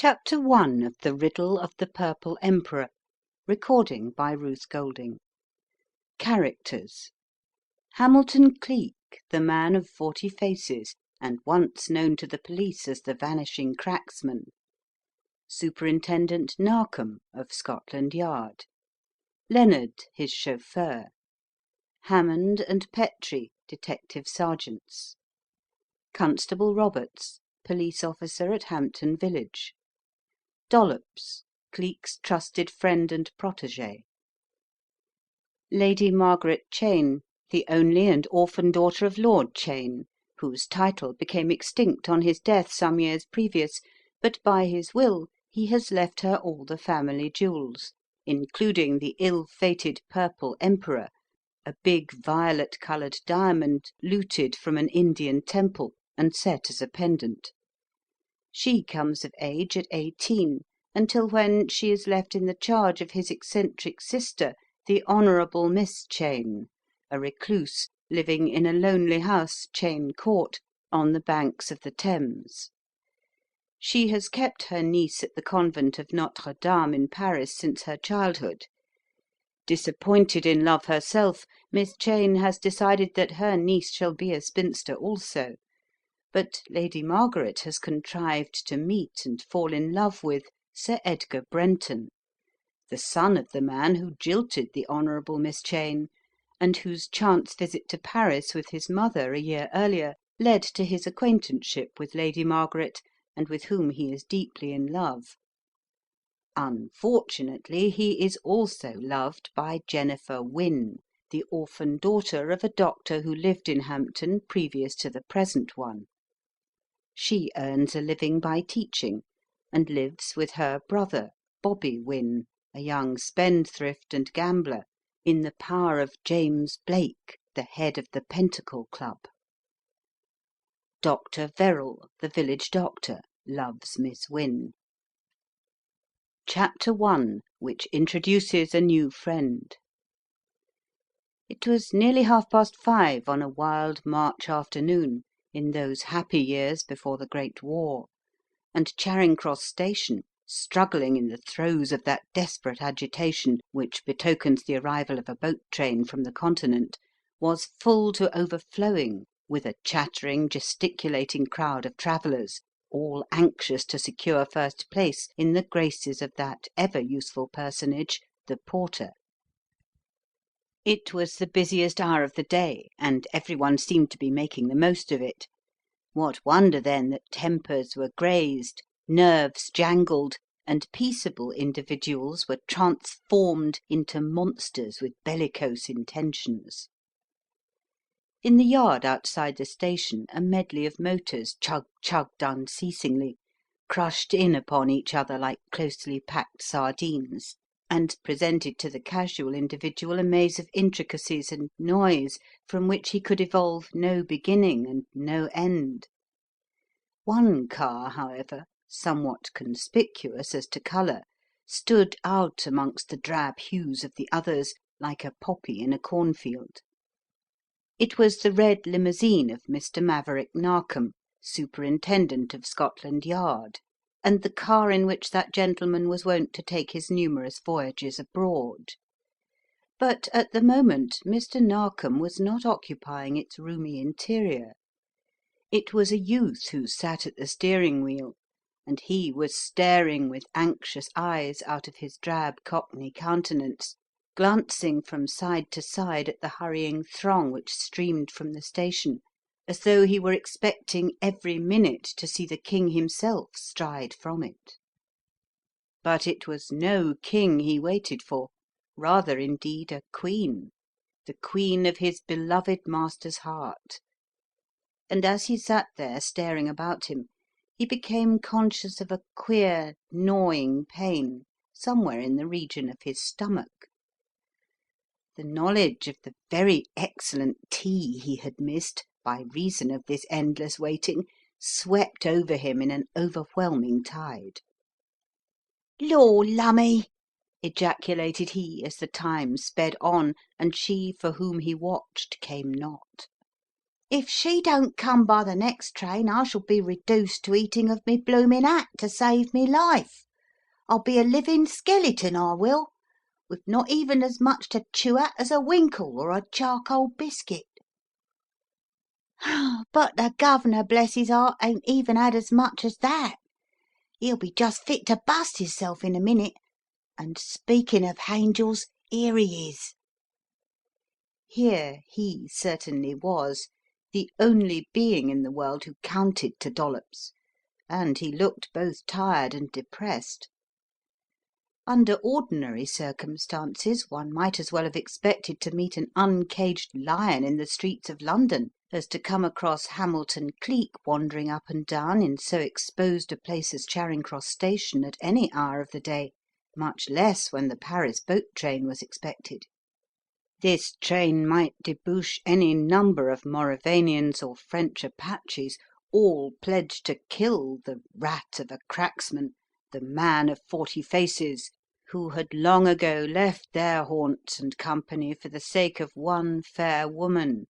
Chapter 1 of The Riddle of the Purple Emperor. Recording by Ruth Golding. Characters. Hamilton Cleek, the man of 40 faces, and once known to the police as the Vanishing Cracksman. Superintendent Narkom, of Scotland Yard. Leonard, his chauffeur. Hammond and Petrie, detective sergeants. Constable Roberts, police officer at Hampton village. Dollops, Cleek's trusted friend and protégé. Lady Margaret Cheyne, the only and orphan daughter of Lord Cheyne, whose title became extinct on his death some years previous, but by his will he has left her all the family jewels, including the ill-fated Purple Emperor, a big violet-coloured diamond looted from an Indian temple and set as a pendant. She comes of age at 18, until when she is left in the charge of his eccentric sister, the Honourable Miss Cheyne, a recluse living in a lonely house, Cheyne Court, on the banks of the Thames. She has kept her niece at the convent of Notre Dame in Paris since her childhood. Disappointed in love herself, Miss Cheyne has decided that her niece shall be a spinster also. But Lady Margaret has contrived to meet and fall in love with Sir Edgar Brenton, the son of the man who jilted the Honourable Miss Cheyne, and whose chance visit to Paris with his mother a year earlier led to his acquaintanceship with Lady Margaret, and with whom he is deeply in love. Unfortunately, he is also loved by Jennifer Wynne, the orphan daughter of a doctor who lived in Hampton previous to the present one. She earns a living by teaching, and lives with her brother, Bobby Wynne, a young spendthrift and gambler, in the power of James Blake, the head of the Pentacle Club. Dr. Verrill, the village doctor, loves Miss Wynne. Chapter 1, which introduces a new friend. It was nearly 5:30 on a wild March afternoon, in those happy years before the Great War, and Charing Cross Station, struggling in the throes of that desperate agitation which betokens the arrival of a boat train from the Continent, was full to overflowing with a chattering, gesticulating crowd of travellers, all anxious to secure first place in the graces of that ever-useful personage, the porter. It was the busiest hour of the day, and everyone seemed to be making the most of it. What wonder, then, that tempers were grazed, nerves jangled, and peaceable individuals were transformed into monsters with bellicose intentions. In the yard outside the station a medley of motors chug-chugged unceasingly, crushed in upon each other like closely packed sardines, and presented to the casual individual a maze of intricacies and noise from which he could evolve no beginning and no end. One car, however, somewhat conspicuous as to colour, stood out amongst the drab hues of the others like a poppy in a cornfield. It was the red limousine of Mr. Maverick Narkom, Superintendent of Scotland Yard, and the car in which that gentleman was wont to take his numerous voyages abroad. But at the moment Mr. Narkom was not occupying its roomy interior. It was a youth who sat at the steering wheel, and he was staring with anxious eyes out of his drab cockney countenance, glancing from side to side at the hurrying throng which streamed from the station, as though he were expecting every minute to see the king himself stride from it. But it was no king he waited for, rather indeed a queen, the queen of his beloved master's heart. And as he sat there staring about him, he became conscious of a queer, gnawing pain somewhere in the region of his stomach. The knowledge of the very excellent tea he had missed by reason of this endless waiting swept over him in an overwhelming tide. "Lor' lumme!" ejaculated he as the time sped on and she for whom he watched came not. If she don't come by the next train I shall be reduced to eating of me bloomin' hat to save me life. I'll be a living skeleton, I will, with not even as much to chew at as a winkle or a charcoal biscuit." "But the governor, bless his heart, ain't even had as much as that. He'll be just fit to bust hisself in a minute. And speaking of hangels, here he is." Here he certainly was, the only being in the world who counted to Dollops, and he looked both tired and depressed. Under ordinary circumstances one might as well have expected to meet an uncaged lion in the streets of London as to come across Hamilton Cleek wandering up and down in so exposed a place as Charing Cross Station at any hour of the day, much less when the Paris boat train was expected. This train might debouche any number of Mauravanians or French Apaches, all pledged to kill the rat of a cracksman, the man of 40 faces, who had long ago left their haunts and company for the sake of one fair woman,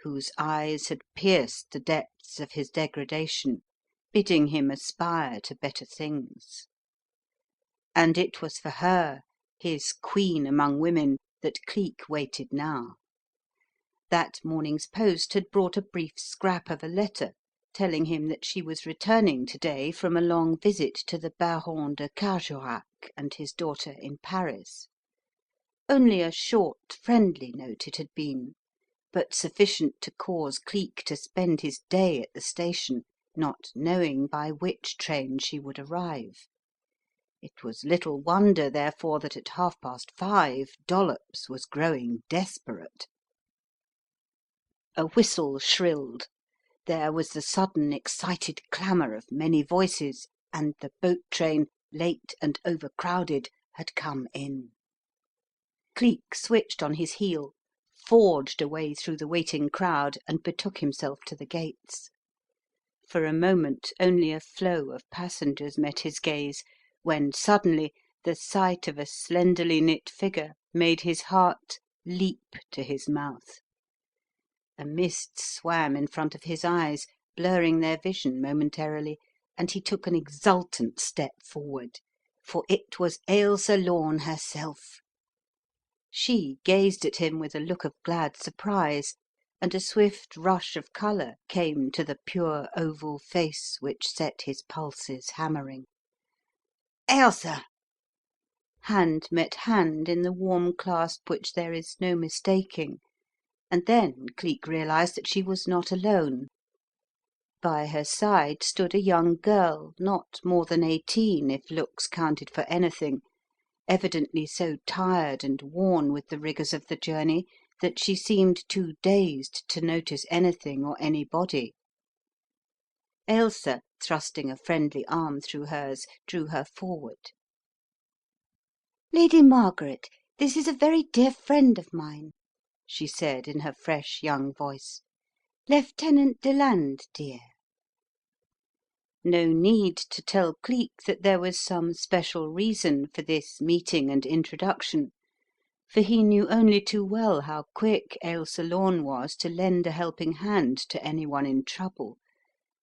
whose eyes had pierced the depths of his degradation, bidding him aspire to better things. And it was for her, his queen among women, that Cleek waited now. That morning's post had brought a brief scrap of a letter telling him that she was returning to-day from a long visit to the Baron de Carjorac and his daughter in Paris. Only a short, friendly note it had been, but sufficient to cause Cleek to spend his day at the station, not knowing by which train she would arrive. It was little wonder, therefore, that at 5:30 Dollops was growing desperate. A whistle shrilled. There was the sudden excited clamour of many voices, and the boat train, late and overcrowded, had come in. Cleek switched on his heel, forged a way through the waiting crowd, and betook himself to the gates. For a moment only a flow of passengers met his gaze, when suddenly the sight of a slenderly knit figure made his heart leap to his mouth. A mist swam in front of his eyes, blurring their vision momentarily, and he took an exultant step forward, for it was Ailsa Lorne herself. She gazed at him with a look of glad surprise, and a swift rush of colour came to the pure oval face which set his pulses hammering. "Ailsa!" Hand met hand in the warm clasp which there is no mistaking, and then Cleek realized that she was not alone. By her side stood a young girl, not more than 18 if looks counted for anything, evidently so tired and worn with the rigours of the journey that she seemed too dazed to notice anything or anybody. Ailsa, thrusting a friendly arm through hers, drew her forward. "Lady Margaret, this is a very dear friend of mine," she said in her fresh young voice. "Lieutenant Deland, dear." No need to tell Cleek that there was some special reason for this meeting and introduction, for he knew only too well how quick Ailsa Lorne was to lend a helping hand to any one in trouble,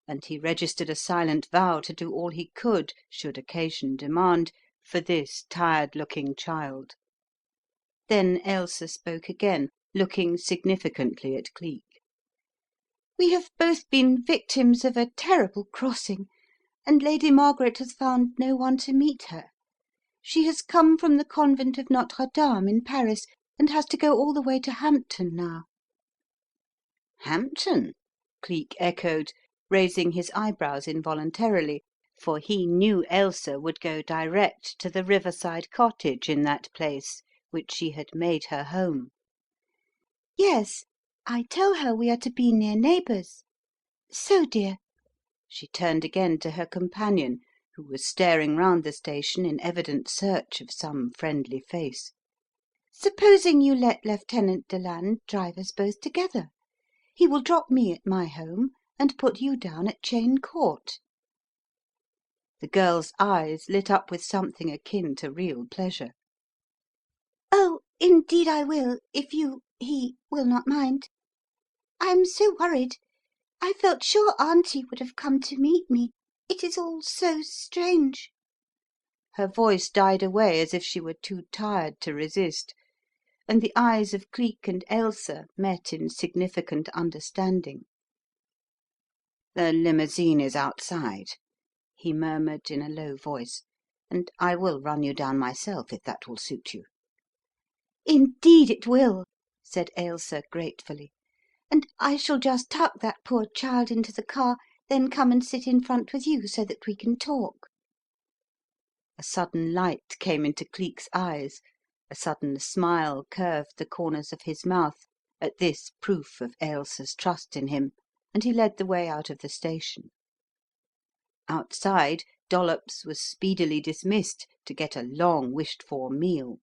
and he registered a silent vow to do all he could, should occasion demand, for this tired-looking child. Then Ailsa spoke again, looking significantly at Cleek. "We have both been victims of a terrible crossing, and Lady Margaret has found no one to meet her. She has come from the convent of Notre Dame in Paris, and has to go all the way to Hampton now." "Hampton?" Cleek echoed, raising his eyebrows involuntarily, for he knew Ailsa would go direct to the riverside cottage in that place which she had made her home. "Yes, I tell her we are to be near neighbours. So, dear," she turned again to her companion, who was staring round the station in evident search of some friendly face, "supposing you let Lieutenant Deland drive us both together? He will drop me at my home and put you down at Cheyne Court." The girl's eyes lit up with something akin to real pleasure. "Oh, indeed I will, if he will not mind. am so worried. I felt sure Auntie would have come to meet me. It is all so strange." Her voice died away as if she were too tired to resist, and the eyes of Cleek and Ailsa met in significant understanding. "The limousine is outside," he murmured in a low voice, "and I will run you down myself if that will suit you." "Indeed it will," said Ailsa gratefully, "and I shall just tuck that poor child into the car, then come and sit in front with you so that we can talk." A sudden light came into Cleek's eyes, a sudden smile curved the corners of his mouth at this proof of Ailsa's trust in him, and he led the way out of the station. Outside, Dollops was speedily dismissed to get a long wished for meal.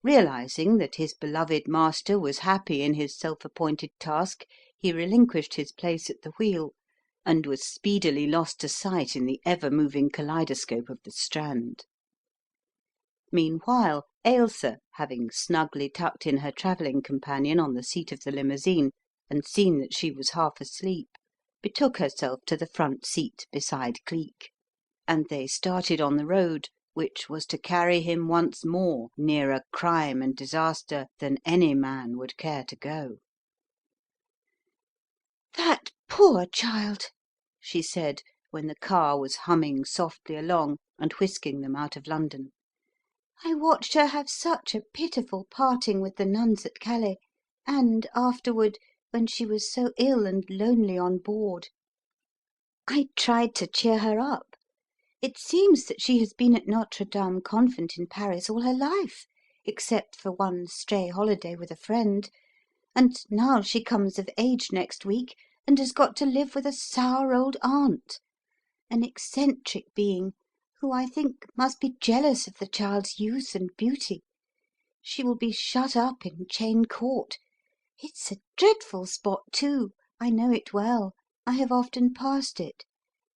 Realizing that his beloved master was happy in his self appointed task, he relinquished his place at the wheel, and was speedily lost to sight in the ever moving kaleidoscope of the Strand. Meanwhile, Ailsa, having snugly tucked in her travelling companion on the seat of the limousine, and seen that she was half asleep, betook herself to the front seat beside Cleek, and they started on the road which was to carry him once more nearer crime and disaster than any man would care to go. "That poor child," she said when the car was humming softly along and whisking them out of London. "I watched her have such a pitiful parting with the nuns at Calais, and afterward, when she was so ill and lonely on board. I tried to cheer her up. It seems that she has been at Notre Dame Convent in Paris all her life, except for one stray holiday with a friend, and now she comes of age next week and has got to live with a sour old aunt, an eccentric being who I think must be jealous of the child's youth and beauty. She will be shut up in Cheyne Court. It's a dreadful spot, too. I know it well. I have often passed it.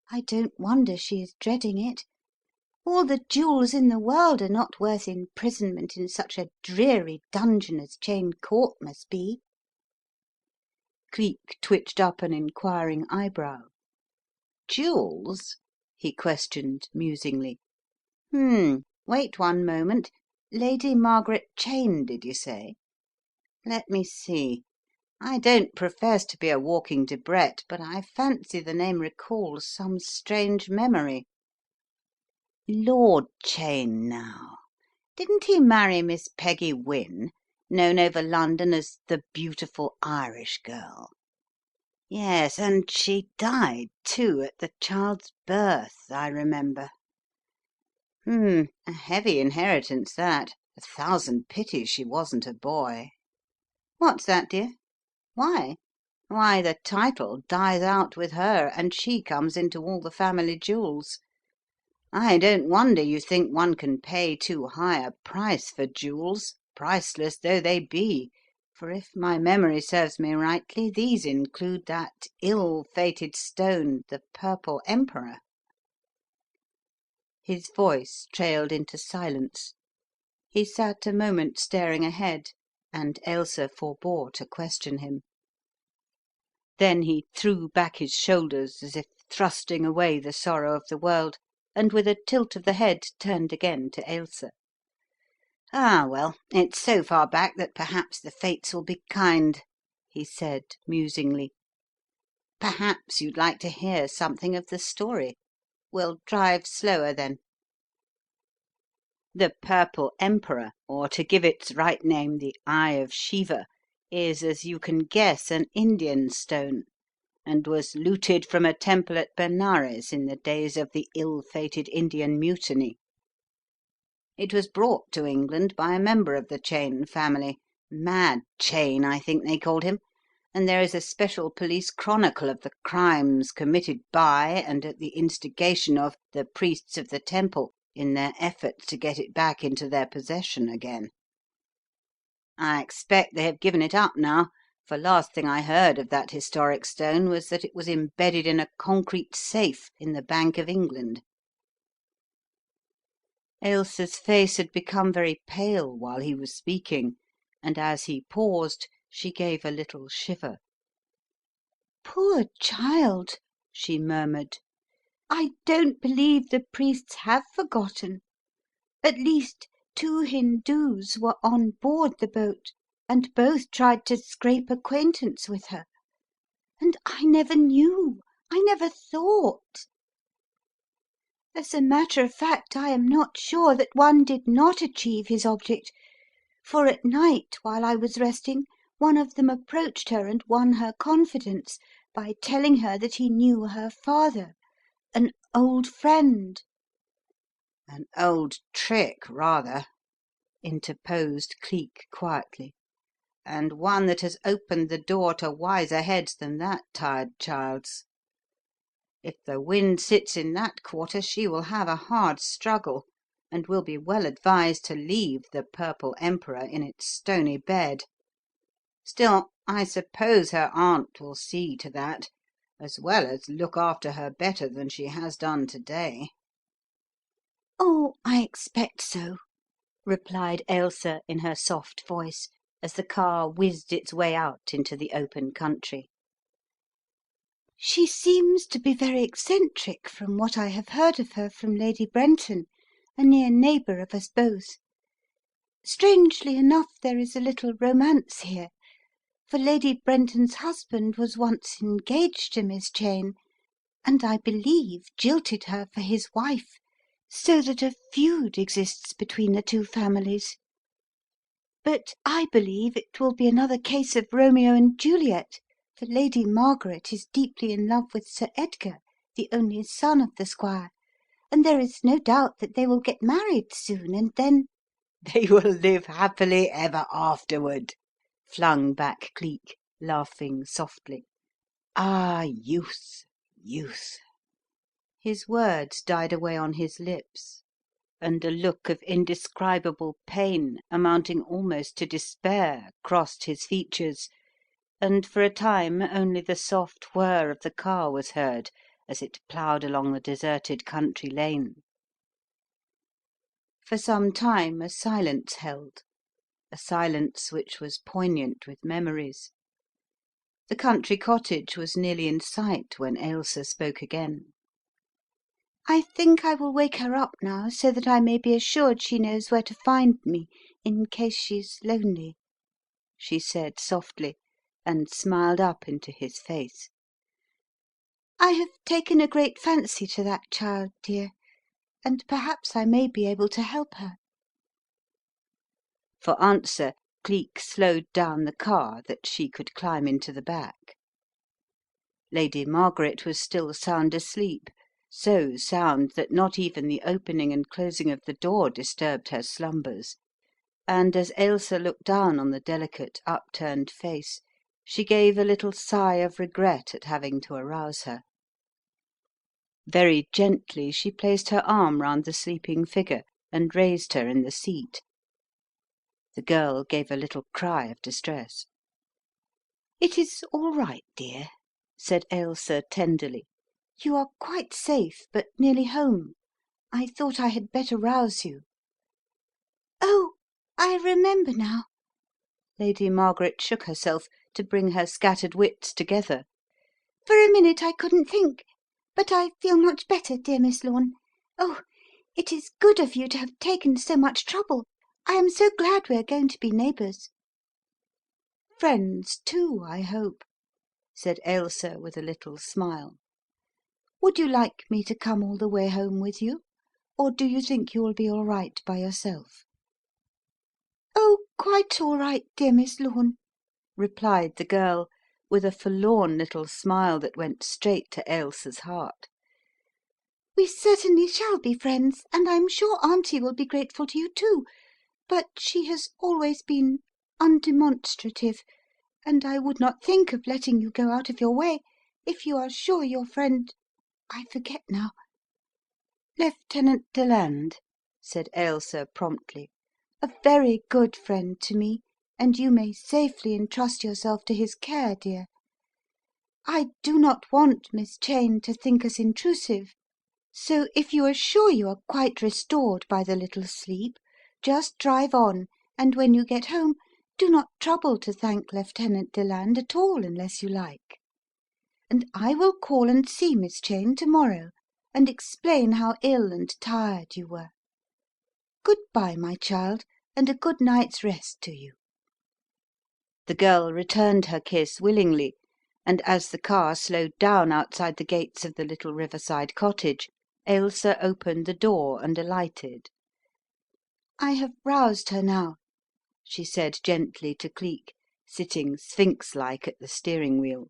I don't wonder she is dreading it. All the jewels in the world are not worth imprisonment in such a dreary dungeon as Cheyne Court must be." Cleek twitched up an inquiring eyebrow. "Jewels?" he questioned musingly. Wait one moment. Lady Margaret Cheyne, did you say? Let me see. I don't profess to be a walking Debrett, but I fancy the name recalls some strange memory. Lord Cheyne, now. Didn't he marry Miss Peggy Wynne, known over London as the beautiful Irish girl? Yes, and she died, too, at the child's birth, I remember. A heavy inheritance, that. 1,000 pities she wasn't a boy. What's that, dear? Why? Why, the title dies out with her, and she comes into all the family jewels. I don't wonder you think one can pay too high a price for jewels, priceless though they be, for if my memory serves me rightly, these include that ill-fated stone, the Purple Emperor." His voice trailed into silence. He sat a moment staring ahead, and Ailsa forbore to question him. Then he threw back his shoulders as if thrusting away the sorrow of the world, and with a tilt of the head turned again to Ailsa. "Ah, well, it's so far back that perhaps the fates will be kind," he said musingly. "Perhaps you'd like to hear something of the story. We'll drive slower, then. The Purple Emperor, or to give its right name, the Eye of Shiva, is, as you can guess, an Indian stone, and was looted from a temple at Benares in the days of the ill-fated Indian Mutiny. It was brought to England by a member of the Cheyne family, Mad Cheyne, I think they called him, and there is a special police chronicle of the crimes committed by, and at the instigation of, the priests of the temple in their efforts to get it back into their possession again. I expect they have given it up now, for last thing I heard of that historic stone was that it was embedded in a concrete safe in the Bank of England." Ailsa's face had become very pale while he was speaking, and as he paused She gave a little shiver. "Poor child," she murmured. "I don't believe the priests have forgotten. At least, two Hindus were on board the boat, and both tried to scrape acquaintance with her. And I never knew, I never thought. As a matter of fact, I am not sure that one did not achieve his object, for at night, while I was resting, one of them approached her and won her confidence by telling her that he knew her father, an old friend." "An old trick, rather," interposed Cleek quietly, "and one that has opened the door to wiser heads than that tired child's. If the wind sits in that quarter she will have a hard struggle, and will be well advised to leave the Purple Emperor in its stony bed. Still, I suppose her aunt will see to that, as well as look after her better than she has done to day." "Oh, I expect so," replied Ailsa in her soft voice as the car whizzed its way out into the open country. "She seems to be very eccentric from what I have heard of her from Lady Brenton, a near neighbour of us both. Strangely enough, there is a little romance here, for Lady Brenton's husband was once engaged to Miss Cheyne, and I believe jilted her for his wife, so that a feud exists between the two families. But I believe it will be another case of Romeo and Juliet, for Lady Margaret is deeply in love with Sir Edgar, the only son of the squire, and there is no doubt that they will get married soon, and then—" "They will live happily ever afterward," flung back Cleek, laughing softly. "Ah, youth, youth!" His words died away on his lips, and a look of indescribable pain, amounting almost to despair, crossed his features, and for a time only the soft whir of the car was heard as it ploughed along the deserted country lane. For some time a silence held, a silence which was poignant with memories. The country cottage was nearly in sight when Ailsa spoke again. "I think I will wake her up now, so that I may be assured she knows where to find me in case she's lonely," she said softly, and smiled up into his face. "I have taken a great fancy to that child, dear, and perhaps I may be able to help her." For answer Cleek slowed down the car that she could climb into the back. Lady Margaret was still sound asleep, so sound that not even the opening and closing of the door disturbed her slumbers, and as Ailsa looked down on the delicate upturned face, she gave a little sigh of regret at having to arouse her. Very gently she placed her arm round the sleeping figure and raised her in the seat. The girl gave a little cry of distress. "It is all right, dear," said Ailsa tenderly. "You are quite safe, but nearly home. I thought I had better rouse you." "Oh, I remember now." Lady Margaret shook herself to bring her scattered wits together. "For a minute I couldn't think, but I feel much better, dear Miss Lorne. Oh, it is good of you to have taken so much trouble. I am so glad we are going to be neighbours." "Friends, too, I hope," said Ailsa with a little smile. "Would you like me to come all the way home with you, or do you think you will be all right by yourself?" "Oh, quite all right, dear Miss Lorne," replied the girl, with a forlorn little smile that went straight to Ailsa's heart. "We certainly shall be friends, and I'm sure Auntie will be grateful to you, too, but she has always been undemonstrative, and I would not think of letting you go out of your way if you are sure your friend I forget now." "Lieutenant Deland," said Ailsa promptly. "A very good friend to me, and you may safely entrust yourself to his care, dear. I do not want Miss Cheyne to think us intrusive, so if you are sure you are quite restored by the little sleep, just drive on, and when you get home, do not trouble to thank Lieutenant Deland at all unless you like. And I will call and see Miss Cheyne to-morrow and explain how ill and tired you were. Good bye, my child, and a good night's rest to you." The girl returned her kiss willingly, and as the car slowed down outside the gates of the little riverside cottage, Ailsa opened the door and alighted. "I have roused her now," she said gently to Cleek, sitting sphinx-like at the steering wheel,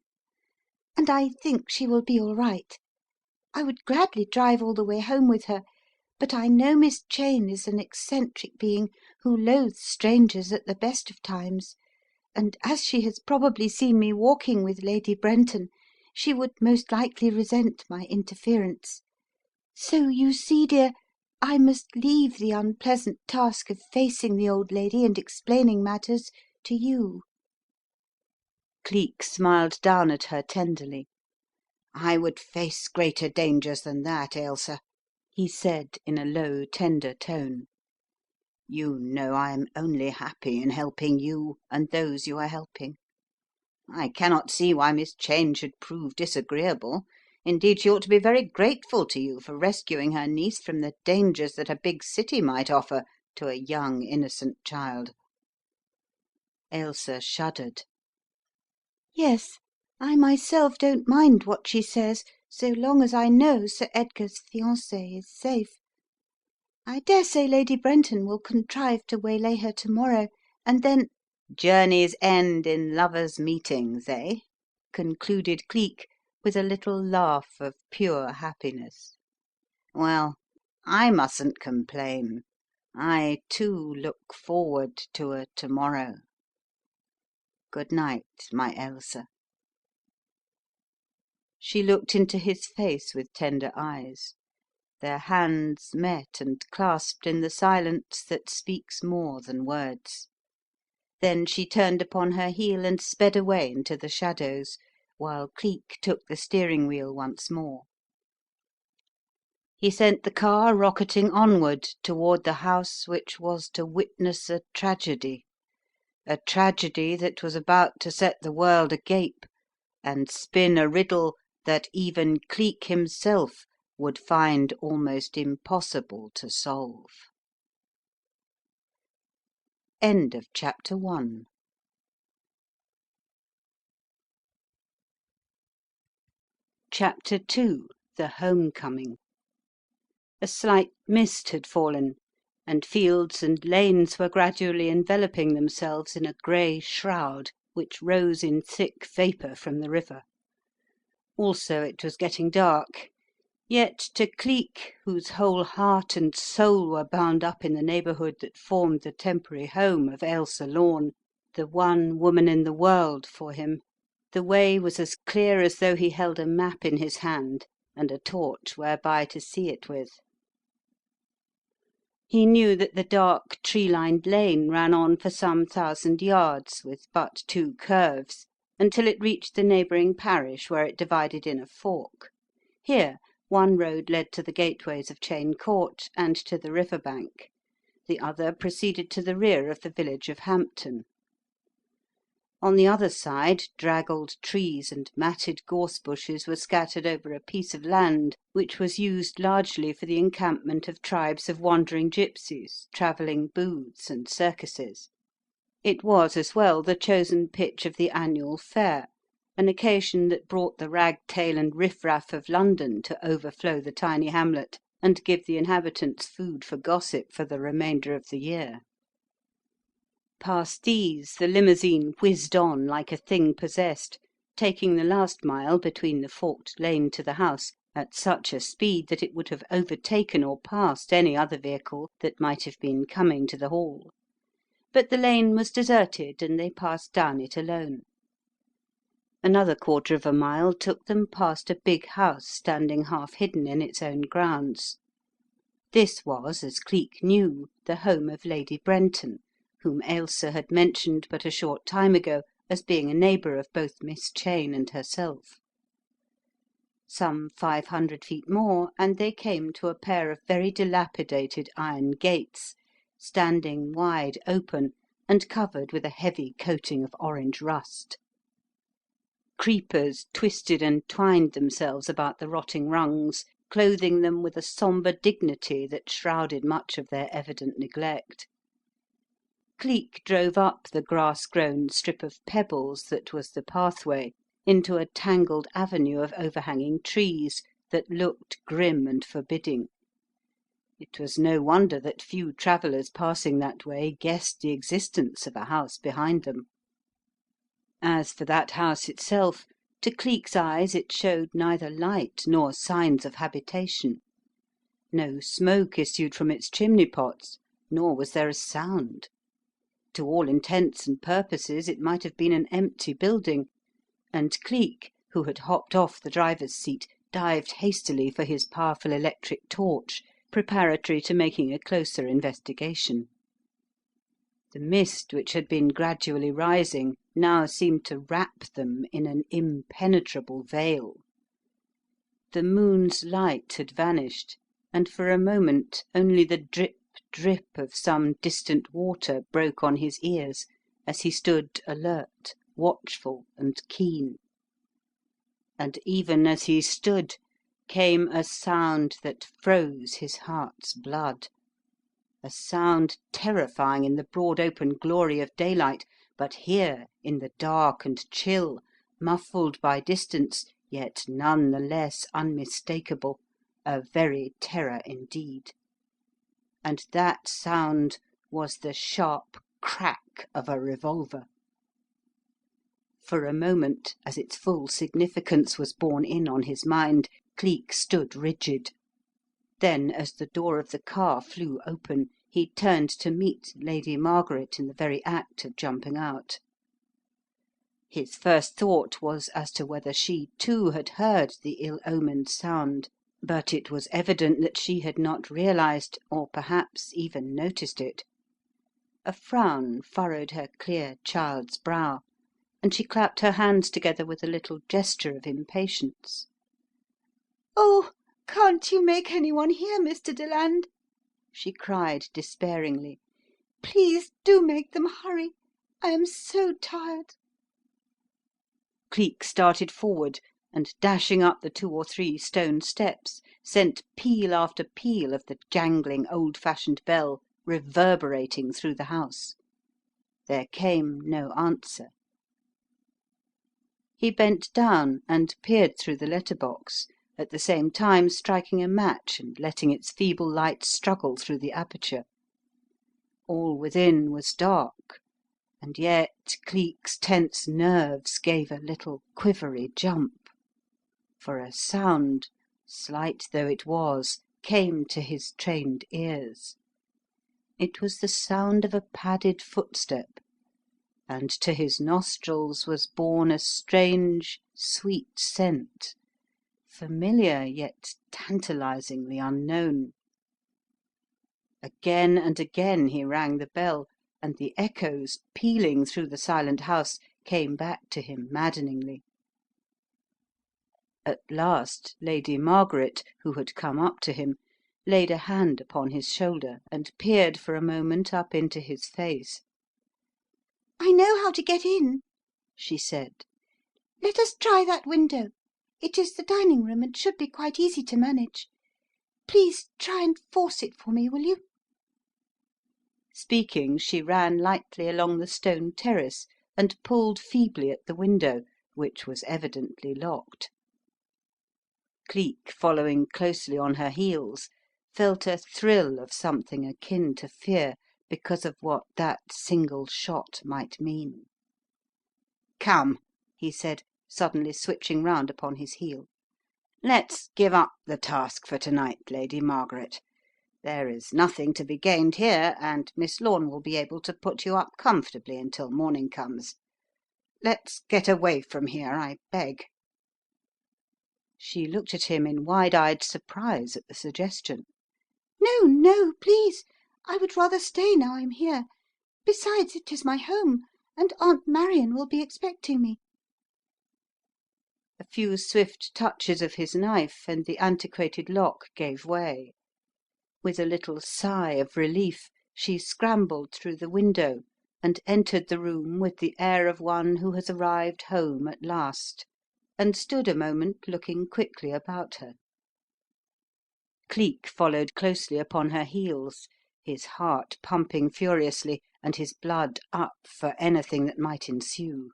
"and I think she will be all right. I would gladly drive all the way home with her, but I know Miss Cheyne is an eccentric being who loathes strangers at the best of times, and as she has probably seen me walking with Lady Brenton, she would most likely resent my interference. So you see, dear, I must leave the unpleasant task of facing the old lady and explaining matters to you." Cleek smiled down at her tenderly. "I would face greater dangers than that, Ailsa," he said in a low, tender tone. "You know I am only happy in helping you and those you are helping. I cannot see why Miss Cheyne should prove disagreeable. Indeed, she ought to be very grateful to you for rescuing her niece from the dangers that a big city might offer to a young, innocent child." Ailsa shuddered. "Yes, I myself don't mind what she says, so long as I know Sir Edgar's fiancée is safe. I dare say Lady Brenton will contrive to waylay her to-morrow, and then—" "Journeys end in lovers' meetings, eh?" concluded Cleek with a little laugh of pure happiness. "Well, I mustn't complain. I, too, look forward to a to-morrow. Good night, my Ailsa." She looked into his face with tender eyes. Their hands met and clasped in the silence that speaks more than words. Then she turned upon her heel and sped away into the shadows, while Cleek took the steering wheel once more. He sent the car rocketing onward toward the house which was to witness a tragedy that was about to set the world agape and spin a riddle that even Cleek himself would find almost impossible to solve. End of chapter 1. Chapter 2. The Homecoming. A slight mist had fallen, and fields and lanes were gradually enveloping themselves in a grey shroud which rose in thick vapour from the river. Also it was getting dark. Yet to Cleek, whose whole heart and soul were bound up in the neighbourhood that formed the temporary home of Ailsa Lorne, the one woman in the world for him, the way was as clear as though he held a map in his hand and a torch whereby to see it with. He knew that the dark, tree-lined lane ran on for some 1,000 yards, with but 2 curves, until it reached the neighbouring parish where it divided in a fork. Here one road led to the gateways of Cheyne Court and to the river bank. The other proceeded to the rear of the village of Hampton. On the other side, draggled trees and matted gorse bushes were scattered over a piece of land which was used largely for the encampment of tribes of wandering gipsies, travelling booths, and circuses. It was as well the chosen pitch of the annual fair, an occasion that brought the ragtail and riff-raff of London to overflow the tiny hamlet and give the inhabitants food for gossip for the remainder of the year. Past these the limousine whizzed on like a thing possessed, taking the last mile between the forked lane to the house at such a speed that it would have overtaken or passed any other vehicle that might have been coming to the Hall. But the lane was deserted and they passed down it alone. Another quarter of a mile took them past a big house standing half hidden in its own grounds. This was, as Cleek knew, the home of Lady Brenton, whom Ailsa had mentioned but a short time ago as being a neighbour of both Miss Cheyne and herself. Some 500 feet more and they came to a pair of very dilapidated iron gates, standing wide open and covered with a heavy coating of orange rust. Creepers twisted and twined themselves about the rotting rungs, clothing them with a sombre dignity that shrouded much of their evident neglect. Cleek drove up the grass-grown strip of pebbles that was the pathway into a tangled avenue of overhanging trees that looked grim and forbidding. It was no wonder that few travellers passing that way guessed the existence of a house behind them. As for that house itself, to Cleek's eyes it showed neither light nor signs of habitation. No smoke issued from its chimney-pots, nor was there a sound. To all intents and purposes it might have been an empty building, and Cleek, who had hopped off the driver's seat, dived hastily for his powerful electric torch, preparatory to making a closer investigation. The mist which had been gradually rising now seemed to wrap them in an impenetrable veil. The moon's light had vanished, and for a moment only the drip, drip of some distant water broke on his ears as he stood alert, watchful, and keen. And even as he stood came a sound that froze his heart's blood. A sound terrifying in the broad open glory of daylight, but here in the dark and chill, muffled by distance, yet none the less unmistakable, a very terror indeed. And that sound was the sharp crack of a revolver. For a moment, as its full significance was borne in on his mind, Cleek stood rigid. Then, as the door of the car flew open, he turned to meet Lady Margaret in the very act of jumping out. His first thought was as to whether she, too, had heard the ill-omened sound, but it was evident that she had not realized, or perhaps even noticed it. A frown furrowed her clear child's brow, and she clapped her hands together with a little gesture of impatience. "Oh, can't you make any one hear, Mr. Deland?" she cried despairingly. "Please do make them hurry. I am so tired." Cleek started forward, and dashing up the 2 or 3 stone steps, sent peal after peal of the jangling old-fashioned bell reverberating through the house. There came no answer. He bent down and peered through the letter-box, at the same time striking a match and letting its feeble light struggle through the aperture. All within was dark, and yet Cleek's tense nerves gave a little quivery jump, for a sound, slight though it was, came to his trained ears. It was the sound of a padded footstep, and to his nostrils was borne a strange, sweet scent, familiar yet tantalizingly unknown. Again and again he rang the bell, and the echoes, pealing through the silent house, came back to him maddeningly. At last Lady Margaret, who had come up to him, laid a hand upon his shoulder and peered for a moment up into his face. "I know how to get in," she said. "Let us try that window. It is the dining room and should be quite easy to manage. Please try and force it for me, will you?" Speaking, she ran lightly along the stone terrace and pulled feebly at the window, which was evidently locked. Cleek, following closely on her heels, felt a thrill of something akin to fear because of what that single shot might mean. "Come," he said, suddenly switching round upon his heel. "Let's give up the task for to-night, Lady Margaret. There is nothing to be gained here, and Miss Lorne will be able to put you up comfortably until morning comes. Let's get away from here, I beg." She looked at him in wide-eyed surprise at the suggestion. "No, no, please. I would rather stay now I'm here. Besides, it is my home, and Aunt Marion will be expecting me." A few swift touches of his knife and the antiquated lock gave way. With a little sigh of relief she scrambled through the window and entered the room with the air of one who has arrived home at last, and stood a moment looking quickly about her. Cleek followed closely upon her heels, his heart pumping furiously and his blood up for anything that might ensue.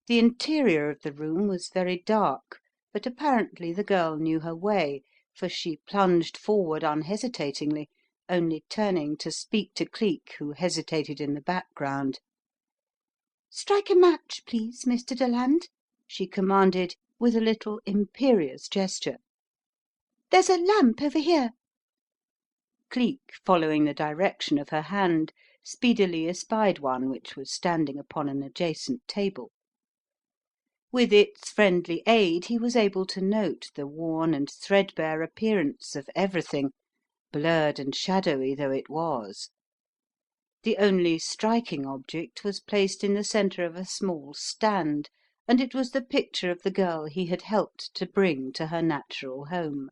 The interior of the room was very dark, but apparently the girl knew her way, for she plunged forward unhesitatingly, only turning to speak to Cleek, who hesitated in the background. "Strike a match, please, Mr. Deland," she commanded with a little imperious gesture. "There's a lamp over here." Cleek, following the direction of her hand, speedily espied one which was standing upon an adjacent table. With its friendly aid he was able to note the worn and threadbare appearance of everything, blurred and shadowy though it was. The only striking object was placed in the centre of a small stand, and it was the picture of the girl he had helped to bring to her natural home.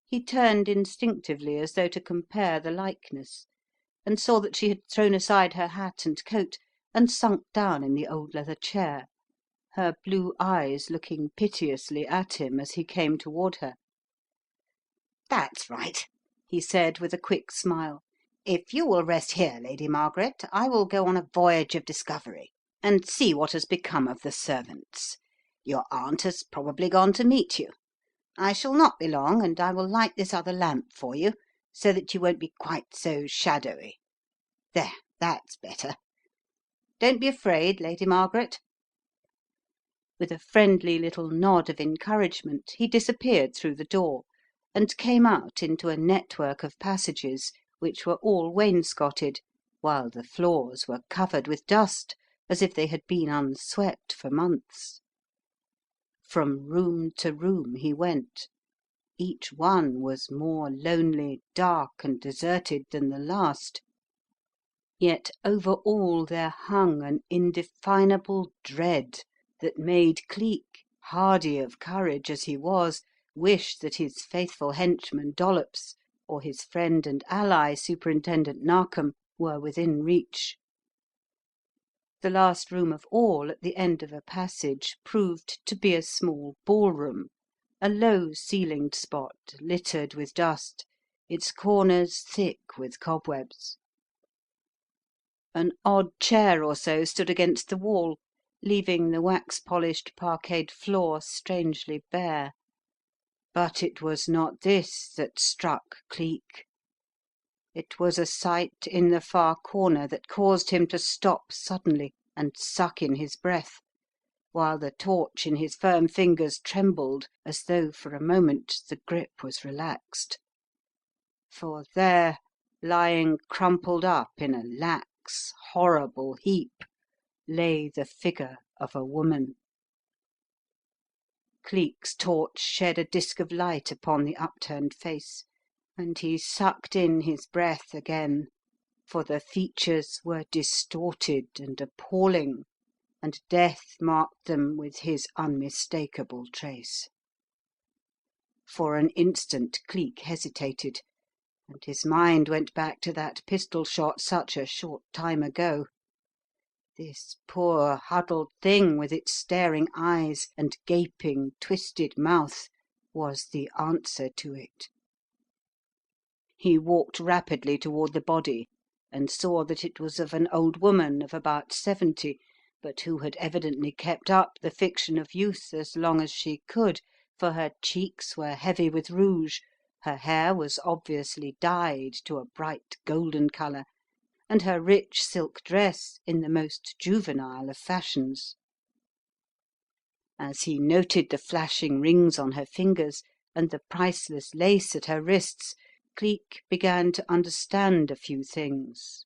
He turned instinctively as though to compare the likeness, and saw that she had thrown aside her hat and coat and sunk down in the old leather chair, her blue eyes looking piteously at him as he came toward her. "That's right," he said with a quick smile. "If you will rest here, Lady Margaret, I will go on a voyage of discovery and see what has become of the servants. Your aunt has probably gone to meet you. I shall not be long, and I will light this other lamp for you, so that you won't be quite so shadowy. There, that's better. Don't be afraid, Lady Margaret." With a friendly little nod of encouragement he disappeared through the door, and came out into a network of passages which were all wainscoted, while the floors were covered with dust as if they had been unswept for months. From room to room he went. Each one was more lonely, dark, and deserted than the last. Yet over all there hung an indefinable dread that made Cleek, hardy of courage as he was, wish that his faithful henchman Dollops, or his friend and ally Superintendent Narkom, were within reach. The last room of all, at the end of a passage, proved to be a small ballroom, a low-ceilinged spot littered with dust, its corners thick with cobwebs. An odd chair or so stood against the wall, leaving the wax-polished parquetted floor strangely bare. But it was not this that struck Cleek. It was a sight in the far corner that caused him to stop suddenly and suck in his breath, while the torch in his firm fingers trembled as though for a moment the grip was relaxed. For there, lying crumpled up in a lax, horrible heap, lay the figure of a woman. Cleek's torch shed a disk of light upon the upturned face, and he sucked in his breath again, for the features were distorted and appalling, and death marked them with his unmistakable trace. For an instant Cleek hesitated, and his mind went back to that pistol shot such a short time ago. This poor huddled thing with its staring eyes and gaping, twisted mouth was the answer to it. He walked rapidly toward the body and saw that it was of an old woman of about 70, but who had evidently kept up the fiction of youth as long as she could, for her cheeks were heavy with rouge, her hair was obviously dyed to a bright golden colour, and her rich silk dress in the most juvenile of fashions. As he noted the flashing rings on her fingers and the priceless lace at her wrists, Cleek began to understand a few things,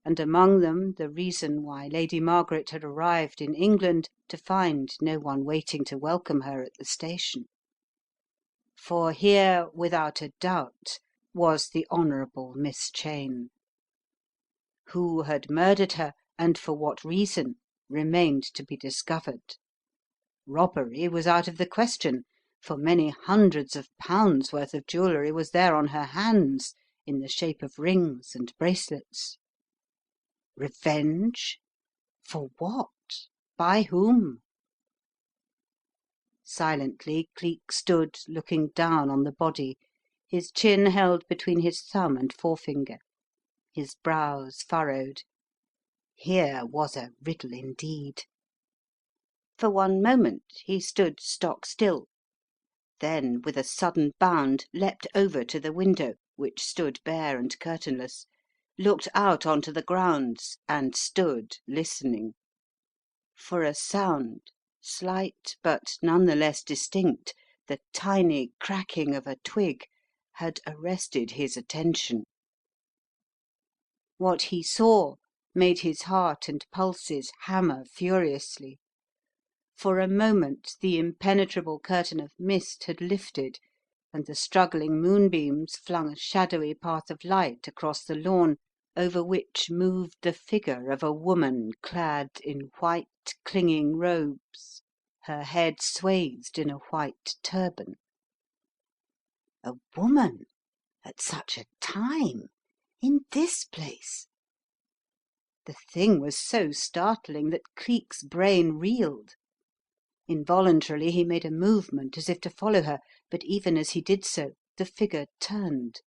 and among them the reason why Lady Margaret had arrived in England to find no one waiting to welcome her at the station. For here, without a doubt, was the Honourable Miss Cheyne. Who had murdered her, and for what reason, remained to be discovered. Robbery was out of the question, for many hundreds of pounds worth of jewellery was there on her hands, in the shape of rings and bracelets. Revenge? For what? By whom? Silently Cleek stood looking down on the body, his chin held between his thumb and forefinger, his brows furrowed. Here was a riddle indeed. For one moment he stood stock still, then with a sudden bound leapt over to the window, which stood bare and curtainless, looked out on to the grounds, and stood listening. For a sound, slight but none the less distinct, the tiny cracking of a twig, had arrested his attention. What he saw made his heart and pulses hammer furiously. For a moment the impenetrable curtain of mist had lifted, and the struggling moonbeams flung a shadowy path of light across the lawn, over which moved the figure of a woman clad in white clinging robes, her head swathed in a white turban. A woman at such a time, in this place! The thing was so startling that Cleek's brain reeled. Involuntarily he made a movement as if to follow her, but even as he did so the figure turned,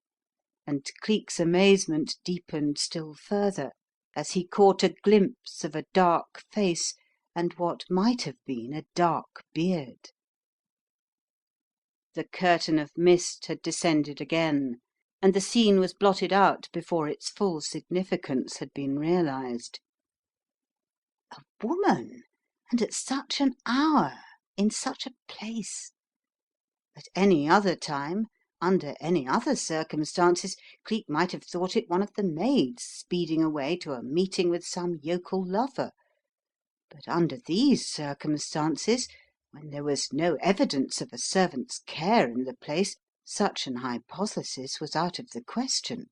and Cleek's amazement deepened still further as he caught a glimpse of a dark face and what might have been a dark beard. The curtain of mist had descended again, and the scene was blotted out before its full significance had been realized. A woman! And at such an hour, in such a place! At any other time, under any other circumstances, Cleek might have thought it one of the maids speeding away to a meeting with some yokel lover. But under these circumstances, when there was no evidence of a servant's care in the place, such an hypothesis was out of the question.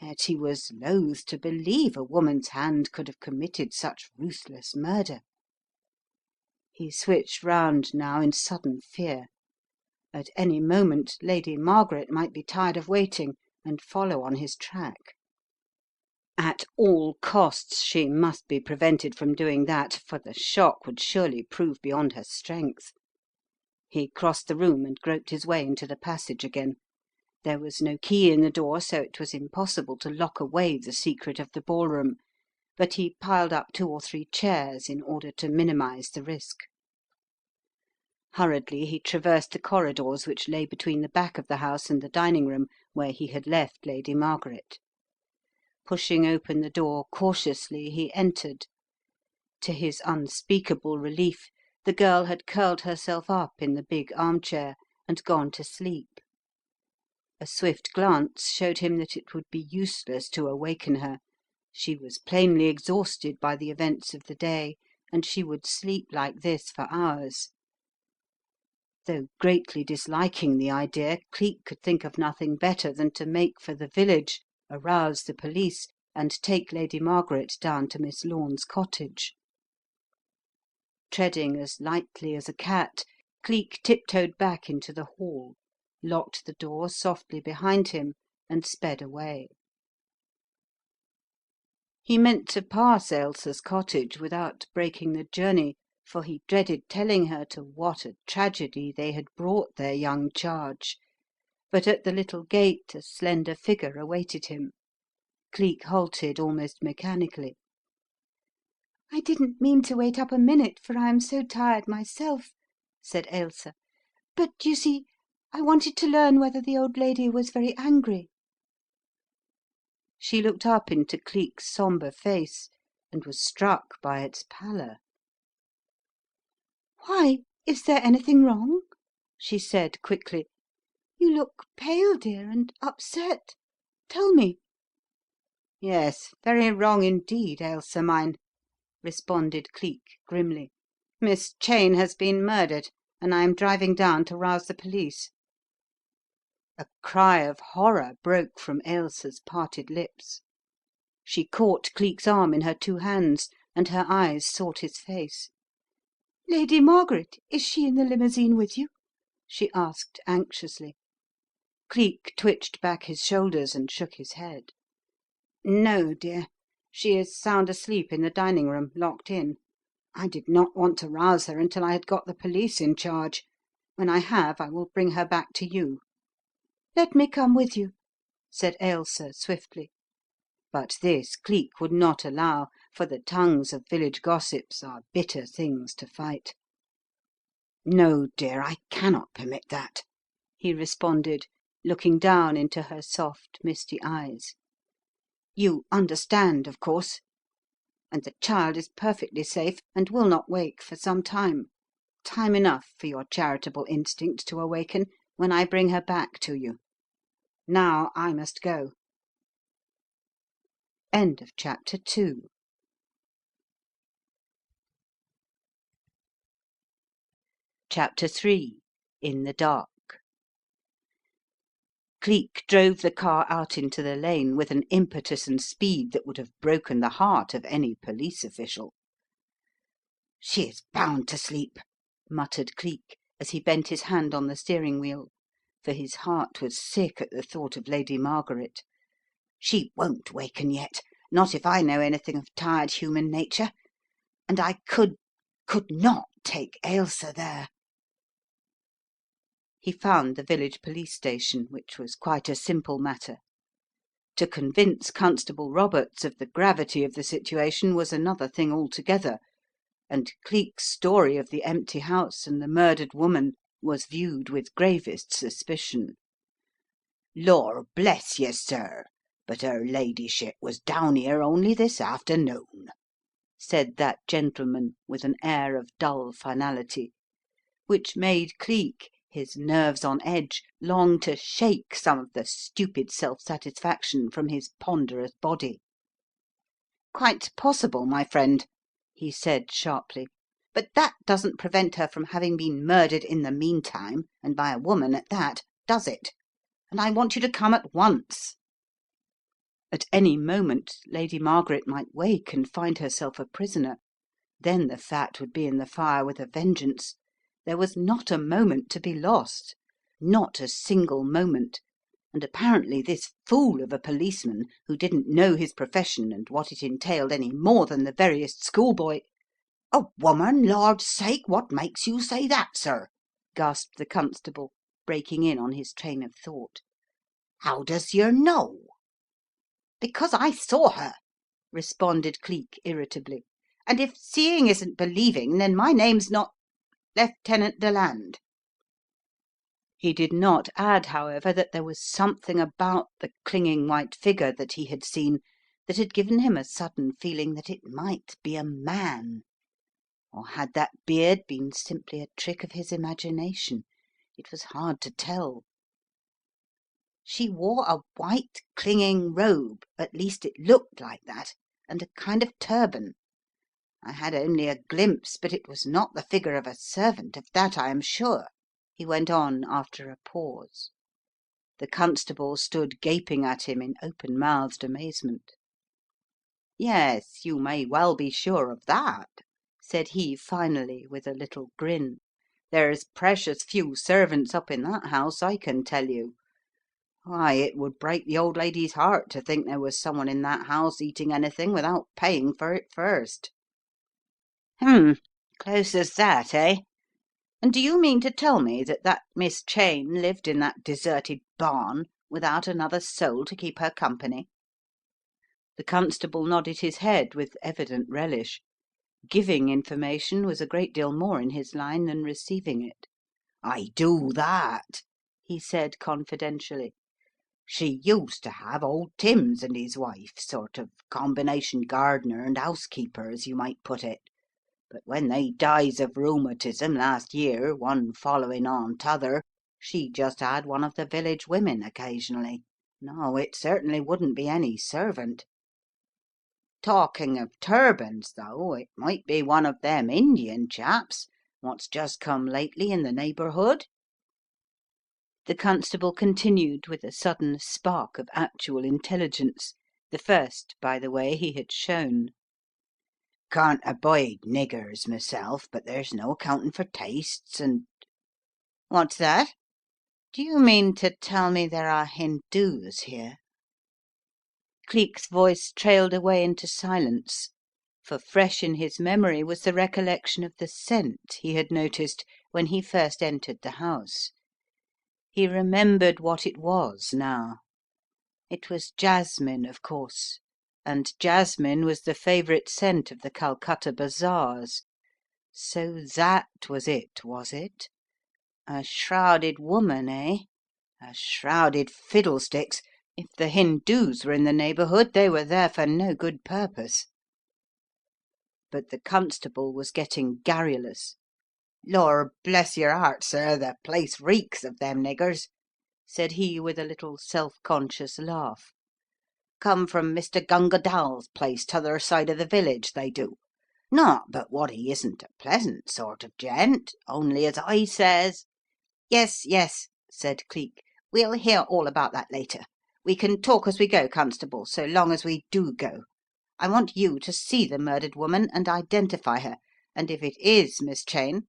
Yet he was loath to believe a woman's hand could have committed such ruthless murder. He switched round now in sudden fear. At any moment Lady Margaret might be tired of waiting and follow on his track. At all costs she must be prevented from doing that, for the shock would surely prove beyond her strength. He crossed the room and groped his way into the passage again. There was no key in the door, so it was impossible to lock away the secret of the ballroom, but he piled up 2 or 3 chairs in order to minimize the risk. Hurriedly he traversed the corridors which lay between the back of the house and the dining room, where he had left Lady Margaret. Pushing open the door cautiously, he entered. To his unspeakable relief, the girl had curled herself up in the big armchair and gone to sleep. A swift glance showed him that it would be useless to awaken her. She was plainly exhausted by the events of the day, and she would sleep like this for hours. Though greatly disliking the idea, Cleek could think of nothing better than to make for the village, arouse the police, and take Lady Margaret down to Miss Lorne's cottage. Treading as lightly as a cat, Cleek tiptoed back into the hall, locked the door softly behind him, and sped away. He meant to pass Ailsa's cottage without breaking the journey, for he dreaded telling her to what a tragedy they had brought their young charge, but at the little gate a slender figure awaited him. Cleek halted almost mechanically. "I didn't mean to wait up a minute, for I am so tired myself," said Ailsa. "But, you see, I wanted to learn whether the old lady was very angry." She looked up into Cleek's sombre face and was struck by its pallor. "Why, is there anything wrong?" she said quickly. "You look pale, dear, and upset. Tell me." "Yes, very wrong indeed, Ailsa mine," responded Cleek grimly. "Miss Cheyne has been murdered, and I am driving down to rouse the police." A cry of horror broke from Ailsa's parted lips. She caught Cleek's arm in her 2 hands, and her eyes sought his face. "Lady Margaret, is she in the limousine with you?" she asked anxiously. Cleek twitched back his shoulders and shook his head. "No, dear. She is sound asleep in the dining room, locked in. I did not want to rouse her until I had got the police in charge. When I have, I will bring her back to you." "Let me come with you," said Ailsa swiftly. But this Cleek would not allow, for the tongues of village gossips are bitter things to fight. "No, dear, I cannot permit that," he responded, looking down into her soft, misty eyes. "You understand, of course? And the child is perfectly safe and will not wake for some time. Time enough for your charitable instinct to awaken when I bring her back to you. Now I must go." End of chapter 2. Chapter 3. In the Dark. Cleek drove the car out into the lane with an impetus and speed that would have broken the heart of any police official. "She is bound to sleep," muttered Cleek as he bent his hand on the steering wheel, for his heart was sick at the thought of Lady Margaret. "She won't waken yet, not if I know anything of tired human nature. And I could not take Ailsa there." He found the village police station, which was quite a simple matter. To convince Constable Roberts of the gravity of the situation was another thing altogether, and Cleek's story of the empty house and the murdered woman was viewed with gravest suspicion. "Lor bless you, sir, but her ladyship was down here only this afternoon," said that gentleman with an air of dull finality, which made Cleek, his nerves on edge, long to shake some of the stupid self-satisfaction from his ponderous body. "Quite possible, my friend," he said sharply, "but that doesn't prevent her from having been murdered in the meantime, and by a woman at that, does it? And I want you to come at once." At any moment Lady Margaret might wake and find herself a prisoner. Then the fat would be in the fire with a vengeance. There was not a moment to be lost. Not a single moment. And apparently this fool of a policeman, who didn't know his profession and what it entailed any more than the veriest schoolboy— "A woman, Lord's sake, what makes you say that, sir?" gasped the constable, breaking in on his train of thought. "How does yer know?" "Because I saw her," responded Cleek irritably. "And if seeing isn't believing, then my name's not Lieutenant Deland." He did not add, however, that there was something about the clinging white figure that he had seen that had given him a sudden feeling that it might be a man. Or had that beard been simply a trick of his imagination? It was hard to tell. "She wore a white clinging robe, at least it looked like that, and a kind of turban. I had only a glimpse, but it was not the figure of a servant, of that I am sure," he went on after a pause. The constable stood gaping at him in open-mouthed amazement. "Yes, you may well be sure of that," said he finally, with a little grin. "There's precious few servants up in that house, I can tell you. Why, it would break the old lady's heart to think there was someone in that house eating anything without paying for it first." Close as that, eh? And do you mean to tell me that that Miss Cheyne lived in that deserted barn without another soul to keep her company?" The constable nodded his head with evident relish. Giving information was a great deal more in his line than receiving it. "I do that," he said confidentially. "She used to have old Timms and his wife, sort of combination gardener and housekeeper, as you might put it. But when they dies of rheumatism last year, one following on t'other, she just had one of the village women occasionally. No, it certainly wouldn't be any servant. Talking of turbans, though, it might be one of them Indian chaps what's just come lately in the neighbourhood." The constable continued with a sudden spark of actual intelligence, the first, by the way, he had shown. "Can't abide niggers myself, but there's no accounting for tastes, and—" "What's that? Do you mean to tell me there are Hindoos here?" Cleek's voice trailed away into silence, for fresh in his memory was the recollection of the scent he had noticed when he first entered the house. He remembered what it was now. It was jasmine, of course, and jasmine was the favourite scent of the Calcutta bazaars. So that was it, was it? A shrouded woman, eh? A shrouded fiddlesticks! If the Hindoos were in the neighbourhood, they were there for no good purpose. But the constable was getting garrulous. "Lor bless your heart, sir, the place reeks of them niggers," said he with a little self-conscious laugh. "Come from Mr. Gunga Dall's place t'other side of the village, they do. Not but what he isn't a pleasant sort of gent, only as I says—" "Yes, yes," said Cleek. "We'll hear all about that later. We can talk as we go, constable, so long as we do go. I want you to see the murdered woman and identify her, and if it is Miss Cheyne—"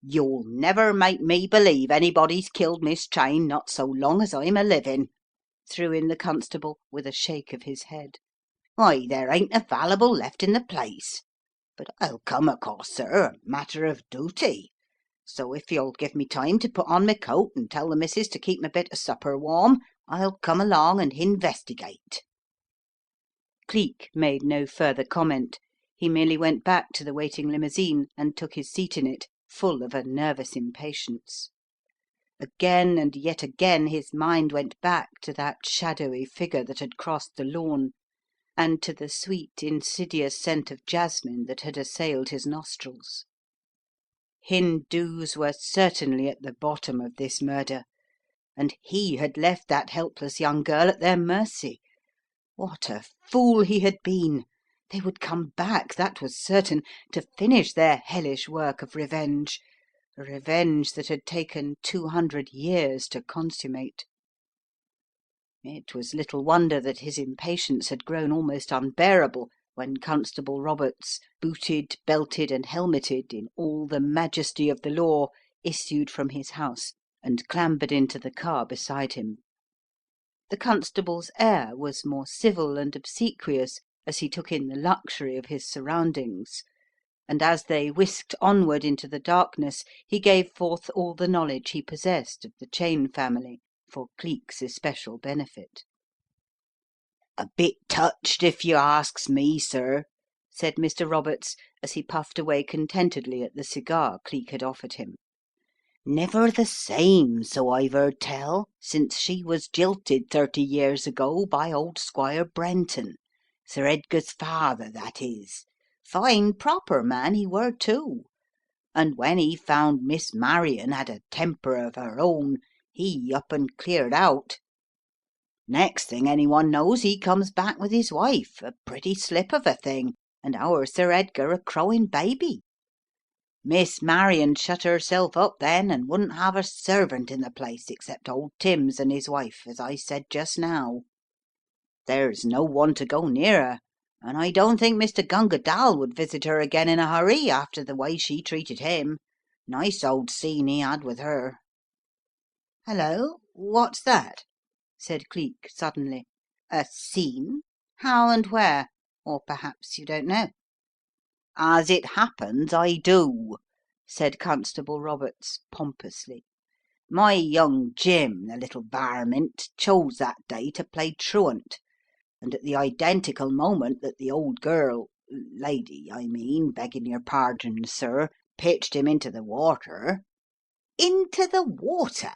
"You'll never make me believe anybody's killed Miss Cheyne, not so long as I'm a living," threw in the constable with a shake of his head. "Why, there ain't a valuable left in the place. But I'll come, of course, sir, a matter of duty. So if you'll give me time to put on my coat and tell the missus to keep my bit of supper warm, I'll come along and hinvestigate." Cleek made no further comment. He merely went back to the waiting limousine and took his seat in it, full of a nervous impatience. Again and yet again his mind went back to that shadowy figure that had crossed the lawn, and to the sweet, insidious scent of jasmine that had assailed his nostrils. Hindoos were certainly at the bottom of this murder, and he had left that helpless young girl at their mercy. What a fool he had been! They would come back, that was certain, to finish their hellish work of revenge, a revenge that had taken 200 years to consummate. It was little wonder that his impatience had grown almost unbearable when Constable Roberts, booted, belted, and helmeted in all the majesty of the law, issued from his house and clambered into the car beside him. The constable's air was more civil and obsequious as he took in the luxury of his surroundings, and as they whisked onward into the darkness he gave forth all the knowledge he possessed of the Cheyne family for Cleek's especial benefit. "A bit touched, if you asks me, sir," said Mr. Roberts as he puffed away contentedly at the cigar Cleek had offered him. "Never the same, so I've heard tell, since she was jilted 30 years ago by old Squire Brenton, Sir Edgar's father, that is. Fine proper man he were, too. And when he found Miss Marion had a temper of her own, he up and cleared out. Next thing any one knows he comes back with his wife, a pretty slip of a thing, and our Sir Edgar a crowing baby. Miss Marion shut herself up then and wouldn't have a servant in the place except old Timms and his wife, as I said just now. There's no one to go near her, and I don't think Mr. Gunga Dall would visit her again in a hurry after the way she treated him. Nice old scene he had with her." "Hello, what's that?" said Cleek suddenly. "A scene? How and where? Or perhaps you don't know?" "As it happens, I do," said Constable Roberts pompously. "My young Jim, the little varmint, chose that day to play truant, and at the identical moment that the old girl lady, I mean, begging your pardon, sir, pitched him into the water—" "Into the water?"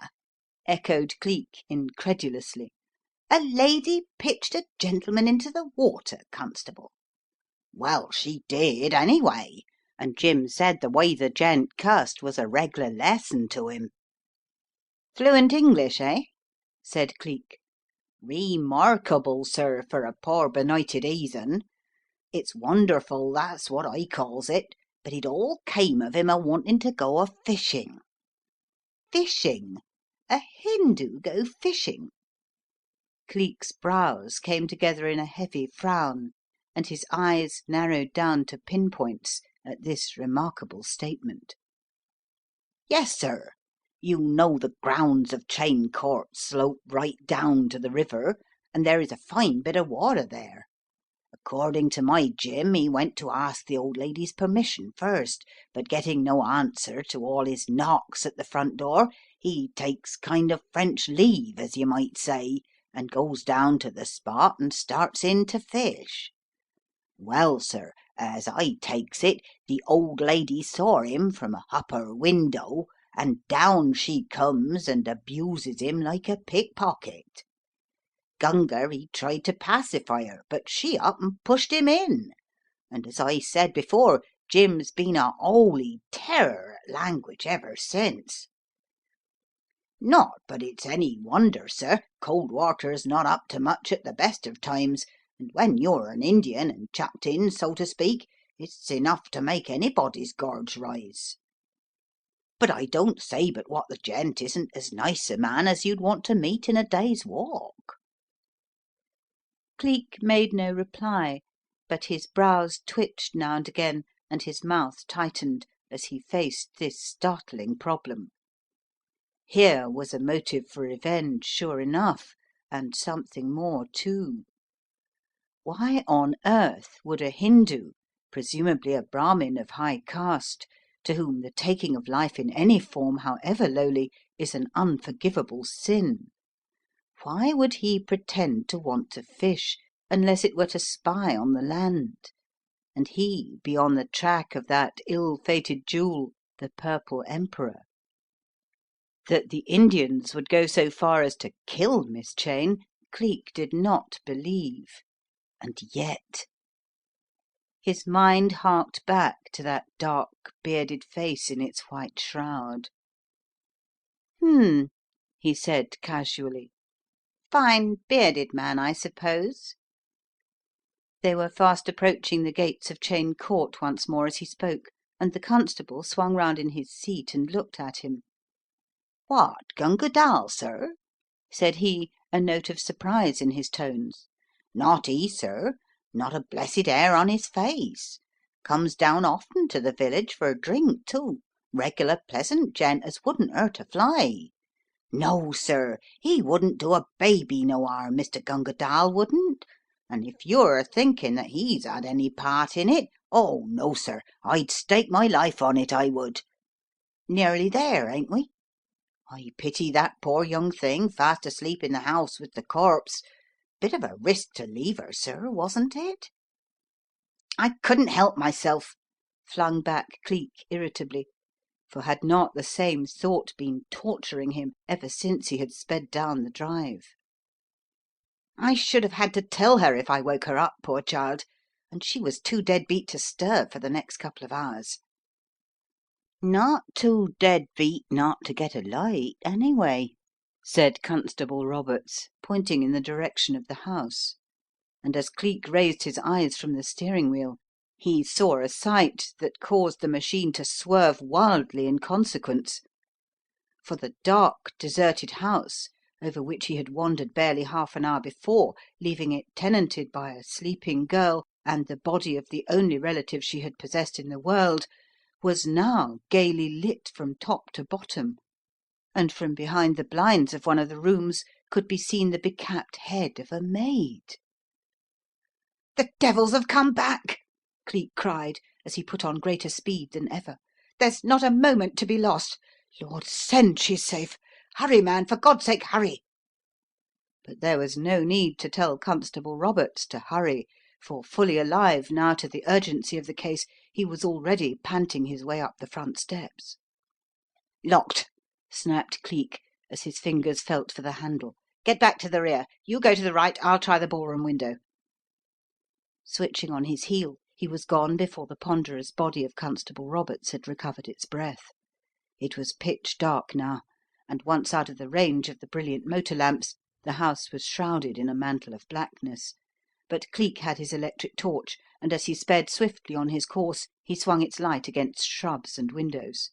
echoed Cleek incredulously. "A lady pitched a gentleman into the water, constable?" "Well, she did, anyway, and Jim said the way the gent cussed was a reg'lar lesson to him." "Fluent English, eh?" said Cleek. "Remarkable, sir, for a poor benighted 'eathen. It's wonderful, that's what I calls it, but it all came of him a wanting to go a fishing." "Fishing? A Hindoo go fishing?" Cleek's brows came together in a heavy frown, and his eyes narrowed down to pinpoints at this remarkable statement. "Yes, sir. You know the grounds of Cheyne Court slope right down to the river, and there is a fine bit of water there. According to my Jim, he went to ask the old lady's permission first, but getting no answer to all his knocks at the front door, he takes kind of French leave, as you might say, and goes down to the spot and starts in to fish. Well, sir, as I takes it, the old lady saw him from a hupper window, and down she comes and abuses him like a pickpocket. Gunga he tried to pacify her, but she up and pushed him in, and as I said before, Jim's been a holy terror at language ever since. Not but it's any wonder, sir, cold water's not up to much at the best of times, and when you're an Indian and chucked in, so to speak, it's enough to make anybody's gorge rise. But I don't say but what the gent isn't as nice a man as you'd want to meet in a day's walk." Cleek made no reply, but his brows twitched now and again and his mouth tightened as he faced this startling problem. Here was a motive for revenge, sure enough, and something more too. Why on earth would a Hindu, presumably a Brahmin of high caste, to whom the taking of life in any form, however lowly, is an unforgivable sin, why would he pretend to want to fish unless it were to spy on the land, and he be on the track of that ill-fated jewel, the Purple Emperor? That the Indians would go so far as to kill Miss Cheyne, Cleek did not believe. And yet his mind harked back to that dark, bearded face in its white shroud. He said casually. "Fine bearded man, I suppose?" They were fast approaching the gates of Cheyne Court once more as he spoke, and the constable swung round in his seat and looked at him. "What, Gunga Dall, sir?" said he, a note of surprise in his tones. "Not he, sir. Not a blessed hair on his face. Comes down often to the village for a drink, too. Regular pleasant gent as wouldn't hurt a fly. No, sir, he wouldn't do a baby no harm, Mr. Gunga Dall wouldn't. And if you're thinking that he's had any part in it, oh, no, sir, I'd stake my life on it, I would. Nearly there, ain't we? I pity that poor young thing fast asleep in the house with the corpse. Bit of a risk to leave her, sir, wasn't it?" "I couldn't help myself," flung back Cleek irritably, for had not the same thought been torturing him ever since he had sped down the drive. "I should have had to tell her if I woke her up, poor child, and she was too dead beat to stir for the next couple of hours." "Not too dead beat not to get a light, anyway," said Constable Roberts, pointing in the direction of the house, and as Cleek raised his eyes from the steering wheel, he saw a sight that caused the machine to swerve wildly in consequence. For the dark, deserted house, over which he had wandered barely half an hour before, leaving it tenanted by a sleeping girl and the body of the only relative she had possessed in the world, was now gaily lit from top to bottom, and from behind the blinds of one of the rooms could be seen the becapped head of a maid. "The devils have come back!" Cleek cried as he put on greater speed than ever. "There's not a moment to be lost. Lord send she's safe! Hurry, man, for God's sake, hurry!" But there was no need to tell Constable Roberts to hurry, for fully alive now to the urgency of the case, he was already panting his way up the front steps. "Locked!" snapped Cleek as his fingers felt for the handle. "Get back to the rear. You go to the right, I'll try the ballroom window." Switching on his heel, he was gone before the ponderous body of Constable Roberts had recovered its breath. It was pitch dark now, and once out of the range of the brilliant motor lamps, the house was shrouded in a mantle of blackness. But Cleek had his electric torch, and as he sped swiftly on his course, he swung its light against shrubs and windows.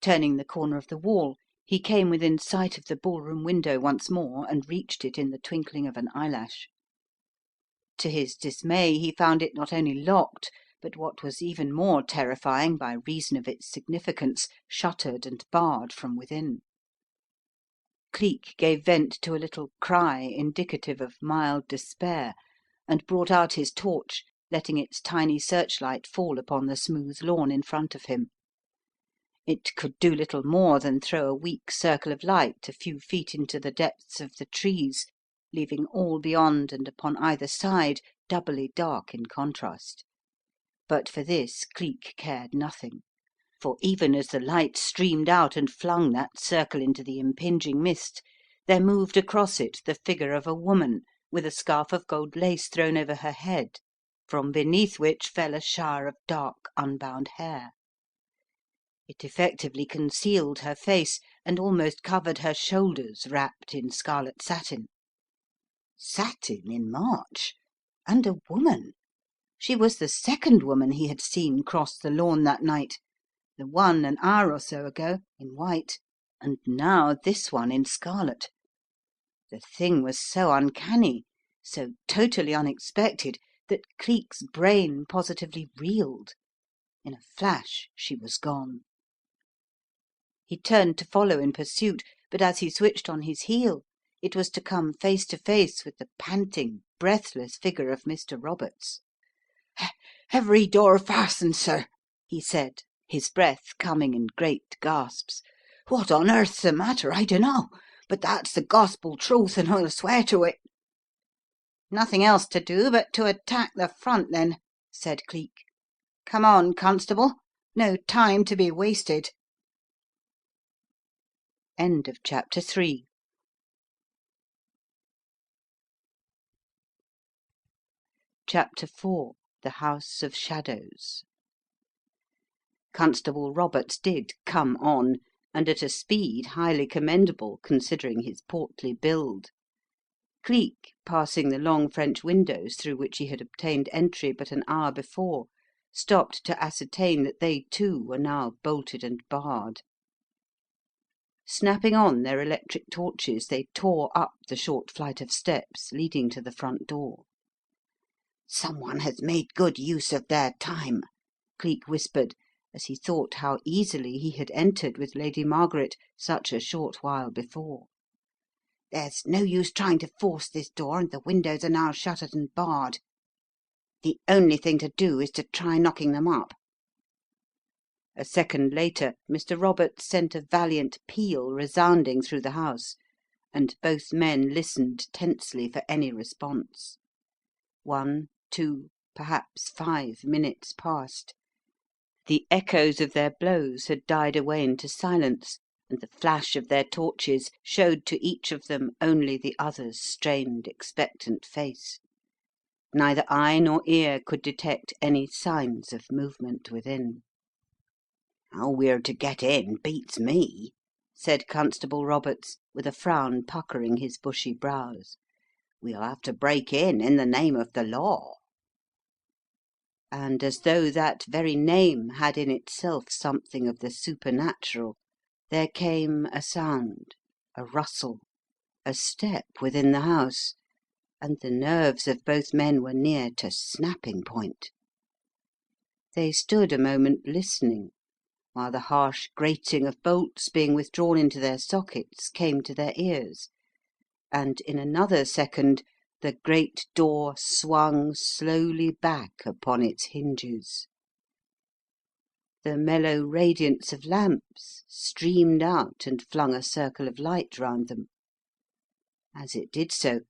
Turning the corner of the wall, he came within sight of the ballroom window once more and reached it in the twinkling of an eyelash. To his dismay, he found it not only locked, but what was even more terrifying by reason of its significance, shuttered and barred from within. Cleek gave vent to a little cry indicative of mild despair, and brought out his torch, letting its tiny searchlight fall upon the smooth lawn in front of him. It could do little more than throw a weak circle of light a few feet into the depths of the trees, leaving all beyond and upon either side doubly dark in contrast. But for this Cleek cared nothing, for even as the light streamed out and flung that circle into the impinging mist, there moved across it the figure of a woman with a scarf of gold lace thrown over her head, from beneath which fell a shower of dark unbound hair. It effectively concealed her face and almost covered her shoulders, wrapped in scarlet satin. Satin in March! And a woman! She was the second woman he had seen cross the lawn that night, the one an hour or so ago in white, and now this one in scarlet. The thing was so uncanny, so totally unexpected, that Cleek's brain positively reeled. In a flash she was gone. He turned to follow in pursuit, but as he switched on his heel, it was to come face to face with the panting, breathless figure of Mr. Roberts. "Every door fastened, sir," he said, his breath coming in great gasps. "What on earth's the matter, I dunno, but that's the gospel truth, and I'll swear to it." "Nothing else to do but to attack the front, then," said Cleek. "Come on, constable. No time to be wasted." Chapter 4. The House of Shadows. Constable Roberts did "come on," and at a speed highly commendable considering his portly build. Cleek, passing the long French windows through which he had obtained entry but an hour before, stopped to ascertain that they too were now bolted and barred. Snapping on their electric torches, they tore up the short flight of steps leading to the front door. "Someone has made good use of their time," Cleek whispered, as he thought how easily he had entered with Lady Margaret such a short while before. "There's no use trying to force this door, and the windows are now shuttered and barred. The only thing to do is to try knocking them up." A second later Mr. Roberts sent a valiant peal resounding through the house, and both men listened tensely for any response. 1, 2, perhaps 5 minutes passed. The echoes of their blows had died away into silence, and the flash of their torches showed to each of them only the other's strained, expectant face. Neither eye nor ear could detect any signs of movement within. "How we're to get in beats me," said Constable Roberts, with a frown puckering his bushy brows. "We'll have to break in the name of the law." And as though that very name had in itself something of the supernatural, there came a sound, a rustle, a step within the house, and the nerves of both men were near to snapping point. They stood a moment listening, while the harsh grating of bolts being withdrawn into their sockets came to their ears, and in another second the great door swung slowly back upon its hinges. The mellow radiance of lamps streamed out and flung a circle of light round them. As it did so,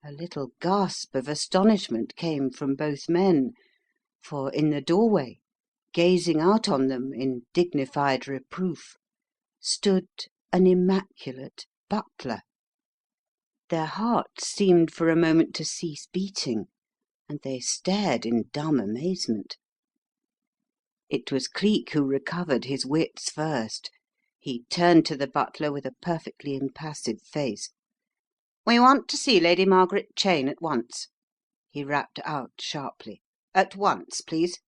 a little gasp of astonishment came from both men, for in the doorway, gazing out on them in dignified reproof, stood an immaculate butler. Their hearts seemed for a moment to cease beating, and they stared in dumb amazement. It was Cleek who recovered his wits first. He turned to the butler with a perfectly impassive face. "We want to see Lady Margaret Cheyne at once," he rapped out sharply. "At once, please."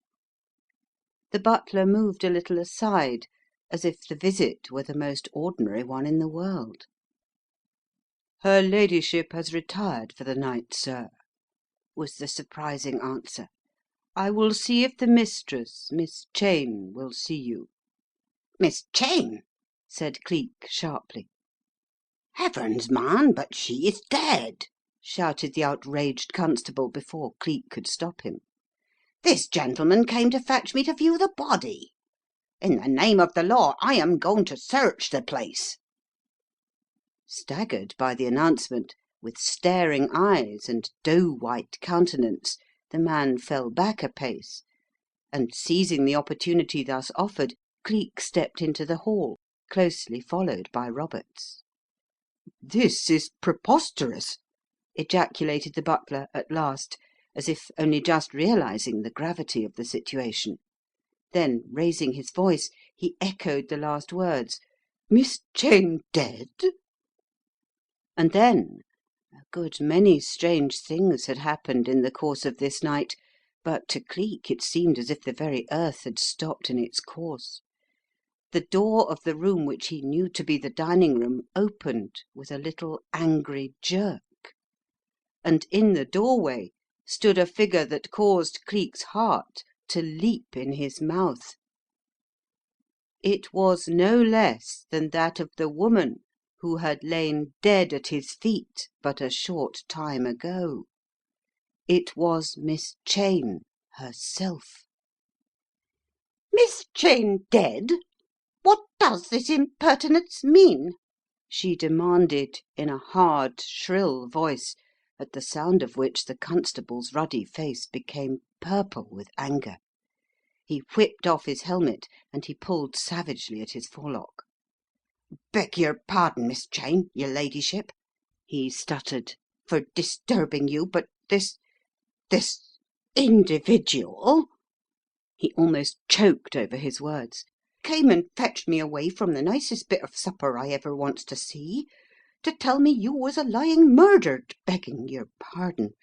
The butler moved a little aside, as if the visit were the most ordinary one in the world. "Her ladyship has retired for the night, sir," was the surprising answer. "I will see if the mistress, Miss Cheyne, will see you." "Miss Cheyne?" said Cleek sharply. "Heavens, man, but she is dead!" shouted the outraged constable before Cleek could stop him. "This gentleman came to fetch me to view the body. In the name of the law, I am going to search the place." Staggered by the announcement, with staring eyes and dough-white countenance, the man fell back a pace, and seizing the opportunity thus offered, Cleek stepped into the hall, closely followed by Roberts. "This is preposterous!" ejaculated the butler at last, as if only just realizing the gravity of the situation. Then, raising his voice, he echoed the last words. "Miss Cheyne dead?" And then a good many strange things had happened in the course of this night, but to Cleek it seemed as if the very earth had stopped in its course. The door of the room which he knew to be the dining room opened with a little angry jerk, and in the doorway stood a figure that caused Cleek's heart to leap in his mouth. It was no less than that of the woman who had lain dead at his feet but a short time ago. It was Miss Cheyne herself. "Miss Cheyne dead? What does this impertinence mean?" she demanded in a hard, shrill voice, at the sound of which the constable's ruddy face became purple with anger. He whipped off his helmet and he pulled savagely at his forelock. "Beg your pardon, Miss Cheyne, your ladyship," he stuttered, "for disturbing you, but this individual," he almost choked over his words, "came and fetched me away from the nicest bit of supper I ever wants to see, to tell me you was a lying murdered, begging your pardon,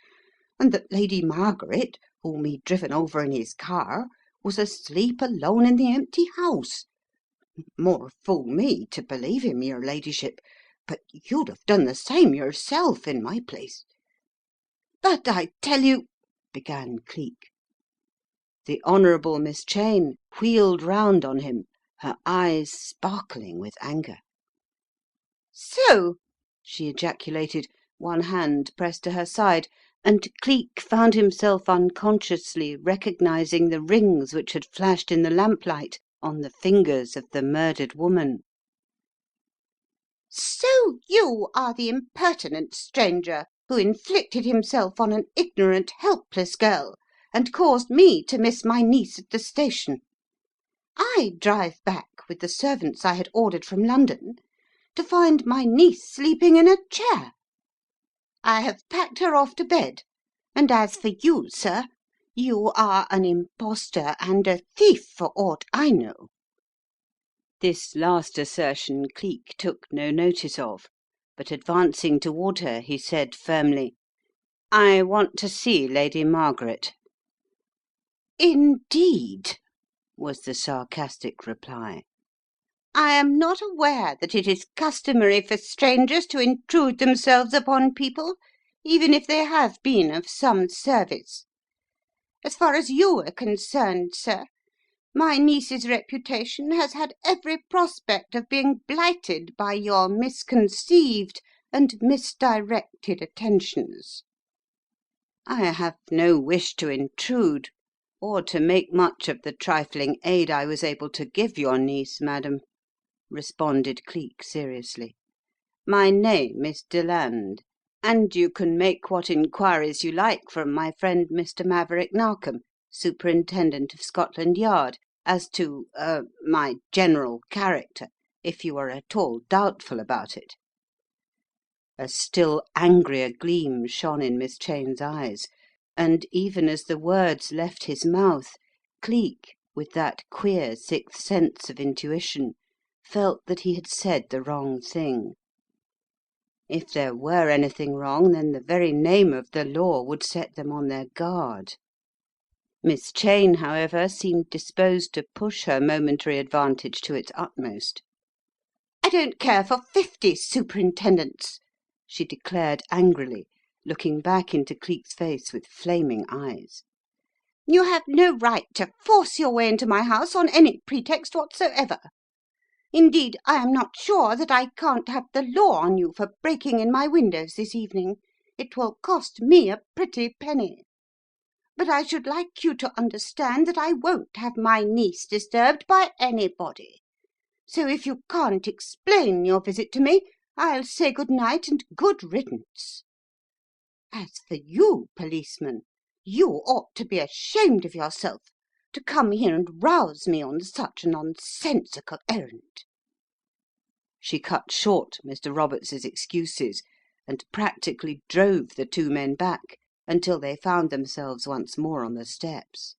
and that Lady Margaret, whom he'd driven over in his car, was asleep alone in the empty house. More fool me to believe him, your ladyship, but you'd have done the same yourself in my place." "But I tell you " began Cleek. The Honourable Miss Cheyne wheeled round on him, her eyes sparkling with anger. "So!" she ejaculated, one hand pressed to her side, and Cleek found himself unconsciously recognizing the rings which had flashed in the lamplight on the fingers of the murdered woman. "So you are the impertinent stranger who inflicted himself on an ignorant, helpless girl, and caused me to miss my niece at the station. I drive back with the servants I had ordered from London, to find my niece sleeping in a chair. I have packed her off to bed, and as for you, sir, you are an impostor and a thief for aught I know." This last assertion Cleek took no notice of, but advancing toward her, he said firmly, "I want to see Lady Margaret." "Indeed?" was the sarcastic reply. "I am not aware that it is customary for strangers to intrude themselves upon people, even if they have been of some service. As far as you are concerned, sir, my niece's reputation has had every prospect of being blighted by your misconceived and misdirected attentions." "I have no wish to intrude, or to make much of the trifling aid I was able to give your niece, madam," responded Cleek seriously. "My name is Deland, and you can make what inquiries you like from my friend Mr. Maverick Narkom, Superintendent of Scotland Yard, as to my general character, if you are at all doubtful about it." A still angrier gleam shone in Miss Cheyne's eyes, and even as the words left his mouth, Cleek, with that queer sixth sense of intuition, felt that he had said the wrong thing. If there were anything wrong, then the very name of the law would set them on their guard. Miss Cheyne, however, seemed disposed to push her momentary advantage to its utmost. "I don't care for 50 superintendents," she declared angrily, looking back into Cleek's face with flaming eyes. "You have no right to force your way into my house on any pretext whatsoever. Indeed, I am not sure that I can't have the law on you for breaking in my windows this evening. It will cost me a pretty penny. But I should like you to understand that I won't have my niece disturbed by anybody. So if you can't explain your visit to me, I'll say good night and good riddance. As for you, policeman, you ought to be ashamed of yourself to come here and rouse me on such a nonsensical errand." She cut short Mr. Roberts's excuses and practically drove the two men back until they found themselves once more on the steps.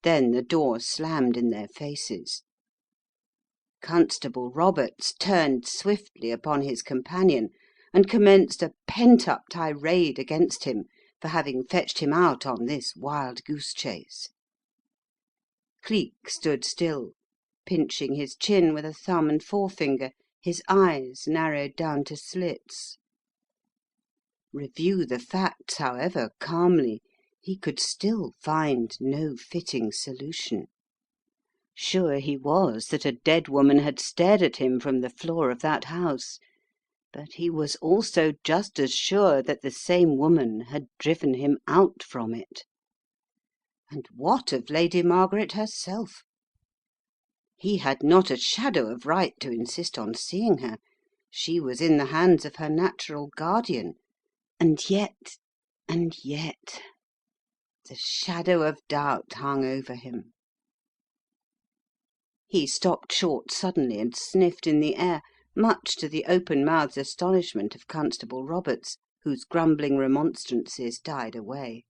Then the door slammed in their faces. Constable Roberts turned swiftly upon his companion and commenced a pent-up tirade against him for having fetched him out on this wild-goose chase. Cleek stood still, pinching his chin with a thumb and forefinger, his eyes narrowed down to slits. Review the facts, however, calmly, he could still find no fitting solution. Sure he was that a dead woman had stared at him from the floor of that house, but he was also just as sure that the same woman had driven him out from it. And what of Lady Margaret herself? He had not a shadow of right to insist on seeing her. She was in the hands of her natural guardian. And yet, the shadow of doubt hung over him. He stopped short suddenly and sniffed in the air, much to the open-mouthed astonishment of Constable Roberts, whose grumbling remonstrances died away.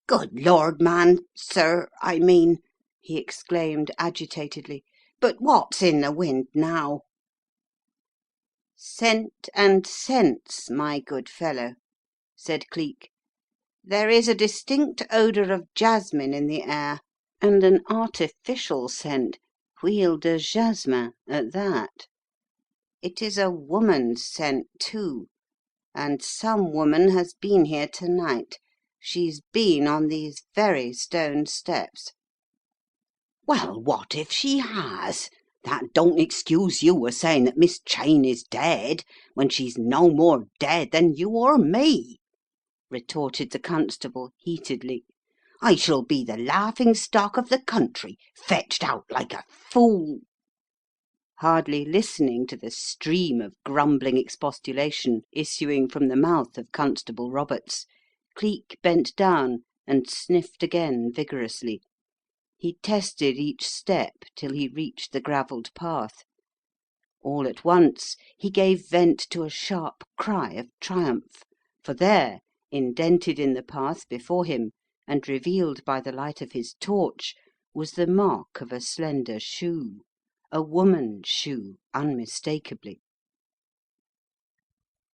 "Good Lord, man, sir, I mean," he exclaimed agitatedly, "but what's in the wind now?" "Scent and sense, my good fellow," said Cleek. "There is a distinct odour of jasmine in the air, and an artificial scent, huile de jasmin, at that. It is a woman's scent, too, and some woman has been here to-night. She's been on these very stone steps." "Well, what if she has? That don't excuse you a saying that Miss Cheyne is dead, when she's no more dead than you or me," retorted the constable heatedly. "I shall be the laughing stock of the country, fetched out like a fool." Hardly listening to the stream of grumbling expostulation issuing from the mouth of Constable Roberts, Cleek bent down and sniffed again vigorously. He tested each step till he reached the gravelled path. All at once he gave vent to a sharp cry of triumph, for there, indented in the path before him, and revealed by the light of his torch, was the mark of a slender shoe, a woman's shoe unmistakably.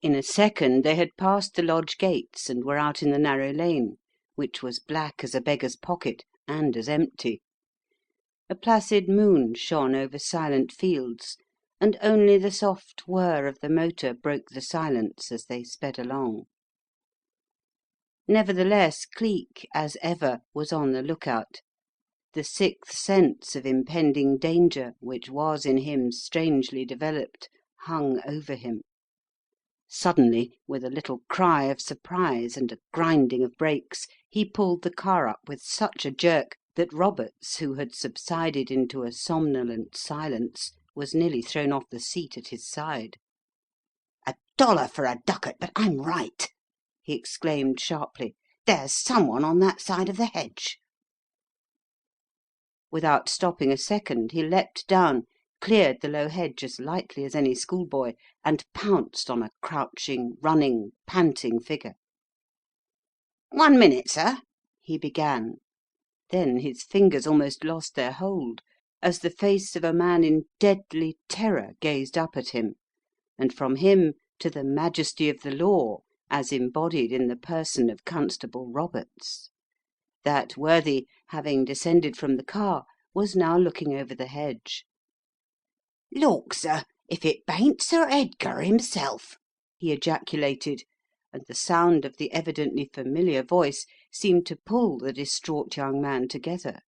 In a second they had passed the lodge gates and were out in the narrow lane, which was black as a beggar's pocket and as empty. A placid moon shone over silent fields, and only the soft whir of the motor broke the silence as they sped along. Nevertheless, Cleek, as ever, was on the lookout. The sixth sense of impending danger, which was in him strangely developed, hung over him. Suddenly, with a little cry of surprise and a grinding of brakes, he pulled the car up with such a jerk that Roberts, who had subsided into a somnolent silence, was nearly thrown off the seat at his side. $1 for a ducat, but I'm right," he exclaimed sharply. "There's someone on that side of the hedge." Without stopping a second, he leapt down, cleared the low hedge as lightly as any schoolboy, and pounced on a crouching, running, panting figure. "1 minute, sir," he began. Then his fingers almost lost their hold, as the face of a man in deadly terror gazed up at him, and from him to the majesty of the law, as embodied in the person of Constable Roberts. That worthy, having descended from the car, was now looking over the hedge. "Look, sir, if it bain't Sir Edgar himself!" he ejaculated, and the sound of the evidently familiar voice seemed to pull the distraught young man together.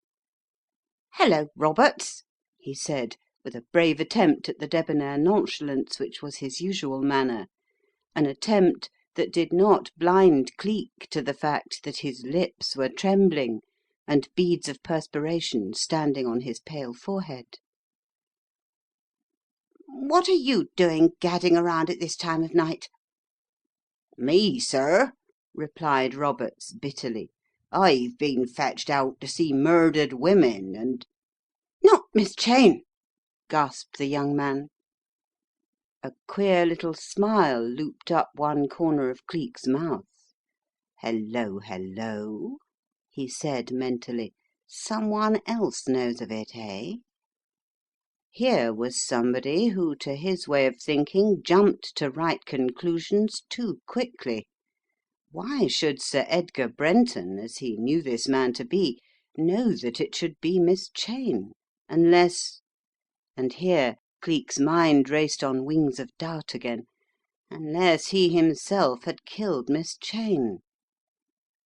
"Hello, Roberts," he said, with a brave attempt at the debonair nonchalance which was his usual manner, an attempt that did not blind Cleek to the fact that his lips were trembling and beads of perspiration standing on his pale forehead. "What are you doing gadding around at this time of night?" "Me, sir?" replied Roberts bitterly. "I've been fetched out to see murdered women, and—" "Not Miss Cheyne!" gasped the young man. A queer little smile looped up one corner of Cleek's mouth. "Hello, hello," he said mentally. "Someone else knows of it, eh?" Here was somebody who, to his way of thinking, jumped to right conclusions too quickly. Why should Sir Edgar Brenton, as he knew this man to be, know that it should be Miss Cheyne, unless— and here Cleek's mind raced on wings of doubt again— unless he himself had killed Miss Cheyne?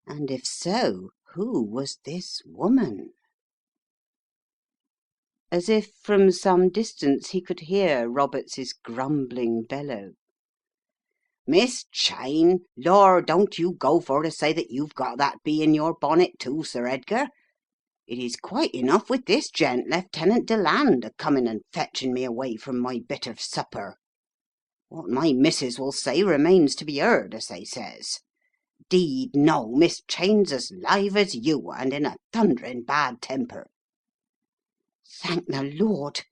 And if so, who was this woman? As if from some distance he could hear Roberts's grumbling bellow. "Miss Cheyne? Lor, don't you go for to say that you've got that bee in your bonnet too, Sir Edgar. It is quite enough with this gent, Lieutenant Deland, a coming and fetching me away from my bit of supper. What my missus will say remains to be heard, as they says. 'Deed, no, Miss Cheyne's as live as you, and in a thundering bad temper." "Thank the Lord!"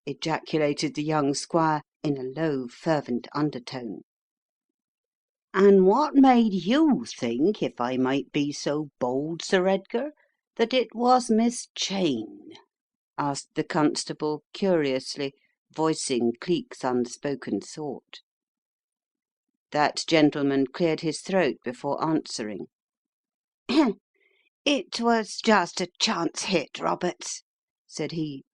ejaculated the young squire in a low, fervent undertone. "And what made you think, if I might be so bold, Sir Edgar, that it was Miss Cheyne?" asked the constable curiously, voicing Cleek's unspoken thought. That gentleman cleared his throat before answering. "It was just a chance hit, Roberts," said he,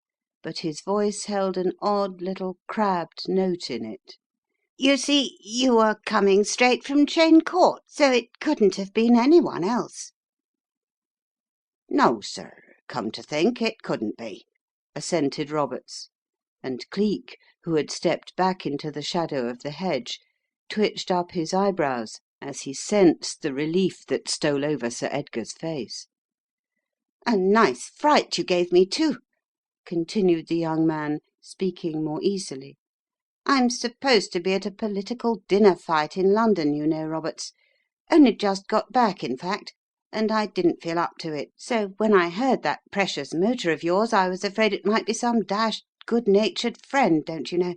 but his voice held an odd little crabbed note in it. "You see, you were coming straight from Cheyne Court, so it couldn't have been any one else." "No, sir, come to think, it couldn't be," assented Roberts, and Cleek, who had stepped back into the shadow of the hedge, twitched up his eyebrows as he sensed the relief that stole over Sir Edgar's face. "A nice fright you gave me, too," continued the young man, speaking more easily. "I'm supposed to be at a political dinner fight in London, you know, Roberts. Only just got back, in fact, and I didn't feel up to it, so when I heard that precious motor of yours I was afraid it might be some dashed good-natured friend, don't you know,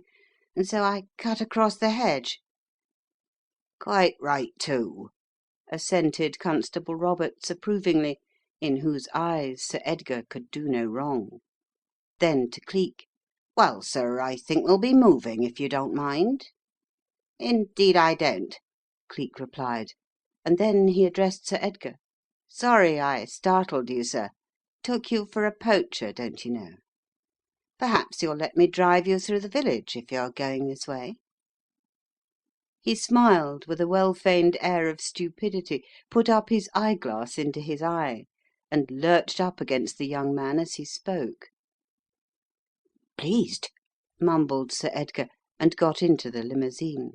and so I cut across the hedge." "Quite right, too," assented Constable Roberts approvingly, in whose eyes Sir Edgar could do no wrong. Then to Cleek, "Well, sir, I think we'll be moving, if you don't mind." "Indeed I don't," Cleek replied, and then he addressed Sir Edgar. "Sorry I startled you, sir. Took you for a poacher, don't you know. Perhaps you'll let me drive you through the village, if you're going this way?" He smiled with a well-feigned air of stupidity, put up his eyeglass into his eye, and lurched up against the young man as he spoke. "Pleased," mumbled Sir Edgar, and got into the limousine.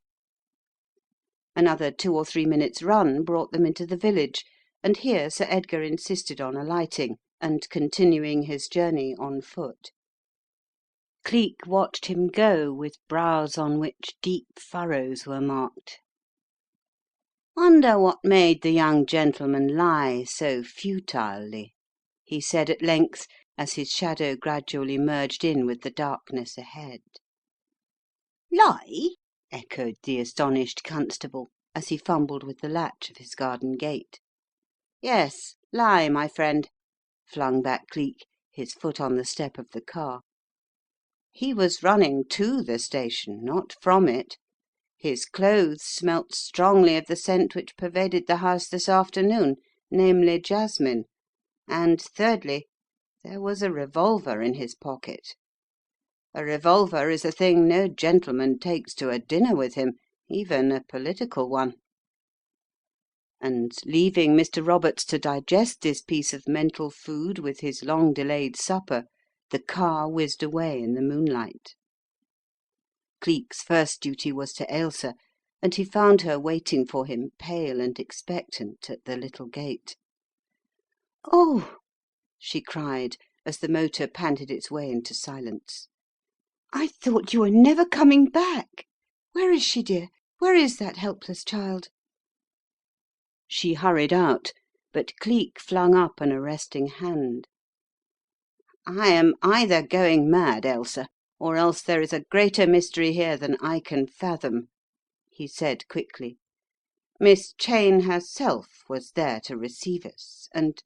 Another 2 or 3 minutes' run brought them into the village, and here Sir Edgar insisted on alighting, and continuing his journey on foot. Cleek watched him go with brows on which deep furrows were marked. "Wonder what made the young gentleman lie so futilely," he said at length, as his shadow gradually merged in with the darkness ahead. "Lie?" echoed the astonished constable, as he fumbled with the latch of his garden gate. "Yes, lie, my friend," flung back Cleek, his foot on the step of the car. He was running to the station, not from it. His clothes smelt strongly of the scent which pervaded the house this afternoon, namely jasmine, and, thirdly, there was a revolver in his pocket. A revolver is a thing no gentleman takes to a dinner with him, even a political one. And leaving Mr. Roberts to digest this piece of mental food with his long delayed supper, The car whizzed away in the moonlight. Cleek's first duty was to Ailsa, and he found her waiting for him, pale and expectant, at the little gate. "Oh!" she cried, as the motor panted its way into silence. "I thought you were never coming back. Where is she, dear? Where is that helpless child?" She hurried out, but Cleek flung up an arresting hand. "I am either going mad, Ailsa, or else there is a greater mystery here than I can fathom," he said quickly. "Miss Cheyne herself was there to receive us, and—"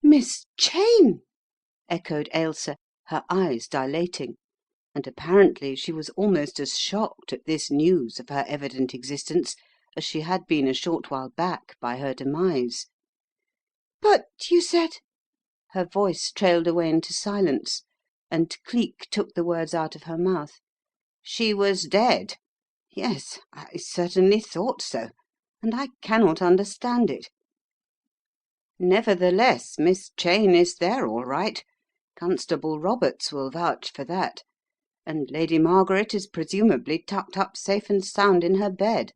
"Miss Cheyne!" echoed Ailsa, her eyes dilating, and apparently she was almost as shocked at this news of her evident existence as she had been a short while back by her demise. "But you said—" Her voice trailed away into silence, and Cleek took the words out of her mouth. "She was dead. Yes, I certainly thought so, and I cannot understand it. Nevertheless, Miss Cheyne is there all right. Constable Roberts will vouch for that, and Lady Margaret is presumably tucked up safe and sound in her bed.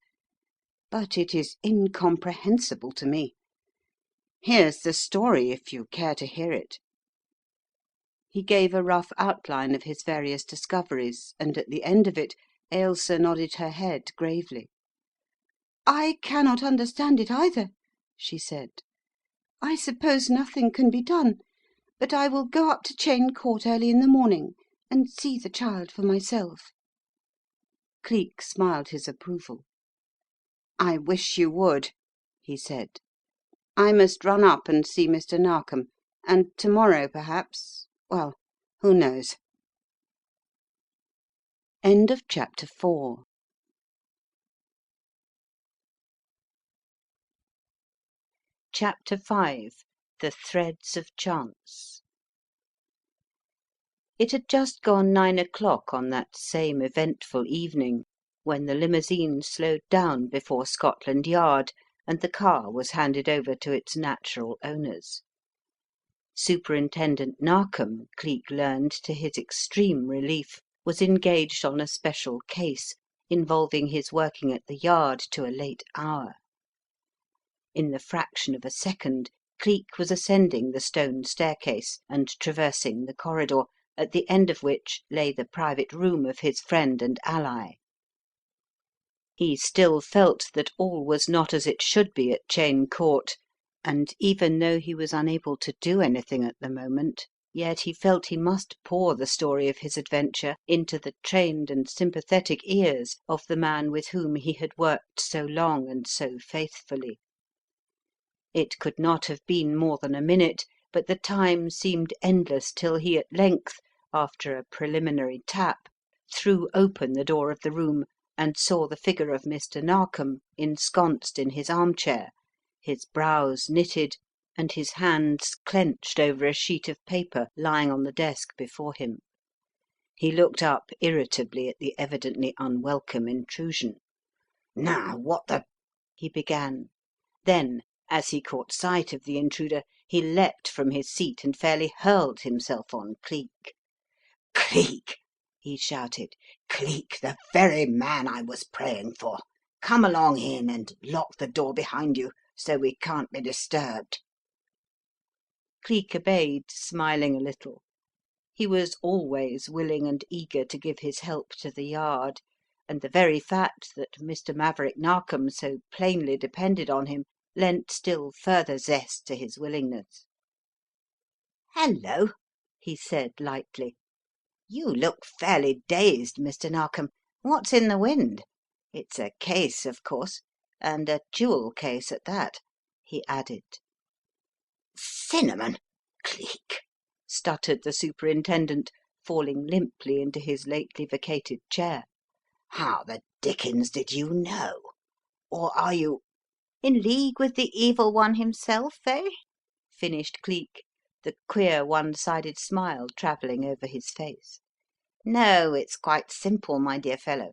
But it is incomprehensible to me. Here's the story, if you care to hear it." He gave a rough outline of his various discoveries, and at the end of it Ailsa nodded her head gravely. "I cannot understand it either," she said. "I suppose nothing can be done, but I will go up to Cheyne Court early in the morning and see the child for myself." Cleek smiled his approval. "I wish you would," he said. "I must run up and see Mr. Narkom, and to morrow perhaps, well, who knows?" Chapter 5. The Threads of Chance. It had just gone 9 o'clock on that same eventful evening when the limousine slowed down before Scotland Yard and the car was handed over to its natural owners. Superintendent Narkom, Cleek learned to his extreme relief, was engaged on a special case involving his working at the Yard to a late hour. In the fraction of a second Cleek was ascending the stone staircase and traversing the corridor, at the end of which lay the private room of his friend and ally. He still felt that all was not as it should be at Cheyne Court, and even though he was unable to do anything at the moment, yet he felt he must pour the story of his adventure into the trained and sympathetic ears of the man with whom he had worked so long and so faithfully. It could not have been more than a minute, but the time seemed endless till he at length, after a preliminary tap, threw open the door of the room and saw the figure of Mr. Narkom ensconced in his armchair, his brows knitted and his hands clenched over a sheet of paper lying on the desk before him. He looked up irritably at the evidently unwelcome intrusion. "Now, what the—" he began. Then, as he caught sight of the intruder, he leapt from his seat and fairly hurled himself on Cleek. "Cleek!" he shouted. "Cleek, the very man I was praying for! Come along in and lock the door behind you so we can't be disturbed." Cleek obeyed, smiling a little. He was always willing and eager to give his help to the Yard, and the very fact that Mr. Maverick Narkom so plainly depended on him lent still further zest to his willingness. "Hello," he said lightly. "You look fairly dazed, Mr. Narkom. What's in the wind? It's a case, of course, and a jewel case at that," he added. "Cinnamon! Cleek!" stuttered the Superintendent, falling limply into his lately vacated chair. "How the dickens did you know? Or are you—" "In league with the Evil One himself, eh?" finished Cleek, the queer one-sided smile travelling over his face. "No, it's quite simple, my dear fellow.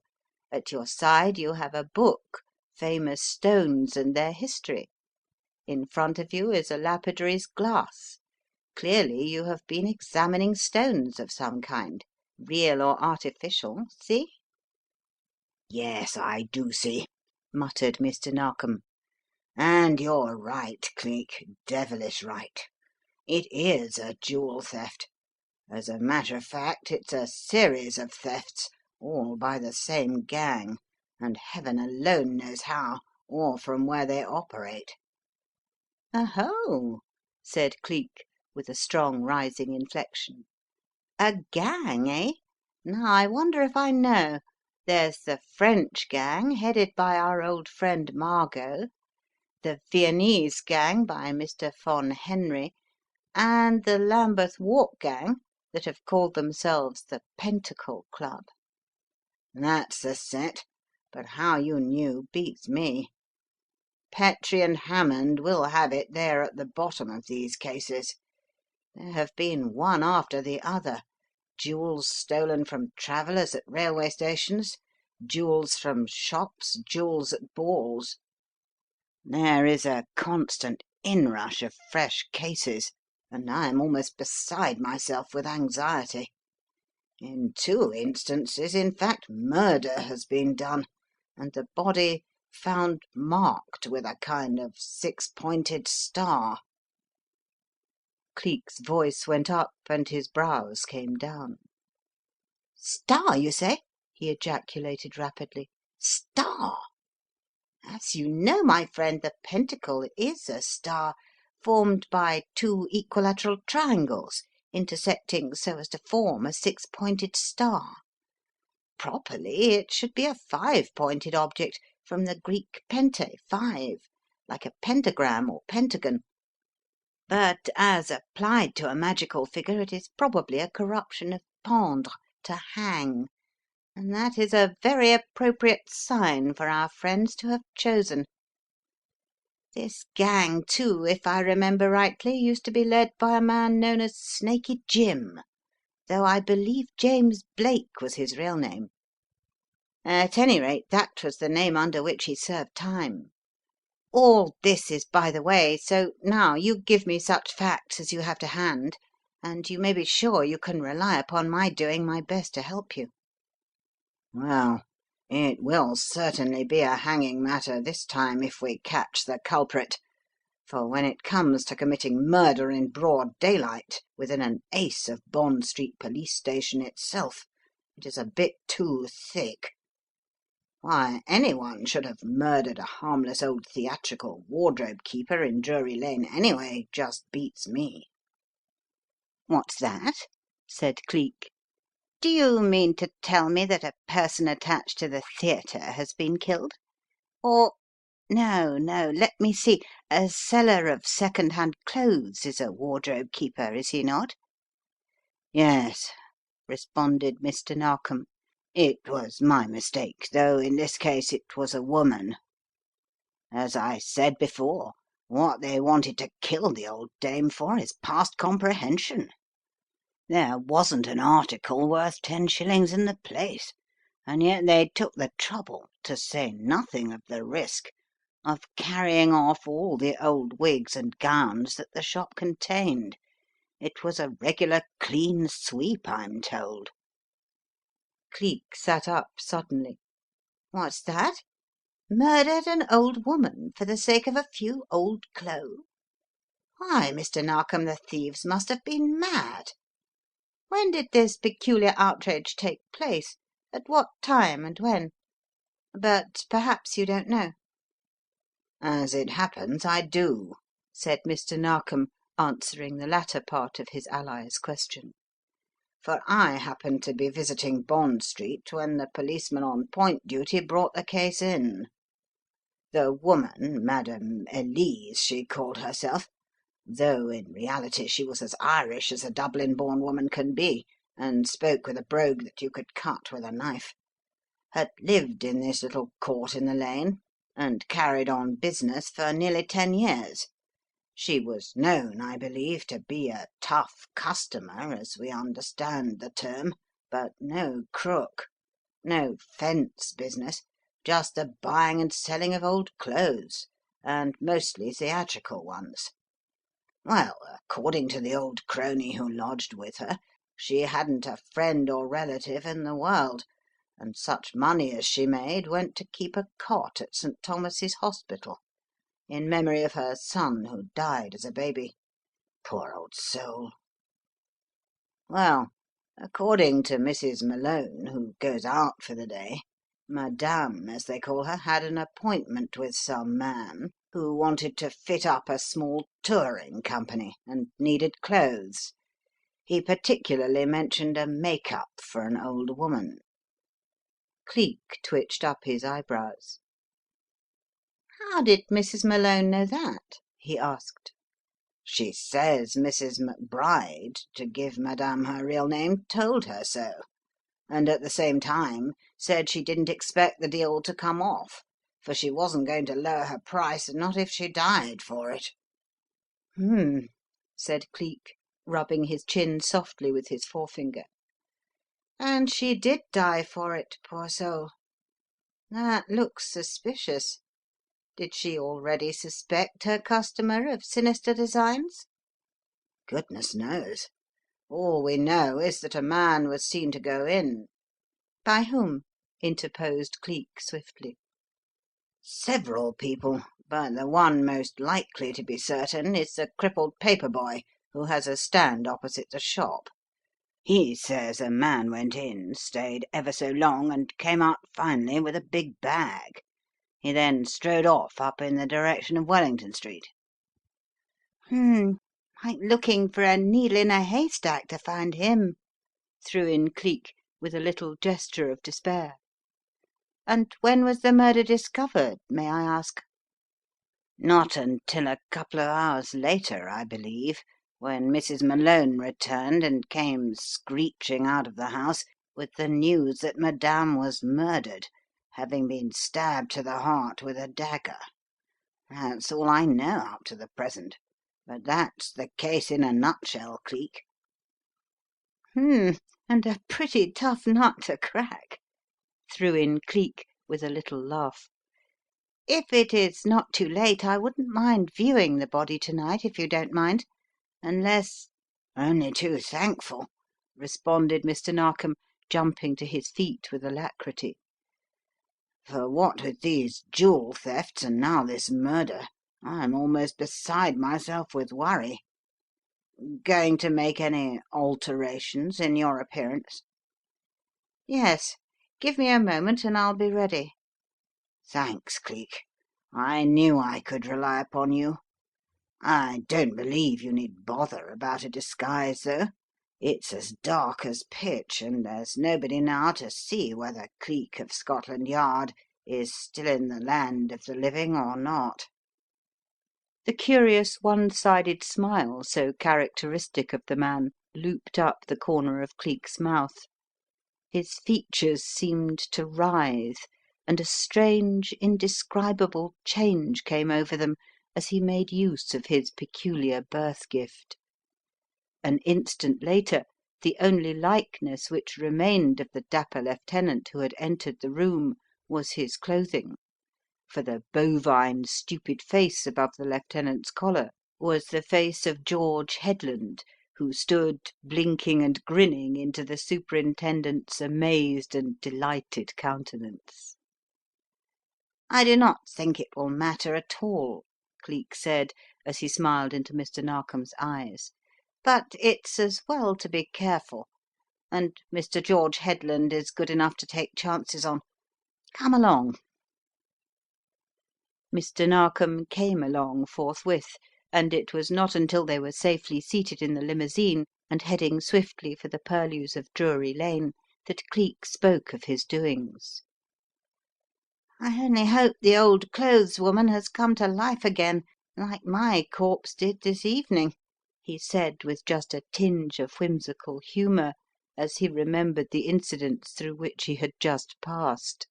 At your side you have a book, Famous Stones and Their History. In front of you is a lapidary's glass. Clearly you have been examining stones of some kind, real or artificial. See?" "Yes, I do see," muttered Mr. Narkom. "And you're right, Cleek, devilish right. It is a jewel theft. As a matter of fact, it's a series of thefts, all by the same gang, and heaven alone knows how, or from where they operate." "Oho!" said Cleek, with a strong rising inflection. "A gang, eh? Now I wonder if I know. There's the French gang, headed by our old friend Margot, the Viennese gang by Mr. von Henry, and the Lambeth Walk gang that have called themselves the Pentacle Club." "That's the set, but how you knew beats me. Petrie and Hammond will have it they're at the bottom of these cases. There have been one after the other. Jewels stolen from travellers at railway stations, jewels from shops, jewels at balls. There is a constant inrush of fresh cases, and I am almost beside myself with anxiety. In 2 instances, in fact, murder has been done, and the body found marked with a kind of 6-pointed star." Cleek's voice went up and his brows came down. Star, you say?" he ejaculated rapidly. Star? As you know, my friend, the pentacle is a star formed by 2 equilateral triangles intersecting so as to form a 6-pointed star. Properly it should be a 5-pointed object, from the Greek pente, 5, like a pentagram or pentagon, but as applied to a magical figure it is probably a corruption of pendre, to hang, and that is a very appropriate sign for our friends to have chosen. This gang, too, if I remember rightly, used to be led by a man known as Snaky Jim, though I believe James Blake was his real name. At any rate, that was the name under which he served time. All this is by the way, so now you give me such facts as you have to hand, and you may be sure you can rely upon my doing my best to help you." "Well, it will certainly be a hanging matter this time if we catch the culprit, for when it comes to committing murder in broad daylight within an ace of Bond Street Police Station itself, it is a bit too thick. Why anyone should have murdered a harmless old theatrical wardrobe keeper in Drury Lane anyway just beats me." "What's that?" said Cleek. "Do you mean to tell me that a person attached to the theatre has been killed? Or no, no, let me see, a seller of second hand clothes is a wardrobe keeper, is he not?" "Yes," responded Mr. Narkom. "It was my mistake, though in this case it was a woman. As I said before, what they wanted to kill the old dame for is past comprehension. There wasn't an article worth 10 shillings in the place, and yet they took the trouble, to say nothing of the risk, of carrying off all the old wigs and gowns that the shop contained. It was a regular clean sweep, I'm told." Cleek sat up suddenly. "What's that? Murdered an old woman for the sake of a few old clothes? Why, Mr. Narkom, the thieves must have been mad. When did this peculiar outrage take place? At what time and when? But perhaps you don't know." "As it happens, I do," said Mr. Narkom, answering the latter part of his ally's question. "For I happened to be visiting Bond Street when the policeman on point duty brought the case in. The woman, Madame Elise she called herself, though in reality she was as Irish as a Dublin born woman can be, and spoke with a brogue that you could cut with a knife, had lived in this little court in the lane, and carried on business for nearly 10 years. She was known, I believe, to be a tough customer, as we understand the term, but no crook. No 'fence' business, just the buying and selling of old clothes, and mostly theatrical ones. Well, according to the old crony who lodged with her, she hadn't a friend or relative in the world, and such money as she made went to keep a cot at St. Thomas's Hospital, in memory of her son who died as a baby. Poor old soul. Well, according to Mrs. Malone, who goes out for the day, Madame, as they call her, had an appointment with some man who wanted to fit up a small touring company and needed clothes. He particularly mentioned a make-up for an old woman. Cleek twitched up his eyebrows. "How did Mrs. Malone know that?" he asked. She says Mrs. McBride, to give Madame her real name, told her so, and at the same time said she didn't expect the deal to come off, for she wasn't going to lower her price, not if she died for it." "Hmm," said Cleek, rubbing his chin softly with his forefinger. "And she did die for it, poor soul. That looks suspicious. Did she already suspect her customer of sinister designs?" Goodness knows. All we know is that a man was seen to go in. "By whom?" interposed Cleek swiftly. Several people, but the one most likely to be certain is the crippled paper boy who has a stand opposite the shop. He says a man went in, stayed ever so long, and came out finally with a big bag. He then strode off up in the direction of Wellington Street." Like looking for a needle in a haystack to find him," threw in Cleek, with a little gesture of despair. "And when was the murder discovered, may I ask?" "Not until a couple of hours later, I believe, when Mrs. Malone returned and came screeching out of the house with the news that Madame was murdered, having been stabbed to the heart with a dagger. That's all I know up to the present, but that's the case in a nutshell, Cleek." And a pretty tough nut to crack," threw in Cleek, with a little laugh. "If it is not too late, I wouldn't mind viewing the body to night, if you don't mind, unless " "Only too thankful," responded Mr. Narkom, jumping to his feet with alacrity. "For what with these jewel thefts and now this murder, I'm almost beside myself with worry. Going to make any alterations in your appearance?" "Yes. Give me a moment and I'll be ready." "Thanks, Cleek. I knew I could rely upon you. I don't believe you need bother about a disguise, though. It's as dark as pitch, and there's nobody now to see whether Cleek of Scotland Yard is still in the land of the living or not." The curious one-sided smile so characteristic of the man looped up the corner of Cleek's mouth. His features seemed to writhe, and a strange, indescribable change came over them as he made use of his peculiar birth gift. An instant later the only likeness which remained of the dapper lieutenant who had entered the room was his clothing, for the bovine, stupid face above the lieutenant's collar was the face of George Headland, who stood blinking and grinning into the superintendent's amazed and delighted countenance. "I do not think it will matter at all," Cleek said as he smiled into Mr. Narkom's eyes, "but it's as well to be careful, and Mr. George Headland is good enough to take chances on. Come along." Mr. Narkom came along forthwith, and it was not until they were safely seated in the limousine and heading swiftly for the purlieus of Drury Lane that Cleek spoke of his doings. "I only hope the old clothes woman has come to life again, like my corpse did this evening," he said with just a tinge of whimsical humour as he remembered the incidents through which he had just passed.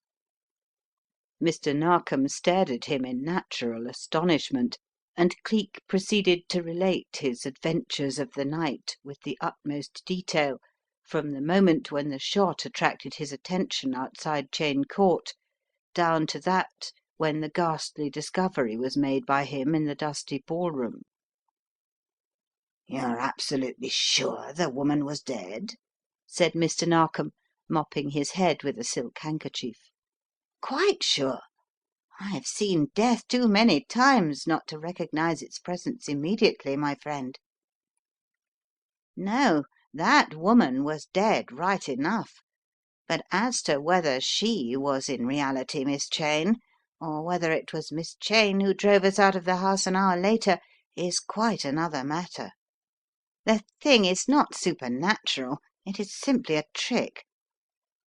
Mr. Narkom stared at him in natural astonishment, and Cleek proceeded to relate his adventures of the night with the utmost detail, from the moment when the shot attracted his attention outside Cheyne Court, down to that when the ghastly discovery was made by him in the dusty ballroom. "You're absolutely sure the woman was dead?" said Mr. Narkom, mopping his head with a silk handkerchief. "Quite sure." "I've seen death too many times not to recognise its presence immediately, my friend. No, that woman was dead right enough, but as to whether she was in reality Miss Cheyne, or whether it was Miss Cheyne who drove us out of the house an hour later, is quite another matter. The thing is not supernatural, it is simply a trick.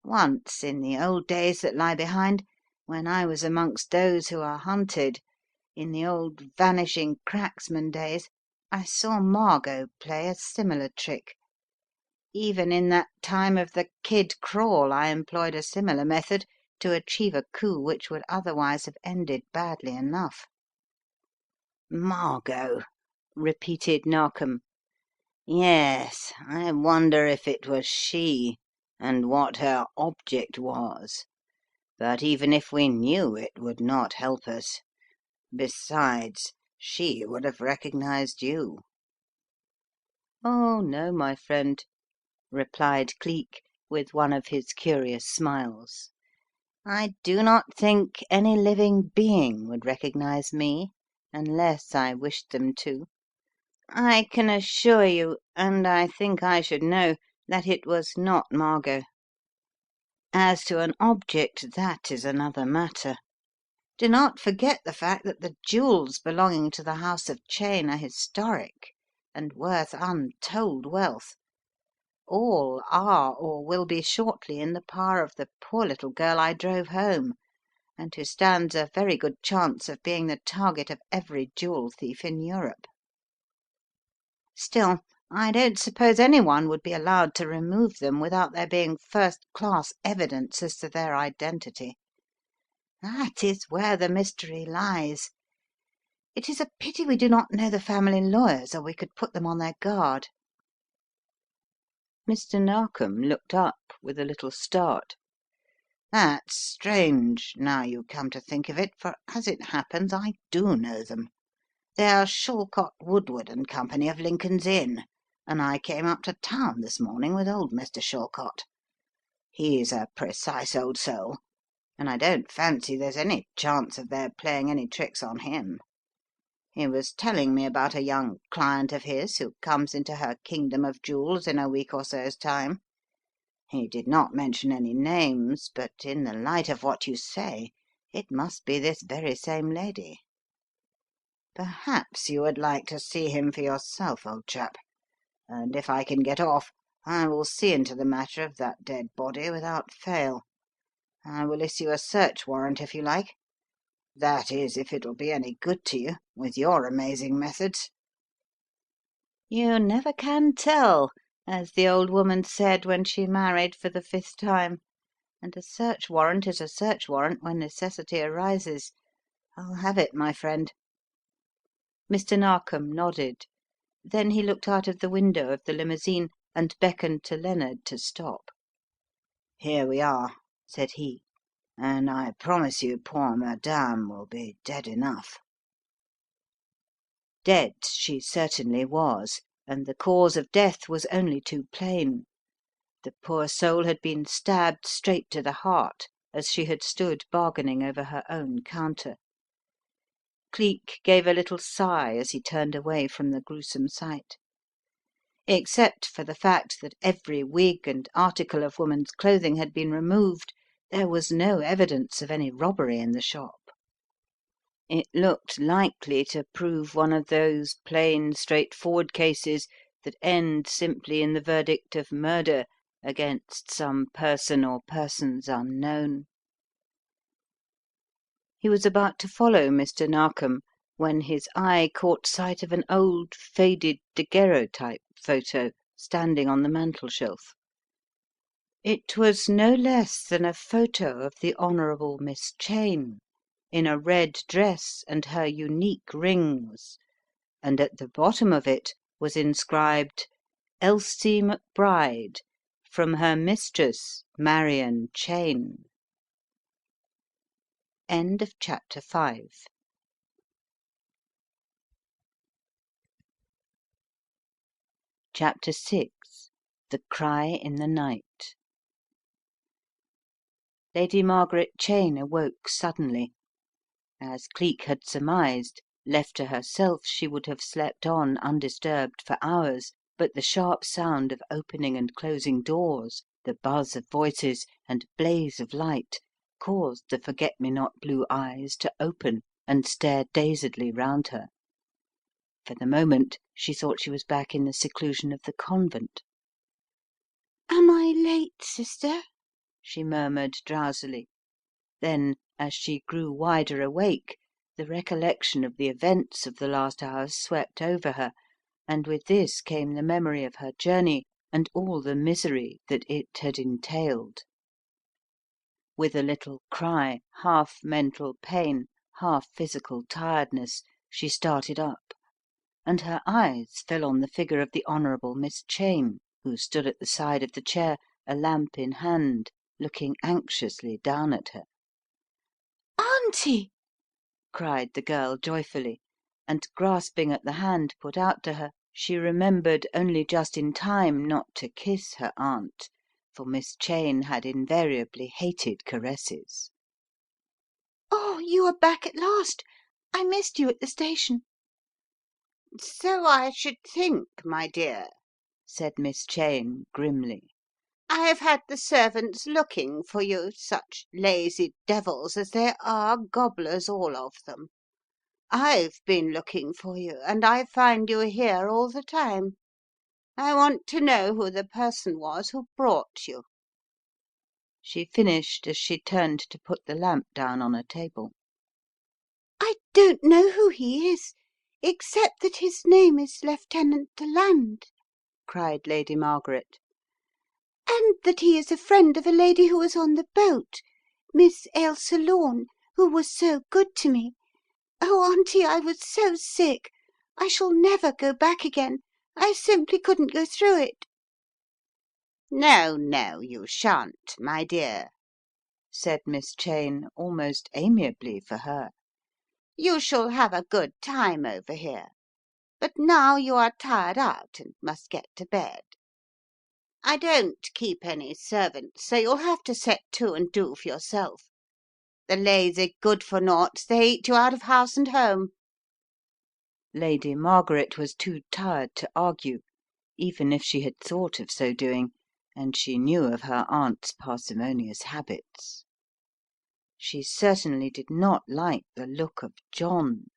Once, in the old days that lie behind, when I was amongst those who are hunted, in the old Vanishing Cracksman days, I saw Margot play a similar trick. Even in that time of the Kid Crawl I employed a similar method to achieve a coup which would otherwise have ended badly enough." "Margot," repeated Narkom. "yes, I wonder if it was she, and what her object was. But even if we knew, it would not help us. Besides, she would have recognized you." "Oh, no, my friend," replied Cleek, with one of his curious smiles. "I do not think any living being would recognise me unless I wished them to. I can assure you, and I think I should know, that it was not Margot. As to an object, that is another matter. Do not forget the fact that the jewels belonging to the house of Cheyne are historic and worth untold wealth. All are or will be shortly in the power of the poor little girl I drove home, and who stands a very good chance of being the target of every jewel thief in Europe. Still, I don't suppose any one would be allowed to remove them without there being first class evidence as to their identity. That is where the mystery lies. It is a pity we do not know the family lawyers, or we could put them on their guard." Mr. Narkom looked up with a little start. "That's strange, now you come to think of it, for as it happens I do know them. They are Shallcott, Woodward and Company of Lincoln's Inn, and I came up to town this morning with old Mr. Shallcott. He's a precise old soul, and I don't fancy there's any chance of their playing any tricks on him. He was telling me about a young client of his who comes into her kingdom of jewels in a week or so's time. He did not mention any names, but in the light of what you say, it must be this very same lady. Perhaps you would like to see him for yourself, old chap, and if I can get off, I will see into the matter of that dead body without fail. I will issue a search warrant if you like. That is, if it'll be any good to you, with your amazing methods." "You never can tell, as the old woman said when she married for the 5th time, and a search warrant is a search warrant when necessity arises. I'll have it, my friend." Mr. Narkom nodded. Then he looked out of the window of the limousine and beckoned to Lennard to stop. "Here we are," said he, "and I promise you poor madame will be dead enough." Dead she certainly was, and the cause of death was only too plain. The poor soul had been stabbed straight to the heart as she had stood bargaining over her own counter. Cleek gave a little sigh as he turned away from the gruesome sight. Except for the fact that every wig and article of woman's clothing had been removed, there was no evidence of any robbery in the shop. It looked likely to prove one of those plain, straightforward cases that end simply in the verdict of murder against some person or persons unknown. He was about to follow Mr. Narkom when his eye caught sight of an old, faded daguerreotype photo standing on the mantelshelf. It was no less than a photo of the Honourable Miss Cheyne, in a red dress and her unique rings, and at the bottom of it was inscribed "Elsie McBride, from her mistress, Marion Cheyne." End of chapter 5. CHAPTER VI. The Cry in the Night. Lady Margaret Cheyne awoke suddenly. As Cleek had surmised, left to herself she would have slept on undisturbed for hours, but the sharp sound of opening and closing doors, the buzz of voices and blaze of light caused the forget-me-not blue eyes to open and stare dazedly round her. For the moment she thought she was back in the seclusion of the convent. "Am I late, sister?" she murmured drowsily. Then, as she grew wider awake, the recollection of the events of the last hours swept over her, and with this came the memory of her journey and all the misery that it had entailed. With a little cry, half mental pain, half physical tiredness, she started up, and her eyes fell on the figure of the Honourable Miss Cheyne, who stood at the side of the chair, a lamp in hand, looking anxiously down at her. "Auntie!" cried the girl joyfully, and grasping at the hand put out to her, she remembered only just in time not to kiss her aunt, for Miss Cheyne had invariably hated caresses. "Oh, you are back at last. I missed you at the station." "So I should think, my dear," said Miss Cheyne grimly. "I have had the servants looking for you, such lazy devils as they are, gobblers all of them. I've been looking for you, and I find you here all the time. I want to know who the person was who brought you." She finished as she turned to put the lamp down on a table. "I don't know who he is, except that his name is Lieutenant Deland," cried Lady Margaret. "and that he is a friend of a lady who was on the boat, Miss Ailsa Lorne, who was so good to me. Oh, Auntie, I was so sick. I shall never go back again. I simply couldn't go through it." "No, no, you shan't, my dear," said Miss Cheyne almost amiably for her. "You shall have a good time over here. But now you are tired out and must get to bed. I don't keep any servants, so you'll have to set to and do for yourself. The lazy good-for-noughts, they eat you out of house and home." Lady Margaret was too tired to argue, even if she had thought of so doing, and she knew of her aunt's parsimonious habits. She certainly did not like the look of John,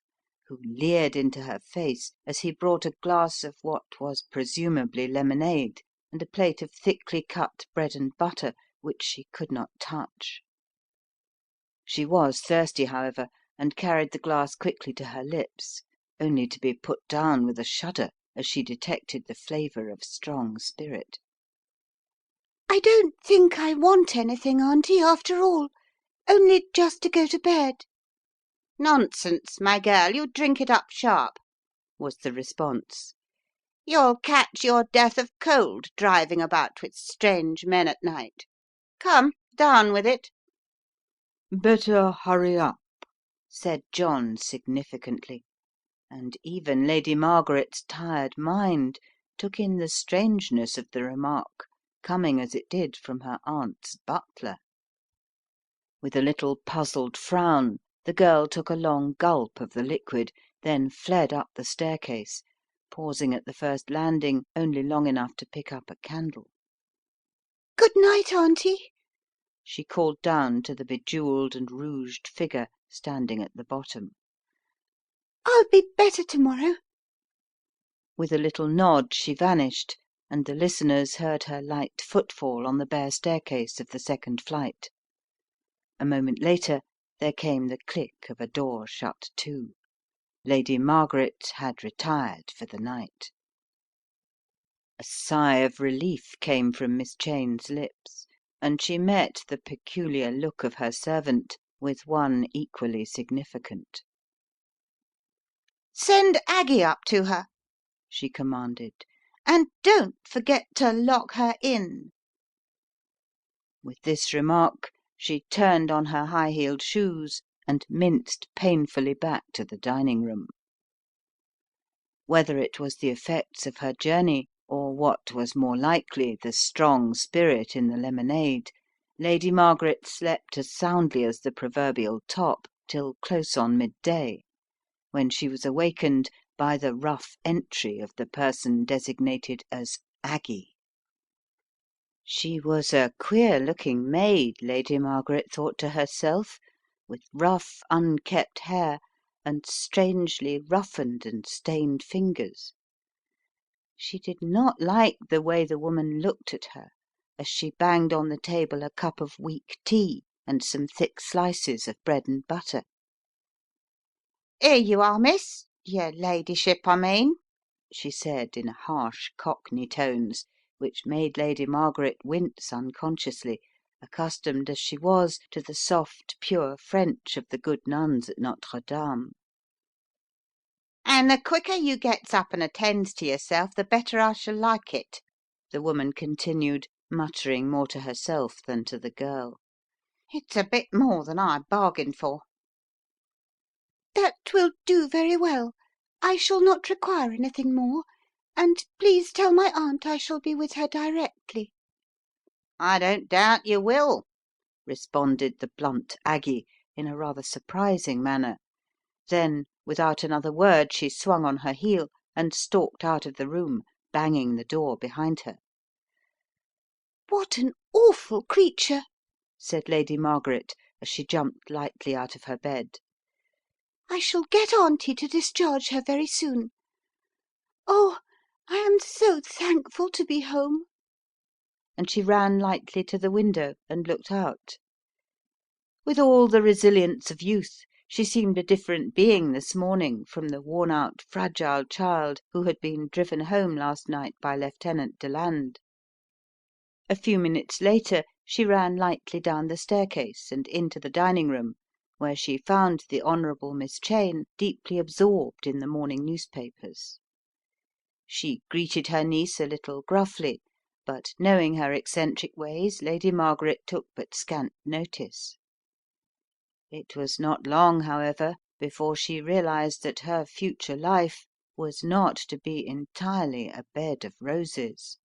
who leered into her face as he brought a glass of what was presumably lemonade and a plate of thickly cut bread and butter which she could not touch. She was thirsty, however, and carried the glass quickly to her lips, only to be put down with a shudder as she detected the flavour of strong spirit. "I don't think I want anything, Auntie, after all. Only just to go to bed." "Nonsense, my girl, you drink it up sharp," was the response. "You'll catch your death of cold driving about with strange men at night. Come, down with it." "Better hurry up," said John significantly, and even Lady Margaret's tired mind took in the strangeness of the remark, coming as it did from her aunt's butler. With a little puzzled frown, the girl took a long gulp of the liquid, then fled up the staircase, pausing at the first landing only long enough to pick up a candle. "Good night, Auntie," she called down to the bejewelled and rouged figure standing at the bottom. "I'll be better tomorrow." With a little nod she vanished, and the listeners heard her light footfall on the bare staircase of the second flight. A moment later there came the click of a door shut to. Lady Margaret had retired for the night. A sigh of relief came from Miss Cheyne's lips, and she met the peculiar look of her servant with one equally significant. "Send Aggie up to her," she commanded, "and don't forget to lock her in." With this remark she turned on her high-heeled shoes and minced painfully back to the dining room. Whether it was the effects of her journey or what was more likely, the strong spirit in the lemonade, Lady Margaret slept as soundly as the proverbial top till close on midday, when she was awakened by the rough entry of the person designated as Aggie. She was a queer looking maid, Lady Margaret thought to herself, with rough, unkempt hair and strangely roughened and stained fingers. She did not like the way the woman looked at her as she banged on the table a cup of weak tea and some thick slices of bread and butter. "Here you are, miss. Your ladyship, I mean," she said in harsh cockney tones, which made Lady Margaret wince unconsciously, accustomed as she was to the soft, pure French of the good nuns at Notre Dame. "And the quicker you gets up and attends to yourself, the better I shall like it," the woman continued, muttering more to herself than to the girl. "It's a bit more than I bargained for." "That will do very well. I shall not require anything more, and please tell my aunt I shall be with her directly." "I don't doubt you will," responded the blunt Aggie in a rather surprising manner. Then, without another word, she swung on her heel and stalked out of the room, banging the door behind her. "What an awful creature!" said Lady Margaret as she jumped lightly out of her bed. "I shall get Auntie to discharge her very soon. Oh, I am so thankful to be home." And she ran lightly to the window and looked out. With all the resilience of youth, she seemed a different being this morning from the worn out, fragile child who had been driven home last night by Lieutenant Deland. A few minutes later she ran lightly down the staircase and into the dining room, where she found the Honourable Miss Cheyne deeply absorbed in the morning newspapers. She greeted her niece a little gruffly, but knowing her eccentric ways, Lady Margaret took but scant notice. It was not long, however, before she realised that her future life was not to be entirely a bed of roses.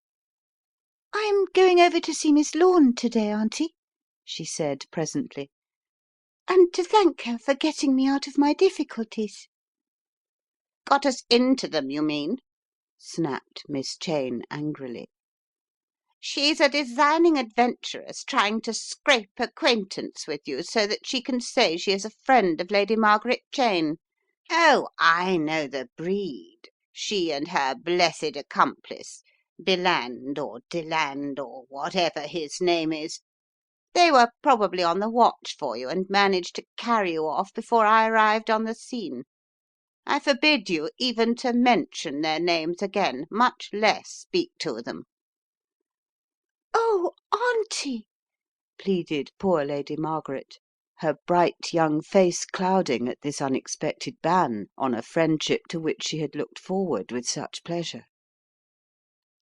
"I am going over to see Miss Lorne to day, Auntie," she said presently, "and to thank her for getting me out of my difficulties." Got us into them, you mean?" snapped Miss Cheyne angrily. "She's a designing adventuress trying to scrape acquaintance with you so that she can say she is a friend of Lady Margaret Cheyne. Oh, I know the breed. She and her blessed accomplice, Beland or Deland or whatever his name is. They were probably on the watch for you and managed to carry you off before I arrived on the scene. I forbid you even to mention their names again, much less speak to them." "Oh, Auntie!" pleaded poor Lady Margaret, her bright young face clouding at this unexpected ban on a friendship to which she had looked forward with such pleasure.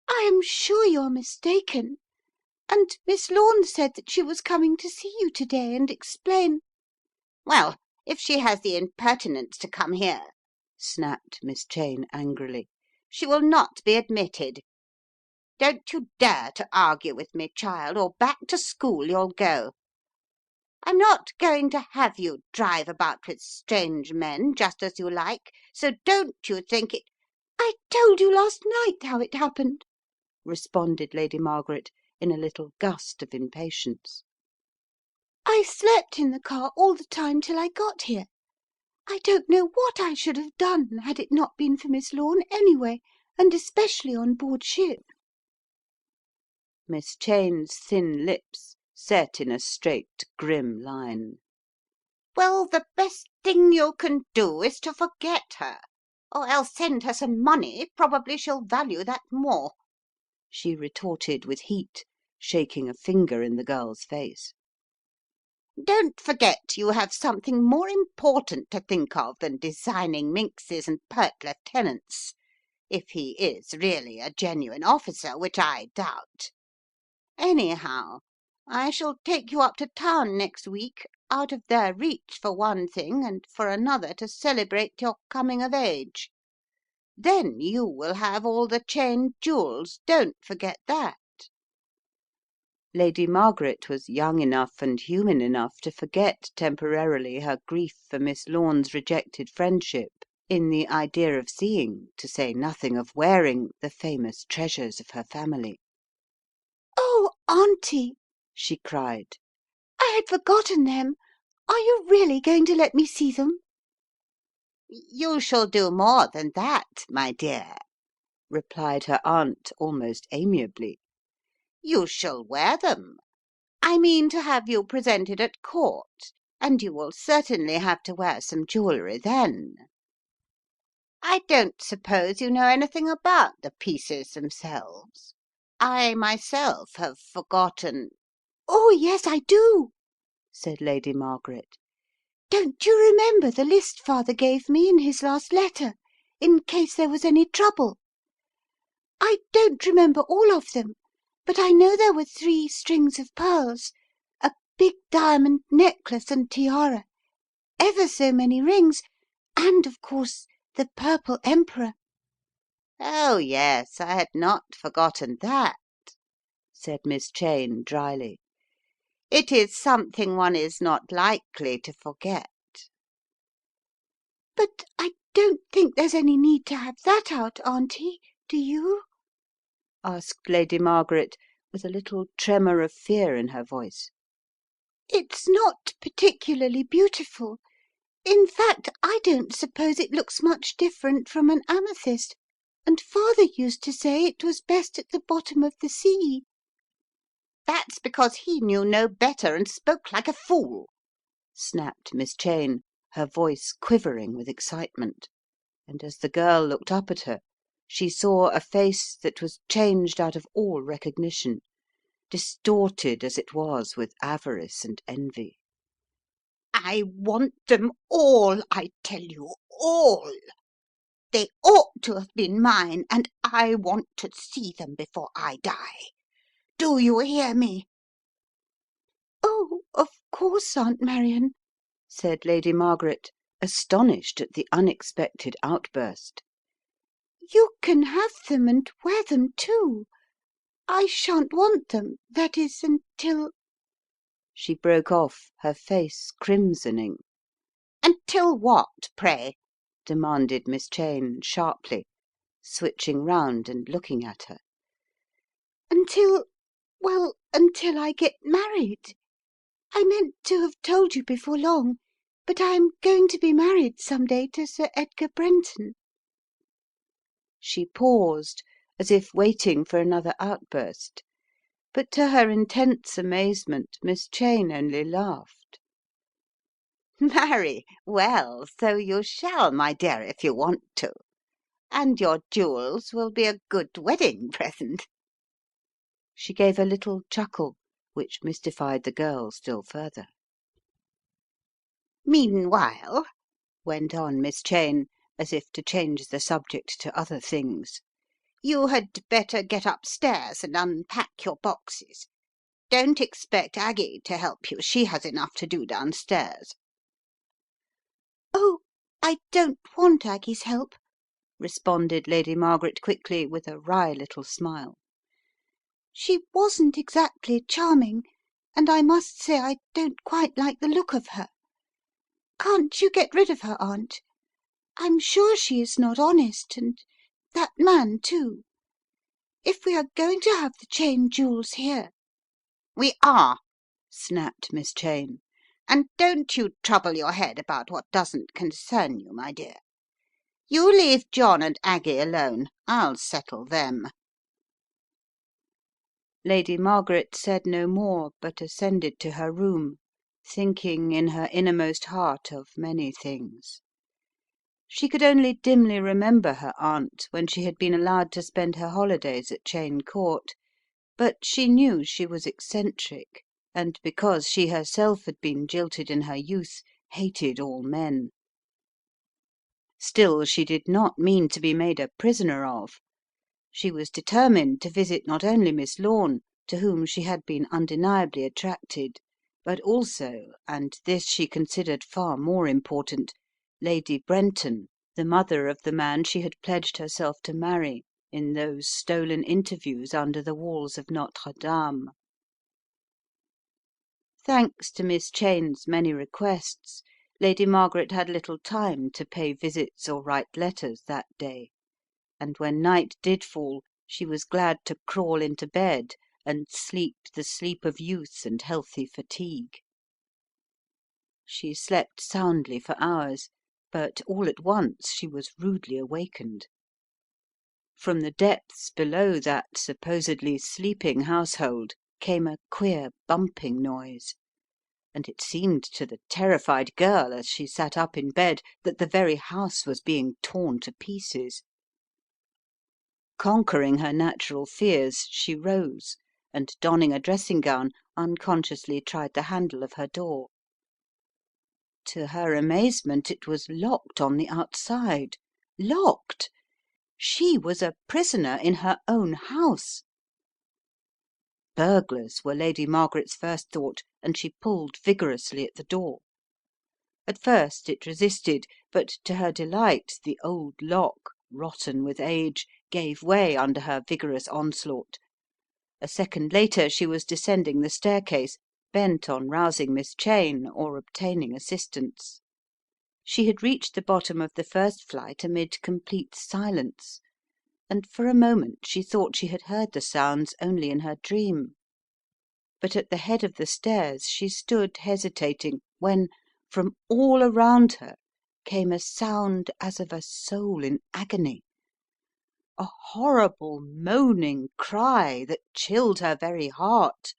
"I am sure you're mistaken. And Miss Lorne said that she was coming to see you to day and explain—" "Well, if she has the impertinence to come here," snapped Miss Cheyne angrily, "she will not be admitted. Don't you dare to argue with me, child, or back to school you'll go. I'm not going to have you drive about with strange men just as you like, so don't you think it—" "I told you last night how it happened," responded Lady Margaret in a little gust of impatience. "I slept in the car all the time till I got here. I don't know what I should have done had it not been for Miss Lorne, anyway, and especially on board ship." Miss Cheyne's thin lips set in a straight, grim line. "Well, the best thing you can do is to forget her, or else send her some money, probably she'll value that more," she retorted with heat, shaking a finger in the girl's face. "Don't forget you have something more important to think of than designing minxes and pert lieutenants, if he is really a genuine officer, which I doubt. Anyhow, I shall take you up to town next week, out of their reach for one thing, and for another to celebrate your coming of age. Then you will have all the Cheyne jewels, don't forget that." Lady Margaret was young enough and human enough to forget temporarily her grief for Miss Lorne's rejected friendship in the idea of seeing, to say nothing of wearing, the famous treasures of her family. "Oh, Auntie!" she cried. "I had forgotten them. Are you really going to let me see them?" "You shall do more than that, my dear," replied her aunt almost amiably. "You shall wear them. I mean to have you presented at court, and you will certainly have to wear some jewellery then. I don't suppose you know anything about the pieces themselves. I myself have forgotten—" "Oh, yes, I do," said Lady Margaret. "Don't you remember the list father gave me in his last letter, in case there was any trouble? I don't remember all of them, but I know there were 3 strings of pearls, a big diamond necklace and tiara, ever so many rings, and, of course, the Purple Emperor." "Oh, yes, I had not forgotten that," said Miss Cheyne dryly. "It is something one is not likely to forget." "But I don't think there's any need to have that out, Auntie, do you?" asked Lady Margaret with a little tremor of fear in her voice. "It's not particularly beautiful. In fact, I don't suppose it looks much different from an amethyst, and father used to say it was best at the bottom of the sea." "That's because he knew no better and spoke like a fool," snapped Miss Cheyne, her voice quivering with excitement, and as the girl looked up at her she saw a face that was changed out of all recognition, distorted as it was with avarice and envy. "I want them all, I tell you, all. They ought to have been mine, and I want to see them before I die. Do you hear me?" "Oh, of course, Aunt Marion," said Lady Margaret, astonished at the unexpected outburst. "You can have them and wear them too. I shan't want them, that is, until—" She broke off, her face crimsoning. "Until what, pray?" demanded Miss Cheyne sharply, switching round and looking at her. "Until— well, until I get married. I meant to have told you before long, but I am going to be married some day to Sir Edgar Brenton." She paused, as if waiting for another outburst, but to her intense amazement Miss Cheyne only laughed. "Marry, well, so you shall, my dear, if you want to. And your jewels will be a good wedding present." She gave a little chuckle, which mystified the girl still further. "Meanwhile," went on Miss Cheyne, as if to change the subject to other things, "you had better get upstairs and unpack your boxes. Don't expect Aggie to help you, she has enough to do downstairs." "Oh, I don't want Aggie's help," responded Lady Margaret quickly, with a wry little smile. "She wasn't exactly charming, and I must say I don't quite like the look of her. Can't you get rid of her, Aunt? I'm sure she is not honest, and that man too. If we are going to have the Cheyne jewels here—" "We are," snapped Miss Cheyne, "and don't you trouble your head about what doesn't concern you, my dear. You leave John and Aggie alone. I'll settle them." Lady Margaret said no more, but ascended to her room, thinking in her innermost heart of many things. She could only dimly remember her aunt when she had been allowed to spend her holidays at Cheyne Court, but she knew she was eccentric, and because she herself had been jilted in her youth, hated all men. Still, she did not mean to be made a prisoner of. She was determined to visit not only Miss Lorne, to whom she had been undeniably attracted, but also, and this she considered far more important, Lady Brenton, the mother of the man she had pledged herself to marry in those stolen interviews under the walls of Notre Dame. Thanks to Miss Cheyne's many requests, Lady Margaret had little time to pay visits or write letters that day, and when night did fall she was glad to crawl into bed and sleep the sleep of youth and healthy fatigue. She slept soundly for hours, but all at once she was rudely awakened. From the depths below that supposedly sleeping household came a queer bumping noise, and it seemed to the terrified girl as she sat up in bed that the very house was being torn to pieces. Conquering her natural fears, she rose, and donning a dressing gown, unconsciously tried the handle of her door. To her amazement it was locked on the outside. Locked! She was a prisoner in her own house. Burglars were Lady Margaret's first thought, and she pulled vigorously at the door. At first it resisted, but to her delight the old lock, rotten with age, gave way under her vigorous onslaught. A second later she was descending the staircase, bent on rousing Miss Cheyne or obtaining assistance. She had reached the bottom of the first flight amid complete silence, and for a moment she thought she had heard the sounds only in her dream. But at the head of the stairs she stood hesitating when, from all around her, came a sound as of a soul in agony, a horrible moaning cry that chilled her very heart.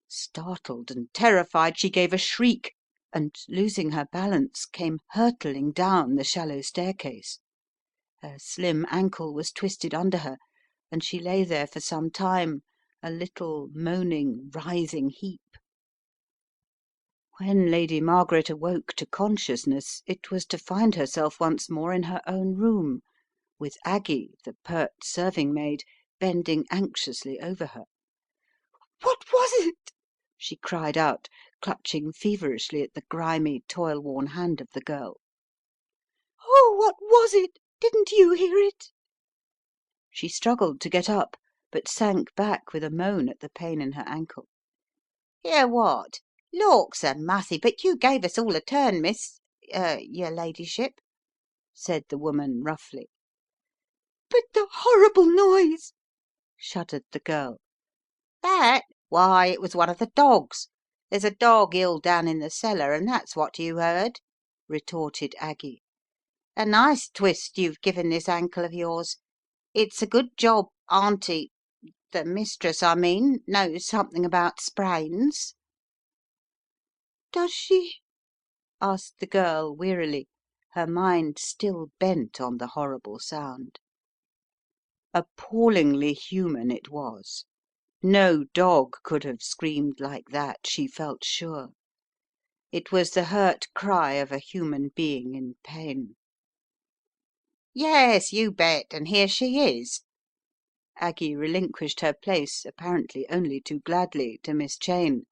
Startled and terrified, she gave a shriek, and losing her balance, came hurtling down the shallow staircase. Her slim ankle was twisted under her, and she lay there for some time, a little moaning, writhing heap. When Lady Margaret awoke to consciousness, it was to find herself once more in her own room, with Aggie, the pert serving maid, bending anxiously over her. "What was it?" she cried out, clutching feverishly at the grimy, toil-worn hand of the girl. "Oh, what was it? Didn't you hear it?" She struggled to get up, but sank back with a moan at the pain in her ankle. "Hear what? Lawks a mussy, but you gave us all a turn, your ladyship," said the woman roughly. "But the horrible noise!" shuddered the girl. "That? Why, it was one of the dogs. There's a dog ill down in the cellar, and that's what you heard," retorted Aggie. "A nice twist you've given this ankle of yours. It's a good job Auntie, the mistress, I mean, knows something about sprains." "Does she?" asked the girl wearily, her mind still bent on the horrible sound. Appallingly human it was. No dog could have screamed like that, she felt sure. It was the hurt cry of a human being in pain. "Yes, you bet, and here she is." Aggie relinquished her place, apparently only too gladly, to Miss Cheyne,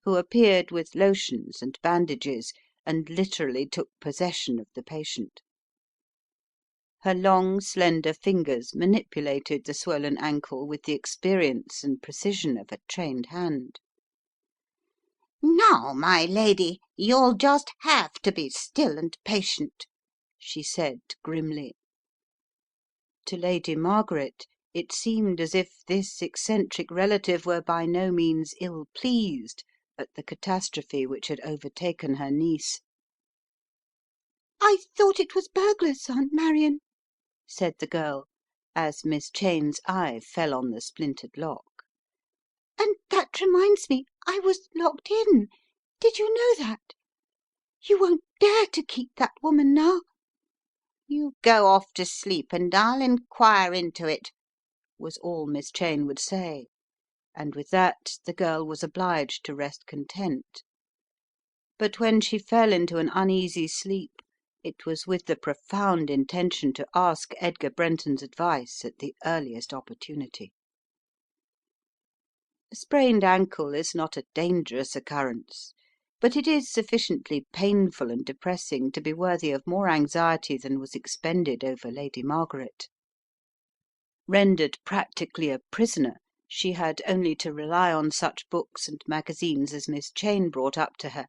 who appeared with lotions and bandages and literally took possession of the patient. Her long, slender fingers manipulated the swollen ankle with the experience and precision of a trained hand. "Now, my lady, you'll just have to be still and patient," she said grimly. To Lady Margaret it seemed as if this eccentric relative were by no means ill pleased at the catastrophe which had overtaken her niece. "I thought it was burglars, Aunt Marion," said the girl, as Miss Cheyne's eye fell on the splintered lock. "And that reminds me, I was locked in. Did you know that? You won't dare to keep that woman now." "You go off to sleep and I'll inquire into it," was all Miss Cheyne would say, and with that the girl was obliged to rest content. But when she fell into an uneasy sleep it was with the profound intention to ask Edgar Brenton's advice at the earliest opportunity. A sprained ankle is not a dangerous occurrence. but it is sufficiently painful and depressing to be worthy of more anxiety than was expended over Lady Margaret. Rendered practically a prisoner, she had only to rely on such books and magazines as Miss Cheyne brought up to her,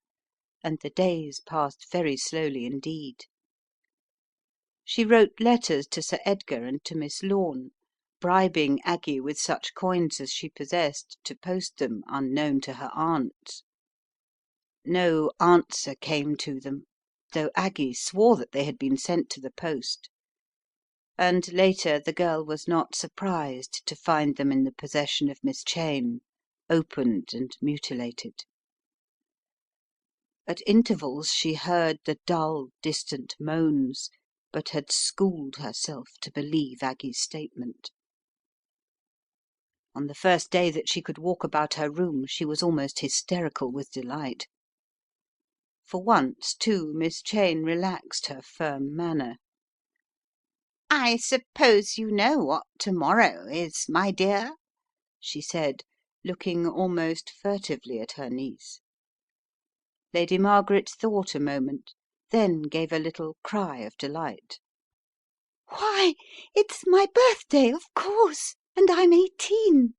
and the days passed very slowly indeed. She wrote letters to Sir Edgar and to Miss Lorne, bribing Aggie with such coins as she possessed to post them unknown to her aunt. No answer came to them, though Aggie swore that they had been sent to the post, and later the girl was not surprised to find them in the possession of Miss Cheyne, opened and mutilated. At intervals she heard the dull, distant moans, but had schooled herself to believe Aggie's statement. On the first day that she could walk about her room she was almost hysterical with delight. For once, too, Miss Cheyne relaxed her firm manner. "I suppose you know what to-morrow is, my dear?" she said, looking almost furtively at her niece. Lady Margaret thought a moment, then gave a little cry of delight. Why, it's my birthday, of course, and I'm 18.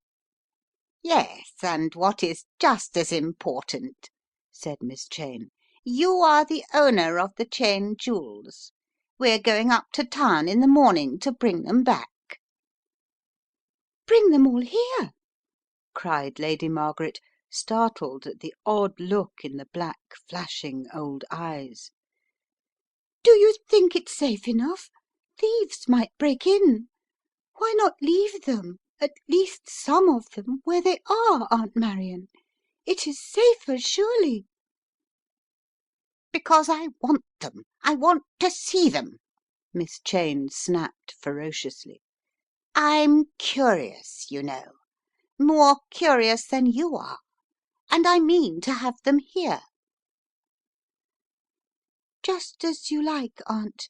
Yes, and what is just as important," said Miss Cheyne, "you are the owner of the Cheyne jewels. We're going up to town in the morning to bring them back." Bring them all here? cried Lady Margaret, startled at the odd look in the black, flashing old eyes. Do you think it's safe enough? Thieves might break in. Why not leave them, at least some of them, where they are, Aunt Marion? It is safer, surely." "Because I want them. I want to see them," Miss Cheyne snapped ferociously. "I'm curious, you know, more curious than you are, and I mean to have them here." Just as you like, Aunt.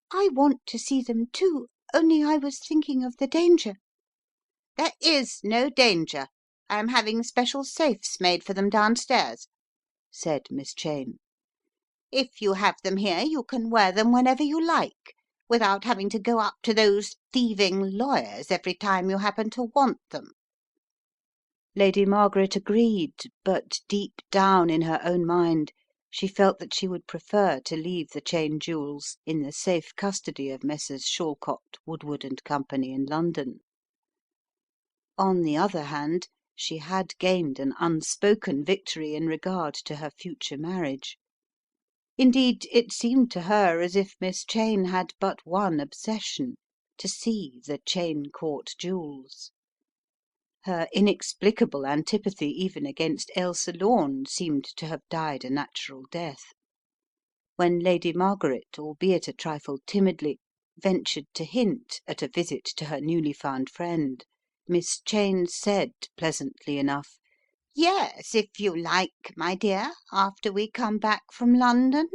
I want to see them too, only I was thinking of the danger." "There is no danger. I am having special safes made for them downstairs," said Miss Cheyne. "If you have them here you can wear them whenever you like, without having to go up to those thieving lawyers every time you happen to want them." Lady Margaret agreed, but deep down in her own mind she felt that she would prefer to leave the Cheyne jewels in the safe custody of Messrs. Shallcott, Woodward and Company in London. On the other hand, she had gained an unspoken victory in regard to her future marriage. Indeed, it seemed to her as if Miss Cheyne had but one obsession, to see the Cheyne Court jewels. Her inexplicable antipathy even against Ailsa Lorne seemed to have died a natural death. When Lady Margaret, albeit a trifle timidly, ventured to hint at a visit to her newly found friend, Miss Cheyne said pleasantly enough, "Yes, if you like, my dear, after we come back from London.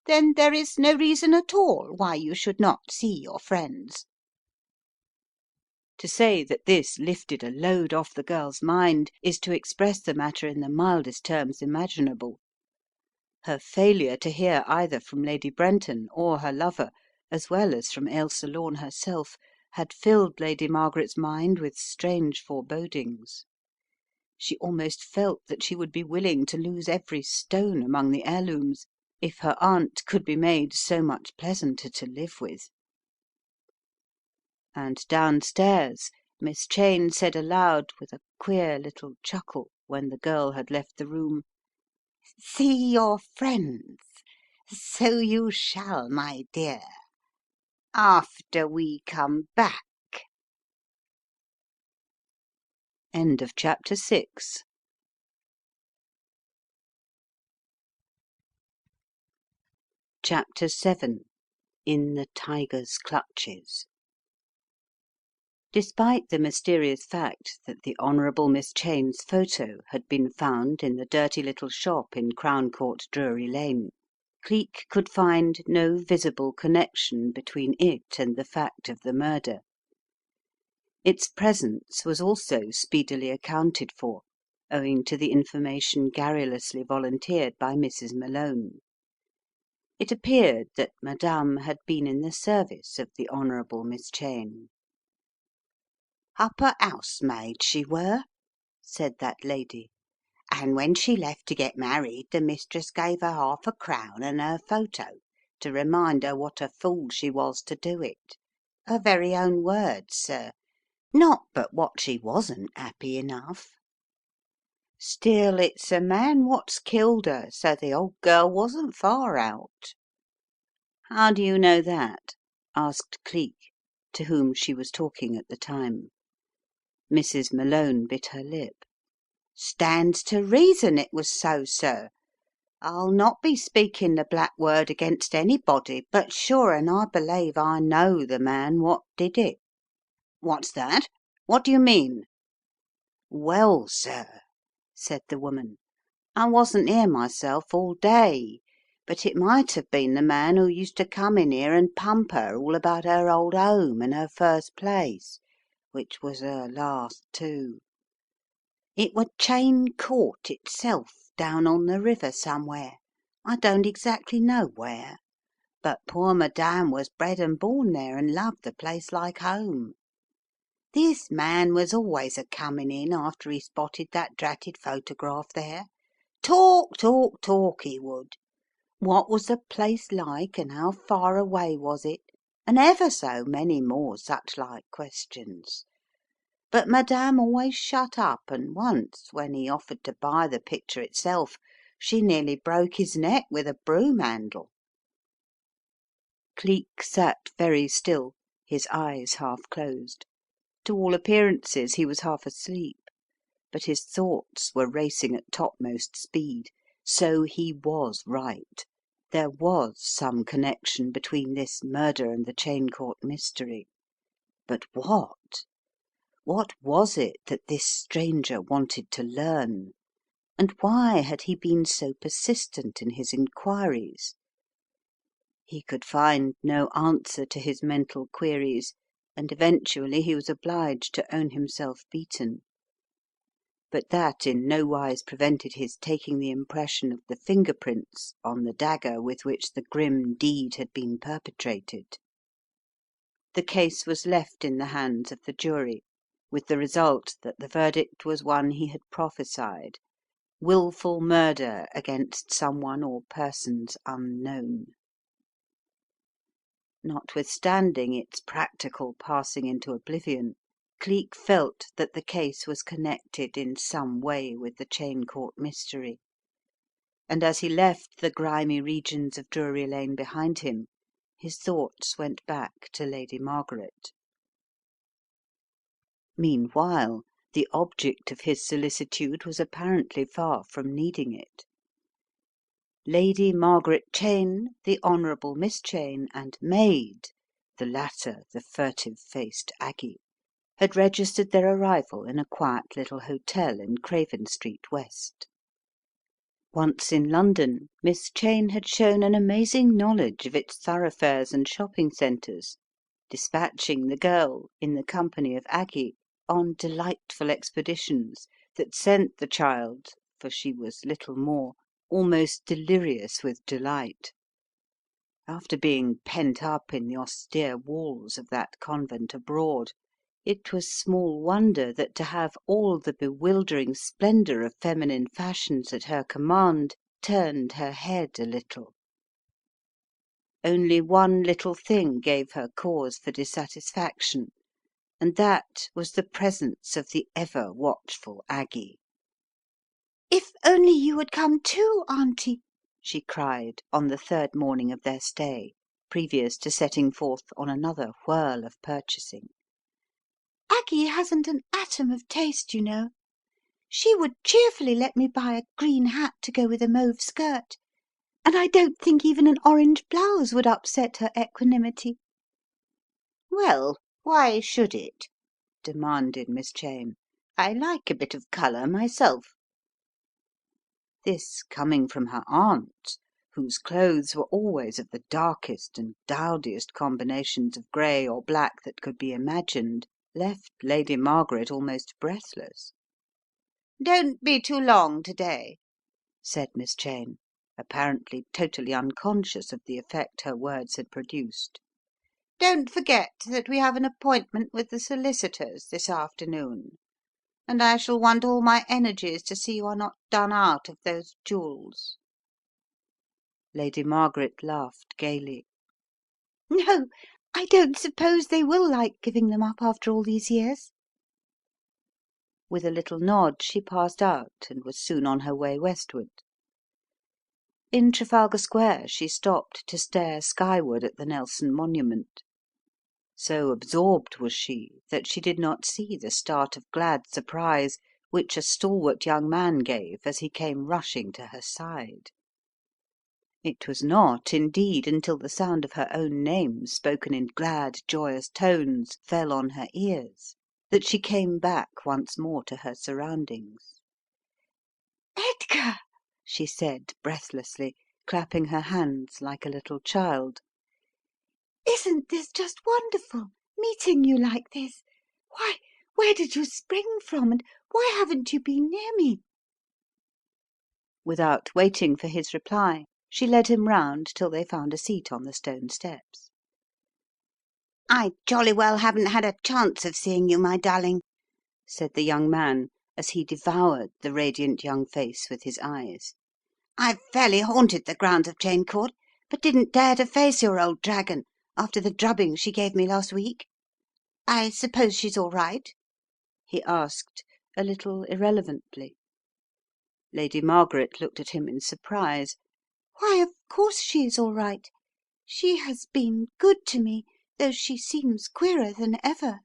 Then there is no reason at all why you should not see your friends." To say that this lifted a load off the girl's mind is to express the matter in the mildest terms imaginable. Her failure to hear either from Lady Brenton or her lover, as well as from Ailsa Lorne herself, had filled Lady Margaret's mind with strange forebodings. She almost felt that she would be willing to lose every stone among the heirlooms if her aunt could be made so much pleasanter to live with. And downstairs Miss Cheyne said aloud with a queer little chuckle when the girl had left the room, "See your friends. So you shall, my dear. After we come back." End of chapter 6. Chapter 7. In the Tiger's Clutches. Despite the mysterious fact that the Honourable Miss Cheyne's photo had been found in the dirty little shop in Crown Court, Drury Lane, Cleek could find no visible connection between it and the fact of the murder. Its presence was also speedily accounted for, owing to the information garrulously volunteered by Mrs. Malone. It appeared that Madame had been in the service of the Honourable Miss Cheyne. "Upper housemaid she were," said that lady, "and when she left to get married the mistress gave her 1/2 crown and her photo to remind her what a fool she was to do it. Her very own words, sir. Not but what she wasn't happy enough. Still, it's a man what's killed her, so the old girl wasn't far out." "How do you know that?" asked Cleek, to whom she was talking at the time. Mrs. Malone bit her lip. "Stands to reason it was so, sir. I'll not be speaking the black word against anybody, but sure and I belave I know the man what did it." "What's that? What do you mean?" "Well, sir," said the woman, "I wasn't here myself all day, but it might have been the man who used to come in here and pump her all about her old home and her first place, which was her last too. It were Cheyne Court itself, down on the river somewhere, I don't exactly know where, but poor Madame was bred and born there and loved the place like home. This man was always a comin' in after he spotted that dratted photograph there. Talk, talk, talk, he would. What was the place like and how far away was it, and ever so many more such like questions. But Madame always shut up, and once, when he offered to buy the picture itself, she nearly broke his neck with a broom handle." Cleek sat very still, his eyes half closed. To all appearances he was half asleep, but his thoughts were racing at topmost speed. So he was right. There was some connection between this murder and the Cheyne Court mystery. But what? What was it that this stranger wanted to learn, and why had he been so persistent in his inquiries? He could find no answer to his mental queries, and eventually he was obliged to own himself beaten. But that in no wise prevented his taking the impression of the finger prints on the dagger with which the grim deed had been perpetrated. The case was left in the hands of the jury, with the result that the verdict was one he had prophesied: wilful murder against someone or persons unknown. Notwithstanding its practical passing into oblivion, Cleek felt that the case was connected in some way with the Cheyne Court mystery, and as he left the grimy regions of Drury Lane behind him, his thoughts went back to Lady Margaret. Meanwhile, the object of his solicitude was apparently far from needing it. Lady Margaret Cheyne, the Honourable Miss Cheyne, and maid, the latter the furtive-faced Aggie, had registered their arrival in a quiet little hotel in Craven Street West. Once in London, Miss Cheyne had shown an amazing knowledge of its thoroughfares and shopping centres, dispatching the girl, in the company of Aggie, on delightful expeditions that sent the child, for she was little more, almost delirious with delight. After being pent up in the austere walls of that convent abroad, it was small wonder that to have all the bewildering splendour of feminine fashions at her command turned her head a little. Only one little thing gave her cause for dissatisfaction, and that was the presence of the ever watchful Aggie. "If only you had come too, Auntie," she cried on the third morning of their stay, previous to setting forth on another whirl of purchasing. "Aggie hasn't an atom of taste, you know. She would cheerfully let me buy a green hat to go with a mauve skirt, and I don't think even an orange blouse would upset her equanimity." "Well, why should it?" demanded Miss Cheyne. "I like a bit of colour myself." This coming from her aunt, whose clothes were always of the darkest and dowdiest combinations of grey or black that could be imagined, left Lady Margaret almost breathless. Don't be too long to-day," said Miss Cheyne, apparently totally unconscious of the effect her words had produced. "Don't forget that we have an appointment with the solicitors this afternoon, and I shall want all my energies to see you are not done out of those jewels." Lady Margaret laughed gaily. No, I don't suppose they will like giving them up after all these years. With a little nod she passed out and was soon on her way westward. In Trafalgar Square she stopped to stare skyward at the Nelson monument. So absorbed was she that she did not see the start of glad surprise which a stalwart young man gave as he came rushing to her side. It was not, indeed, until the sound of her own name spoken in glad, joyous tones fell on her ears that she came back once more to her surroundings. Edgar! She said breathlessly, clapping her hands like a little child. Isn't this just wonderful, meeting you like this? Why, where did you spring from, and why haven't you been near me? Without waiting for his reply, she led him round till they found a seat on the stone steps. "I jolly well haven't had a chance of seeing you, my darling," said the young man as he devoured the radiant young face with his eyes. "I've fairly haunted the grounds of Cheyne Court, but didn't dare to face your old dragon after the drubbing she gave me last week. I suppose she's all right?" he asked, a little irrelevantly. Lady Margaret looked at him in surprise. Why, of course she is all right. She has been good to me, though she seems queerer than ever.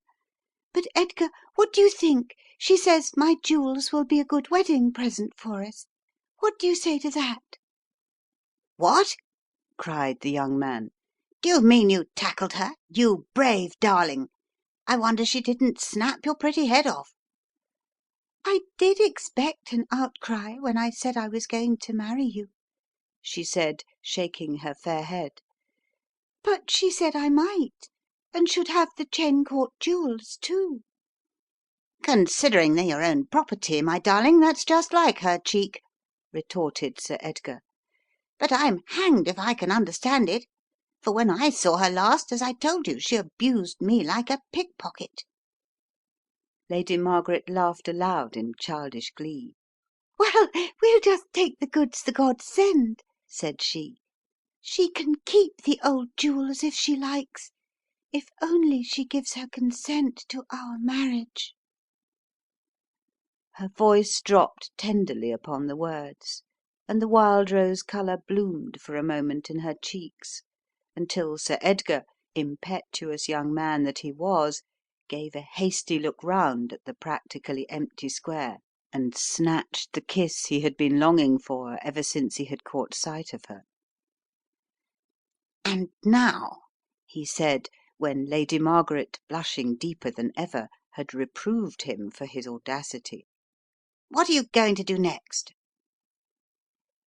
But, Edgar, what do you think? She says my jewels will be a good wedding present for us. What do you say to that? "What?" cried the young man. "Do you mean you tackled her? You brave darling! I wonder she didn't snap your pretty head off." I did expect an outcry when I said I was going to marry you," she said, shaking her fair head. "But she said I might, and should have the Cheyne Court jewels, too." "Considering they're your own property, my darling, that's just like her cheek," retorted Sir Edgar. "But I'm hanged if I can understand it, for when I saw her last, as I told you, she abused me like a pickpocket." Lady Margaret laughed aloud in childish glee. "Well, we'll just take the goods the gods send," said she. "She can keep the old jewels if she likes, if only she gives her consent to our marriage." Her voice dropped tenderly upon the words, and the wild rose colour bloomed for a moment in her cheeks, until Sir Edgar, impetuous young man that he was, gave a hasty look round at the practically empty square and snatched the kiss he had been longing for ever since he had caught sight of her. "And now," he said, when Lady Margaret, blushing deeper than ever, had reproved him for his audacity, "what are you going to do next?"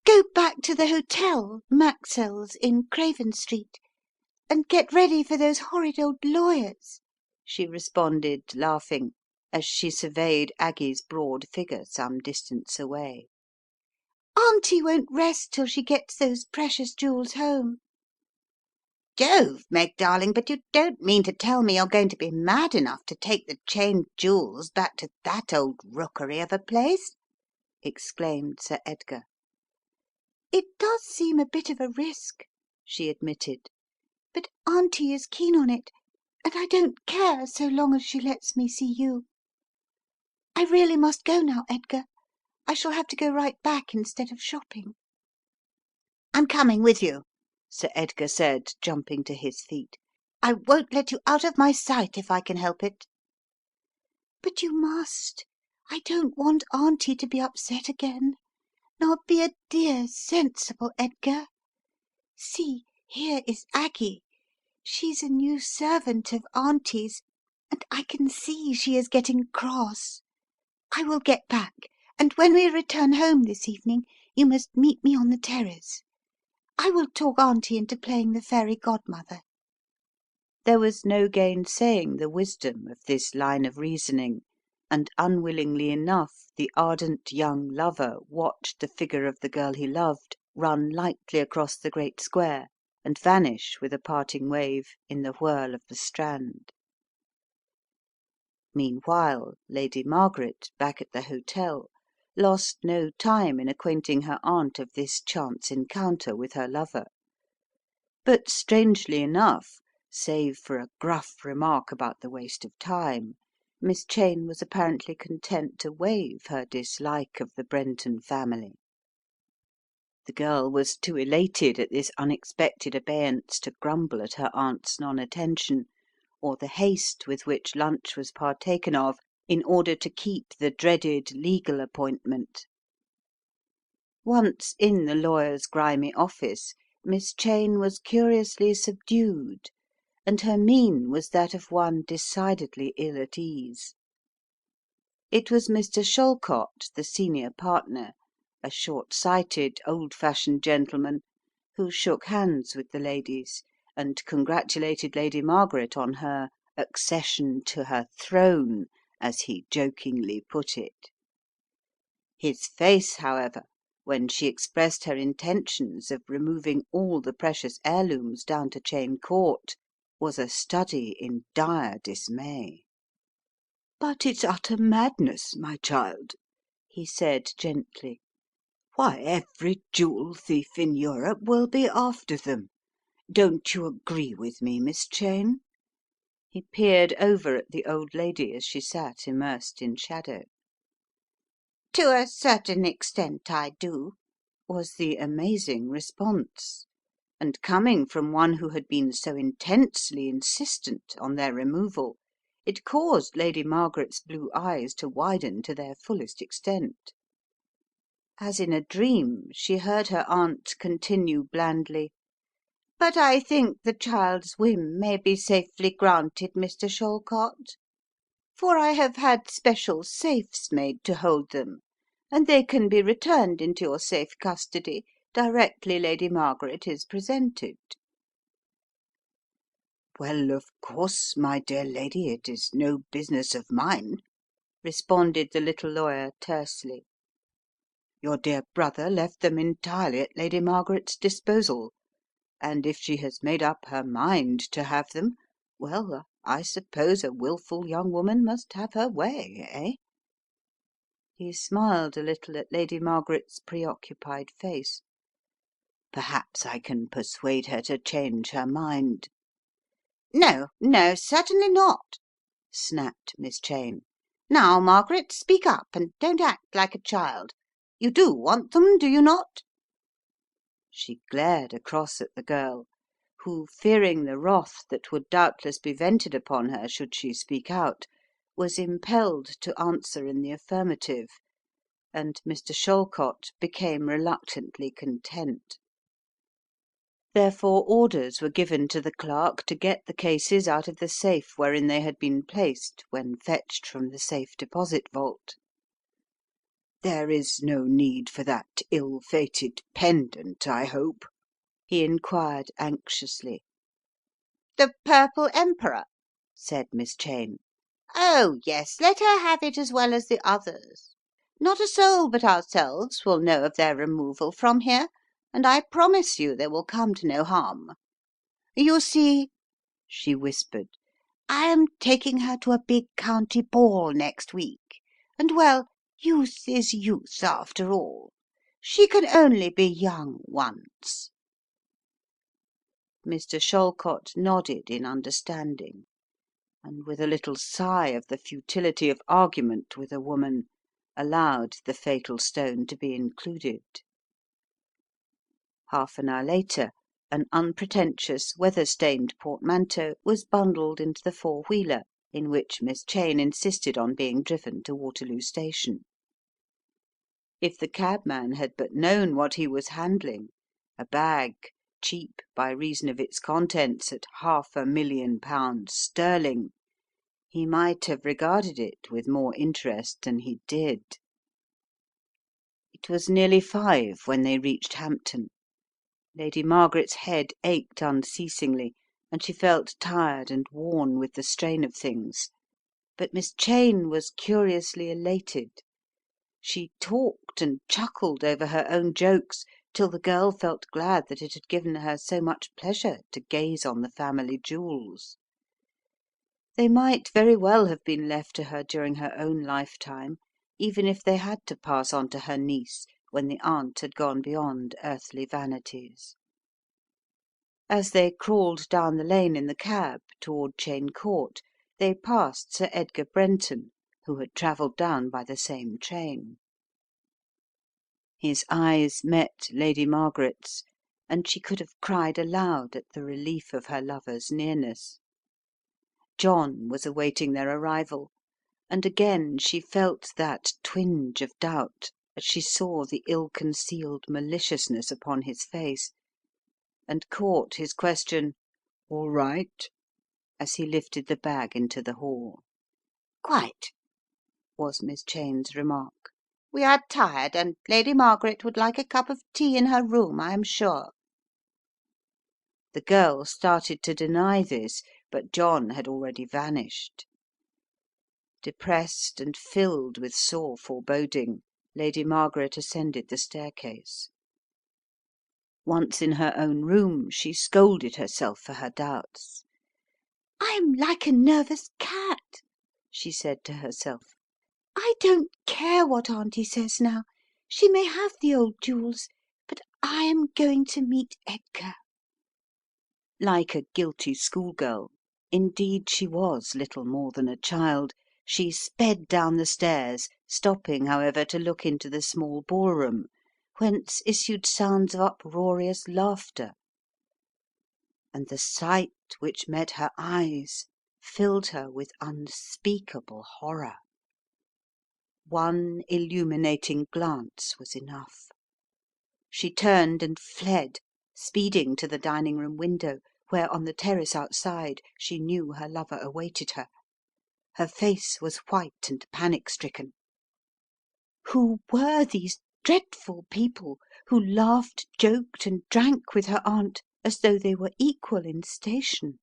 "Go back to the hotel, Maxwell's, in Craven Street, and get ready for those horrid old lawyers," she responded, laughing, as she surveyed Aggie's broad figure some distance away. "Auntie won't rest till she gets those precious jewels home." "Jove, Meg, darling, but you don't mean to tell me you're going to be mad enough to take the Cheyne jewels back to that old rookery of a place?" exclaimed Sir Edgar. "It does seem a bit of a risk," she admitted, "but Auntie is keen on it, and I don't care so long as she lets me see you. I really must go now, Edgar. I shall have to go right back instead of shopping." "I'm coming with you," Sir Edgar said, jumping to his feet. "I won't let you out of my sight if I can help it." "But you must. I don't want Auntie to be upset again. Now be a dear, sensible Edgar. See, here is Aggie. She's a new servant of Auntie's, and I can see she is getting cross. I will get back, and when we return home this evening you must meet me on the terrace. I will talk Auntie into playing the fairy godmother." There was no gainsaying the wisdom of this line of reasoning, and unwillingly enough the ardent young lover watched the figure of the girl he loved run lightly across the great square and vanish with a parting wave in the whirl of the Strand. Meanwhile, Lady Margaret, back at the hotel, lost no time in acquainting her aunt of this chance encounter with her lover. But strangely enough, save for a gruff remark about the waste of time, Miss Cheyne was apparently content to waive her dislike of the Brenton family. The girl was too elated at this unexpected abeyance to grumble at her aunt's non-attention, or the haste with which lunch was partaken of in order to keep the dreaded legal appointment. Once in the lawyer's grimy office, Miss Cheyne was curiously subdued, and her mien was that of one decidedly ill at ease. It was Mr. Shallcott, the senior partner, a short-sighted, old-fashioned gentleman, who shook hands with the ladies and congratulated Lady Margaret on her accession to her throne, as he jokingly put it. His face, however, when she expressed her intentions of removing all the precious heirlooms down to Cheyne Court, was a study in dire dismay. "But it's utter madness, my child," he said gently. "Why, every jewel thief in Europe will be after them. Don't you agree with me, Miss Cheyne?" He peered over at the old lady as she sat immersed in shadow. "To a certain extent I do," was the amazing response, and coming from one who had been so intensely insistent on their removal, it caused Lady Margaret's blue eyes to widen to their fullest extent. As in a dream, she heard her aunt continue blandly: "But I think the child's whim may be safely granted, Mr. Shallcott, for I have had special safes made to hold them, and they can be returned into your safe custody directly Lady Margaret is presented." "Well, of course, my dear lady, it is no business of mine," responded the little lawyer tersely. "Your dear brother left them entirely at Lady Margaret's disposal, and if she has made up her mind to have them, well, I suppose a wilful young woman must have her way, eh?" He smiled a little at Lady Margaret's preoccupied face. "Perhaps I can persuade her to change her mind." "No, no, certainly not," snapped Miss Cheyne. "Now, Margaret, speak up, and don't act like a child. You do want them, do you not?" She glared across at the girl, who, fearing the wrath that would doubtless be vented upon her should she speak out, was impelled to answer in the affirmative, and Mr. Shallcott became reluctantly content. Therefore orders were given to the clerk to get the cases out of the safe wherein they had been placed when fetched from the safe deposit vault. "There is no need for that ill-fated pendant, I hope?" he inquired anxiously. "The Purple Emperor?" said Miss Cheyne. "Oh, yes, let her have it as well as the others. Not a soul but ourselves will know of their removal from here, and I promise you they will come to no harm. You see," she whispered, "I am taking her to a big county ball next week, and, well, youth is youth after all. She can only be young once." Mr. Shallcott nodded in understanding, and with a little sigh of the futility of argument with a woman, allowed the fatal stone to be included. Half an hour later, an unpretentious, weather-stained portmanteau was bundled into the four-wheeler in which Miss Cheyne insisted on being driven to Waterloo Station. If the cabman had but known what he was handling, a bag, cheap by reason of its contents at £500,000 sterling, he might have regarded it with more interest than he did. It was nearly 5 when they reached Hampton. Lady Margaret's head ached unceasingly, and she felt tired and worn with the strain of things. but Miss Cheyne was curiously elated. She talked and chuckled over her own jokes till the girl felt glad that it had given her so much pleasure to gaze on the family jewels. They might very well have been left to her during her own lifetime, even if they had to pass on to her niece when the aunt had gone beyond earthly vanities. As they crawled down the lane in the cab toward Cheyne Court, they passed Sir Edgar Brenton, who had travelled down by the same train. His eyes met Lady Margaret's, and she could have cried aloud at the relief of her lover's nearness. John was awaiting their arrival, and again she felt that twinge of doubt as she saw the ill-concealed maliciousness upon his face, and caught his question, "All right?" as he lifted the bag into the hall. "Quite," was Miss Cheyne's remark. "We are tired, and Lady Margaret would like a cup of tea in her room, I am sure." The girl started to deny this, but John had already vanished. Depressed and filled with sore foreboding, Lady Margaret ascended the staircase. Once in her own room she scolded herself for her doubts. "I'm like a nervous cat," she said to herself. "I don't care what Auntie says now. She may have the old jewels, but I am going to meet Edgar." Like a guilty schoolgirl, indeed she was little more than a child, she sped down the stairs, stopping, however, to look into the small ballroom, whence issued sounds of uproarious laughter. And the sight which met her eyes filled her with unspeakable horror. One illuminating glance was enough. She turned and fled, speeding to the dining room window, where on the terrace outside she knew her lover awaited her. Her face was white and panic-stricken. Who were these dreadful people who laughed, joked, and drank with her aunt as though they were equal in station?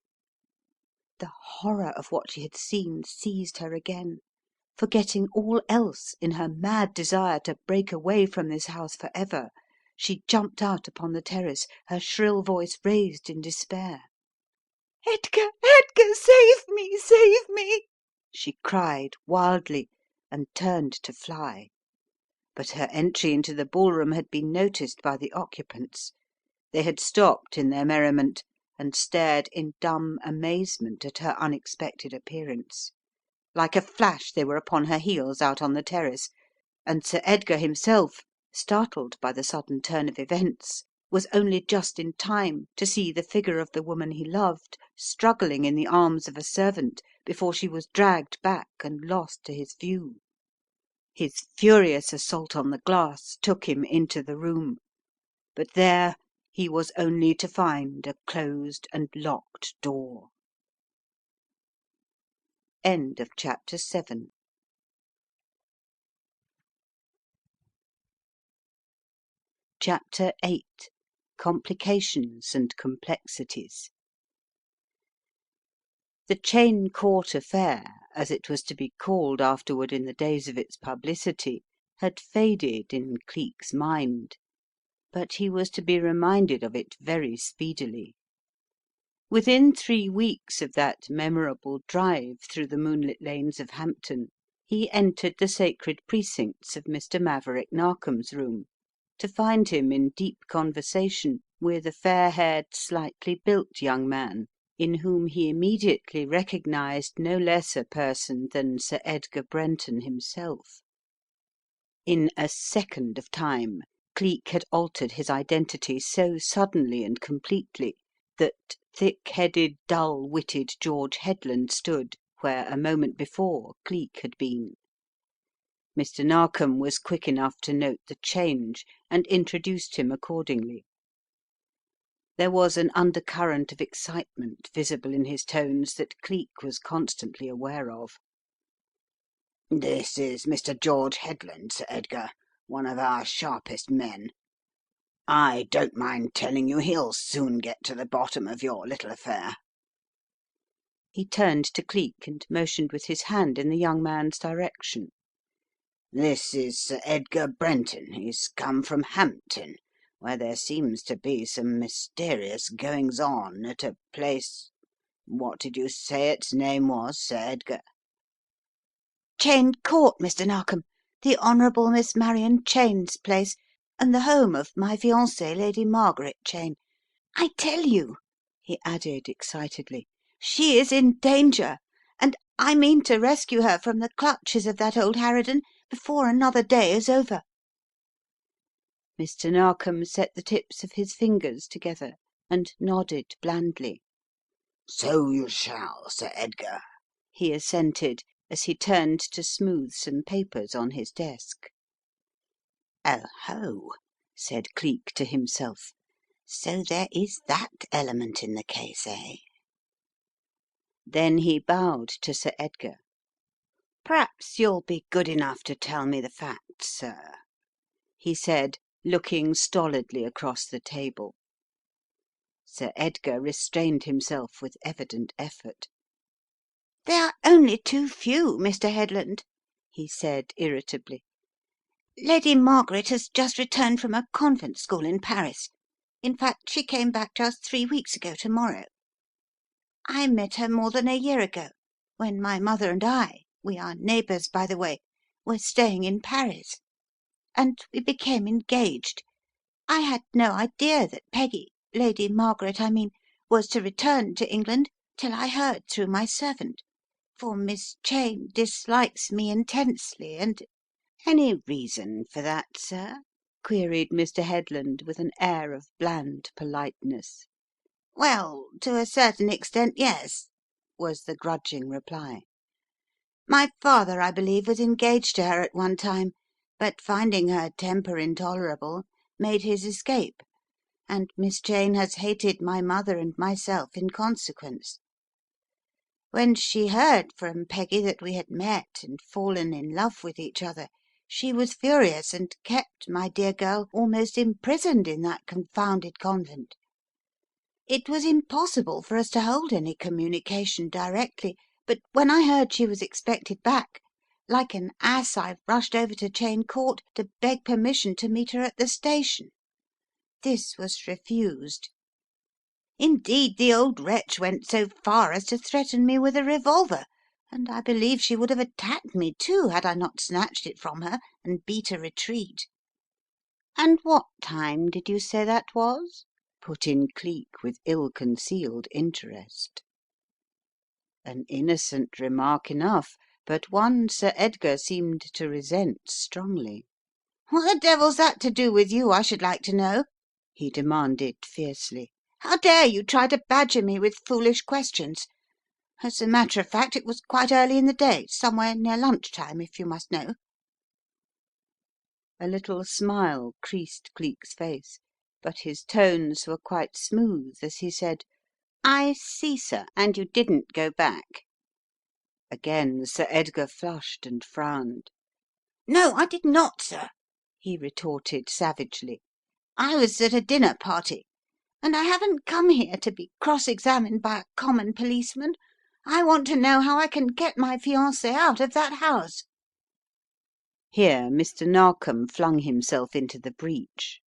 The horror of what she had seen seized her again. Forgetting all else in her mad desire to break away from this house for ever, she jumped out upon the terrace, her shrill voice raised in despair. "Edgar! Edgar! Save me! Save me!" she cried wildly, and turned to fly. But her entry into the ballroom had been noticed by the occupants. They had stopped in their merriment and stared in dumb amazement at her unexpected appearance. Like a flash they were upon her heels out on the terrace, and Sir Edgar himself, startled by the sudden turn of events, was only just in time to see the figure of the woman he loved struggling in the arms of a servant before she was dragged back and lost to his view. His furious assault on the glass took him into the room, but there he was only to find a closed and locked door. End of chapter 7. Chapter 8. Complications and Complexities. The Cheyne Court affair, as it was to be called afterward in the days of its publicity, had faded in Cleek's mind, but he was to be reminded of it very speedily. Within 3 weeks of that memorable drive through the moonlit lanes of Hampton, he entered the sacred precincts of Mr. Maverick Narkom's room, to find him in deep conversation with a fair-haired, slightly built young man, in whom he immediately recognized no less a person than Sir Edgar Brenton himself. In a second of time Cleek had altered his identity so suddenly and completely that thick-headed, dull-witted George Headland stood where a moment before Cleek had been. Mr. Narkom was quick enough to note the change, and introduced him accordingly. There was an undercurrent of excitement visible in his tones that Cleek was constantly aware of. "This is Mr. George Headland, Sir Edgar, one of our sharpest men. I don't mind telling you he'll soon get to the bottom of your little affair." He turned to Cleek and motioned with his hand in the young man's direction. "This is Sir Edgar Brenton. He's come from Hampton, where there seems to be some mysterious goings on at a place— what did you say its name was, Sir Edgar?" Cheyne Court, Mr. Narkom. The Honourable Miss Marion Cheyne's place, and the home of my fiancée, Lady Margaret Cheyne. I tell you," he added excitedly, "she is in danger, and I mean to rescue her from the clutches of that old harridan before another day is over." Mr. Narkom set the tips of his fingers together and nodded blandly. "So you shall, Sir Edgar," he assented as he turned to smooth some papers on his desk. "Oho," said Cleek to himself. "So there is that element in the case, eh?" Then he bowed to Sir Edgar. "Perhaps you'll be good enough to tell me the facts, sir," he said, looking stolidly across the table. Sir Edgar restrained himself with evident effort. "They are only too few, Mr. Headland," he said irritably. "Lady Margaret has just returned from a convent school in Paris. In fact, she came back just 3 weeks ago to morrow. I met her more than a year ago, when my mother and I — we are neighbours, by the way — were staying in Paris. And we became engaged. I had no idea that Peggy — Lady Margaret, I mean — was to return to England till I heard through my servant, for Miss Cheyne dislikes me intensely and—" "Any reason for that, sir?" queried Mr. Headland with an air of bland politeness. "Well, to a certain extent, yes," was the grudging reply. "My father, I believe, was engaged to her at one time, but finding her temper intolerable, made his escape, and Miss Cheyne has hated my mother and myself in consequence. When she heard from Peggy that we had met and fallen in love with each other, she was furious and kept my dear girl almost imprisoned in that confounded convent. It was impossible for us to hold any communication directly, but when I heard she was expected back, like an ass I rushed over to Cheyne Court to beg permission to meet her at the station. This was refused. Indeed, the old wretch went so far as to threaten me with a revolver, and I believe she would have attacked me, too, had I not snatched it from her and beat a retreat." "And what time did you say that was?" put in Cleek with ill-concealed interest. An innocent remark enough, but one Sir Edgar seemed to resent strongly. "What the devil's that to do with you, I should like to know?" he demanded fiercely. "How dare you try to badger me with foolish questions? As a matter of fact, it was quite early in the day, somewhere near lunch time, if you must know." A little smile creased Cleek's face, but his tones were quite smooth as he said, "I see, sir, and you didn't go back." Again Sir Edgar flushed and frowned. "No, I did not, sir," he retorted savagely. "I was at a dinner party, and I haven't come here to be cross examined by a common policeman. I want to know how I can get my fiancée out of that house." Here Mr. Narkom flung himself into the breach.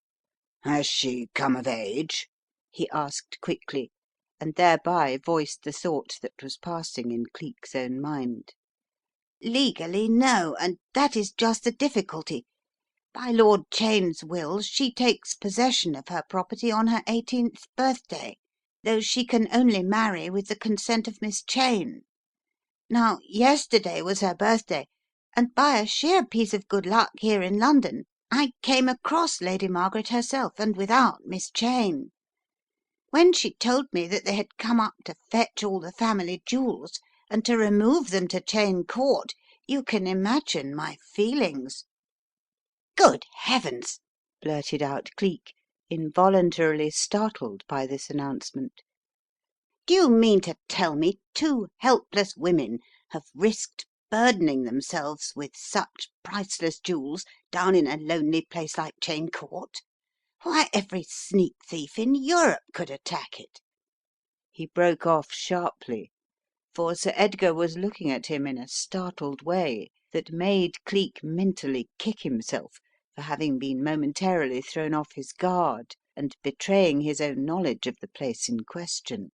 "Has she come of age?" he asked quickly, and thereby voiced the thought that was passing in Cleek's own mind. "Legally, no, and that is just the difficulty. By Lord Cheyne's will she takes possession of her property on her 18th birthday, though she can only marry with the consent of Miss Cheyne. Now, yesterday was her birthday, and by a sheer piece of good luck here in London I came across Lady Margaret herself, and without Miss Cheyne. When she told me that they had come up to fetch all the family jewels and to remove them to Cheyne Court, you can imagine my feelings." "Good heavens!" blurted out Cleek, involuntarily startled by this announcement. "Do you mean to tell me two helpless women have risked burdening themselves with such priceless jewels down in a lonely place like Cheyne Court? Why, every sneak thief in Europe could attack it." He broke off sharply. for Sir Edgar was looking at him in a startled way that made Cleek mentally kick himself for having been momentarily thrown off his guard and betraying his own knowledge of the place in question.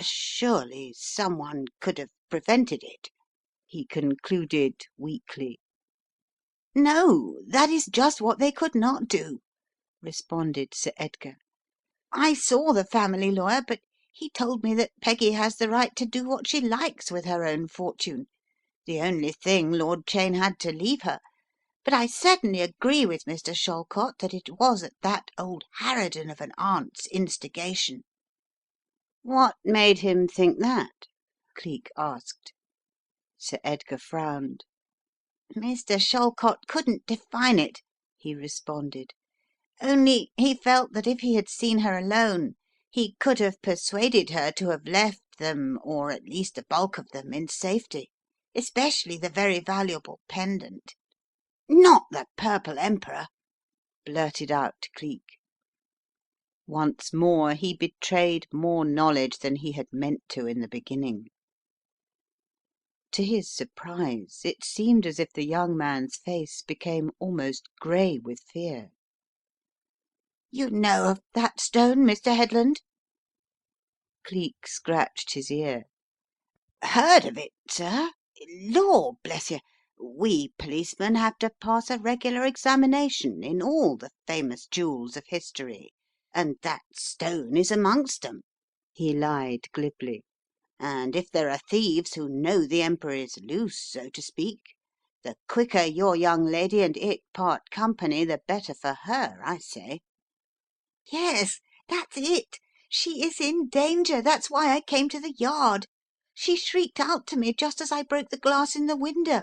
Surely someone could have prevented it," he concluded weakly. "No, that is just what they could not do," responded Sir Edgar. "I saw the family lawyer, but he told me that Peggy has the right to do what she likes with her own fortune, the only thing Lord Cheyne had to leave her, but I certainly agree with Mr. Shallcott that it was at that old harridan of an aunt's instigation." "What made him think that?" Cleek asked. Sir Edgar frowned. "Mr. Shallcott couldn't define it," he responded, "only he felt that if he had seen her alone he could have persuaded her to have left them, or at least the bulk of them, in safety, especially the very valuable pendant." "Not the Purple Emperor!" blurted out Cleek. Once more he betrayed more knowledge than he had meant to in the beginning. To his surprise it seemed as if the young man's face became almost grey with fear. "You know of that stone, Mr. Headland?" Cleek scratched his ear. "Heard of it, sir? Lor' bless you, we policemen have to pass a regular examination in all the famous jewels of history, and that stone is amongst 'em," he lied glibly, "and if there are thieves who know the Emperor is loose, so to speak, the quicker your young lady and it part company the better for her, I say." "Yes, that's it. She is in danger. That's why I came to the Yard. She shrieked out to me just as I broke the glass in the window."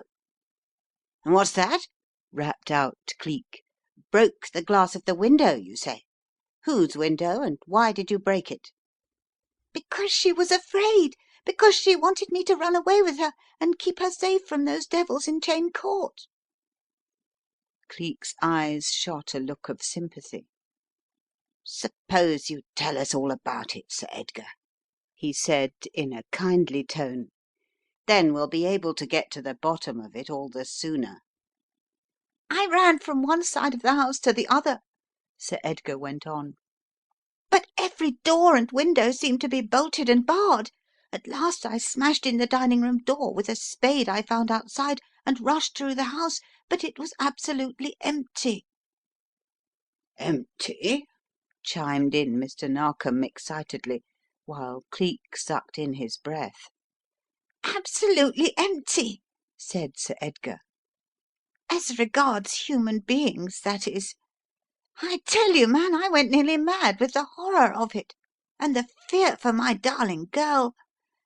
"What's that?" rapped out Cleek. "Broke the glass of the window, you say? Whose window, and why did you break it?" "Because she was afraid. Because she wanted me to run away with her and keep her safe from those devils in Cheyne Court." Cleek's eyes shot a look of sympathy. "Suppose you tell us all about it, Sir Edgar," he said in a kindly tone. "Then we'll be able to get to the bottom of it all the sooner." "I ran from one side of the house to the other," Sir Edgar went on, "but every door and window seemed to be bolted and barred. At last I smashed in the dining room door with a spade I found outside and rushed through the house, but it was absolutely empty." "Empty?" chimed in Mr. Narkom excitedly, while Cleek sucked in his breath. "Absolutely empty," said Sir Edgar. "As regards human beings, that is. I tell you, man, I went nearly mad with the horror of it, and the fear for my darling girl.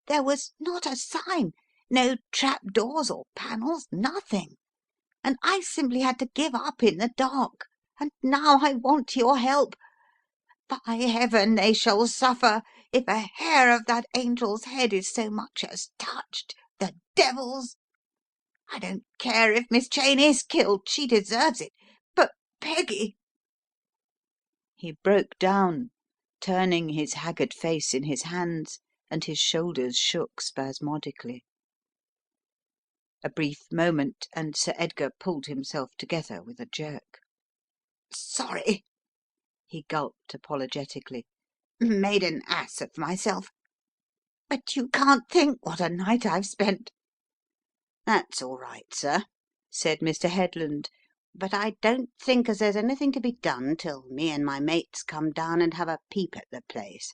There was not a sign, no trap doors or panels, nothing, and I simply had to give up in the dark, and now I want your help. By heaven, they shall suffer if a hair of that angel's head is so much as touched, the devils! I don't care if Miss Cheyne is killed, she deserves it, but Peggy—" He broke down, turning his haggard face in his hands, and his shoulders shook spasmodically. A brief moment and Sir Edgar pulled himself together with a jerk. "Sorry," he gulped apologetically. "Made an ass of myself. But you can't think what a night I've spent." "That's all right, sir," said Mr. Headland, "but I don't think as there's anything to be done till me and my mates come down and have a peep at the place.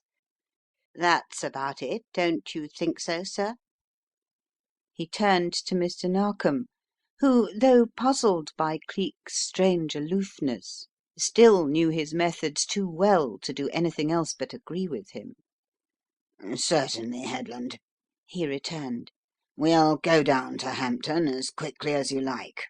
That's about it, don't you think so, sir?" He turned to Mr. Narkom, who, though puzzled by Cleek's strange aloofness, still knew his methods too well to do anything else but agree with him. "Certainly, Headland," he returned. "We'll go down to Hampton as quickly as you like."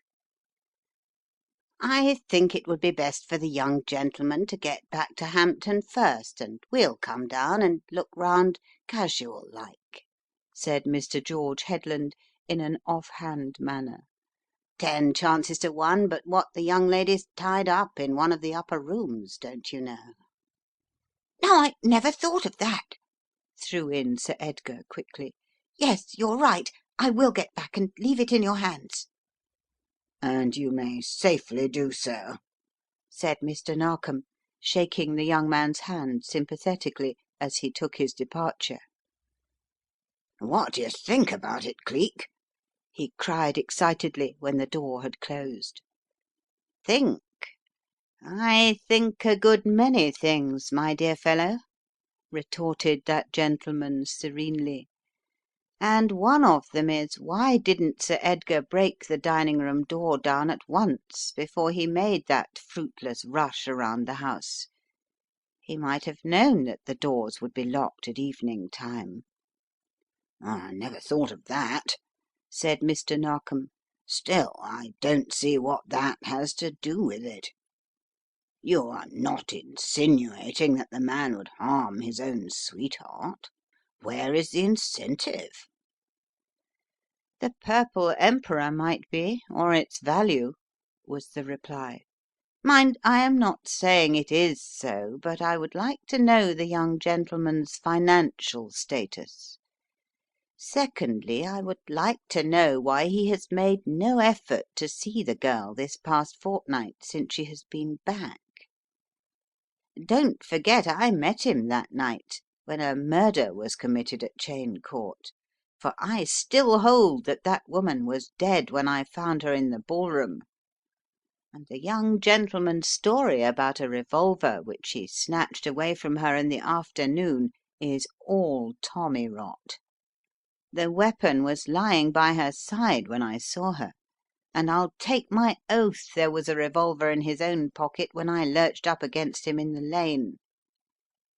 "I think it would be best for the young gentleman to get back to Hampton first, and we'll come down and look round casual like," said Mr. George Headland in an off hand manner. "10 chances to 1 but what the young lady's tied up in one of the upper rooms, don't you know." "Now, I never thought of that," threw in Sir Edgar quickly. Yes, you're right. I will get back and leave it in your hands." "And you may safely do so," said Mr. Narkom, shaking the young man's hand sympathetically as he took his departure. "What do you think about it, Cleek?" he cried excitedly when the door had closed. "Think? I think a good many things, my dear fellow," retorted that gentleman serenely. "And one of them is, why didn't Sir Edgar break the dining room door down at once before he made that fruitless rush around the house? He might have known that the doors would be locked at evening time." "I never thought of that," said Mr. Narkom. "Still, I don't see what that has to do with it. You are not insinuating that the man would harm his own sweetheart? Where is the incentive?" "The Purple Emperor might be, or its value," was the reply. "Mind, I am not saying it is so, but I would like to know the young gentleman's financial status. Secondly, I would like to know why he has made no effort to see the girl this past fortnight since she has been back. Don't forget I met him that night when a murder was committed at Cheyne Court, for I still hold that that woman was dead when I found her in the ballroom. And the young gentleman's story about a revolver which he snatched away from her in the afternoon is all tommy rot. The weapon was lying by her side when I saw her, and I'll take my oath there was a revolver in his own pocket when I lurched up against him in the lane.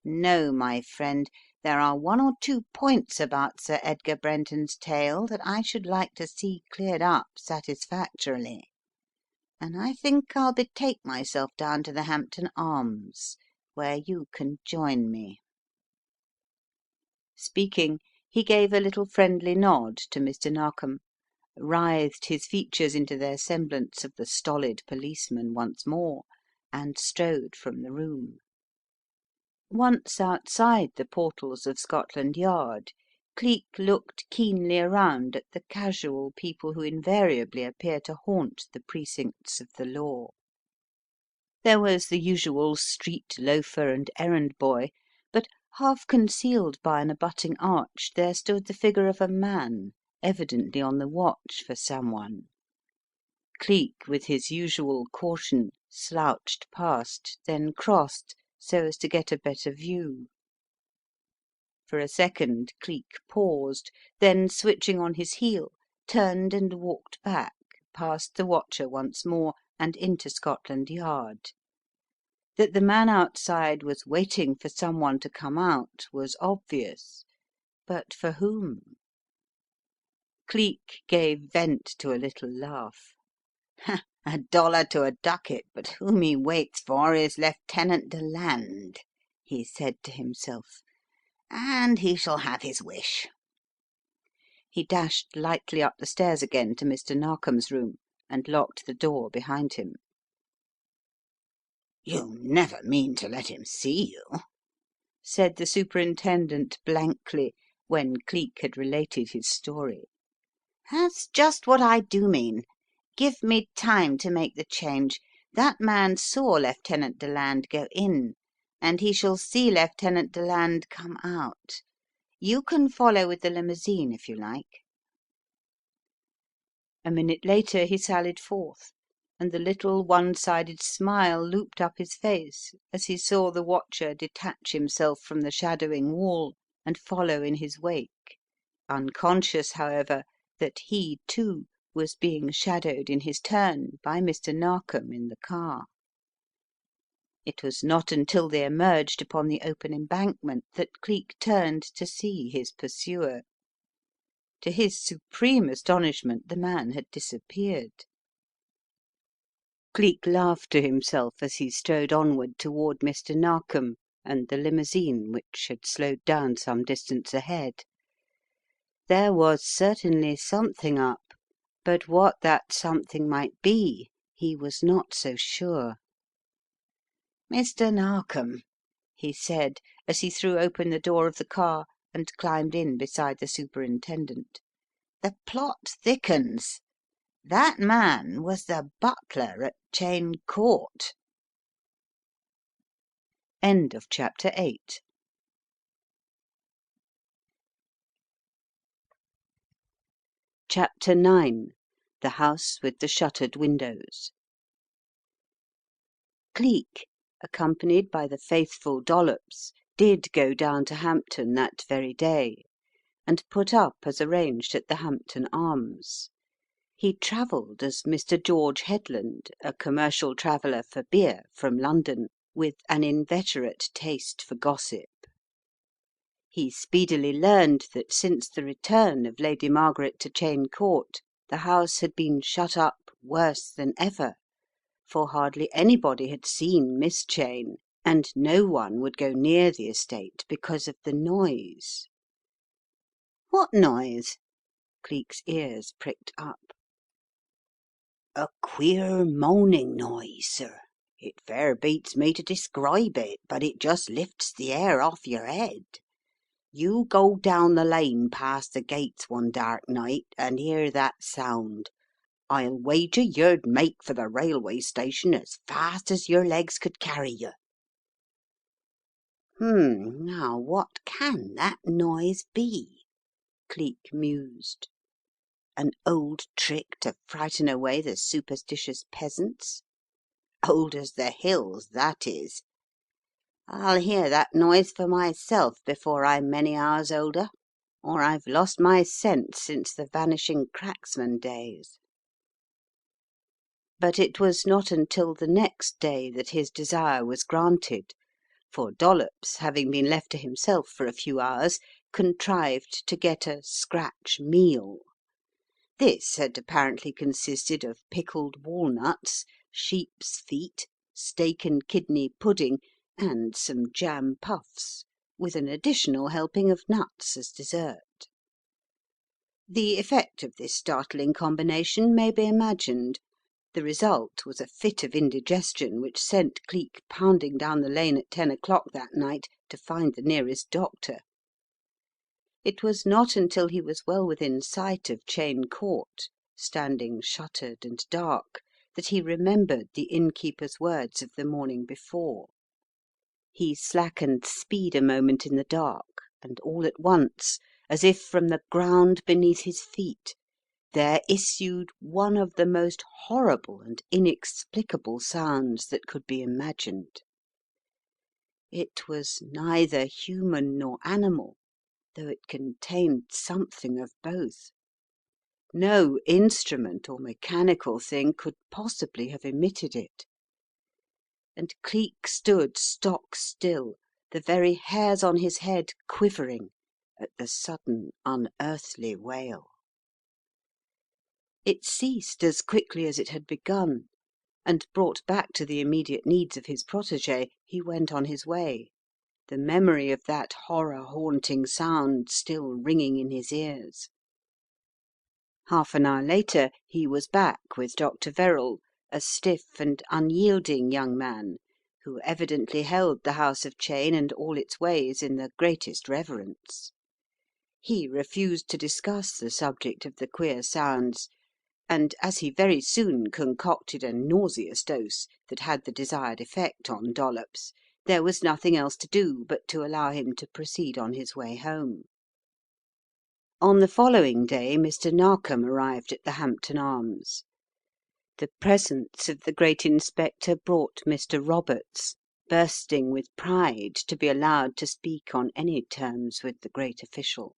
No, my friend, there are one or two points about Sir Edgar Brenton's tale that I should like to see cleared up satisfactorily, and I think I'll betake myself down to the Hampton Arms, where you can join me." Speaking, he gave a little friendly nod to Mr. Narkom, writhed his features into their semblance of the stolid policeman once more, and strode from the room. Once outside the portals of Scotland Yard, Cleek looked keenly around at the casual people who invariably appear to haunt the precincts of the law. There was the usual street loafer and errand boy, but half concealed by an abutting arch there stood the figure of a man, evidently on the watch for someone. Cleek, with his usual caution, slouched past, then crossed so as to get a better view. For a second Cleek paused, then switching on his heel, turned and walked back, past the watcher once more, and into Scotland Yard. That the man outside was waiting for someone to come out was obvious, but for whom? Cleek gave vent to a little laugh. "$1 to a ducat, but whom he waits for is Lieutenant Deland," he said to himself, "and he shall have his wish." He dashed lightly up the stairs again to Mr. Narkom's room and locked the door behind him. "You never mean to let him see you?" said the Superintendent blankly, when Cleek had related his story. "That's just what I do mean. Give me time to make the change. That man saw Lieutenant Deland go in, and he shall see Lieutenant Deland come out. You can follow with the limousine if you like." A minute later he sallied forth, and the little one-sided smile looped up his face as he saw the watcher detach himself from the shadowing wall and follow in his wake, unconscious, however, that he, too, was being shadowed in his turn by Mr. Narkom in the car. It was not until they emerged upon the open embankment that Cleek turned to see his pursuer. To his supreme astonishment the man had disappeared. Cleek laughed to himself as he strode onward toward Mr. Narkom and the limousine which had slowed down some distance ahead. There was certainly something up, but what that something might be he was not so sure. "Mr. Narkom," he said as he threw open the door of the car and climbed in beside the Superintendent. "The plot thickens. That man was the butler at Cheyne Court." End of chapter 8. Chapter 9. The House with the Shuttered Windows. Cleek, accompanied by the faithful Dollops, did go down to Hampton that very day, and put up as arranged at the Hampton Arms. He travelled as Mr. George Headland, a commercial traveller for beer from London, with an inveterate taste for gossip. He speedily learned that since the return of Lady Margaret to Cheyne Court the house had been shut up worse than ever, for hardly anybody had seen Miss Cheyne, and no one would go near the estate because of the noise. "What noise?" Cleek's ears pricked up. "A queer moaning noise, sir. It fair beats me to describe it, but it just lifts the hair off your head. You go down the lane past the gates one dark night and hear that sound, I'll wager you'd make for the railway station as fast as your legs could carry you." Now what can that noise be?" Cleek mused. "An old trick to frighten away the superstitious peasants? Old as the hills, that is. I'll hear that noise for myself before I'm many hours older, or I've lost my sense since the Vanishing Cracksman days." But it was not until the next day that his desire was granted, for Dollops, having been left to himself for a few hours, contrived to get a scratch meal. This had apparently consisted of pickled walnuts, sheep's feet, steak and kidney pudding, and some jam puffs, with an additional helping of nuts as dessert. The effect of this startling combination may be imagined. The result was a fit of indigestion which sent Cleek pounding down the lane at 10 o'clock that night to find the nearest doctor. It was not until he was well within sight of Cheyne Court, standing shuttered and dark, that he remembered the innkeeper's words of the morning before. He slackened speed a moment in the dark, and all at once, as if from the ground beneath his feet, there issued one of the most horrible and inexplicable sounds that could be imagined. It was neither human nor animal, though it contained something of both. No instrument or mechanical thing could possibly have emitted it. And Cleek stood stock still, the very hairs on his head quivering at the sudden unearthly wail. It ceased as quickly as it had begun, and brought back to the immediate needs of his protege, he went on his way, the memory of that horror haunting sound still ringing in his ears. Half an hour later he was back with Dr. Verrall, a stiff and unyielding young man who evidently held the house of Cheyne and all its ways in the greatest reverence. He refused to discuss the subject of the queer sounds, and as he very soon concocted a nauseous dose that had the desired effect on Dollops, there was nothing else to do but to allow him to proceed on his way home. On the following day Mr. Narkom arrived at the Hampton Arms. The presence of the great inspector brought Mr. Roberts, bursting with pride to be allowed to speak on any terms with the great official.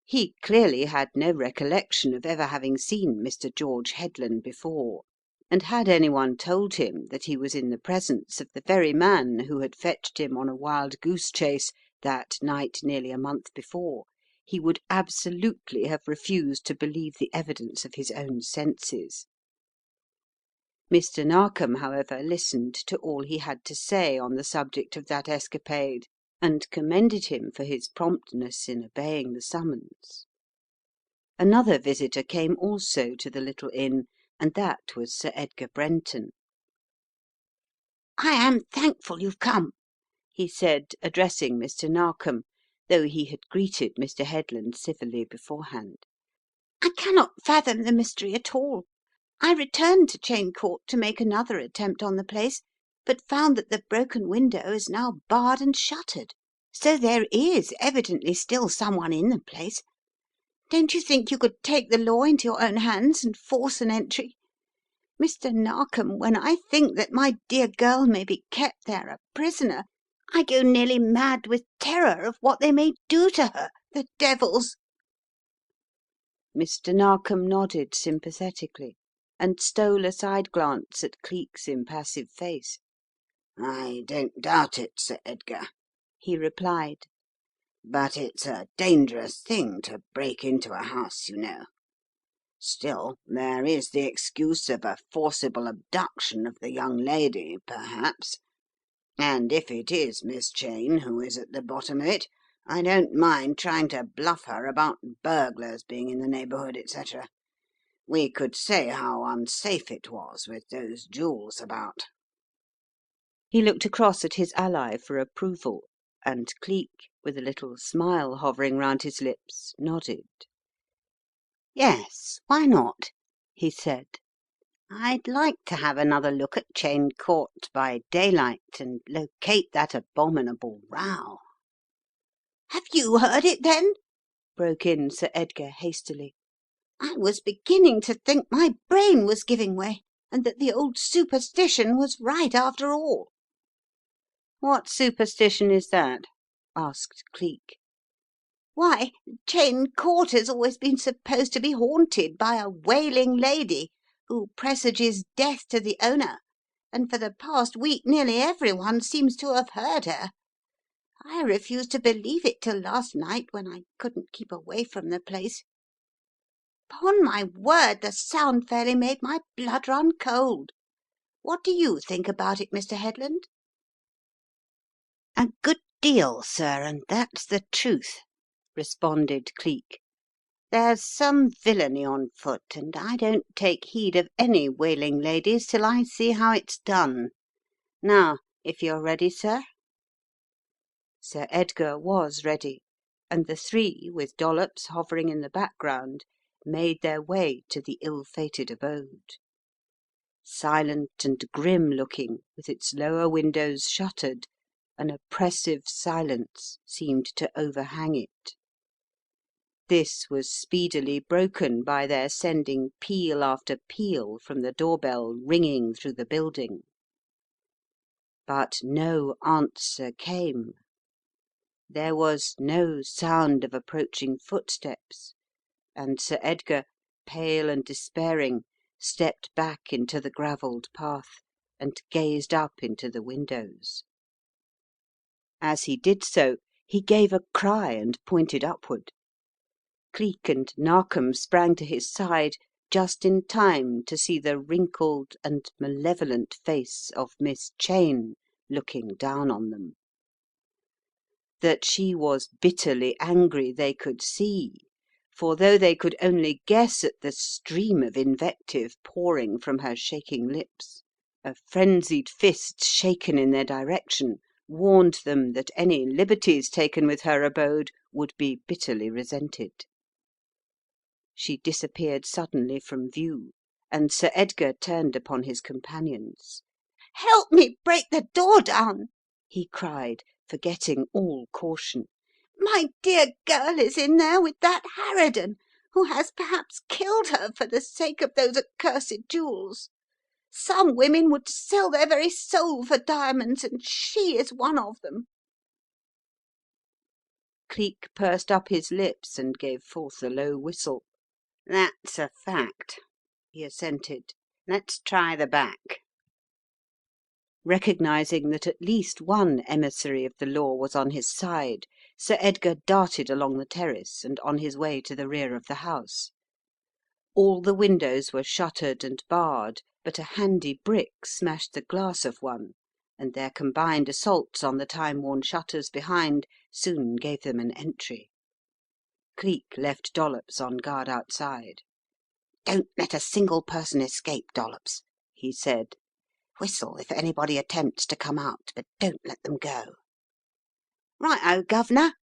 He clearly had no recollection of ever having seen Mr. George Headland before, and had anyone told him that he was in the presence of the very man who had fetched him on a wild goose chase that night nearly a month before, he would absolutely have refused to believe the evidence of his own senses. Mr. Narkom, however, listened to all he had to say on the subject of that escapade, and commended him for his promptness in obeying the summons. Another visitor came also to the little inn, and that was Sir Edgar Brenton. "I am thankful you've come," he said, addressing Mr. Narkom, though he had greeted Mr. Headland civilly beforehand. "I cannot fathom the mystery at all. I returned to Cheyne Court to make another attempt on the place, but found that the broken window is now barred and shuttered. So there is evidently still someone in the place. Don't you think you could take the law into your own hands and force an entry? Mr. Narkom, when I think that my dear girl may be kept there a prisoner, I go nearly mad with terror of what they may do to her, the devils!" Mr. Narkom nodded sympathetically and stole a side glance at Cleek's impassive face. "I don't doubt it, Sir Edgar," he replied. "but it's a dangerous thing to break into a house, you know. Still, there is the excuse of a forcible abduction of the young lady, perhaps, and if it is Miss Cheyne who is at the bottom of it, I don't mind trying to bluff her about burglars being in the neighbourhood, etc. We could say how unsafe it was with those jewels about." He looked across at his ally for approval, and Cleek, with a little smile hovering round his lips, nodded. "Yes, why not?" he said. "I'd like to have another look at Cheyne Court by daylight and locate that abominable row." "Have you heard it, then?" broke in Sir Edgar hastily. "I was beginning to think my brain was giving way, and that the old superstition was right after all." "What superstition is that?" asked Cleek. "Why, Cheyne Court has always been supposed to be haunted by a wailing lady who presages death to the owner, and for the past week nearly everyone seems to have heard her. I refused to believe it till last night when I couldn't keep away from the place. 'Pon my word, the sound fairly made my blood run cold. What do you think about it, Mr. Headland?" "A good deal, sir, and that's the truth," responded Cleek. "There's some villainy on foot, and I don't take heed of any wailing ladies till I see how it's done. Now, if you're ready, sir." Sir Edgar was ready, and the three, with Dollops hovering in the background, made their way to the ill-fated abode. Silent and grim looking, with its lower windows shuttered, an oppressive silence seemed to overhang it. This was speedily broken by their sending peal after peal from the door bell ringing through the building. But no answer came. There was no sound of approaching footsteps, and Sir Edgar, pale and despairing, stepped back into the gravelled path and gazed up into the windows. As he did so, he gave a cry and pointed upward. Cleek and Narkom sprang to his side just in time to see the wrinkled and malevolent face of Miss Cheyne looking down on them. That she was bitterly angry they could see, for though they could only guess at the stream of invective pouring from her shaking lips, a frenzied fist shaken in their direction warned them that any liberties taken with her abode would be bitterly resented. She disappeared suddenly from view, and Sir Edgar turned upon his companions. "Help me break the door down!" he cried, forgetting all caution. "My dear girl is in there with that harridan, who has perhaps killed her for the sake of those accursed jewels. Some women would sell their very soul for diamonds, and she is one of them." Cleek pursed up his lips and gave forth a low whistle. "That's a fact," he assented. "Let's try the back." Recognizing that at least one emissary of the law was on his side, Sir Edgar darted along the terrace and on his way to the rear of the house. All the windows were shuttered and barred, but a handy brick smashed the glass of one, and their combined assaults on the time-worn shutters behind soon gave them an entry. Cleek left Dollops on guard outside. "Don't let a single person escape, Dollops," he said. "Whistle if anybody attempts to come out, but don't let them go." "Right o, Governor!"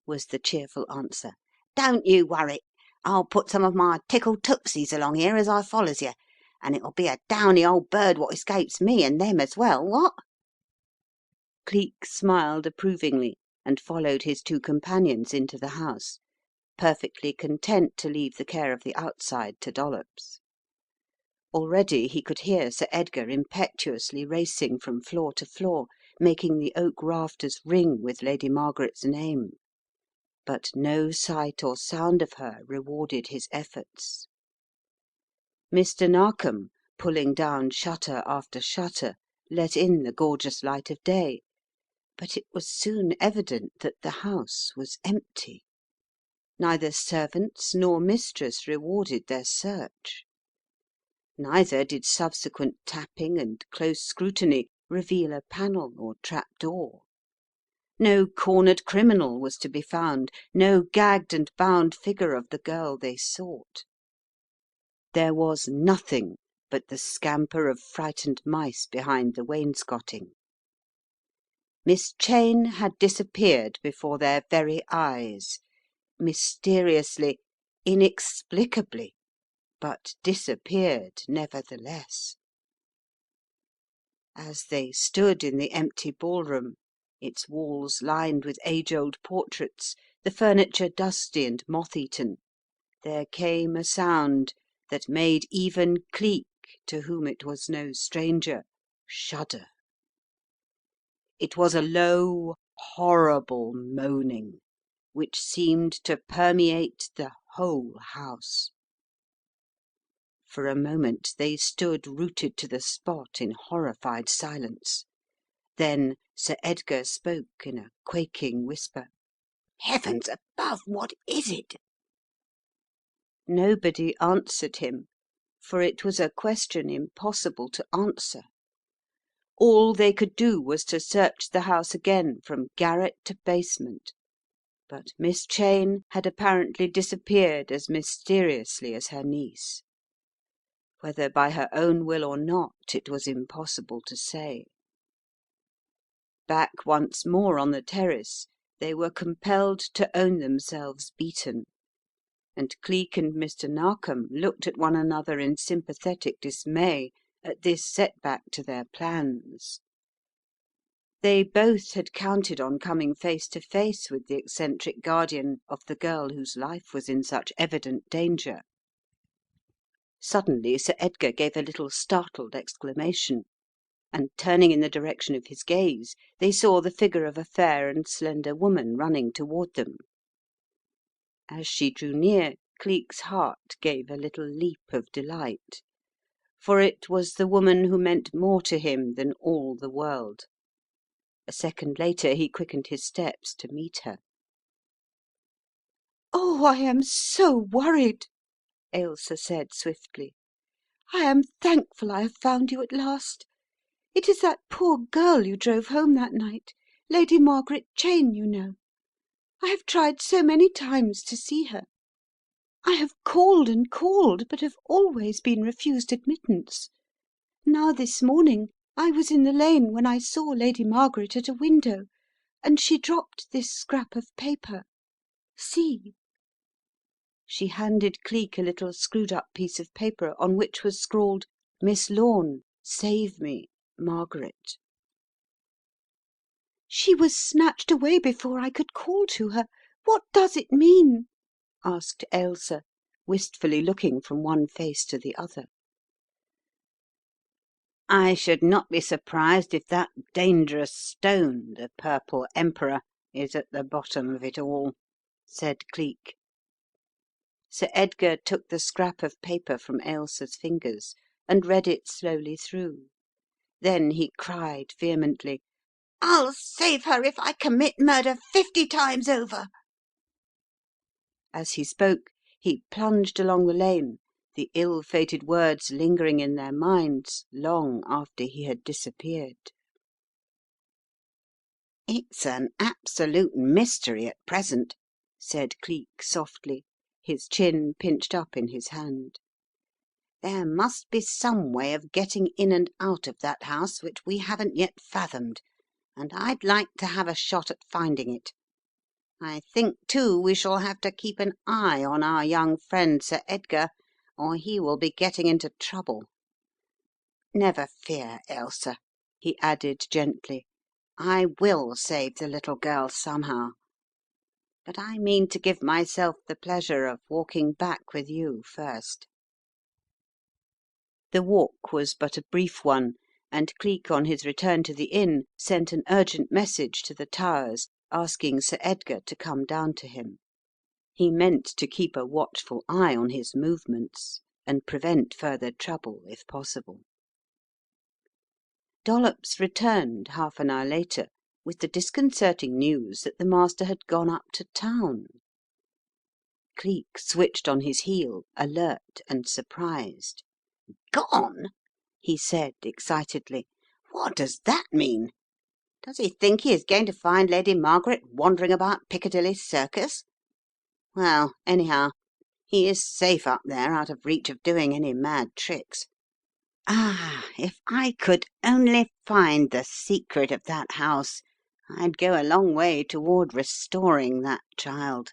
was the cheerful answer. "Don't you worrit. I'll put some of my tickled tootsies along here as I follows you, and it'll be a downy old bird what escapes me and them as well, what?" Cleek smiled approvingly and followed his two companions into the house, perfectly content to leave the care of the outside to Dollops. Already he could hear Sir Edgar impetuously racing from floor to floor, making the oak rafters ring with Lady Margaret's name, but no sight or sound of her rewarded his efforts. Mr. Narkom, pulling down shutter after shutter, let in the gorgeous light of day, but it was soon evident that the house was empty. Neither servants nor mistress rewarded their search. Neither did subsequent tapping and close scrutiny reveal a panel or trap door. No cornered criminal was to be found, no gagged and bound figure of the girl they sought. There was nothing but the scamper of frightened mice behind the wainscoting. Miss Cheyne had disappeared before their very eyes, mysteriously, inexplicably, but disappeared nevertheless. As they stood in the empty ballroom, its walls lined with age-old portraits, the furniture dusty and moth-eaten, there came a sound that made even Cleek, to whom it was no stranger, shudder. It was a low, horrible moaning which seemed to permeate the whole house. For a moment they stood rooted to the spot in horrified silence. Then Sir Edgar spoke in a quaking whisper. "Heavens above, what is it?" Nobody answered him, for it was a question impossible to answer. All they could do was to search the house again from garret to basement, but Miss Cheyne had apparently disappeared as mysteriously as her niece. Whether by her own will or not, it was impossible to say. Back once more on the terrace, they were compelled to own themselves beaten, and Cleek and Mr. Narkom looked at one another in sympathetic dismay at this setback to their plans. They both had counted on coming face to face with the eccentric guardian of the girl whose life was in such evident danger. Suddenly Sir Edgar gave a little startled exclamation, and turning in the direction of his gaze, they saw the figure of a fair and slender woman running toward them. As she drew near, Cleek's heart gave a little leap of delight, for it was the woman who meant more to him than all the world. A second later he quickened his steps to meet her. "Oh, I am so worried," Ailsa said swiftly. "I am thankful I have found you at last. It is that poor girl you drove home that night, Lady Margaret Cheyne, you know. I have tried so many times to see her. I have called and called, but have always been refused admittance. Now this morning I was in the lane when I saw Lady Margaret at a window, and she dropped this scrap of paper. See." She handed Cleek a little screwed up piece of paper on which was scrawled, "Miss Lorne, save me, Margaret." "She was snatched away before I could call to her. What does it mean?" asked Ailsa, wistfully looking from one face to the other. "I should not be surprised if that dangerous stone, the Purple Emperor, is at the bottom of it all," said Cleek. Sir Edgar took the scrap of paper from Ailsa's fingers and read it slowly through. Then he cried vehemently, "I'll save her if I commit murder 50 times over!" As he spoke he plunged along the lane, the ill-fated words lingering in their minds long after he had disappeared. "It's an absolute mystery at present," said Cleek softly, his chin pinched up in his hand. "There must be some way of getting in and out of that house which we haven't yet fathomed, and I'd like to have a shot at finding it. I think, too, we shall have to keep an eye on our young friend Sir Edgar, or he will be getting into trouble. Never fear, Ailsa," he added gently. "I will save the little girl somehow. But I mean to give myself the pleasure of walking back with you first." The walk was but a brief one, and Cleek on his return to the inn sent an urgent message to the Towers asking Sir Edgar to come down to him. He meant to keep a watchful eye on his movements and prevent further trouble if possible. Dollops returned half an hour later with the disconcerting news that the master had gone up to town. Cleek switched on his heel, alert and surprised. "Gone?" he said excitedly. "What does that mean? Does he think he is going to find Lady Margaret wandering about Piccadilly Circus? Well, anyhow, he is safe up there, out of reach of doing any mad tricks. Ah, if I could only find the secret of that house, I'd go a long way toward restoring that child."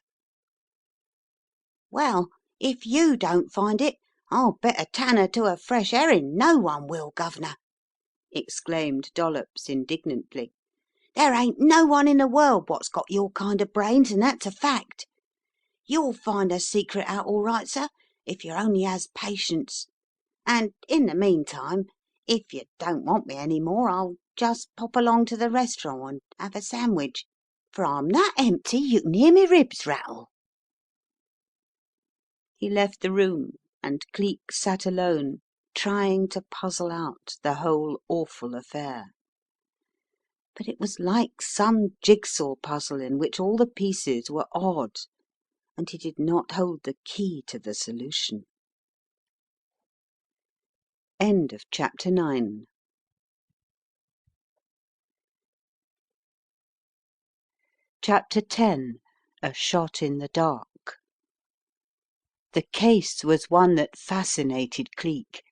"Well, if you don't find it, I'll bet a tanner to a fresh herring no one will, Governor," exclaimed Dollops indignantly. "There ain't no one in the world what's got your kind of brains, and that's a fact. You'll find the secret out all right, sir, if you only has patience. And in the meantime, if you don't want me any more, I'll just pop along to the restaurant and have a sandwich, for I'm that empty you can hear me ribs rattle." He left the room and Cleek sat alone trying to puzzle out the whole awful affair. But it was like some jigsaw puzzle in which all the pieces were odd, and he did not hold the key to the solution. Chapter X. A Shot in the Dark. The case was one that fascinated Cleek,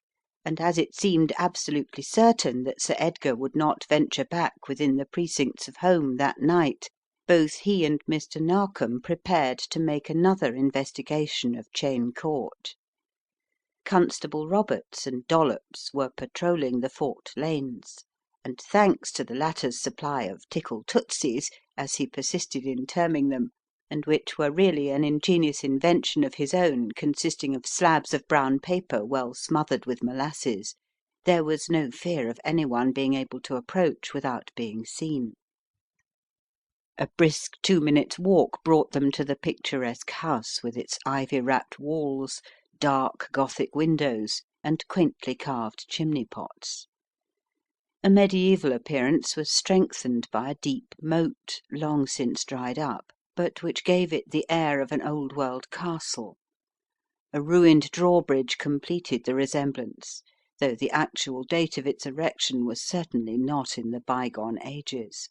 and as it seemed absolutely certain that Sir Edgar would not venture back within the precincts of home that night, both he and Mr. Narkom prepared to make another investigation of Cheyne Court. Constable Roberts and Dollops were patrolling the forked lanes, and thanks to the latter's supply of tickle tootsies, as he persisted in terming them, and which were really an ingenious invention of his own consisting of slabs of brown paper well smothered with molasses, there was no fear of anyone being able to approach without being seen. A brisk 2 minutes' walk brought them to the picturesque house with its ivy-wrapped walls, dark Gothic windows, and quaintly carved chimney pots. A medieval appearance was strengthened by a deep moat, long since dried up, but which gave it the air of an old world castle. A ruined drawbridge completed the resemblance, though the actual date of its erection was certainly not in the bygone ages.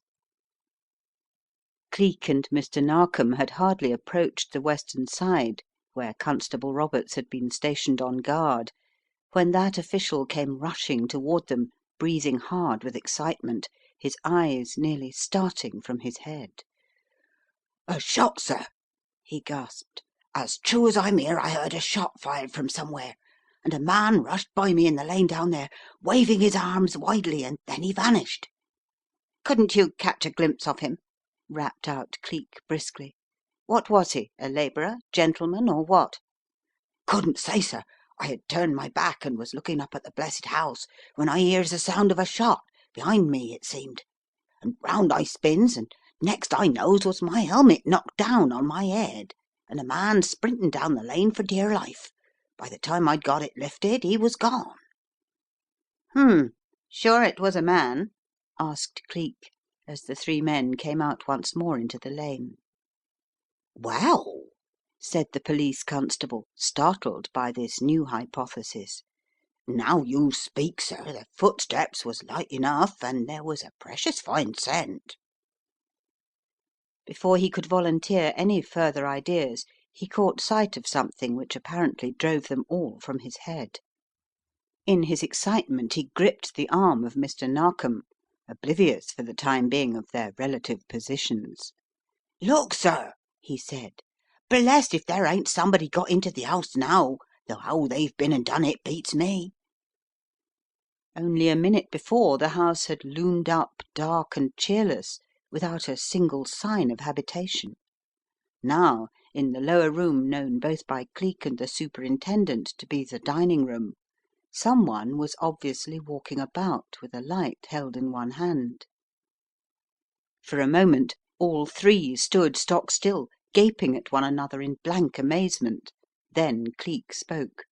Cleek and Mr. Narkom had hardly approached the western side, where Constable Roberts had been stationed on guard, when that official came rushing toward them, breathing hard with excitement, his eyes nearly starting from his head. "A shot, sir," he gasped. "As true as I'm here I heard a shot fired from somewhere, and a man rushed by me in the lane down there, waving his arms widely, and then he vanished." "Couldn't you catch a glimpse of him?" rapped out Cleek briskly. "What was he, a labourer, gentleman, or what?" "Couldn't say, sir. I had turned my back and was looking up at the blessed house when I hears the sound of a shot, behind me it seemed, and round I spins, and next I knows was my helmet knocked down on my head, and a man sprinting down the lane for dear life. By the time I'd got it lifted he was gone." Sure it was a man?" asked Cleek, as the three men came out once more into the lane. "Well," said the police constable, startled by this new hypothesis, "now you speak, sir, the footsteps was light enough, and there was a precious fine scent." Before he could volunteer any further ideas, he caught sight of something which apparently drove them all from his head. In his excitement he gripped the arm of Mr. Narkom, oblivious for the time being of their relative positions. "Look, sir," he said. "Blest if there ain't somebody got into the house now, though how they've been and done it beats me." Only a minute before the house had loomed up dark and cheerless, without a single sign of habitation. Now, in the lower room known both by Cleek and the Superintendent to be the dining room, someone was obviously walking about with a light held in one hand. For a moment all three stood stock still, gaping at one another in blank amazement. Then Cleek spoke.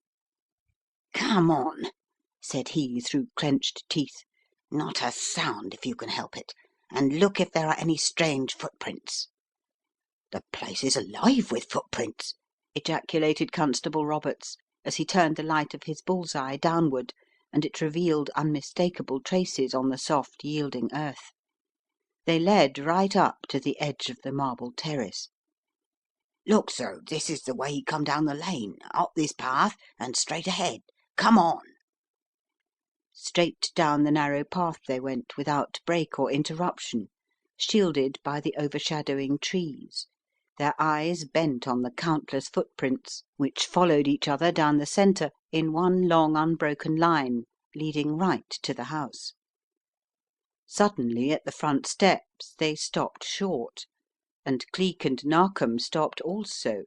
"Come on," said he through clenched teeth. "Not a sound if you can help it, and look if there are any strange footprints." "The place is alive with footprints," ejaculated Constable Roberts, as he turned the light of his bull's eye downward, and it revealed unmistakable traces on the soft yielding earth. They led right up to the edge of the marble terrace. "Look, sir, this is the way he come down the lane, up this path and straight ahead. Come on." Straight down the narrow path they went without break or interruption, shielded by the overshadowing trees, their eyes bent on the countless footprints which followed each other down the centre in one long unbroken line leading right to the house. Suddenly at the front steps they stopped short, and Cleek and Narkom stopped also,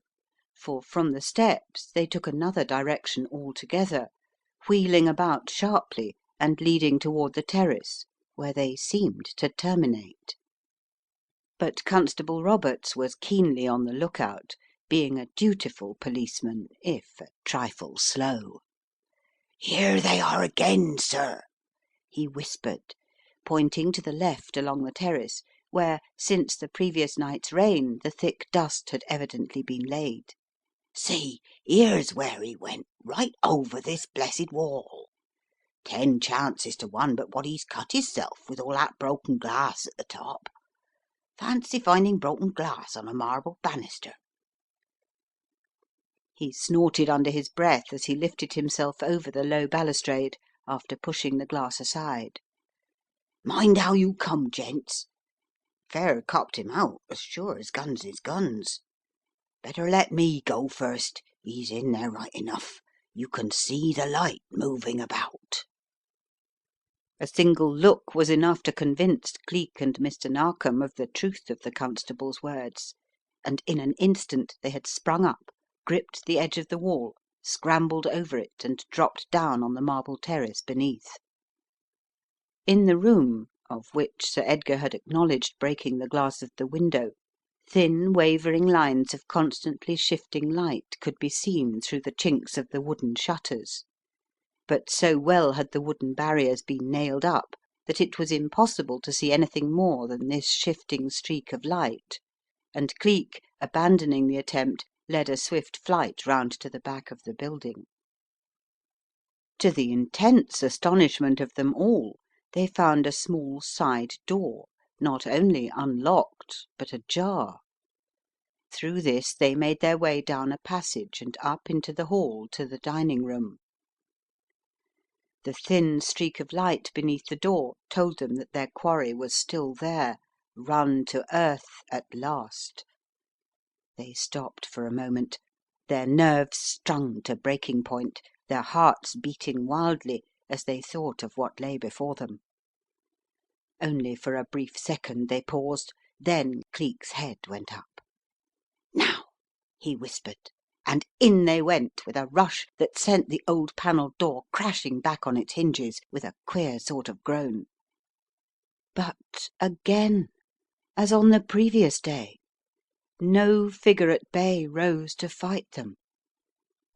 for from the steps they took another direction altogether, wheeling about sharply and leading toward the terrace, where they seemed to terminate. But Constable Roberts was keenly on the lookout, being a dutiful policeman, if a trifle slow. "Here they are again, sir," he whispered, pointing to the left along the terrace, where, since the previous night's rain, the thick dust had evidently been laid. "See, here's where he went, right over this blessed wall. 10 chances to 1 but what he's cut hisself with all that broken glass at the top. Fancy finding broken glass on a marble banister." He snorted under his breath as he lifted himself over the low balustrade after pushing the glass aside. "Mind how you come, gents. Fair copped him out, as sure as guns is guns. Better let me go first. He's in there right enough. You can see the light moving about." A single look was enough to convince Cleek and Mr. Narkom of the truth of the constable's words, and in an instant they had sprung up, gripped the edge of the wall, scrambled over it, and dropped down on the marble terrace beneath. In the room, of which Sir Edgar had acknowledged breaking the glass of the window, thin wavering lines of constantly shifting light could be seen through the chinks of the wooden shutters, but so well had the wooden barriers been nailed up that it was impossible to see anything more than this shifting streak of light, and Cleek, abandoning the attempt, led a swift flight round to the back of the building. To the intense astonishment of them all, they found a small side door, not only unlocked, but ajar. Through this they made their way down a passage and up into the hall to the dining room. The thin streak of light beneath the door told them that their quarry was still there, run to earth at last. They stopped for a moment, their nerves strung to breaking point, their hearts beating wildly as they thought of what lay before them. Only for a brief second they paused, then Cleek's head went up. "Now," he whispered, and in they went with a rush that sent the old panelled door crashing back on its hinges with a queer sort of groan. But again, as on the previous day, no figure at bay rose to fight them.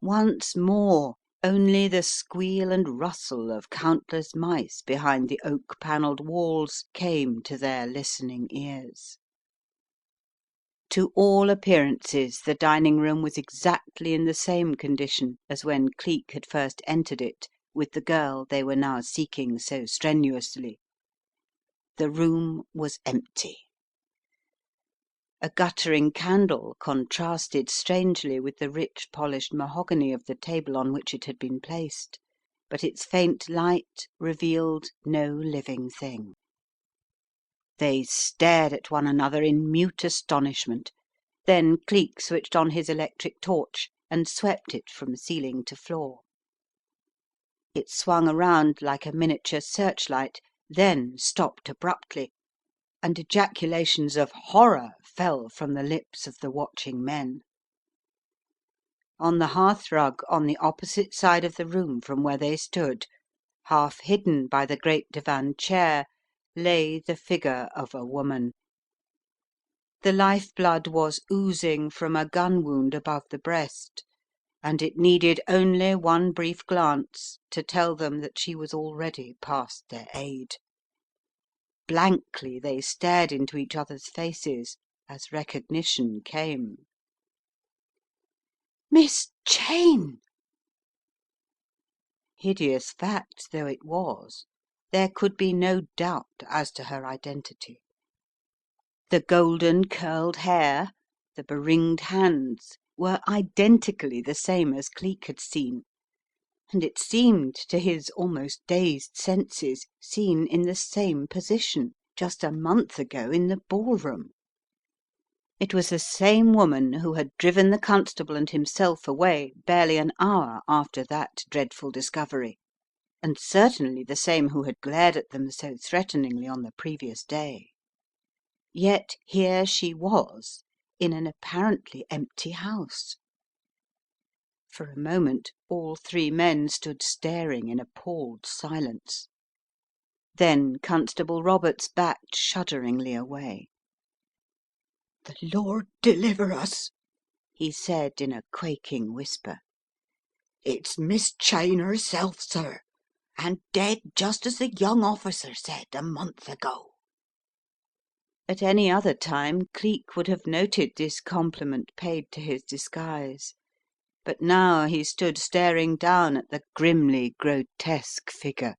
Once more only the squeal and rustle of countless mice behind the oak panelled walls came to their listening ears. To all appearances the dining room was exactly in the same condition as when Cleek had first entered it with the girl they were now seeking so strenuously. The room was empty. A guttering candle contrasted strangely with the rich polished mahogany of the table on which it had been placed, but its faint light revealed no living thing. They stared at one another in mute astonishment. Then Cleek switched on his electric torch and swept it from ceiling to floor. It swung around like a miniature searchlight, then stopped abruptly, and ejaculations of horror fell from the lips of the watching men. On the hearthrug on the opposite side of the room from where they stood, half hidden by the great divan chair, lay the figure of a woman. The lifeblood was oozing from a gun wound above the breast, and it needed only one brief glance to tell them that she was already past their aid. Blankly they stared into each other's faces as recognition came. "Miss Cheyne!" Hideous fact though it was, there could be no doubt as to her identity. The golden curled hair, the beringed hands were identically the same as Cleek had seen, and it seemed to his almost dazed senses seen in the same position just a month ago in the ballroom. It was the same woman who had driven the constable and himself away barely an hour after that dreadful discovery, and certainly the same who had glared at them so threateningly on the previous day. Yet here she was in an apparently empty house. For a moment all three men stood staring in appalled silence. Then Constable Roberts backed shudderingly away. "The Lord deliver us!" he said in a quaking whisper. "It's Miss Cheyne herself, sir, and dead just as the young officer said a month ago." At any other time Cleek would have noted this compliment paid to his disguise, but now he stood staring down at the grimly grotesque figure,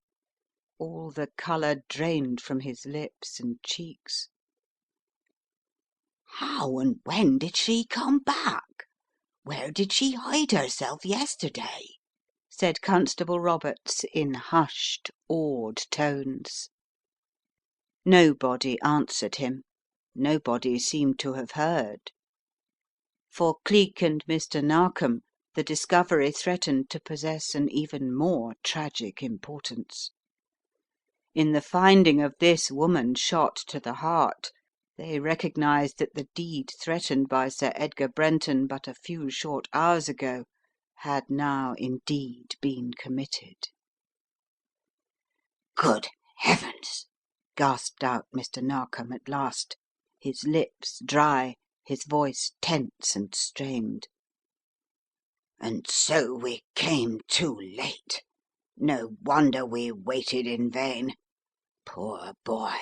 all the colour drained from his lips and cheeks. "How and when did she come back? Where did she hide herself yesterday?" said Constable Roberts in hushed, awed tones. Nobody answered him. Nobody seemed to have heard. For Cleek and Mr. Narkom the discovery threatened to possess an even more tragic importance. In the finding of this woman shot to the heart, they recognized that the deed threatened by Sir Edgar Brenton but a few short hours ago had now indeed been committed. "Good heavens!" gasped out Mr. Narkom at last, his lips dry, his voice tense and strained. "And so we came too late. No wonder we waited in vain. Poor boy,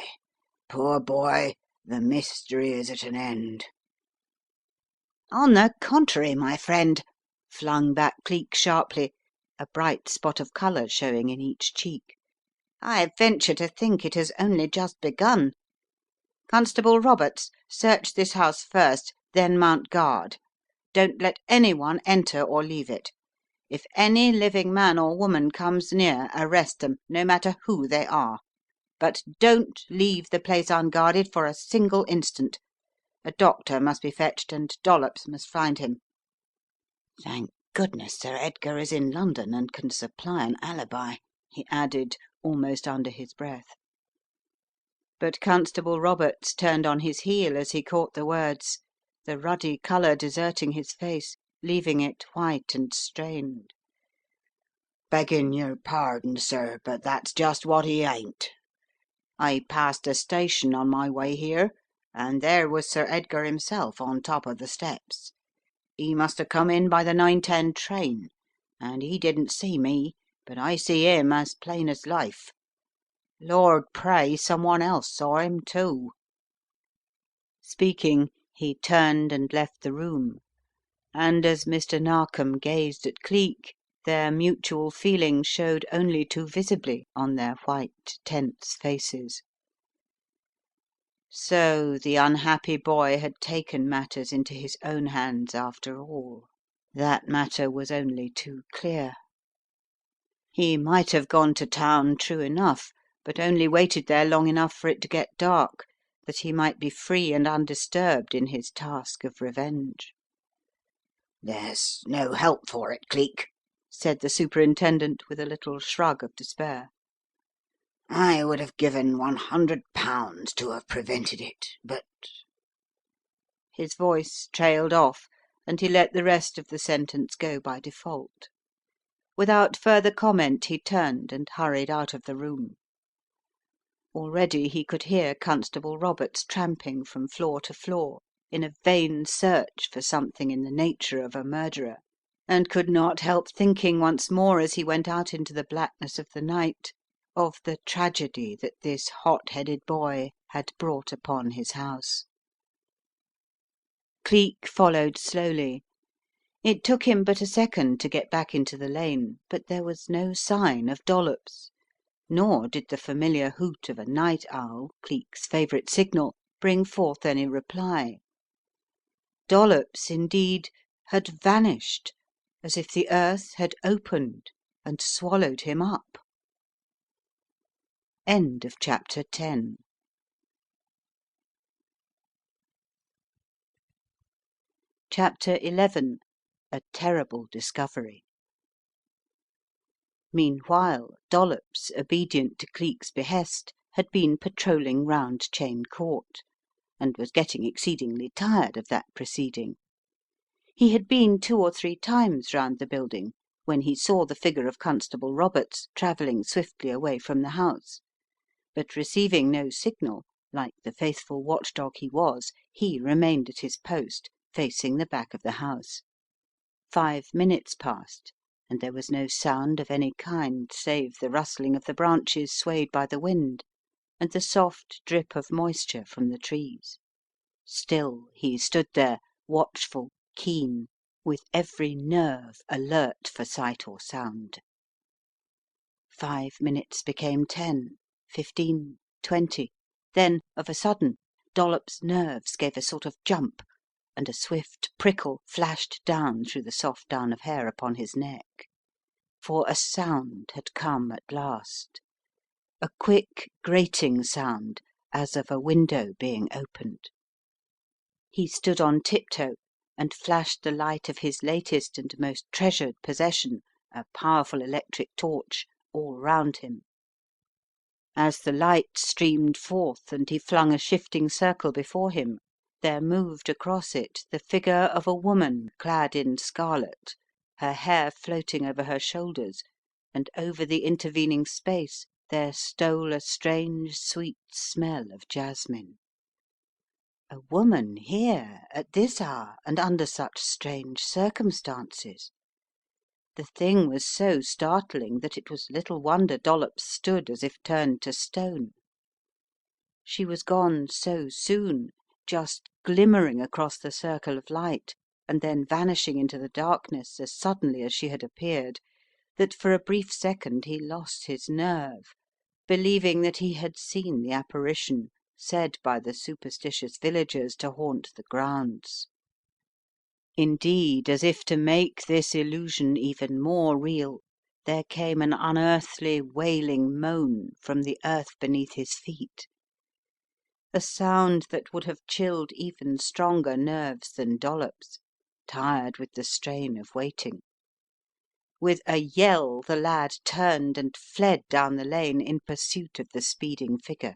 poor boy, the mystery is at an end." "On the contrary, my friend," flung back Cleek sharply, a bright spot of colour showing in each cheek. "I venture to think it has only just begun. Constable Roberts, search this house first, then mount guard. Don't let any one enter or leave it. If any living man or woman comes near, arrest them, no matter who they are. But don't leave the place unguarded for a single instant. A doctor must be fetched and Dollops must find him. Thank goodness Sir Edgar is in London and can supply an alibi," he added almost under his breath. But Constable Roberts turned on his heel as he caught the words, the ruddy colour deserting his face, leaving it white and strained. "Begging your pardon, sir, but that's just what he ain't. I passed a station on my way here, and there was Sir Edgar himself on top of the steps. He must have come in by the 9:10 train, and he didn't see me, but I see him as plain as life. Lord pray someone else saw him too." Speaking, he turned and left the room, and as Mr. Narkom gazed at Cleek, their mutual feeling showed only too visibly on their white, tense faces. So the unhappy boy had taken matters into his own hands after all. That matter was only too clear. He might have gone to town, true enough, but only waited there long enough for it to get dark, that he might be free and undisturbed in his task of revenge. "There's no help for it, Cleek," said the Superintendent with a little shrug of despair. "I would have given £100 to have prevented it, but—" His voice trailed off, and he let the rest of the sentence go by default. Without further comment he turned and hurried out of the room. Already he could hear Constable Roberts tramping from floor to floor in a vain search for something in the nature of a murderer, and could not help thinking once more as he went out into the blackness of the night of the tragedy that this hot-headed boy had brought upon his house. Cleek followed slowly. It took him but a second to get back into the lane, but there was no sign of Dollops, nor did the familiar hoot of a night owl, Cleek's favourite signal, bring forth any reply. Dollops, indeed, had vanished as if the earth had opened and swallowed him up. End of chapter 10. Chapter 11. A Terrible Discovery. Meanwhile, Dollops, obedient to Cleek's behest, had been patrolling round Cheyne Court, and was getting exceedingly tired of that proceeding. He had been 2 or 3 times round the building when he saw the figure of Constable Roberts travelling swiftly away from the house, but receiving no signal, like the faithful watchdog he was, he remained at his post, facing the back of the house. 5 minutes passed, and there was no sound of any kind save the rustling of the branches swayed by the wind, and the soft drip of moisture from the trees. Still he stood there, watchful, keen, with every nerve alert for sight or sound. 5 minutes became 10, 15, 20, then, of a sudden, Dollops' nerves gave a sort of jump, and a swift prickle flashed down through the soft down of hair upon his neck. For a sound had come at last, a quick grating sound as of a window being opened. He stood on tiptoe and flashed the light of his latest and most treasured possession, a powerful electric torch, all round him. As the light streamed forth and he flung a shifting circle before him, there moved across it the figure of a woman clad in scarlet, her hair floating over her shoulders, and over the intervening space there stole a strange sweet smell of jasmine. A woman here, at this hour, and under such strange circumstances! The thing was so startling that it was little wonder Dollops stood as if turned to stone. She was gone so soon, just glimmering across the circle of light, and then vanishing into the darkness as suddenly as she had appeared, that for a brief second he lost his nerve, believing that he had seen the apparition said by the superstitious villagers to haunt the grounds. Indeed, as if to make this illusion even more real, there came an unearthly wailing moan from the earth beneath his feet, a sound that would have chilled even stronger nerves than Dollops, tired with the strain of waiting. With a yell the lad turned and fled down the lane in pursuit of the speeding figure.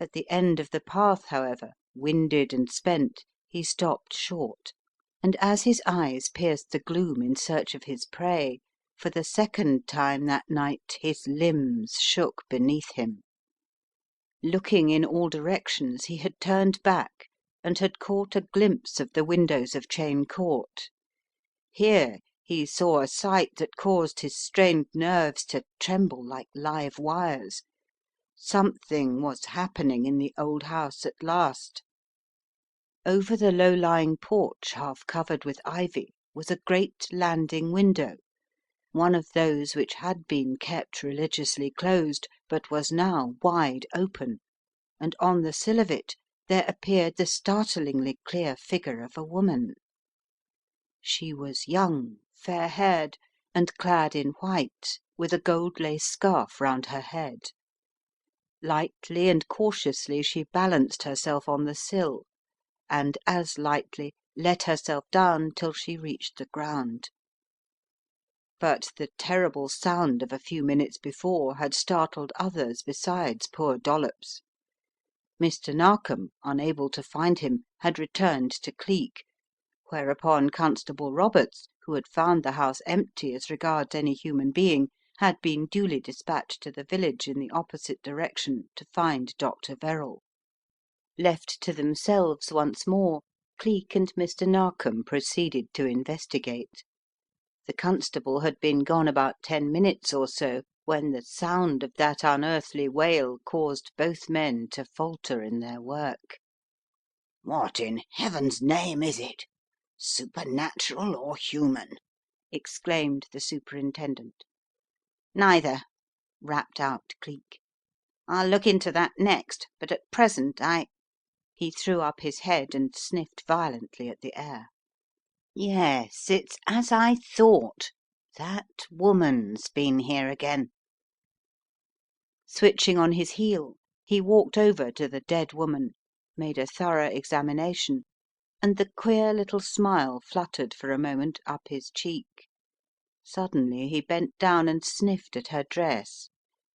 At the end of the path, however, winded and spent, he stopped short, and as his eyes pierced the gloom in search of his prey, for the second time that night his limbs shook beneath him. Looking in all directions he had turned back and had caught a glimpse of the windows of Cheyne Court. Here he saw a sight that caused his strained nerves to tremble like live wires. Something was happening in the old house at last. Over the low-lying porch, half covered with ivy, was a great landing window, one of those which had been kept religiously closed, but was now wide open, and on the sill of it there appeared the startlingly clear figure of a woman. She was young, fair-haired, and clad in white, with a gold lace scarf round her head. Lightly and cautiously she balanced herself on the sill, and as lightly let herself down till she reached the ground. But the terrible sound of a few minutes before had startled others besides poor Dollops. Mr. Narkom, unable to find him, had returned to Cleek, whereupon Constable Roberts, who had found the house empty as regards any human being, had been duly dispatched to the village in the opposite direction to find Dr. Verrall. Left to themselves once more, Cleek and Mr. Narkom proceeded to investigate. The constable had been gone about 10 minutes or so when the sound of that unearthly wail caused both men to falter in their work. "What in heaven's name is it? Supernatural or human?" exclaimed the Superintendent. "Neither," rapped out Cleek. "I'll look into that next, but at present He threw up his head and sniffed violently at the air. "Yes, it's as I thought. That woman's been here again." Switching on his heel, he walked over to the dead woman, made a thorough examination, and the queer little smile fluttered for a moment up his cheek. Suddenly he bent down and sniffed at her dress,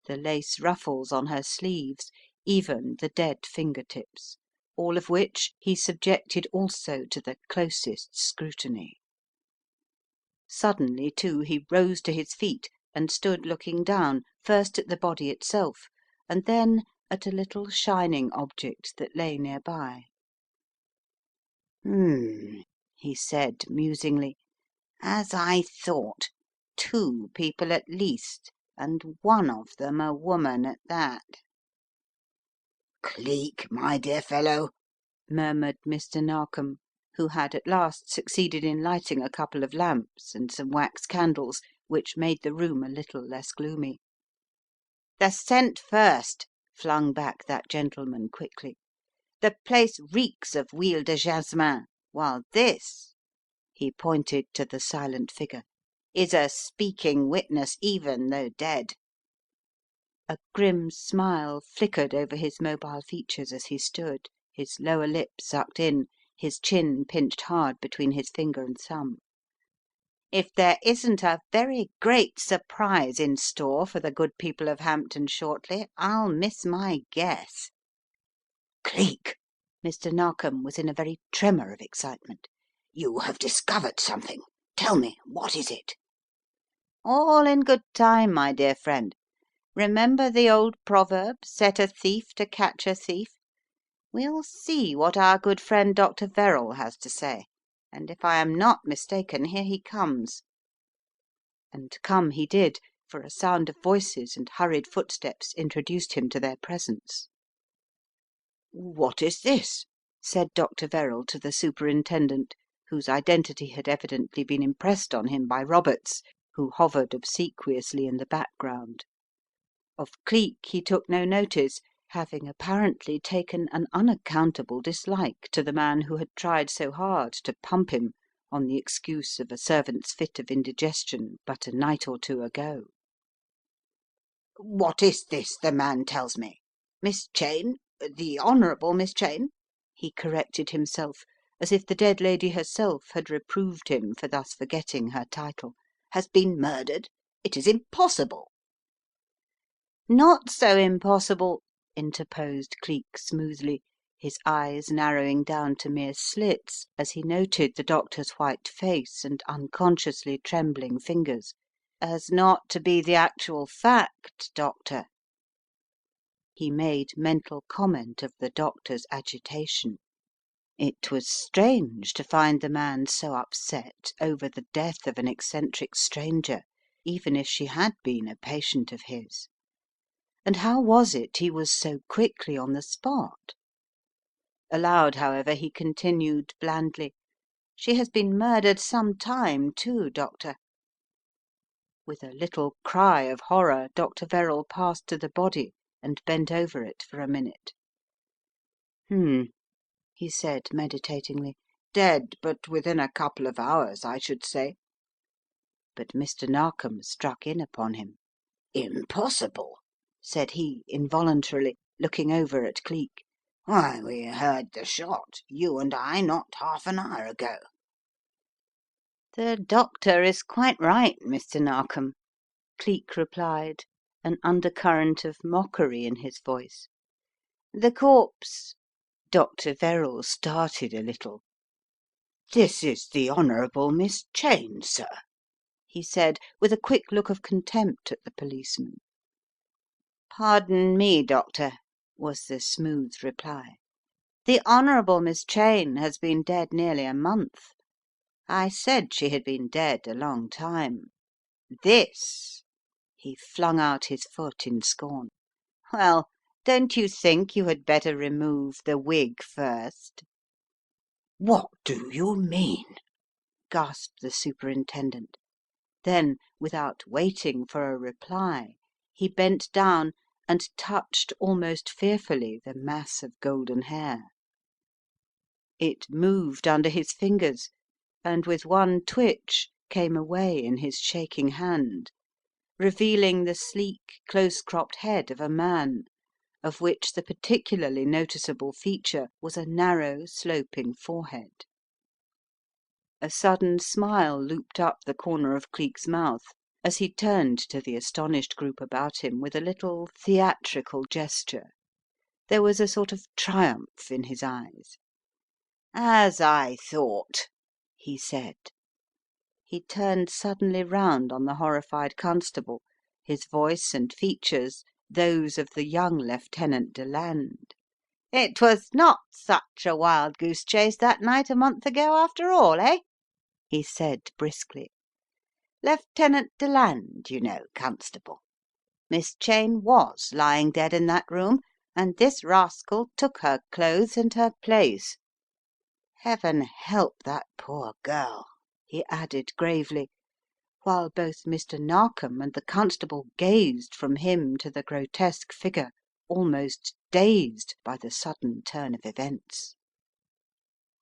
the lace ruffles on her sleeves, even the dead finger tips, all of which he subjected also to the closest scrutiny. Suddenly, too, he rose to his feet and stood looking down, first at the body itself, and then at a little shining object that lay nearby. He said musingly. "As I thought. Two people at least, and one of them a woman at that." "Cleek, my dear fellow," murmured Mr. Narkom, who had at last succeeded in lighting a couple of lamps and some wax candles which made the room a little less gloomy. "The scent first," flung back that gentleman quickly. "The place reeks of huile de jasmin, while this," he pointed to the silent figure, "is a speaking witness even though dead." A grim smile flickered over his mobile features as he stood, his lower lip sucked in, his chin pinched hard between his finger and thumb. "If there isn't a very great surprise in store for the good people of Hampton shortly, I'll miss my guess." "Cleek," Mr. Narkom was in a very tremor of excitement. "you have discovered something. Tell me, what is it?" "All in good time, my dear friend. Remember the old proverb, 'Set a thief to catch a thief'? We'll see what our good friend Dr. Verrall has to say, and if I am not mistaken, here he comes." And come he did, for a sound of voices and hurried footsteps introduced him to their presence. "What is this?" said Dr. Verrall to the Superintendent, whose identity had evidently been impressed on him by Roberts, who hovered obsequiously in the background. Of Cleek he took no notice, having apparently taken an unaccountable dislike to the man who had tried so hard to pump him on the excuse of a servant's fit of indigestion but a night or two ago. "What is this the man tells me? Miss Cheyne, the Honourable Miss Cheyne," he corrected himself, as if the dead lady herself had reproved him for thus forgetting her title, "has been murdered? It is impossible." "Not so impossible," interposed Cleek smoothly, his eyes narrowing down to mere slits as he noted the doctor's white face and unconsciously trembling fingers, "as not to be the actual fact, Doctor." He made mental comment of the doctor's agitation. It was strange to find the man so upset over the death of an eccentric stranger, even if she had been a patient of his. And how was it he was so quickly on the spot? Aloud, however, he continued blandly, "She has been murdered some time, too, Doctor." With a little cry of horror Dr. Verrall passed to the body and bent over it for a minute. He said meditatingly. "Dead, but within a couple of hours, I should say." But Mr. Narkom struck in upon him. "Impossible! said he involuntarily, looking over at Cleek. Why, we heard the shot, you and I, not half an hour ago." "The doctor is quite right, Mr. Narkom," Cleek replied, an undercurrent of mockery in his voice. "The corpse " Dr. Verrall started a little. "This is the Honourable Miss Cheyne, sir," he said, with a quick look of contempt at the policeman. "Pardon me, doctor," was the smooth reply. "The Honourable Miss Cheyne has been dead nearly a month. I said she had been dead a long time. This " he flung out his foot in scorn. "Well, don't you think you had better remove the wig first?" "What do you mean?" gasped the Superintendent. Then, without waiting for a reply, he bent down and touched almost fearfully the mass of golden hair. It moved under his fingers and with one twitch came away in his shaking hand, revealing the sleek, close cropped head of a man, of which the particularly noticeable feature was a narrow, sloping forehead. A sudden smile looped up the corner of Cleek's mouth as he turned to the astonished group about him with a little theatrical gesture. There was a sort of triumph in his eyes. "As I thought," he said. He turned suddenly round on the horrified constable, his voice and features those of the young Lieutenant Deland. "It was not such a wild goose chase that night a month ago after all, eh?" he said briskly. "Lieutenant Deland, you know, constable. Miss Cheyne was lying dead in that room, and this rascal took her clothes and her place. Heaven help that poor girl," he added gravely, while both Mr. Narkom and the constable gazed from him to the grotesque figure, almost dazed by the sudden turn of events.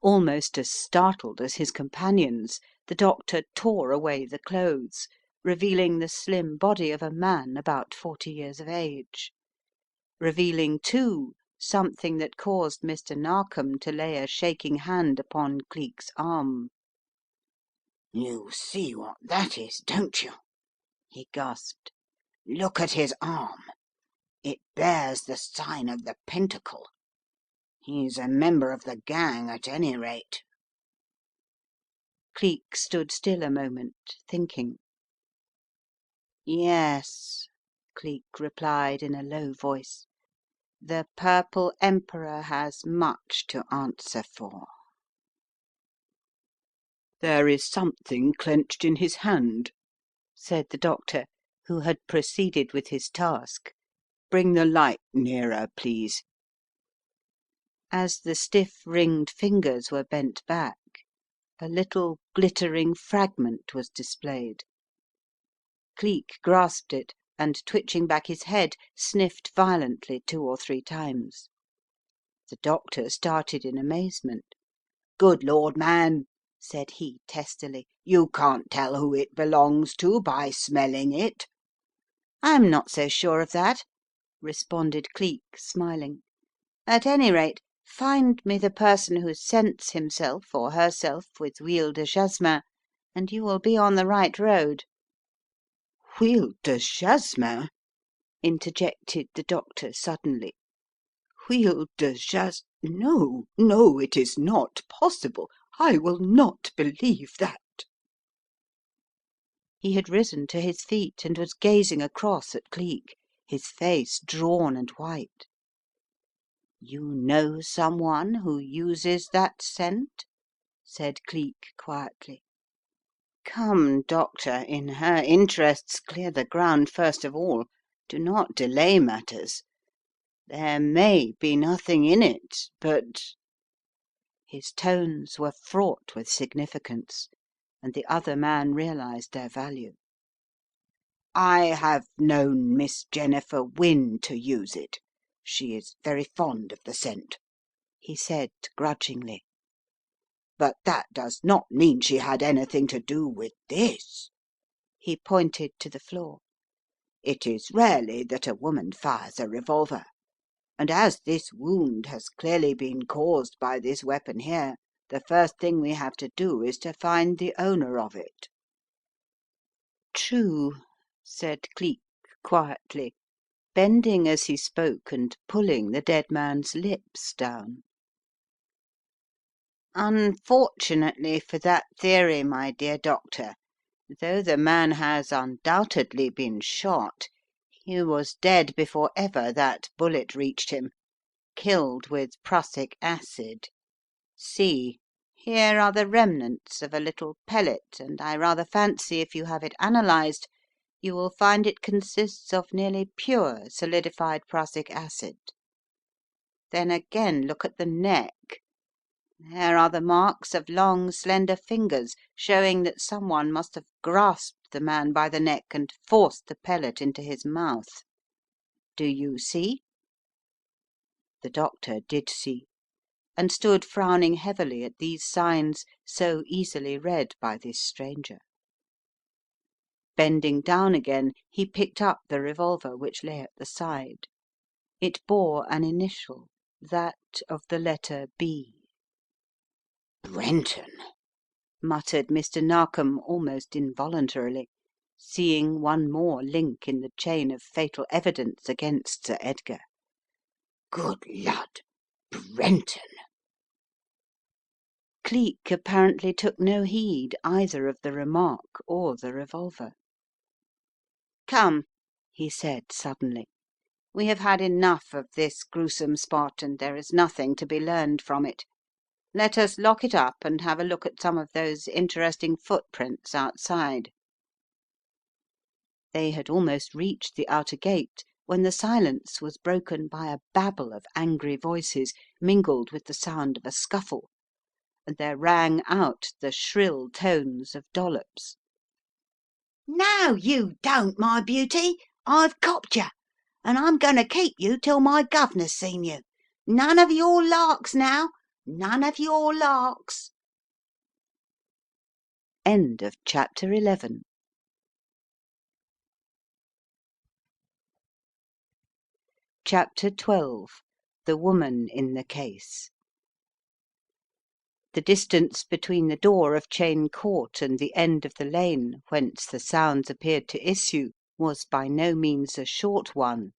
Almost as startled as his companions, the doctor tore away the clothes, revealing the slim body of a man about 40 years of age. Revealing, too, something that caused Mr. Narkom to lay a shaking hand upon Cleek's arm. "You see what that is, don't you?" he gasped. "Look at his arm. It bears the sign of the pentacle. He's a member of the gang, at any rate." Cleek stood still a moment, thinking. "Yes," Cleek replied in a low voice, "the Purple Emperor has much to answer for." "There is something clenched in his hand," said the doctor, who had proceeded with his task. "Bring the light nearer, please." As the stiff ringed fingers were bent back, a little glittering fragment was displayed. Cleek grasped it and, twitching back his head, sniffed violently 2 or 3 times. The doctor started in amazement. "Good Lord, man," said he testily, "you can't tell who it belongs to by smelling it." "I'm not so sure of that," responded Cleek, smiling. "At any rate, find me the person who scents himself or herself with huile de jasmin, and you will be on the right road." "Huile de jasmin!" interjected the doctor suddenly. "Huile de jas— no, no, it is not possible. I will not believe that." He had risen to his feet and was gazing across at Cleek, his face drawn and white. "You know someone who uses that scent?" said Cleek quietly. "Come, doctor, in her interests, clear the ground first of all. Do not delay matters. There may be nothing in it, but " His tones were fraught with significance, and the other man realized their value. "I have known Miss Jennifer Wynne to use it. She is very fond of the scent," he said grudgingly. "But that does not mean she had anything to do with this." He pointed to the floor. It is rarely that a woman fires a revolver, and as this wound has clearly been caused by this weapon here, the first thing we have to do is to find the owner of it." "True," said Cleek quietly, bending as he spoke and pulling the dead man's lips down. "Unfortunately for that theory, my dear doctor, though the man has undoubtedly been shot, he was dead before ever that bullet reached him, killed with prussic acid. See, here are the remnants of a little pellet, and I rather fancy if you have it analysed you will find it consists of nearly pure solidified prussic acid. Then again look at the neck. There are the marks of long, slender fingers, showing that someone must have grasped the man by the neck and forced the pellet into his mouth. Do you see?" The doctor did see, and stood frowning heavily at these signs so easily read by this stranger. Bending down again, he picked up the revolver which lay at the side. It bore an initial, that of the letter B. "Brenton," muttered Mr. Narkom almost involuntarily, seeing one more link in the chain of fatal evidence against Sir Edgar. "Good lud, Brenton!" Cleek apparently took no heed either of the remark or the revolver. "Come," he said suddenly, "we have had enough of this gruesome spot, and there is nothing to be learned from it. Let us lock it up and have a look at some of those interesting footprints outside." They had almost reached the outer gate when the silence was broken by a babble of angry voices, mingled with the sound of a scuffle, and there rang out the shrill tones of Dollops. "No, you don't, my beauty. I've copped you, and I'm going to keep you till my guv'nor's seen you. None of your larks now, none of your larks." End of chapter 11. Chapter 12. The Woman in the Case. The distance between the door of Cheyne Court and the end of the lane whence the sounds appeared to issue was by no means a short one,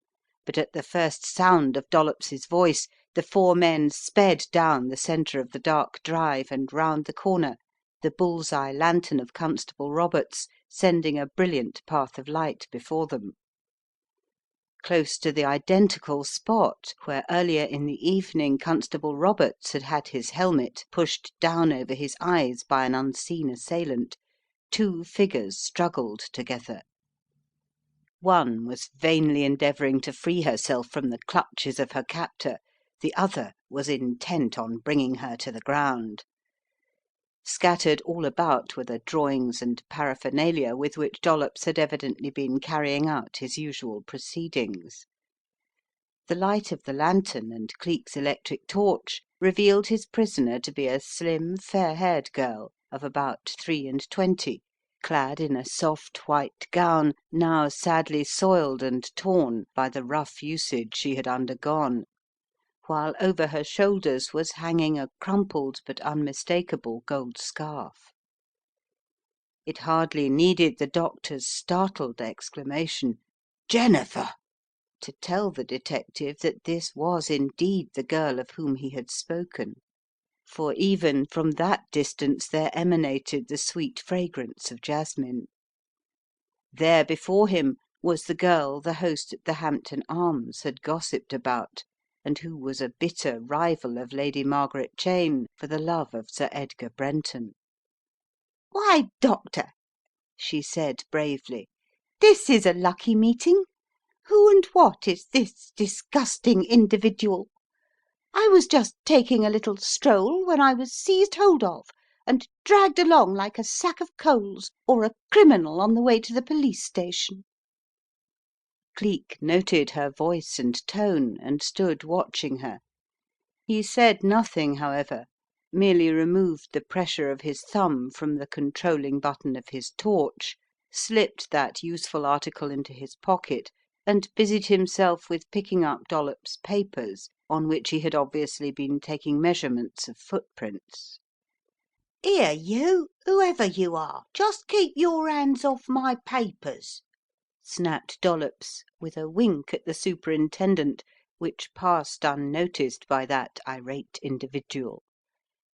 but at the first sound of Dollops's voice the four men sped down the centre of the dark drive and round the corner, the bull's eye lantern of Constable Roberts sending a brilliant path of light before them. Close to the identical spot where earlier in the evening Constable Roberts had had his helmet pushed down over his eyes by an unseen assailant, two figures struggled together. One was vainly endeavouring to free herself from the clutches of her captor, the other was intent on bringing her to the ground. Scattered all about were the drawings and paraphernalia with which Dollops had evidently been carrying out his usual proceedings. The light of the lantern and Cleek's electric torch revealed his prisoner to be a slim, fair-haired girl of about 23, clad in a soft white gown now sadly soiled and torn by the rough usage she had undergone, while over her shoulders was hanging a crumpled but unmistakable gold scarf. It hardly needed the doctor's startled exclamation, "Jennifer!" to tell the detective that this was indeed the girl of whom he had spoken, for even from that distance there emanated the sweet fragrance of jasmine. There before him was the girl the host at the Hampton Arms had gossiped about, and who was a bitter rival of Lady Margaret Cheyne for the love of Sir Edgar Brenton. "Why, Doctor," she said bravely, "this is a lucky meeting. Who and what is this disgusting individual? I was just taking a little stroll when I was seized hold of and dragged along like a sack of coals or a criminal on the way to the police station." Cleek noted her voice and tone and stood watching her. He said nothing, however, merely removed the pressure of his thumb from the controlling button of his torch, slipped that useful article into his pocket, and busied himself with picking up Dollops' papers, on which he had obviously been taking measurements of footprints. "Here, you, whoever you are, just keep your hands off my papers," snapped Dollops, with a wink at the Superintendent, which passed unnoticed by that irate individual.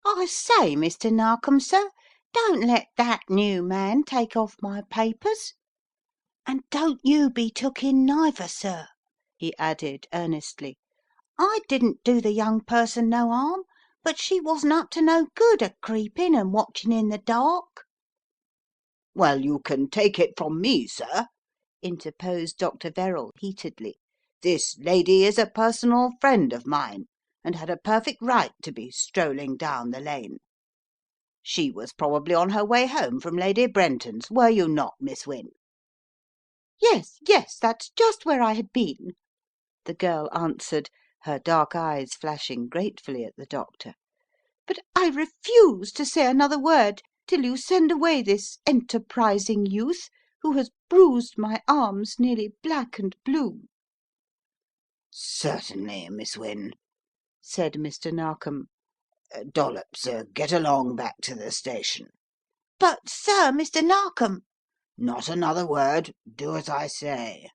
"I say, Mr. Narkom, sir, don't let that new man take off my papers. And don't you be took in neither, sir," he added earnestly. "I didn't do the young person no harm, but she wasn't up to no good a creeping and watching in the dark." "Well, you can take it from me, sir," interposed Dr. Verrall heatedly, "this lady is a personal friend of mine, and had a perfect right to be strolling down the lane. She was probably on her way home from Lady Brenton's, were you not, Miss Wynne?" Yes, yes, that's just where I had been," the girl answered, her dark eyes flashing gratefully at the doctor. "but I refuse to say another word till you send away this enterprising youth who has bruised my arms nearly black and blue." "Certainly, Miss Wynne," said Mr. Narkom. "Dollops, get along back to the station." "But, sir, Mr. Narkom—" "Not another word. Do as I say."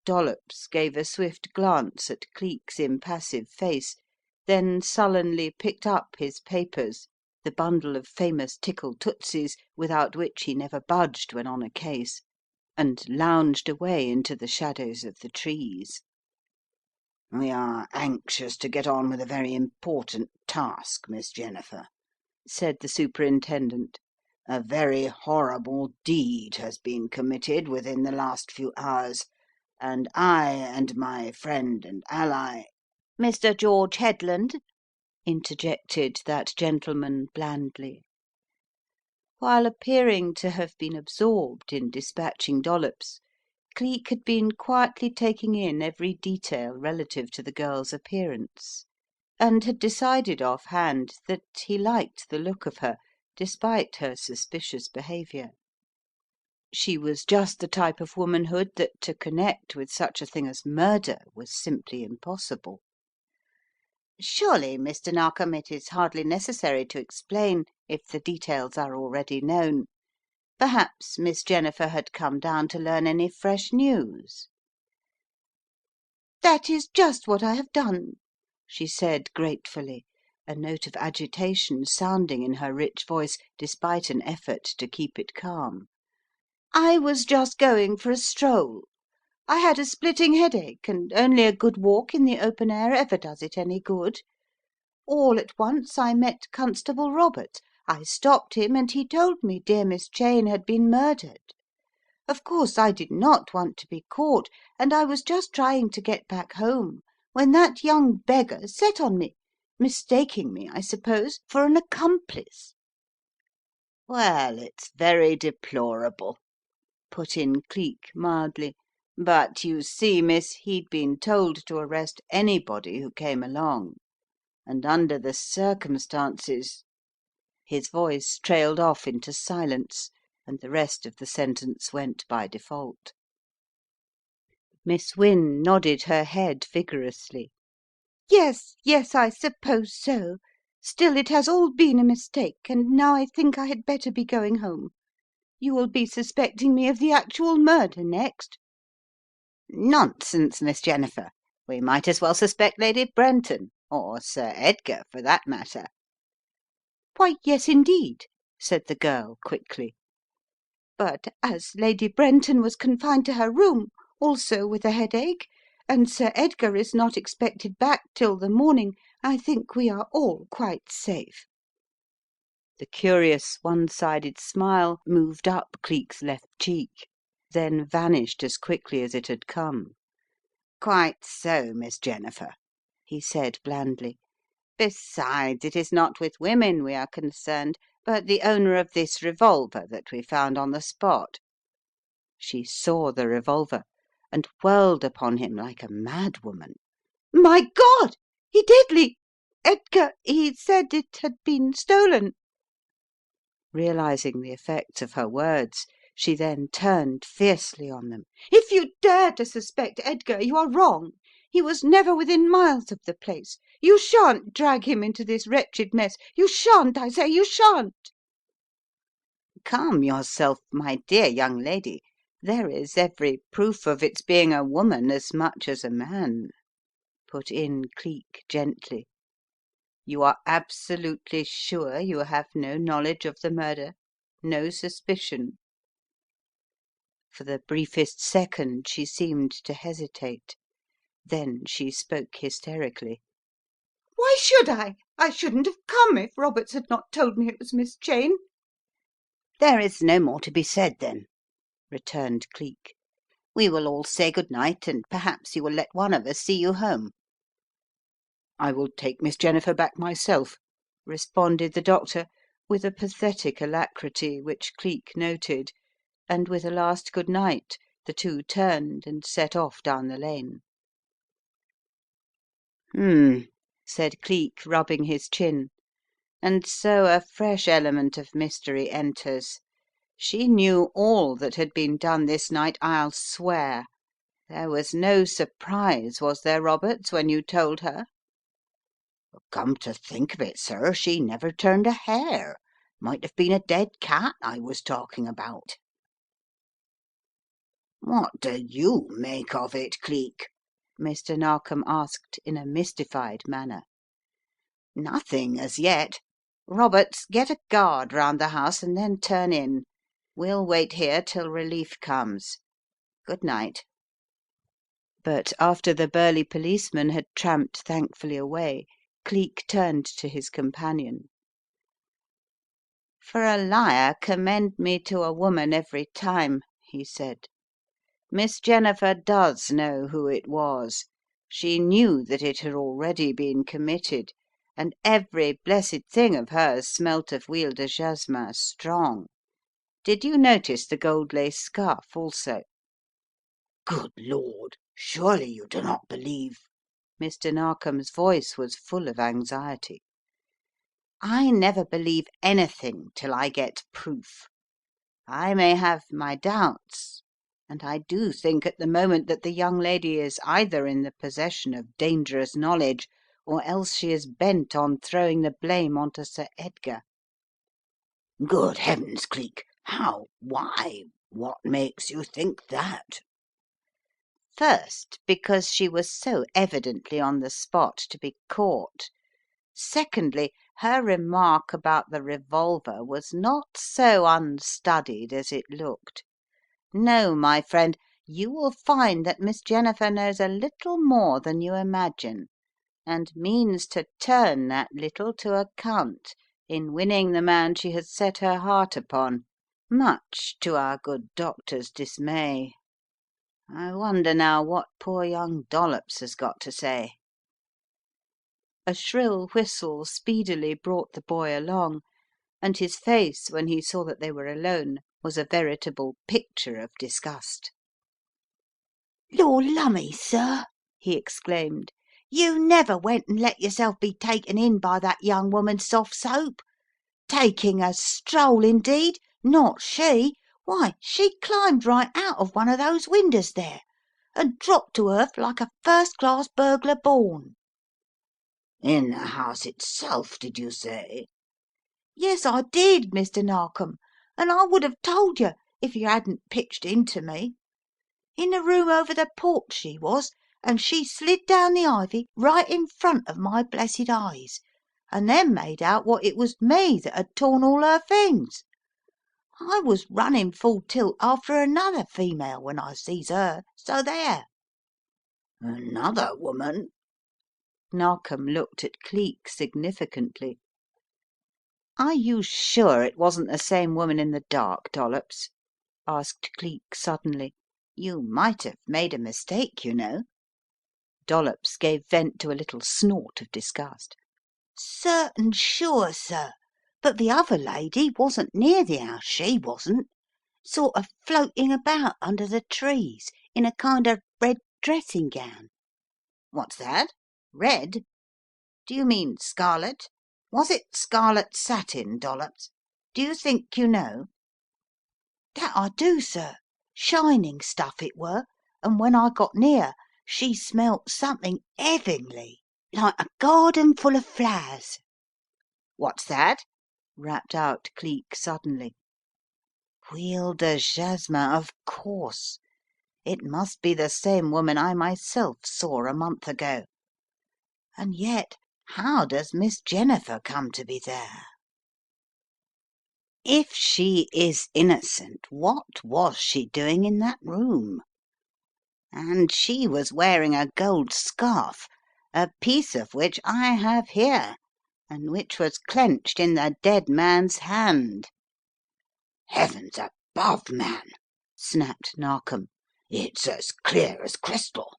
Dollops gave a swift glance at Cleek's impassive face, then sullenly picked up his papers, the bundle of famous tickle tootsies without which he never budged when on a case, and lounged away into the shadows of the trees. "We are anxious to get on with a very important task, Miss Jennifer," said the Superintendent. "A very horrible deed has been committed within the last few hours, and I and my friend and ally—" "Mr. George Headland," interjected that gentleman blandly. While appearing to have been absorbed in dispatching Dollops, Cleek had been quietly taking in every detail relative to the girl's appearance, and had decided off hand that he liked the look of her, despite her suspicious behaviour. She was just the type of womanhood that to connect with such a thing as murder was simply impossible. "Surely, Mr. Narkom, it is hardly necessary to explain if the details are already known. Perhaps Miss Jennifer had come down to learn any fresh news?" "That is just what I have done," she said gratefully, a note of agitation sounding in her rich voice despite an effort to keep it calm. "I was just going for a stroll. I had a splitting headache, and only a good walk in the open air ever does it any good. All at once I met Constable Roberts. I stopped him, and he told me dear Miss Cheyne had been murdered. Of course I did not want to be caught, and I was just trying to get back home when that young beggar set on me, mistaking me, I suppose, for an accomplice." "Well, it's very deplorable," put in Cleek mildly, "but you see, miss, he'd been told to arrest anybody who came along, and under the circumstances—" His voice trailed off into silence, and the rest of the sentence went by default. Miss Wynne nodded her head vigorously. "Yes, yes, I suppose so. Still, it has all been a mistake, and now I think I had better be going home. You will be suspecting me of the actual murder next." "Nonsense, Miss Jennifer. We might as well suspect Lady Brenton, or Sir Edgar, for that matter." "Why, yes, indeed," said the girl quickly. "But as Lady Brenton was confined to her room, also with a headache, and Sir Edgar is not expected back till the morning, I think we are all quite safe." The curious one sided smile moved up Cleek's left cheek, then vanished as quickly as it had come. "Quite so, Miss Jennifer," he said blandly. "Besides, it is not with women we are concerned, but the owner of this revolver that we found on the spot." She saw the revolver and whirled upon him like a madwoman. "My God! He did Edgar, he said it had been stolen." Realising the effect of her words, she then turned fiercely on them. "If you dare to suspect Edgar, you are wrong. He was never within miles of the place. You shan't drag him into this wretched mess. You shan't, I say, you shan't." "Calm yourself, my dear young lady. There is every proof of its being a woman as much as a man," put in Cleek gently. "You are absolutely sure you have no knowledge of the murder? No suspicion?" For the briefest second she seemed to hesitate. Then she spoke hysterically. "Why should I? I shouldn't have come if Roberts had not told me it was Miss Cheyne." "There is no more to be said, then," returned Cleek. "We will all say good night, and perhaps you will let one of us see you home." "I will take Miss Jennifer back myself," responded the doctor with a pathetic alacrity which Cleek noted, and with a last good night the two turned and set off down the lane. "Hmm," said Cleek, rubbing his chin. "And so a fresh element of mystery enters. She knew all that had been done this night, I'll swear. There was no surprise, was there, Roberts, when you told her?" "Come to think of it, sir, she never turned a hair. Might have been a dead cat I was talking about." "What do you make of it, Cleek?" Mr. Narkom asked in a mystified manner. "Nothing as yet. Roberts, get a guard round the house and then turn in. We'll wait here till relief comes. Good night." But after the burly policeman had tramped thankfully away, Cleek turned to his companion. "For a liar commend me to a woman every time," he said. "Miss Jennifer does know who it was. She knew that it had already been committed, and every blessed thing of hers smelt of huile de jasmin strong. Did you notice the gold lace scarf also?" "Good Lord, surely you do not believe—" Mr. Narkom's voice was full of anxiety. "I never believe anything till I get proof. I may have my doubts, and I do think at the moment that the young lady is either in the possession of dangerous knowledge, or else she is bent on throwing the blame on to Sir Edgar." "Good heavens, Cleek! How? Why? What makes you think that?" "First, because she was so evidently on the spot to be caught. Secondly, her remark about the revolver was not so unstudied as it looked. No, my friend, you will find that Miss Jennifer knows a little more than you imagine, and means to turn that little to account in winning the man she has set her heart upon, much to our good doctor's dismay. I wonder now what poor young Dollops has got to say." A shrill whistle speedily brought the boy along, and his face, when he saw that they were alone, was a veritable picture of disgust. "Lor' lumme, sir," he exclaimed, "you never went and let yourself be taken in by that young woman's soft soap? Taking a stroll, indeed! Not she! Why, she climbed right out of one of those windows there, and dropped to earth like a first class burglar born." In the house itself, did you say? "Yes, I did, Mr. Narkom, and I would have told you if you hadn't pitched into me. In the room over the porch she was, and she slid down the ivy right in front of my blessed eyes, and then made out what it was me that had torn all her things. I was running full tilt after another female when I sees her, so there." Another woman? Narkom looked at Cleek significantly. "Are you sure it wasn't the same woman in the dark, Dollops?" asked Cleek suddenly. "You might have made a mistake, you know." Dollops gave vent to a little snort of disgust. "Certain sure, sir, but the other lady wasn't near the house, she wasn't. Sort of floating about under the trees in a kind of red dressing gown." "What's that? Red? Do you mean scarlet? Was it scarlet satin, Dollops?" Do you think you know?" "That I do, sir. Shining stuff it were, and when I got near she smelt something heavenly, like a garden full of flowers." "What's that?" rapped out Cleek suddenly. Huile de jasmin, of course. It must be the same woman I myself saw a month ago. And yet how does Miss Jennifer come to be there? If she is innocent, what was she doing in that room? And she was wearing a gold scarf, a piece of which I have here, and which was clenched in the dead man's hand." "Heavens above, man," snapped Narkom. "It's as clear as crystal.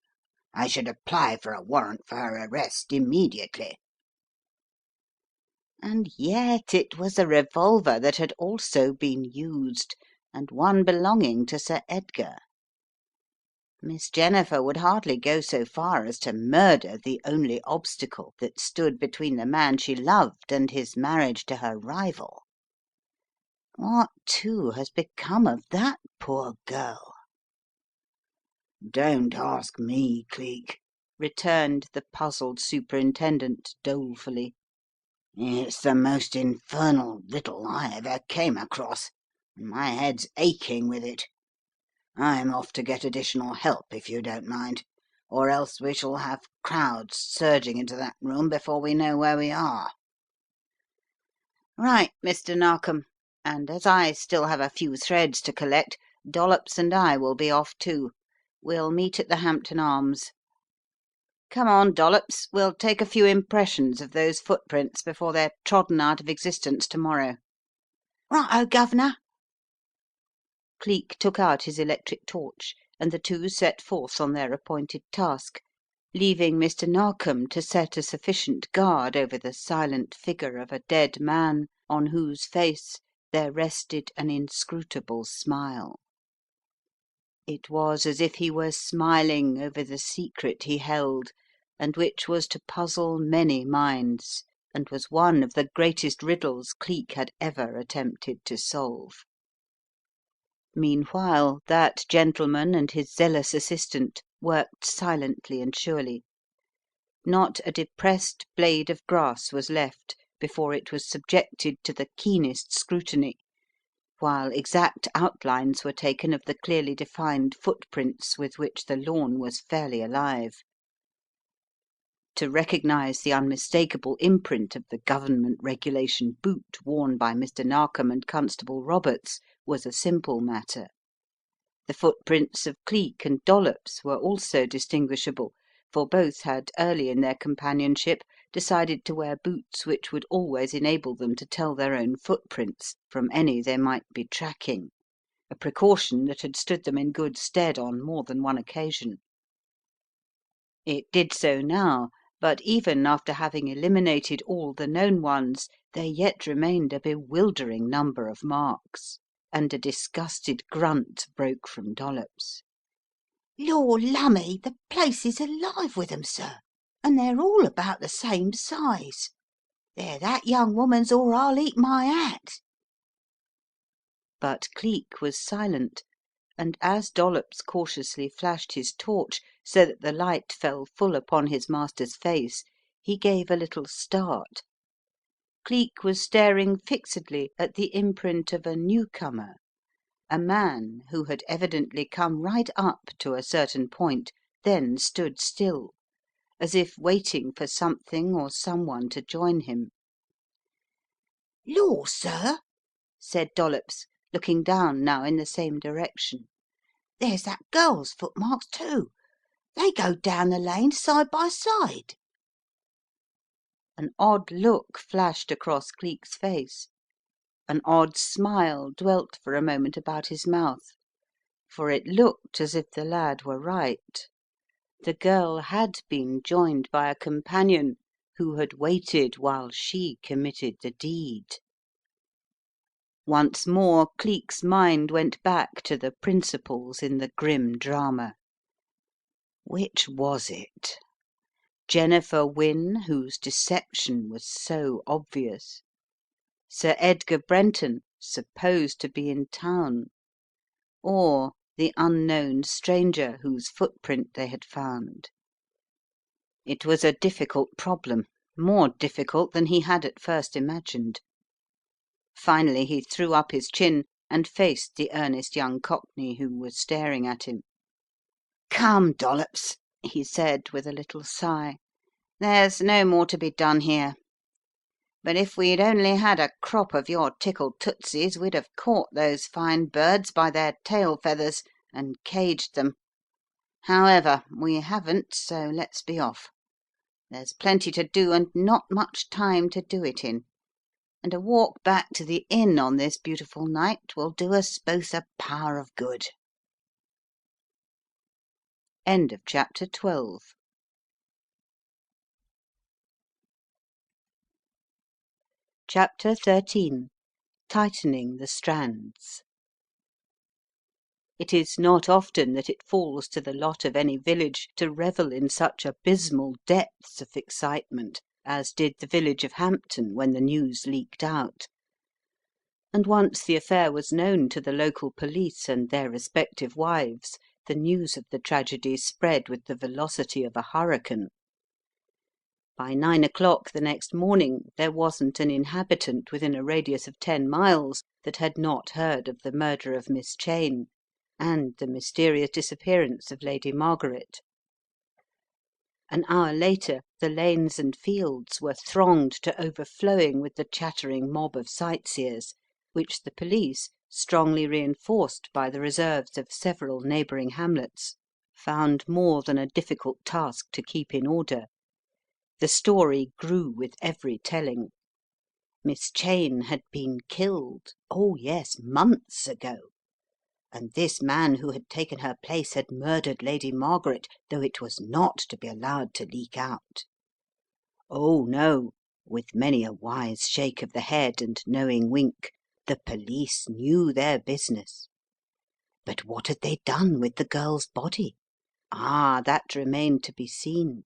I should apply for a warrant for her arrest immediately." And yet it was a revolver that had also been used, and one belonging to Sir Edgar. Miss Jennifer would hardly go so far as to murder the only obstacle that stood between the man she loved and his marriage to her rival. What, too, has become of that poor girl? "Don't ask me, Cleek," returned the puzzled Superintendent dolefully. "It's the most infernal riddle I ever came across, and my head's aching with it. I'm off to get additional help, if you don't mind, or else we shall have crowds surging into that room before we know where we are." "Right, Mr. Narkom, and as I still have a few threads to collect, Dollops and I will be off too. We'll meet at the Hampton Arms. Come on, Dollops, we'll take a few impressions of those footprints before they're trodden out of existence to morrow." "Righto, Governor." Cleek took out his electric torch, and the two set forth on their appointed task, leaving Mr. Narkom to set a sufficient guard over the silent figure of a dead man on whose face there rested an inscrutable smile. It was as if he were smiling over the secret he held, and which was to puzzle many minds, and was one of the greatest riddles Cleek had ever attempted to solve. Meanwhile that gentleman and his zealous assistant worked silently and surely. Not a depressed blade of grass was left before it was subjected to the keenest scrutiny, while exact outlines were taken of the clearly defined footprints with which the lawn was fairly alive. To recognize the unmistakable imprint of the Government regulation boot worn by Mr. Narkom and Constable Roberts was a simple matter. The footprints of Cleek and Dollops were also distinguishable, for both had early in their companionship decided to wear boots which would always enable them to tell their own footprints from any they might be tracking, a precaution that had stood them in good stead on more than one occasion. It did so now, but even after having eliminated all the known ones, there yet remained a bewildering number of marks, and a disgusted grunt broke from Dollops. "Lor' lumme, the place is alive with 'em, sir, and they're all about the same size. They're that young woman's or I'll eat my hat." But Cleek was silent, and as Dollops cautiously flashed his torch so that the light fell full upon his master's face, he gave a little start. Cleek was staring fixedly at the imprint of a newcomer, a man who had evidently come right up to a certain point, then stood still, as if waiting for something or someone to join him. "Lor', sir," said Dollops, looking down now in the same direction, "there's that girl's footmarks, too. They go down the lane side by side." An odd look flashed across Cleek's face. An odd smile dwelt for a moment about his mouth, for it looked as if the lad were right. The girl had been joined by a companion who had waited while she committed the deed. Once more Cleek's mind went back to the principals in the grim drama. Which was it? Jennifer Wynne, whose deception was so obvious? Sir Edgar Brenton, supposed to be in town, or the unknown stranger whose footprint they had found? It was a difficult problem, more difficult than he had at first imagined. Finally he threw up his chin and faced the earnest young cockney who was staring at him. "Come, Dollops," he said with a little sigh, "there's no more to be done here. But if we'd only had a crop of your tickled tootsies we'd have caught those fine birds by their tail feathers and caged them. However, we haven't, so let's be off. There's plenty to do and not much time to do it in, and a walk back to the inn on this beautiful night will do us both a power of good." End of chapter 12. Chapter 13. Tightening the Strands. It is not often that it falls to the lot of any village to revel in such abysmal depths of excitement as did the village of Hampton when the news leaked out. And once the affair was known to the local police and their respective wives, the news of the tragedy spread with the velocity of a hurricane. By 9 o'clock the next morning there wasn't an inhabitant within a radius of 10 miles that had not heard of the murder of Miss Cheyne and the mysterious disappearance of Lady Margaret. An hour later the lanes and fields were thronged to overflowing with the chattering mob of sightseers, which the police, strongly reinforced by the reserves of several neighbouring hamlets, found more than a difficult task to keep in order. The story grew with every telling. Miss Cheyne had been killed, oh yes, months ago, and this man who had taken her place had murdered Lady Margaret, though it was not to be allowed to leak out. Oh no, with many a wise shake of the head and knowing wink, the police knew their business. But what had they done with the girl's body? Ah, that remained to be seen.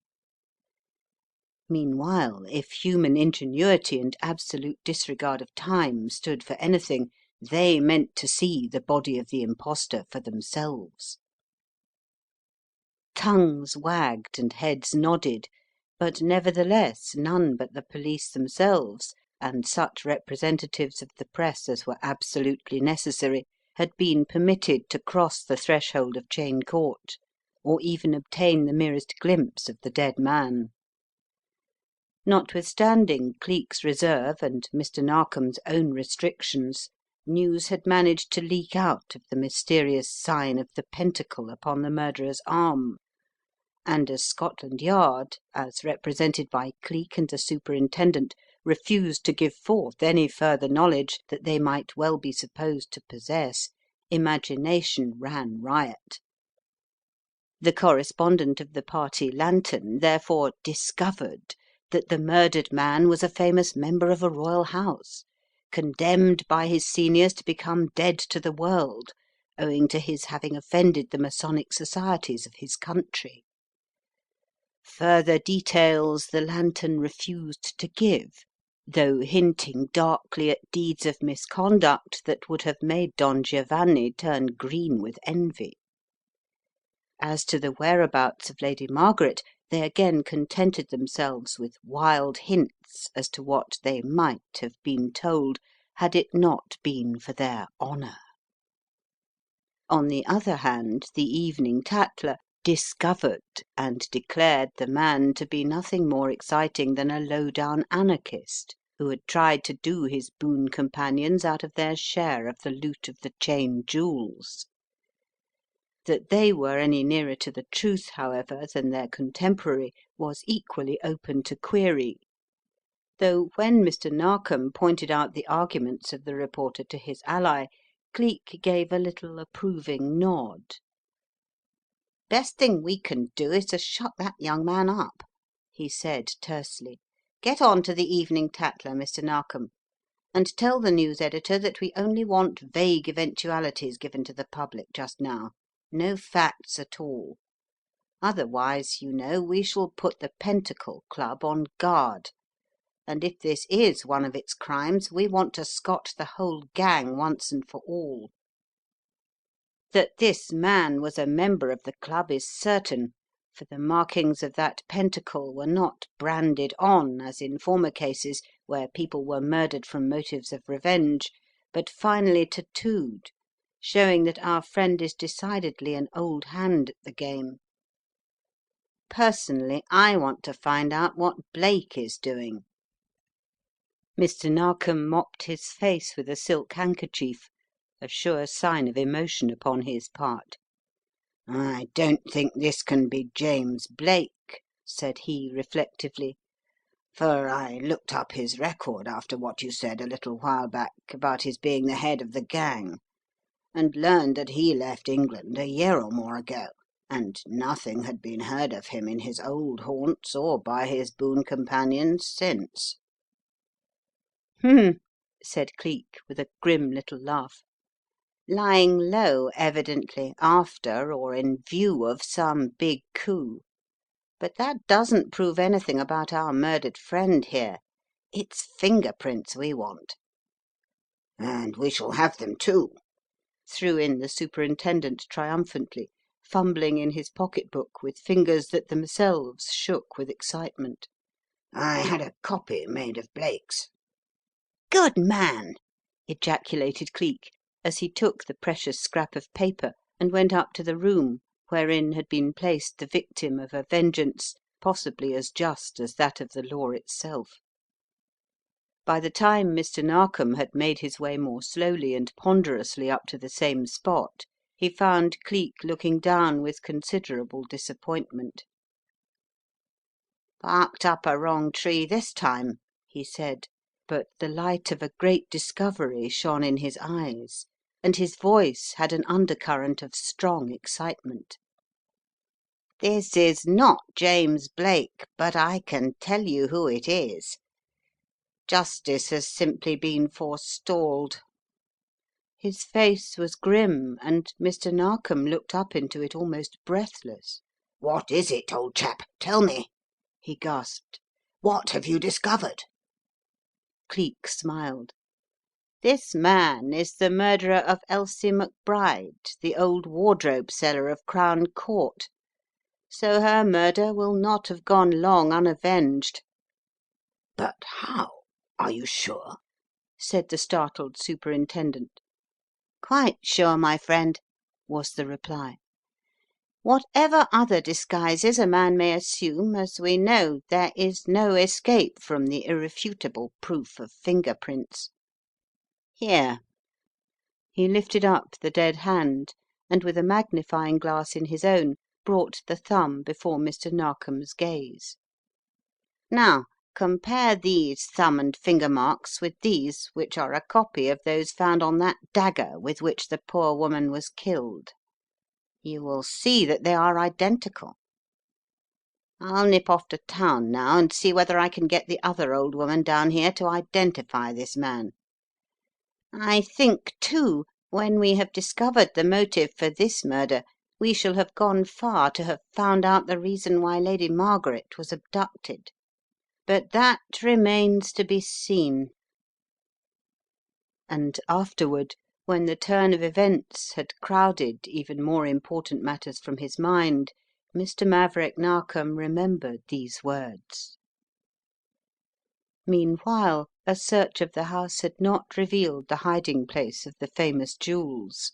Meanwhile, if human ingenuity and absolute disregard of time stood for anything, they meant to see the body of the impostor for themselves. Tongues wagged and heads nodded, but nevertheless none but the police themselves, and such representatives of the press as were absolutely necessary, had been permitted to cross the threshold of Cheyne Court, or even obtain the merest glimpse of the dead man. Notwithstanding Cleek's reserve and Mr. Narkom's own restrictions, news had managed to leak out of the mysterious sign of the pentacle upon the murderer's arm, and as Scotland Yard, as represented by Cleek and the Superintendent, refused to give forth any further knowledge that they might well be supposed to possess, imagination ran riot. The correspondent of the Party Lantern therefore "discovered" that the murdered man was a famous member of a royal house, condemned by his seniors to become dead to the world, owing to his having offended the Masonic societies of his country. Further details the Lantern refused to give, though hinting darkly at deeds of misconduct that would have made Don Giovanni turn green with envy. As to the whereabouts of Lady Margaret, they again contented themselves with wild hints as to what they might have been told had it not been for their honour. On the other hand, the Evening Tatler "discovered" and declared the man to be nothing more exciting than a low-down anarchist who had tried to do his boon companions out of their share of the loot of the Cheyne jewels. That they were any nearer to the truth, however, than their contemporary was equally open to query, though when Mr. Narkom pointed out the arguments of the reporter to his ally, Cleek gave a little approving nod. "Best thing we can do is to shut that young man up," he said tersely. "Get on to the Evening Tatler, Mr. Narkom, and tell the news editor that we only want vague eventualities given to the public just now. No facts at all. Otherwise, you know, we shall put the Pentacle Club on guard, and if this is one of its crimes, we want to scotch the whole gang once and for all. That this man was a member of the club is certain, for the markings of that pentacle were not branded on, as in former cases where people were murdered from motives of revenge, but finely tattooed, showing that our friend is decidedly an old hand at the game. Personally, I want to find out what Blake is doing." Mr. Narkom mopped his face with a silk handkerchief, a sure sign of emotion upon his part. "I don't think this can be James Blake," said he reflectively, "for I looked up his record after what you said a little while back about his being the head of the gang, and learned that he left England a year or more ago, and nothing had been heard of him in his old haunts or by his boon companions since." "H'm," said Cleek, with a grim little laugh. "Lying low, evidently, after or in view of some big coup. But that doesn't prove anything about our murdered friend here. It's finger prints we want." "And we shall have them, too," threw in the Superintendent triumphantly, fumbling in his pocket book with fingers that themselves shook with excitement. "I had a copy made of Blake's." "Good man!" ejaculated Cleek, as he took the precious scrap of paper and went up to the room wherein had been placed the victim of a vengeance possibly as just as that of the law itself. By the time Mr. Narkom had made his way more slowly and ponderously up to the same spot, he found Cleek looking down with considerable disappointment. "Barked up a wrong tree this time," he said, but the light of a great discovery shone in his eyes, and his voice had an undercurrent of strong excitement. "This is not James Blake, but I can tell you who it is. Justice has simply been forestalled." His face was grim, and Mr. Narkom looked up into it almost breathless. "What is it, old chap? Tell me," he gasped. "What have you discovered?" Cleek smiled. "This man is the murderer of Elsie McBride, the old wardrobe seller of Crown Court. So her murder will not have gone long unavenged." "But how? Are you sure?" said the startled Superintendent. "Quite sure, my friend," was the reply. "Whatever other disguises a man may assume, as we know, there is no escape from the irrefutable proof of finger prints. Here." He lifted up the dead hand, and with a magnifying glass in his own, brought the thumb before Mr. Narkom's gaze. "Now compare these thumb and finger marks with these, which are a copy of those found on that dagger with which the poor woman was killed. You will see that they are identical. I'll nip off to town now and see whether I can get the other old woman down here to identify this man. I think, too, when we have discovered the motive for this murder, we shall have gone far to have found out the reason why Lady Margaret was abducted. But that remains to be seen." And afterward, when the turn of events had crowded even more important matters from his mind, Mr. Maverick Narkom remembered these words. Meanwhile, a search of the house had not revealed the hiding place of the famous jewels,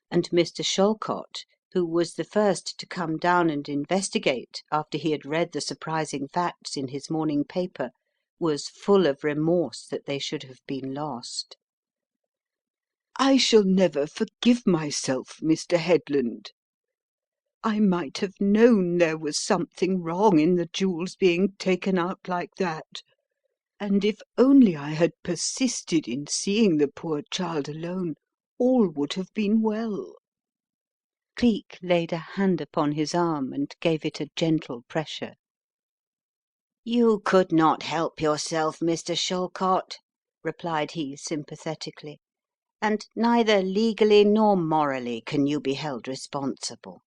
and Mr. Shallcott, who was the first to come down and investigate after he had read the surprising facts in his morning paper, was full of remorse that they should have been lost. "I shall never forgive myself, Mr. Headland. I might have known there was something wrong in the jewels being taken out like that, and if only I had persisted in seeing the poor child alone, all would have been well." Cleek laid a hand upon his arm and gave it a gentle pressure. "You could not help yourself, Mr. Shallcott," replied he sympathetically, "and neither legally nor morally can you be held responsible.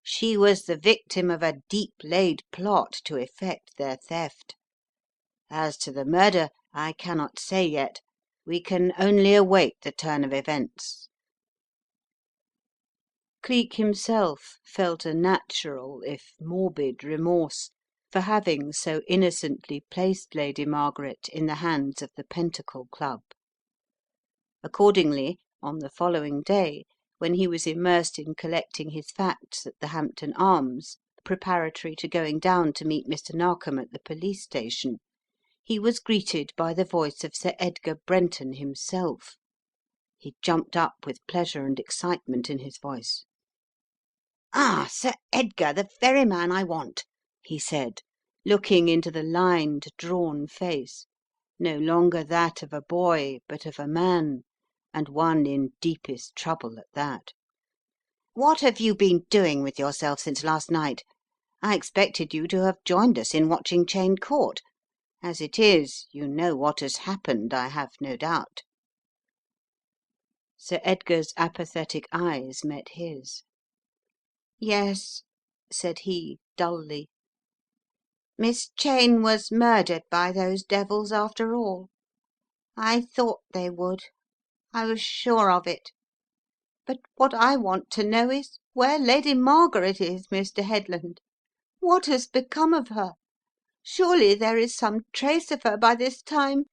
She was the victim of a deep laid plot to effect their theft. As to the murder, I cannot say yet. We can only await the turn of events." Cleek himself felt a natural, if morbid, remorse for having so innocently placed Lady Margaret in the hands of the Pentacle Club. Accordingly, on the following day, when he was immersed in collecting his facts at the Hampton Arms, preparatory to going down to meet Mr. Narkom at the police station, he was greeted by the voice of Sir Edgar Brenton himself. He jumped up with pleasure and excitement in his voice. "Ah, Sir Edgar, the very man I want," he said, looking into the lined, drawn face, no longer that of a boy, but of a man, and one in deepest trouble at that. "What have you been doing with yourself since last night? I expected you to have joined us in watching Cheyne Court. As it is, you know what has happened, I have no doubt." Sir Edgar's apathetic eyes met his. "Yes," said he, dully. "Miss Cheyne was murdered by those devils after all. I thought they would. I was sure of it. But what I want to know is where Lady Margaret is, Mr. Headland. What has become of her? Surely there is some trace of her by this time."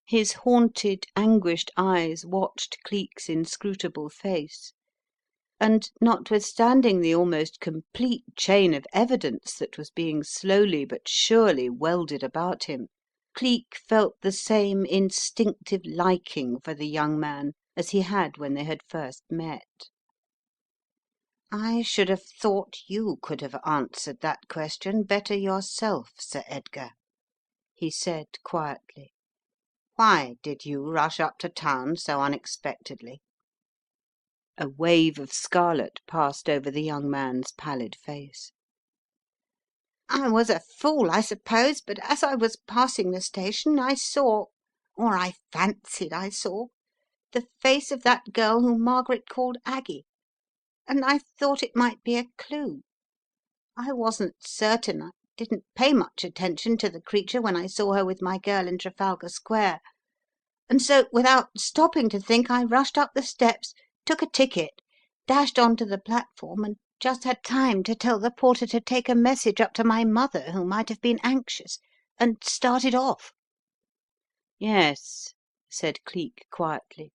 His haunted, anguished eyes watched Cleek's inscrutable face, and notwithstanding the almost complete chain of evidence that was being slowly but surely welded about him, Cleek felt the same instinctive liking for the young man as he had when they had first met. "I should have thought you could have answered that question better yourself, Sir Edgar," he said quietly. "Why did you rush up to town so unexpectedly?" A wave of scarlet passed over the young man's pallid face. "I was a fool, I suppose, but as I was passing the station I saw, or I fancied I saw, the face of that girl whom Margaret called Aggie, and I thought it might be a clue. I wasn't certain, I didn't pay much attention to the creature when I saw her with my girl in Trafalgar Square, and so without stopping to think I rushed up the steps, took a ticket, dashed on to the platform, and just had time to tell the porter to take a message up to my mother who might have been anxious, and started off." "Yes," said Cleek quietly.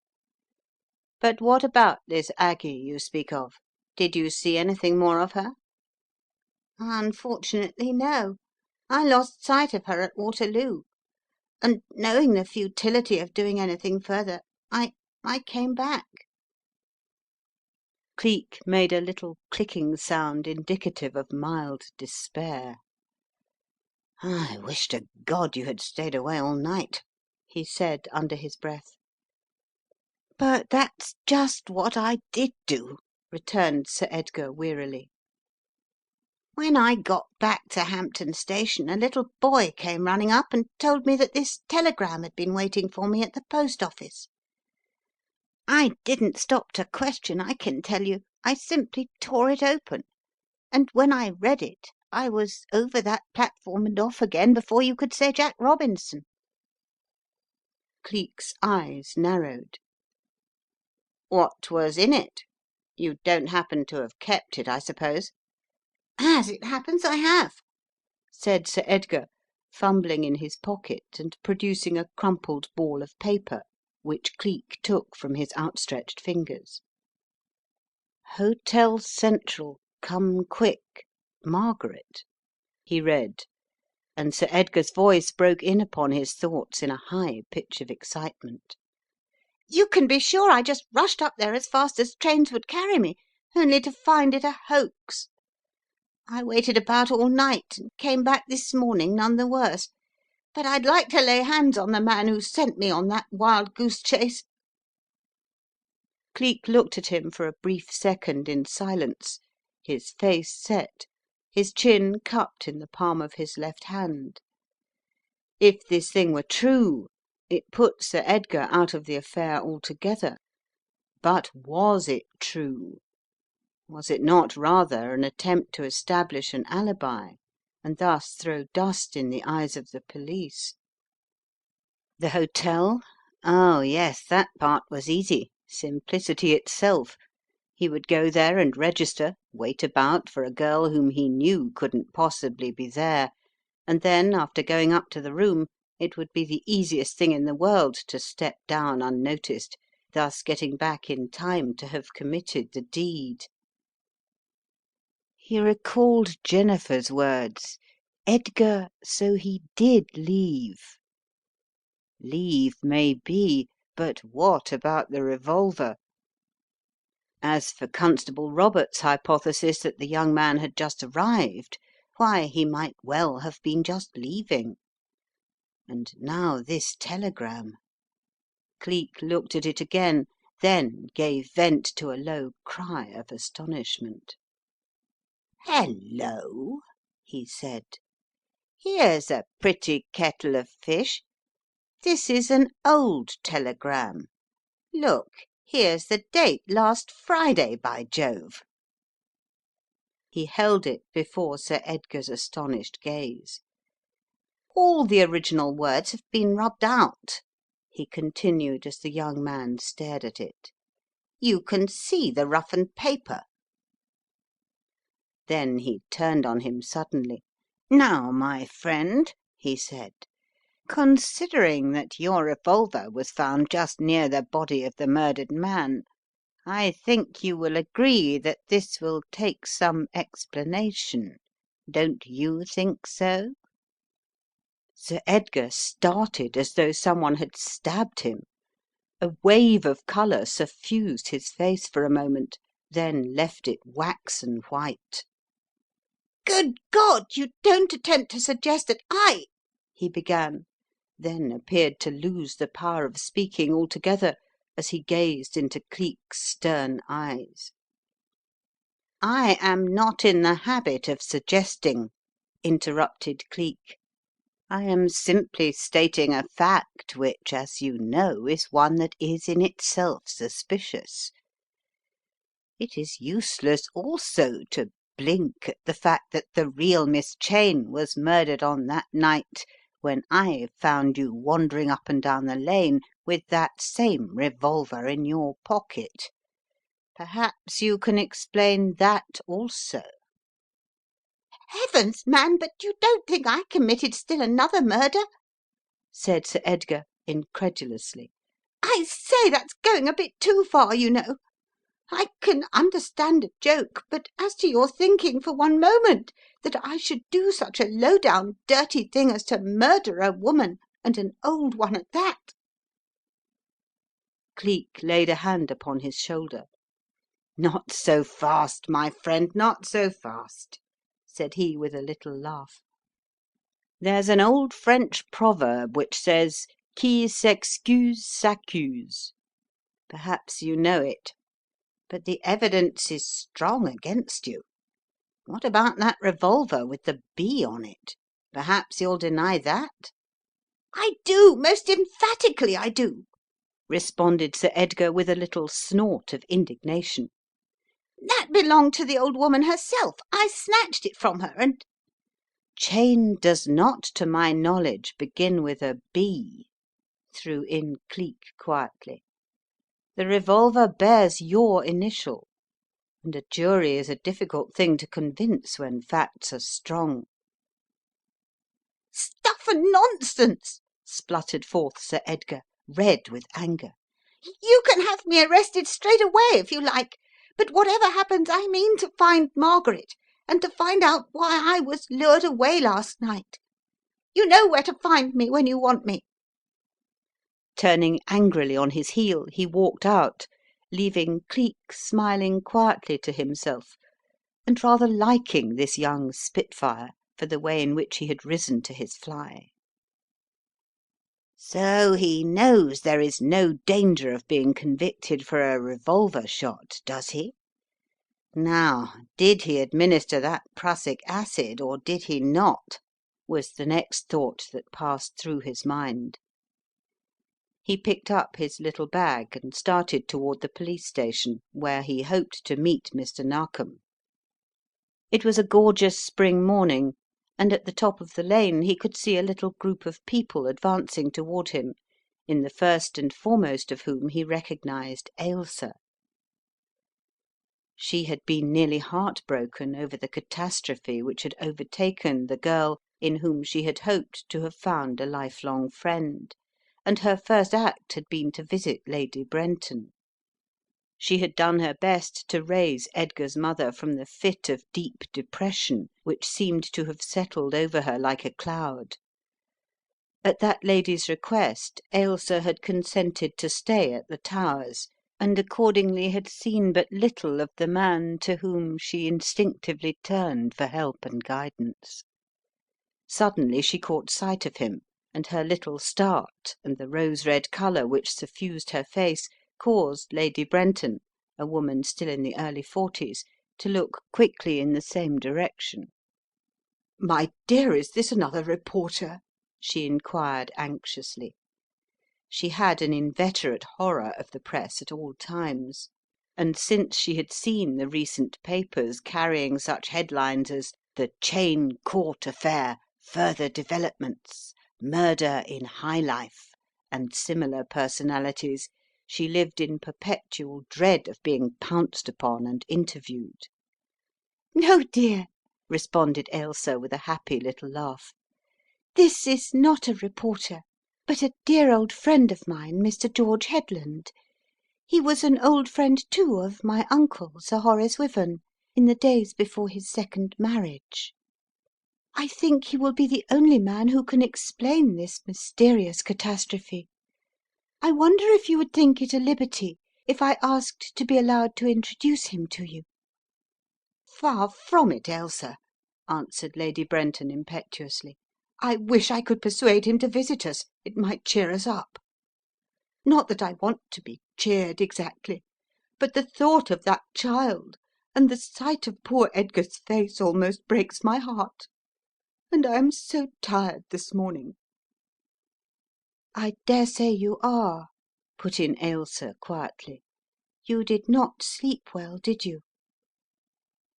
"But what about this Aggie you speak of? Did you see anything more of her?" "Unfortunately, no. I lost sight of her at Waterloo, and knowing the futility of doing anything further, I came back." Cleek made a little clicking sound indicative of mild despair. "I wish to God you had stayed away all night," he said under his breath. "But that's just what I did do," returned Sir Edgar wearily. "When I got back to Hampton Station a little boy came running up and told me that this telegram had been waiting for me at the post office. I didn't stop to question, I can tell you. I simply tore it open, and when I read it I was over that platform and off again before you could say Jack Robinson." Cleek's eyes narrowed. "What was in it? You don't happen to have kept it, I suppose?" "As it happens, I have," said Sir Edgar, fumbling in his pocket and producing a crumpled ball of paper, which Cleek took from his outstretched fingers. "Hotel Central. Come quick. Margaret," he read, and Sir Edgar's voice broke in upon his thoughts in a high pitch of excitement. "You can be sure I just rushed up there as fast as trains would carry me, only to find it a hoax. I waited about all night and came back this morning none the worse, but I'd like to lay hands on the man who sent me on that wild goose chase." Cleek looked at him for a brief second in silence, his face set, his chin cupped in the palm of his left hand. If this thing were true, it put Sir Edgar out of the affair altogether. But was it true? Was it not rather an attempt to establish an alibi, and thus throw dust in the eyes of the police. The hotel? Oh, yes, that part was easy. Simplicity itself. He would go there and register, wait about for a girl whom he knew couldn't possibly be there, and then, after going up to the room, it would be the easiest thing in the world to step down unnoticed, thus getting back in time to have committed the deed. He recalled Jennifer's words. Edgar, so he did leave. Leave may be, but what about the revolver? As for Constable Roberts' hypothesis that the young man had just arrived, why, he might well have been just leaving. And now this telegram. Cleek looked at it again, then gave vent to a low cry of astonishment. "Hello," he said. "Here's a pretty kettle of fish. This is an old telegram. Look, here's the date, last Friday, by Jove." He held it before Sir Edgar's astonished gaze. "All the original words have been rubbed out," he continued as the young man stared at it. "You can see the roughened paper." Then he turned on him suddenly. "Now, my friend," he said, "considering that your revolver was found just near the body of the murdered man, I think you will agree that this will take some explanation. Don't you think so?" Sir Edgar started as though someone had stabbed him. A wave of colour suffused his face for a moment, then left it waxen white. "Good God, you don't attempt to suggest that I " he began, then appeared to lose the power of speaking altogether as he gazed into Cleek's stern eyes. "I am not in the habit of suggesting," interrupted Cleek. "I am simply stating a fact which, as you know, is one that is in itself suspicious. It is useless also to blink at the fact that the real Miss Cheyne was murdered on that night when I found you wandering up and down the lane with that same revolver in your pocket. Perhaps you can explain that also." "Heavens, man, but you don't think I committed still another murder?" said Sir Edgar, incredulously. "I say, that's going a bit too far, you know. I can understand a joke, but as to your thinking for one moment that I should do such a low down, dirty thing as to murder a woman, and an old one at that." Cleek laid a hand upon his shoulder. "Not so fast, my friend, not so fast," said he with a little laugh. "There's an old French proverb which says, 'Qui s'excuse s'accuse.' Perhaps you know it. But the evidence is strong against you. What about that revolver with the B on it? Perhaps you'll deny that?" "I do, most emphatically I do," responded Sir Edgar with a little snort of indignation. "That belonged to the old woman herself. I snatched it from her and " "Cheyne does not, to my knowledge, begin with a B," threw in Cleek quietly. "The revolver bears your initial, and a jury is a difficult thing to convince when facts are strong." "Stuff and nonsense!" spluttered forth Sir Edgar, red with anger. "You can have me arrested straight away if you like, but whatever happens I mean to find Margaret, and to find out why I was lured away last night. You know where to find me when you want me." Turning angrily on his heel, he walked out, leaving Cleek smiling quietly to himself, and rather liking this young spitfire for the way in which he had risen to his fly. "So he knows there is no danger of being convicted for a revolver shot, does he? Now, did he administer that prussic acid or did he not?" was the next thought that passed through his mind. He picked up his little bag and started toward the police station, where he hoped to meet Mr. Narkom. It was a gorgeous spring morning, and at the top of the lane he could see a little group of people advancing toward him, in the first and foremost of whom he recognised Ailsa. She had been nearly heartbroken over the catastrophe which had overtaken the girl in whom she had hoped to have found a lifelong friend, and her first act had been to visit Lady Brenton. She had done her best to raise Edgar's mother from the fit of deep depression which seemed to have settled over her like a cloud. At that lady's request Ailsa had consented to stay at the Towers, and accordingly had seen but little of the man to whom she instinctively turned for help and guidance. Suddenly she caught sight of him, and her little start and the rose-red colour which suffused her face caused Lady Brenton, a woman still in the early 40s, to look quickly in the same direction. "My dear, is this another reporter?" she inquired anxiously. She had an inveterate horror of the press at all times, and since she had seen the recent papers carrying such headlines as "The Cheyne Court Affair, Further Developments," "Murder in High Life," and similar personalities, she lived in perpetual dread of being pounced upon and interviewed. "No, dear," responded Ailsa with a happy little laugh. "This is not a reporter, but a dear old friend of mine, Mr. George Headland. He was an old friend, too, of my uncle, Sir Horace Wyvern, in the days before his second marriage. I think he will be the only man who can explain this mysterious catastrophe. I wonder if you would think it a liberty if I asked to be allowed to introduce him to you?" "Far from it, Ailsa," answered Lady Brenton impetuously. "I wish I could persuade him to visit us. It might cheer us up. Not that I want to be cheered exactly, but the thought of that child and the sight of poor Edgar's face almost breaks my heart. And I am so tired this morning." "I dare say you are," put in Ailsa quietly. "You did not sleep well, did you?"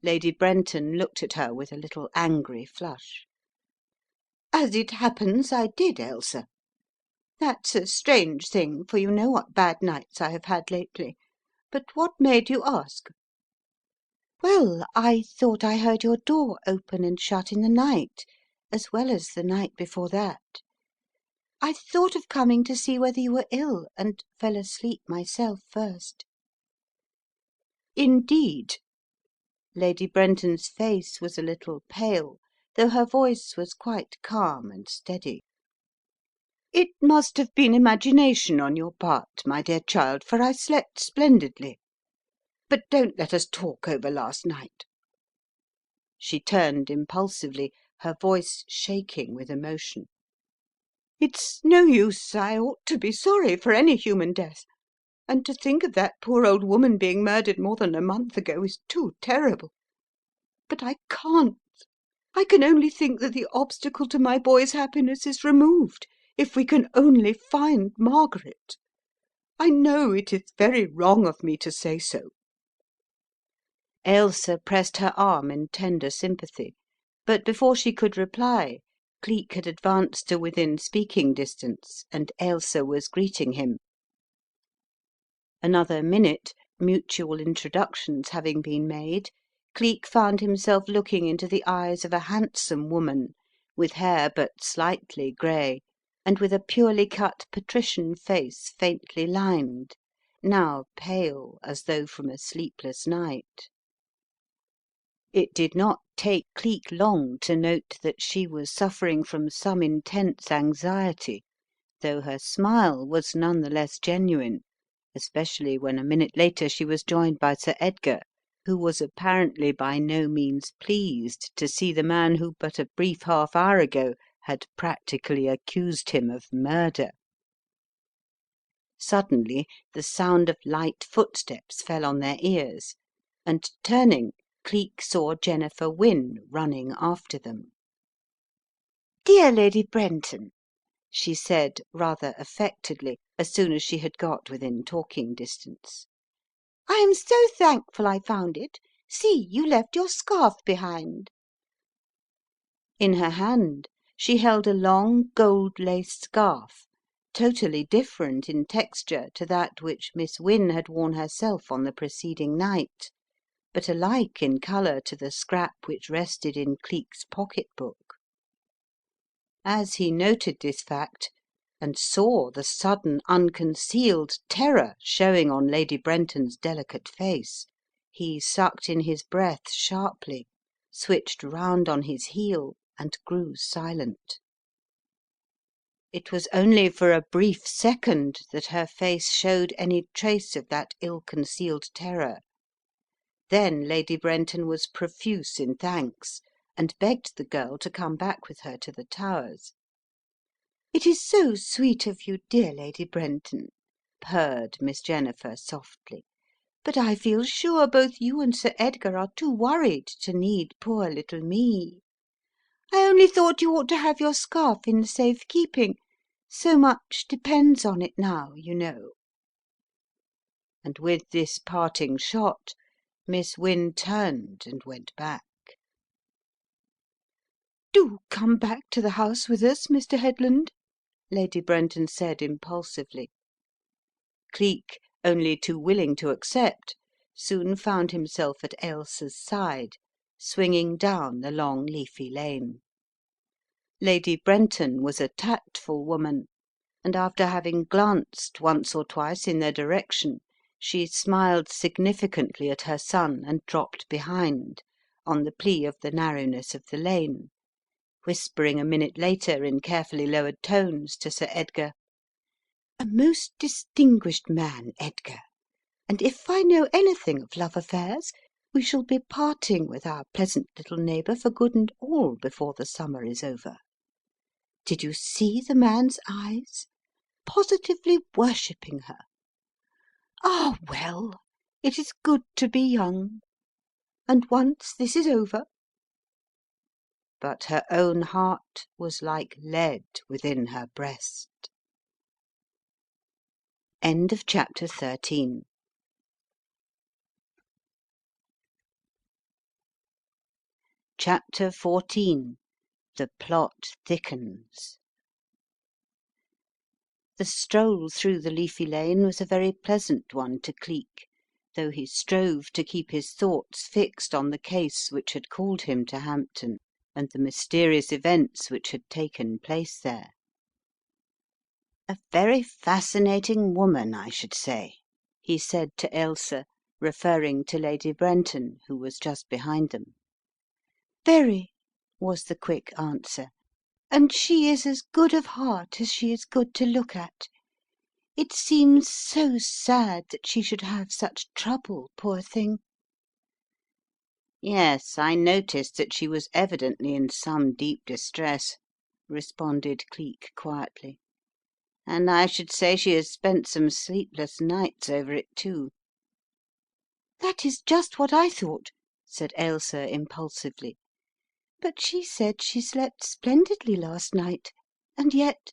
Lady Brenton looked at her with a little angry flush. "As it happens, I did, Ailsa. That's a strange thing, for you know what bad nights I have had lately. But what made you ask?" "Well, I thought I heard your door open and shut in the night, as well as the night before that. I thought of coming to see whether you were ill, and fell asleep myself first." "Indeed?" Lady Brenton's face was a little pale, though her voice was quite calm and steady. "It must have been imagination on your part, my dear child, for I slept splendidly. But don't let us talk over last night." She turned impulsively, her voice shaking with emotion. "It's no use, I ought to be sorry for any human death, and to think of that poor old woman being murdered more than a month ago is too terrible. But I can't. I can only think that the obstacle to my boy's happiness is removed if we can only find Margaret. I know it is very wrong of me to say so." Ailsa pressed her arm in tender sympathy, but before she could reply, Cleek had advanced to within speaking distance, and Ailsa was greeting him. Another minute, mutual introductions having been made, Cleek found himself looking into the eyes of a handsome woman, with hair but slightly grey, and with a purely cut patrician face faintly lined, now pale as though from a sleepless night. It did not take Cleek long to note that she was suffering from some intense anxiety, though her smile was none the less genuine, especially when a minute later she was joined by Sir Edgar, who was apparently by no means pleased to see the man who but a brief half hour ago had practically accused him of murder. Suddenly the sound of light footsteps fell on their ears, and turning, Cleek saw Jennifer Wynne running after them. "Dear Lady Brenton," she said rather affectedly As soon as she had got within talking distance. "I am so thankful I found it. See, you left your scarf behind." In her hand she held a long gold lace scarf, totally different in texture to that which Miss Wynne had worn herself on the preceding night, but alike in colour to the scrap which rested in Cleek's pocket book. As he noted this fact, and saw the sudden unconcealed terror showing on Lady Brenton's delicate face, he sucked in his breath sharply, switched round on his heel, and grew silent. It was only for a brief second that her face showed any trace of that ill-concealed terror. Then Lady Brenton was profuse in thanks, and begged the girl to come back with her to the Towers. "It is so sweet of you, dear Lady Brenton," purred Miss Jennifer softly, "but I feel sure both you and Sir Edgar are too worried to need poor little me. I only thought you ought to have your scarf in safe keeping. So much depends on it now, you know." And with this parting shot, Miss Wynne turned and went back. "Do come back to the house with us, Mr. Headland," Lady Brenton said impulsively. Cleek, only too willing to accept, soon found himself at Ailsa's side, swinging down the long leafy lane. Lady Brenton was a tactful woman, and after having glanced once or twice in their direction, she smiled significantly at her son and dropped behind, on the plea of the narrowness of the lane, whispering a minute later in carefully lowered tones to Sir Edgar: "A most distinguished man, Edgar, and if I know anything of love affairs, we shall be parting with our pleasant little neighbour for good and all before the summer is over. Did you see the man's eyes? Positively worshipping her. Ah, well, it is good to be young. And once this is over—" But her own heart was like lead within her breast. End of chapter 13. Chapter 14. The Plot Thickens. The stroll through the leafy lane was a very pleasant one to Cleek, though he strove to keep his thoughts fixed on the case which had called him to Hampton, and the mysterious events which had taken place there. "A very fascinating woman, I should say," he said to Ailsa, referring to Lady Brenton, who was just behind them. "Very," was the quick answer, "and she is as good of heart as she is good to look at. It seems so sad that she should have such trouble, poor thing." "Yes, I noticed that she was evidently in some deep distress," responded Cleek quietly, "and I should say she has spent some sleepless nights over it, too." "That is just what I thought," said Ailsa impulsively, "but she said she slept splendidly last night, and yet—"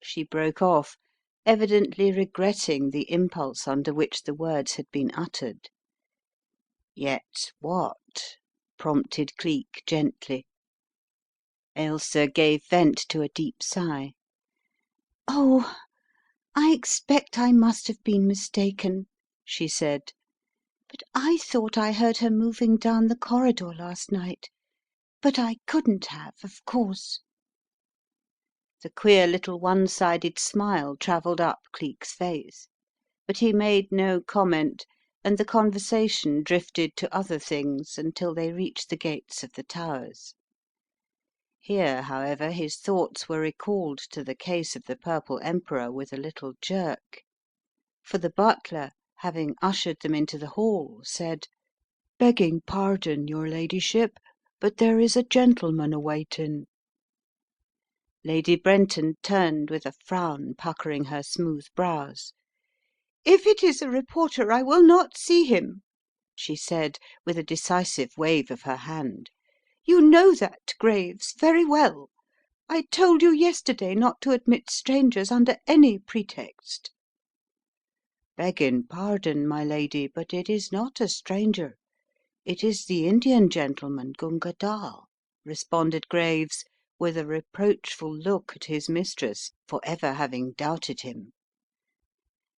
She broke off, evidently regretting the impulse under which the words had been uttered. "Yet what?" prompted Cleek gently. Ailsa gave vent to a deep sigh. "Oh, I expect I must have been mistaken," she said, "but I thought I heard her moving down the corridor last night, but I couldn't have, of course." The queer little one-sided smile travelled up Cleek's face, but he made no comment, and the conversation drifted to other things until they reached the gates of the Towers. Here, however, his thoughts were recalled to the case of the Purple Emperor with a little jerk, for the butler, having ushered them into the hall, said: "Begging pardon, your ladyship, but there is a gentleman awaiting." Lady Brenton turned with a frown puckering her smooth brows. "If it is a reporter, I will not see him," she said with a decisive wave of her hand. "You know that, Graves, very well. I told you yesterday not to admit strangers under any pretext." "Begging pardon, my lady, but it is not a stranger. It is the Indian gentleman, Gunga Dall." responded Graves, with a reproachful look at his mistress for ever having doubted him.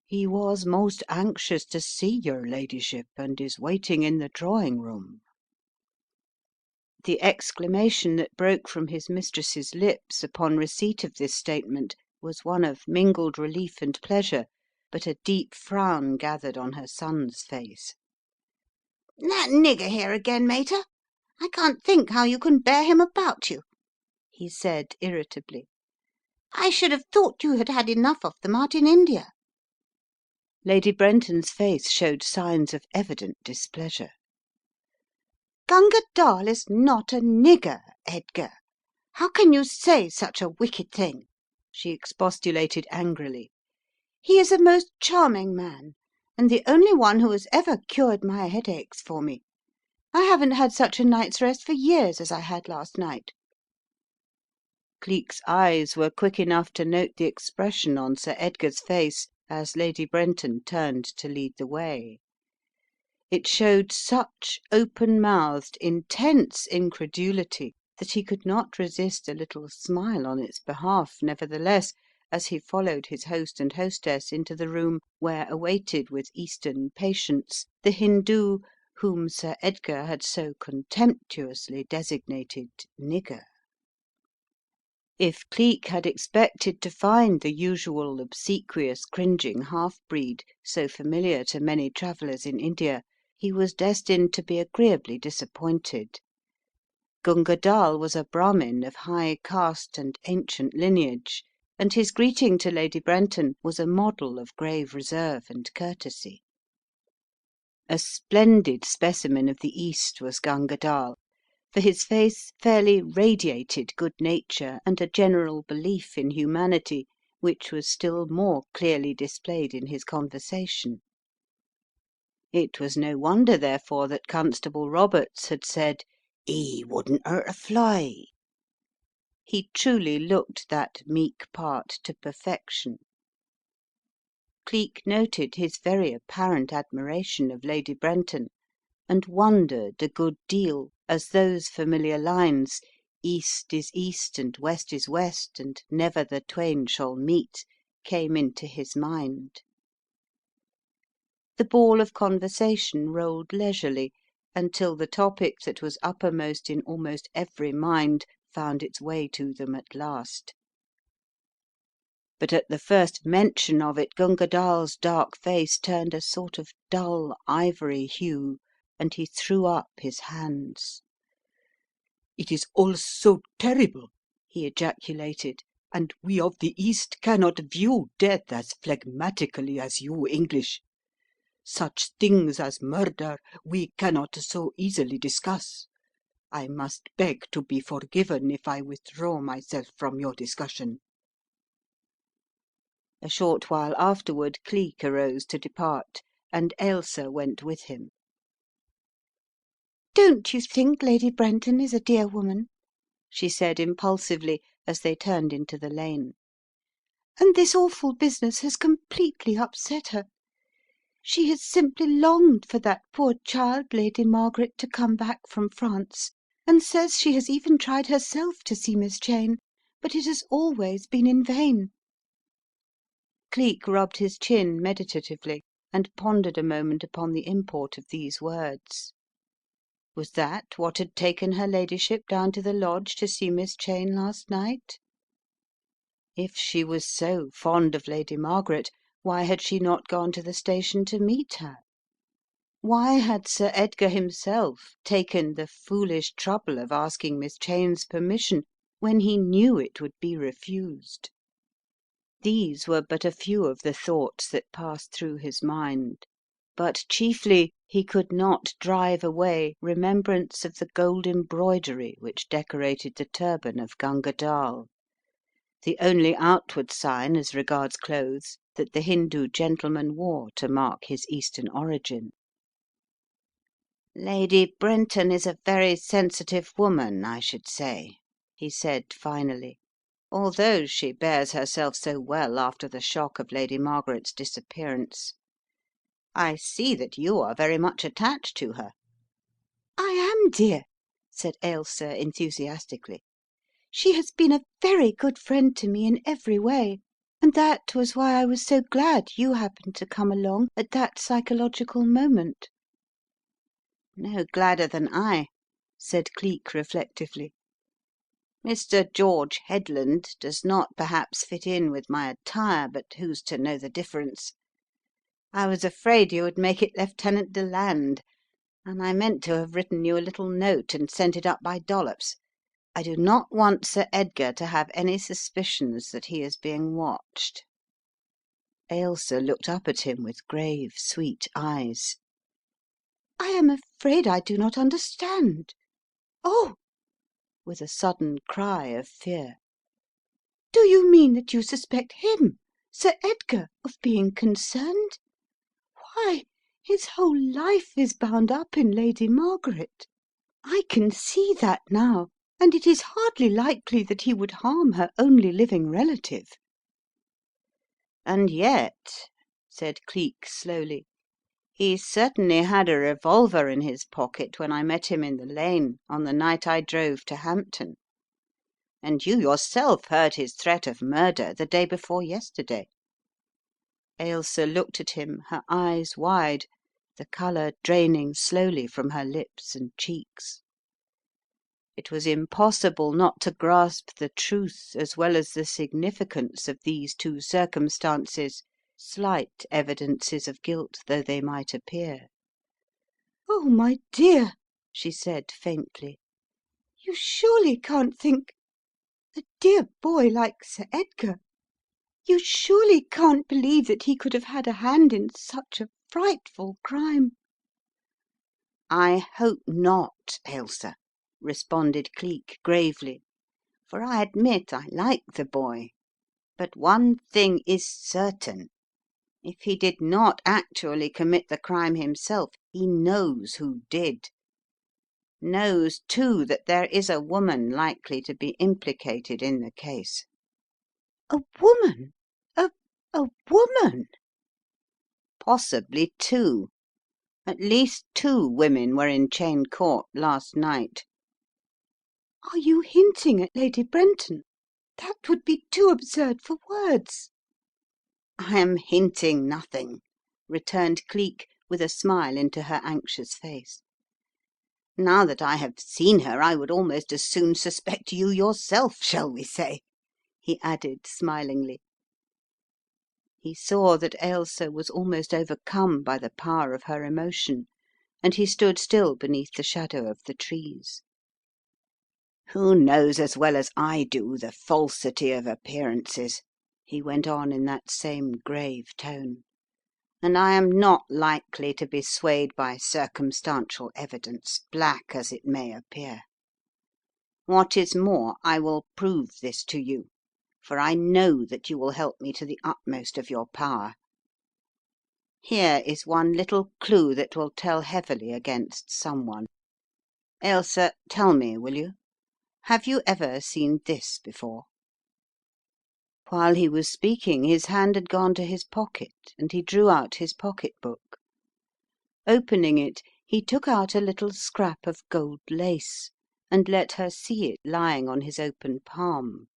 "He was most anxious to see your ladyship, and is waiting in the drawing room." The exclamation that broke from his mistress's lips upon receipt of this statement was one of mingled relief and pleasure, but a deep frown gathered on her son's face. "That nigger here again, mater. I can't think how you can bear him about you," he said irritably. "I should have thought you had had enough of them out in India." Lady Brenton's face showed signs of evident displeasure. "Gunga Dall is not a nigger, Edgar. How can you say such a wicked thing?" she expostulated angrily. "He is a most charming man, and the only one who has ever cured my headaches for me. I haven't had such a night's rest for years as I had last night." Cleek's eyes were quick enough to note the expression on Sir Edgar's face as Lady Brenton turned to lead the way. It showed such open-mouthed, intense incredulity that he could not resist a little smile on its behalf, nevertheless, as he followed his host and hostess into the room where awaited with Eastern patience the Hindoo whom Sir Edgar had so contemptuously designated "nigger." If Cleek had expected to find the usual obsequious, cringing half breed so familiar to many travellers in India, he was destined to be agreeably disappointed. Gunga Dall was a Brahmin of high caste and ancient lineage, and his greeting to Lady Brenton was a model of grave reserve and courtesy. A splendid specimen of the East was Gunga Dall, for his face fairly radiated good nature and a general belief in humanity, which was still more clearly displayed in his conversation. It was no wonder, therefore, that Constable Roberts had said, "He wouldn't hurt a fly." He truly looked that meek part to perfection. Cleek noted his very apparent admiration of Lady Brenton, and wondered a good deal as those familiar lines, "East is East and West is West, and never the twain shall meet," came into his mind. The ball of conversation rolled leisurely until the topic that was uppermost in almost every mind found its way to them at last. But at the first mention of it Gunga Dall's dark face turned a sort of dull ivory hue, and he threw up his hands. "It is all so terrible," he ejaculated, "and we of the East cannot view death as phlegmatically as you English. Such things as murder we cannot so easily discuss. I must beg to be forgiven if I withdraw myself from your discussion." A short while afterward Cleek arose to depart, and Ailsa went with him. "Don't you think Lady Brenton is a dear woman?" she said impulsively as they turned into the lane. "And this awful business has completely upset her. She has simply longed for that poor child, Lady Margaret, to come back from France, and says she has even tried herself to see Miss Cheyne, but it has always been in vain." Cleek rubbed his chin meditatively and pondered a moment upon the import of these words. Was that what had taken her ladyship down to the lodge to see Miss Cheyne last night? If she was so fond of Lady Margaret, why had she not gone to the station to meet her? Why had Sir Edgar himself taken the foolish trouble of asking Miss Cheyne's permission when he knew it would be refused? These were but a few of the thoughts that passed through his mind, but chiefly he could not drive away remembrance of the gold embroidery which decorated the turban of Gunga Dall, the only outward sign as regards clothes that the Hindoo gentleman wore to mark his Eastern origin. "Lady Brenton is a very sensitive woman, I should say," he said finally, "although she bears herself so well after the shock of Lady Margaret's disappearance. I see that you are very much attached to her." "I am, dear. said Ailsa enthusiastically. "She has been a very good friend to me in every way, and that was why I was so glad you happened to come along at that psychological moment." No gladder than I, said Cleek reflectively. Mr. George Headland does not perhaps fit in with my attire, but who's to know the difference? I was afraid you would make it Lieutenant Deland, and I meant to have written you a little note and sent it up by Dollops. I do not want Sir Edgar to have any suspicions that he is being watched." Ailsa looked up at him with grave, sweet eyes. "I am afraid I do not understand. Oh!" with a sudden cry of fear. "Do you mean that you suspect him, Sir Edgar, of being concerned? Why, his whole life is bound up in Lady Margaret. I can see that now, and it is hardly likely that he would harm her only living relative." "And yet," said Cleek slowly, "he certainly had a revolver in his pocket when I met him in the lane on the night I drove to Hampton. And you yourself heard his threat of murder the day before yesterday." Ailsa looked at him, her eyes wide, the colour draining slowly from her lips and cheeks. It was impossible not to grasp the truth as well as the significance of these two circumstances, slight evidences of guilt though they might appear. "Oh, my dear," she said faintly, "you surely can't think a dear boy like Sir Edgar, you surely can't believe that he could have had a hand in such a frightful crime?" "I hope not, Ailsa," responded Cleek gravely, "for I admit I like the boy. But one thing is certain. If he did not actually commit the crime himself, he knows who did. Knows, too, that there is a woman likely to be implicated in the case." "A woman? A woman?" "Possibly two. At least two women were in Cheyne Court last night." "Are you hinting at Lady Brenton? That would be too absurd for words." "I am hinting nothing," returned Cleek with a smile into her anxious face. "Now that I have seen her, I would almost as soon suspect you yourself, shall we say?" he added smilingly. He saw that Ailsa was almost overcome by the power of her emotion, and he stood still beneath the shadow of the trees. "Who knows as well as I do the falsity of appearances?" he went on in that same grave tone. "And I am not likely to be swayed by circumstantial evidence, black as it may appear. What is more, I will prove this to you, for I know that you will help me to the utmost of your power. Here is one little clue that will tell heavily against someone. Ailsa, tell me, will you? Have you ever seen this before?" While he was speaking his hand had gone to his pocket and he drew out his pocket book. Opening it, he took out a little scrap of gold lace and let her see it lying on his open palm.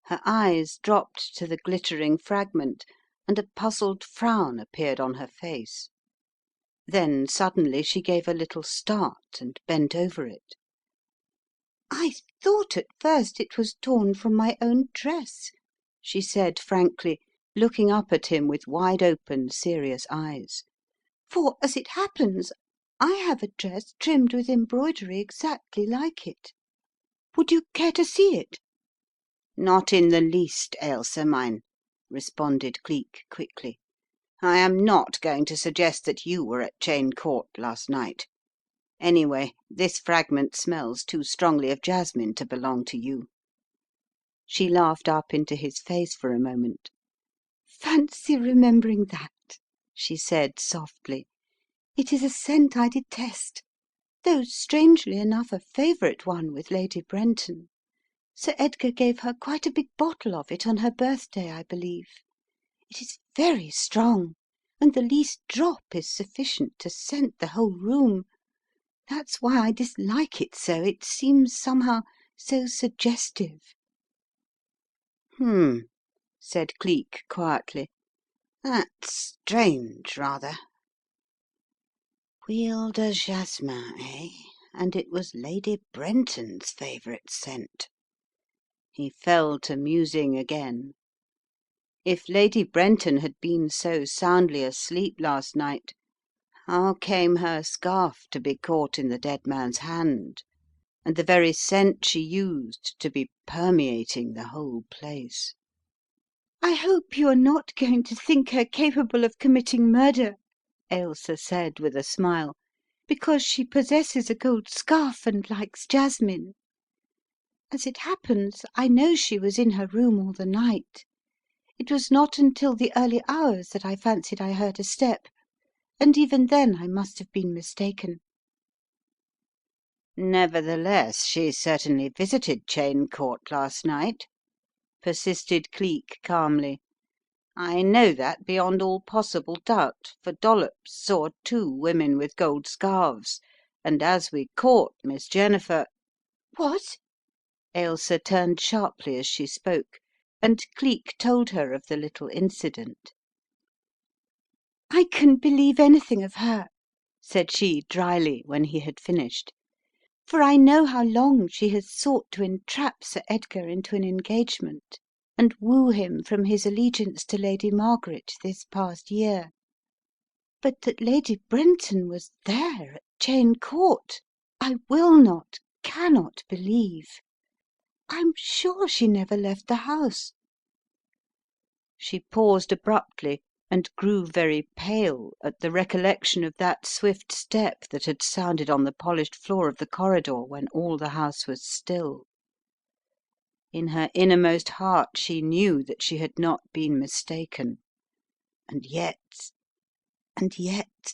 Her eyes dropped to the glittering fragment and a puzzled frown appeared on her face. Then suddenly she gave a little start and bent over it. "I thought at first it was torn from my own dress," she said frankly, looking up at him with wide open, serious eyes. "For, as it happens, I have a dress trimmed with embroidery exactly like it. Would you care to see it?" "Not in the least, Ailsa mine," responded Cleek quickly. "I am not going to suggest that you were at Cheyne Court last night. Anyway, this fragment smells too strongly of jasmine to belong to you." She laughed up into his face for a moment. "Fancy remembering that," she said softly. "It is a scent I detest, though strangely enough a favourite one with Lady Brenton. Sir Edgar gave her quite a big bottle of it on her birthday, I believe. It is very strong, and the least drop is sufficient to scent the whole room. That's why I dislike it so. It seems somehow so suggestive." "Hmm," said Cleek quietly. "That's strange, rather. Huile de jasmin, eh? And it was Lady Brenton's favourite scent." He fell to musing again. If Lady Brenton had been so soundly asleep last night, how came her scarf to be caught in the dead man's hand, and the very scent she used to be permeating the whole place? "I hope you are not going to think her capable of committing murder," Ailsa said with a smile, "because she possesses a gold scarf and likes jasmine. As it happens, I know she was in her room all the night. It was not until the early hours that I fancied I heard a step, and even then I must have been mistaken." "Nevertheless, she certainly visited Cheyne Court last night," persisted Cleek calmly. "I know that beyond all possible doubt, for Dollops saw two women with gold scarves, and as we caught Miss Jennifer—" "What?" Ailsa turned sharply as she spoke, and Cleek told her of the little incident. "I can believe anything of her," said she dryly, when he had finished, "for I know how long she has sought to entrap Sir Edgar into an engagement, and woo him from his allegiance to Lady Margaret this past year. But that Lady Brenton was there at Cheyne Court, I will not, cannot believe. I'm sure she never left the house." She paused abruptly and grew very pale at the recollection of that swift step that had sounded on the polished floor of the corridor when all the house was still. In her innermost heart she knew that she had not been mistaken. And yet— and yet—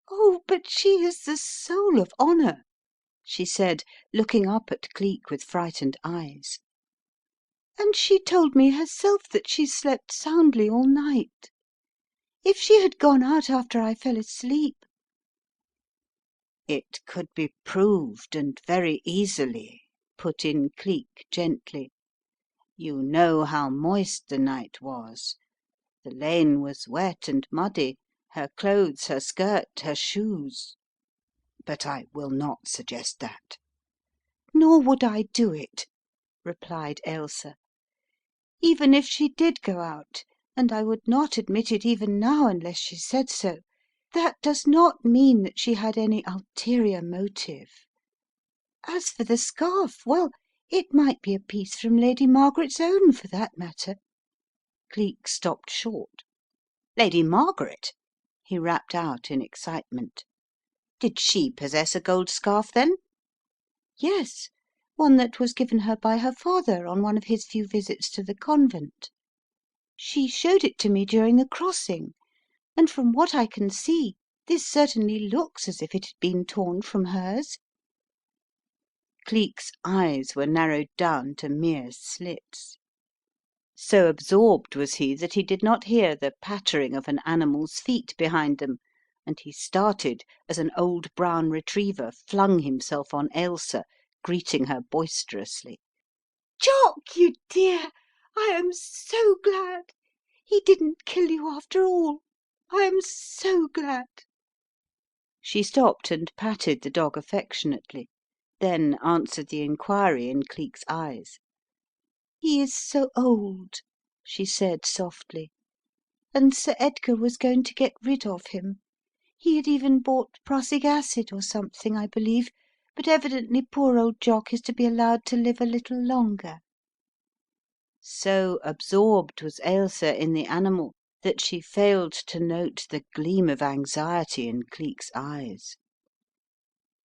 "Oh, but she is the soul of honour," she said, looking up at Cleek with frightened eyes. "And she told me herself that she slept soundly all night. If she had gone out after I fell asleep—" "It could be proved, and very easily," put in Cleek gently. "You know how moist the night was. The lane was wet and muddy, her clothes, her skirt, her shoes— but I will not suggest that." "Nor would I do it," replied Ailsa. "Even if she did go out, and I would not admit it even now unless she said so, that does not mean that she had any ulterior motive. As for the scarf, well, it might be a piece from Lady Margaret's own, for that matter." Cleek stopped short. "Lady Margaret?" he rapped out in excitement. "Did she possess a gold scarf, then?" "Yes, one that was given her by her father on one of his few visits to the convent. She showed it to me during the crossing, and from what I can see, this certainly looks as if it had been torn from hers." Cleek's eyes were narrowed down to mere slits. So absorbed was he that he did not hear the pattering of an animal's feet behind them, and he started as an old brown retriever flung himself on Ailsa, greeting her boisterously. "Jock, you dear, I am so glad. He didn't kill you after all. I am so glad." She stopped and patted the dog affectionately, then answered the inquiry in Cleek's eyes. "He is so old," she said softly, "and Sir Edgar was going to get rid of him. He had even bought prussic acid or something, I believe, but evidently poor old Jock is to be allowed to live a little longer." So absorbed was Ailsa in the animal that she failed to note the gleam of anxiety in Cleek's eyes.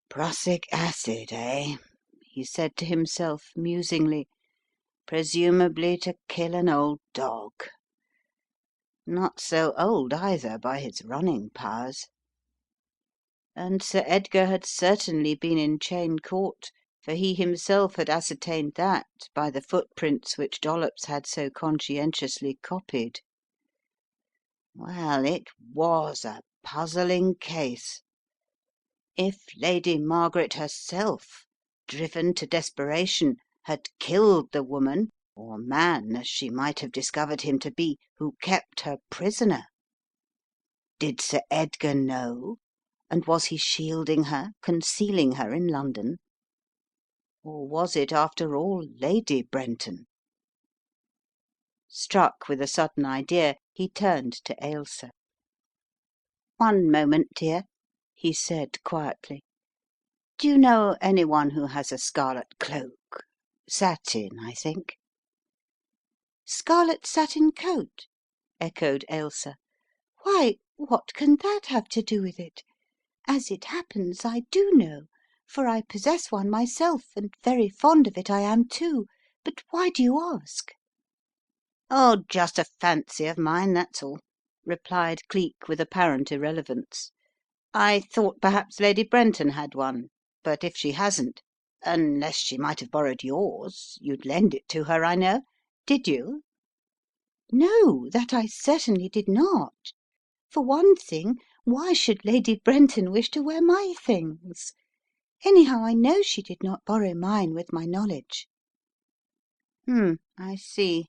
"Prussic acid, eh?" he said to himself musingly. "Presumably to kill an old dog. Not so old either by his running powers. And Sir Edgar had certainly been in Cheyne Court, for he himself had ascertained that by the footprints which Dollops had so conscientiously copied. Well, it was a puzzling case. If Lady Margaret herself, driven to desperation, had killed the woman, or man as she might have discovered him to be, who kept her prisoner? Did Sir Edgar know, and was he shielding her, concealing her in London? Or was it, after all, Lady Brenton? Struck with a sudden idea, he turned to Ailsa. "One moment, dear," he said quietly. "Do you know any one who has a scarlet cloak? Satin, I think." "Scarlet satin coat?" echoed Ailsa. "Why, what can that have to do with it? As it happens, I do know, for I possess one myself, and very fond of it I am too. But why do you ask?" "Oh, just a fancy of mine, that's all," replied Cleek with apparent irrelevance. "I thought perhaps Lady Brenton had one, but if she hasn't, unless she might have borrowed yours, you'd lend it to her, I know. Did you?" "No, that I certainly did not. For one thing, why should Lady Brenton wish to wear my things? Anyhow, I know she did not borrow mine with my knowledge." I see.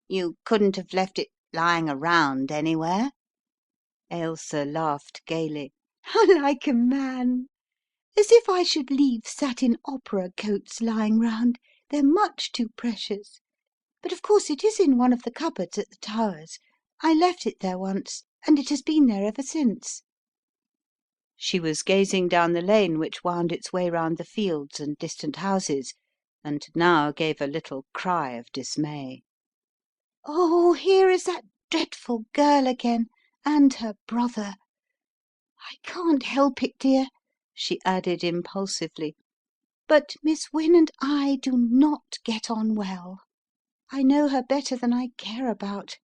You couldn't have left it lying around anywhere?" Ailsa laughed gaily. "How like a man! As if I should leave satin opera coats lying round. They're much too precious. But of course it is in one of the cupboards at the Towers. I left it there once, and it has been there ever since." She was gazing down the lane which wound its way round the fields and distant houses, and now gave a little cry of dismay. "Oh, here is that dreadful girl again, and her brother. I can't help it, dear," she added impulsively, "but Miss Wynne and I do not get on well. I know her better than I care about."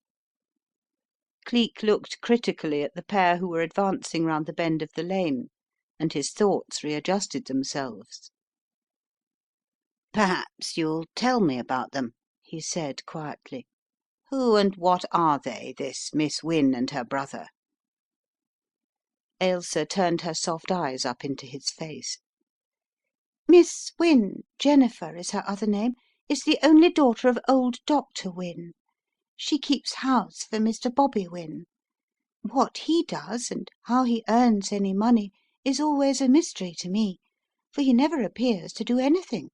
Cleek looked critically at the pair who were advancing round the bend of the lane, and his thoughts readjusted themselves. "Perhaps you'll tell me about them," he said quietly. "Who and what are they, this Miss Wynne and her brother?" Ailsa turned her soft eyes up into his face. "Miss Wynne, Jennifer is her other name, is the only daughter of old Dr. Wynne. She keeps house for Mr. Bobby Wynne. What he does, and how he earns any money, is always a mystery to me, for he never appears to do anything."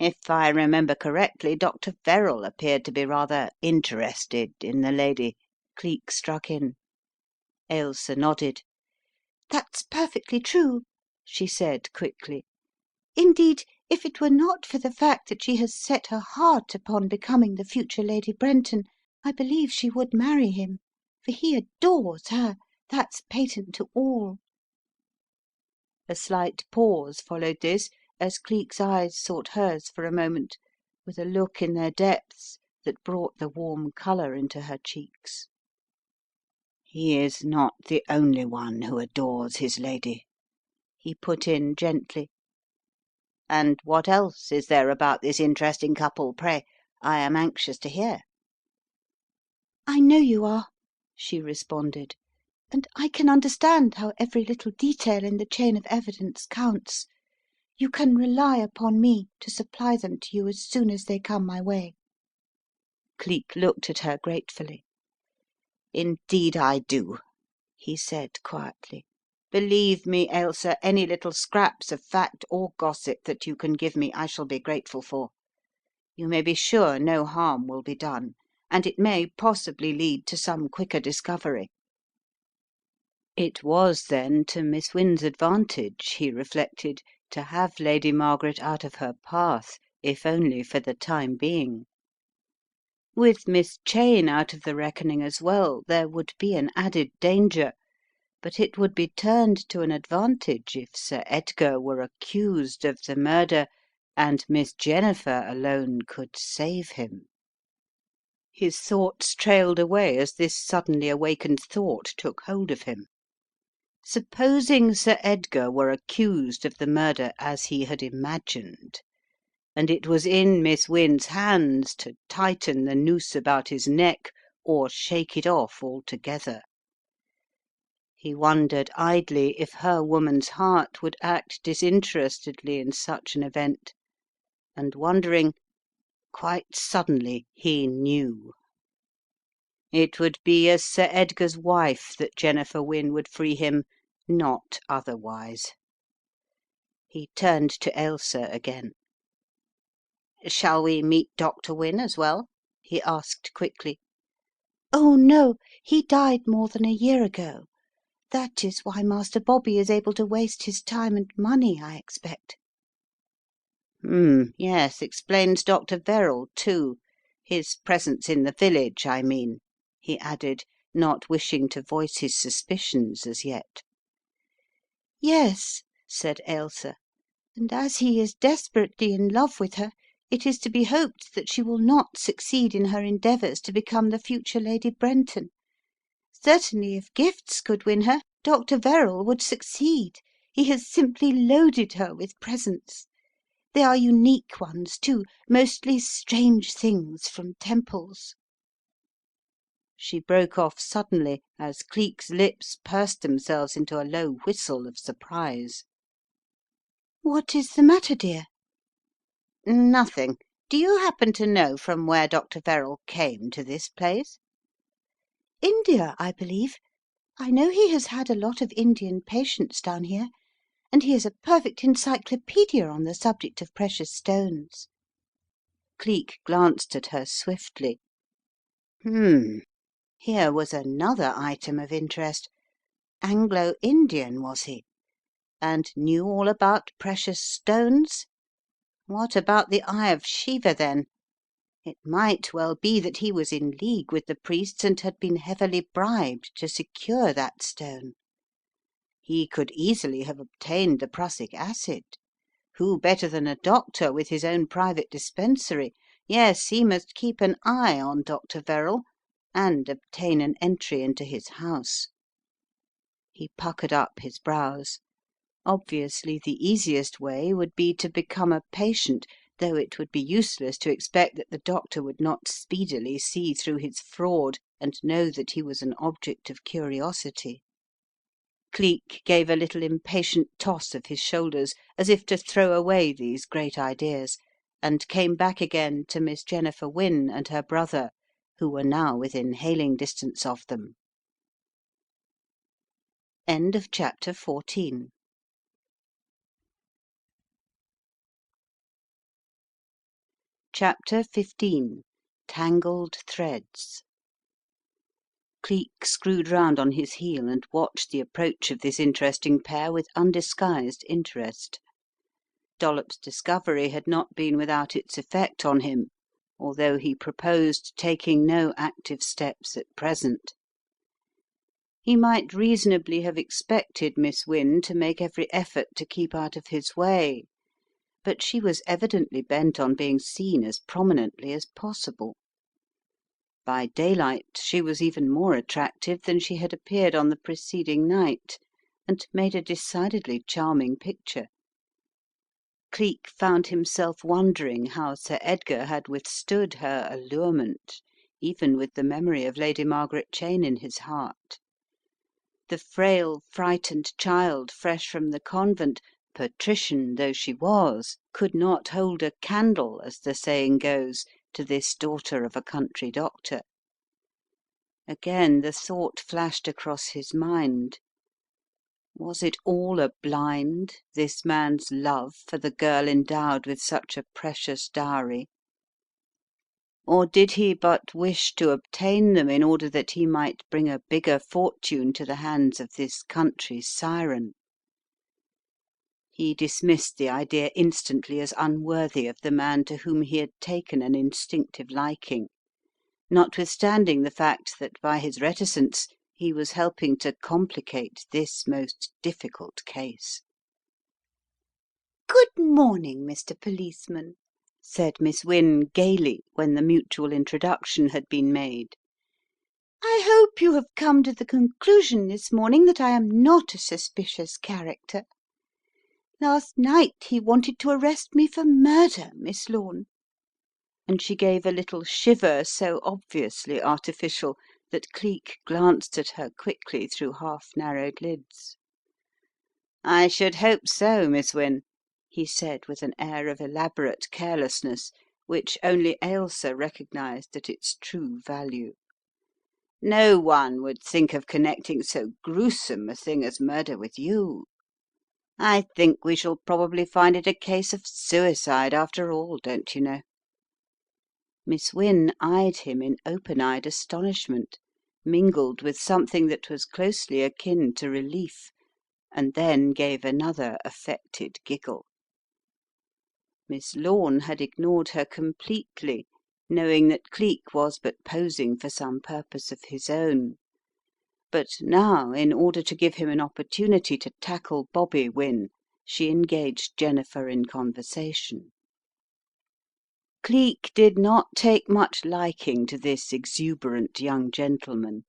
"If I remember correctly, Dr. Verrall appeared to be rather interested in the lady," Cleek struck in. Ailsa nodded. "That's perfectly true," she said quickly. "Indeed, if it were not for the fact that she has set her heart upon becoming the future Lady Brenton, I believe she would marry him, for he adores her, that's patent to all." A slight pause followed this as Cleek's eyes sought hers for a moment with a look in their depths that brought the warm colour into her cheeks. "He is not the only one who adores his lady," he put in gently. "And what else is there about this interesting couple, pray? I am anxious to hear." "I know you are," she responded, "and I can understand how every little detail in the chain of evidence counts. You can rely upon me to supply them to you as soon as they come my way." Cleek looked at her gratefully. "Indeed I do," he said quietly. "Believe me, Ailsa, any little scraps of fact or gossip that you can give me I shall be grateful for. You may be sure no harm will be done, and it may possibly lead to some quicker discovery." It was, then, to Miss Wynne's advantage, he reflected, to have Lady Margaret out of her path, if only for the time being. With Miss Cheyne out of the reckoning as well, there would be an added danger, but it would be turned to an advantage if Sir Edgar were accused of the murder and Miss Jennifer alone could save him. His thoughts trailed away as this suddenly awakened thought took hold of him. Supposing Sir Edgar were accused of the murder as he had imagined, and it was in Miss Wynne's hands to tighten the noose about his neck or shake it off altogether. He wondered idly if her woman's heart would act disinterestedly in such an event, and wondering, quite suddenly he knew. It would be as Sir Edgar's wife that Jennifer Wynne would free him, not otherwise. He turned to Ailsa again. "Shall we meet Dr. Wynne as well?" he asked quickly. Oh, no, he died more than a year ago. That is why Master Bobby is able to waste his time and money, I expect." Yes, explains Dr. Verrall, too. His presence in the village, I mean," he added, not wishing to voice his suspicions as yet. "Yes," said Ailsa, "and as he is desperately in love with her, it is to be hoped that she will not succeed in her endeavours to become the future Lady Brenton. Certainly if gifts could win her, Dr. Verrall would succeed. He has simply loaded her with presents. They are unique ones, too, mostly strange things from temples." She broke off suddenly as Cleek's lips pursed themselves into a low whistle of surprise. "What is the matter, dear?" "Nothing. Do you happen to know from where Dr. Verrall came to this place?" "India, I believe. I know he has had a lot of Indian patients down here, and he is a perfect encyclopaedia on the subject of precious stones." Cleek glanced at her swiftly. Here was another item of interest. Anglo-Indian, was he? And knew all about precious stones? What about the Eye of Shiva, then? It might well be that he was in league with the priests and had been heavily bribed to secure that stone. He could easily have obtained the prussic acid. Who better than a doctor with his own private dispensary? Yes, he must keep an eye on Dr. Verrall and obtain an entry into his house. He puckered up his brows. Obviously the easiest way would be to become a patient, though it would be useless to expect that the doctor would not speedily see through his fraud and know that he was an object of curiosity. Cleek gave a little impatient toss of his shoulders as if to throw away these great ideas, and came back again to Miss Jennifer Wynne and her brother, who were now within hailing distance of them. Chapter 15. Tangled Threads. Cleek screwed round on his heel and watched the approach of this interesting pair with undisguised interest. Dollops' discovery had not been without its effect on him, although he proposed taking no active steps at present. He might reasonably have expected Miss Wynne to make every effort to keep out of his way, but she was evidently bent on being seen as prominently as possible. By daylight she was even more attractive than she had appeared on the preceding night, and made a decidedly charming picture. Cleek found himself wondering how Sir Edgar had withstood her allurement, even with the memory of Lady Margaret Cheyne in his heart. The frail, frightened child fresh from the convent, patrician though she was, could not hold a candle, as the saying goes, to this daughter of a country doctor. Again the thought flashed across his mind. Was it all a blind, this man's love for the girl endowed with such a precious dowry? Or did he but wish to obtain them in order that he might bring a bigger fortune to the hands of this country siren? He dismissed the idea instantly as unworthy of the man to whom he had taken an instinctive liking, notwithstanding the fact that by his reticence he was helping to complicate this most difficult case. "Good morning, Mr. Policeman," said Miss Wynne gaily when the mutual introduction had been made. "I hope you have come to the conclusion this morning that I am not a suspicious character. Last night he wanted to arrest me for murder, Miss Lorne," and she gave a little shiver so obviously artificial that Cleek glanced at her quickly through half-narrowed lids. "I should hope so, Miss Wynne," he said with an air of elaborate carelessness which only Ailsa recognised at its true value. "No one would think of connecting so gruesome a thing as murder with you. I think we shall probably find it a case of suicide after all, don't you know." Miss Wynne eyed him in open-eyed astonishment, mingled with something that was closely akin to relief, and then gave another affected giggle. Miss Lorne had ignored her completely, knowing that Cleek was but posing for some purpose of his own. But now, in order to give him an opportunity to tackle Bobby Wynne, she engaged Jennifer in conversation. Cleek did not take much liking to this exuberant young gentleman.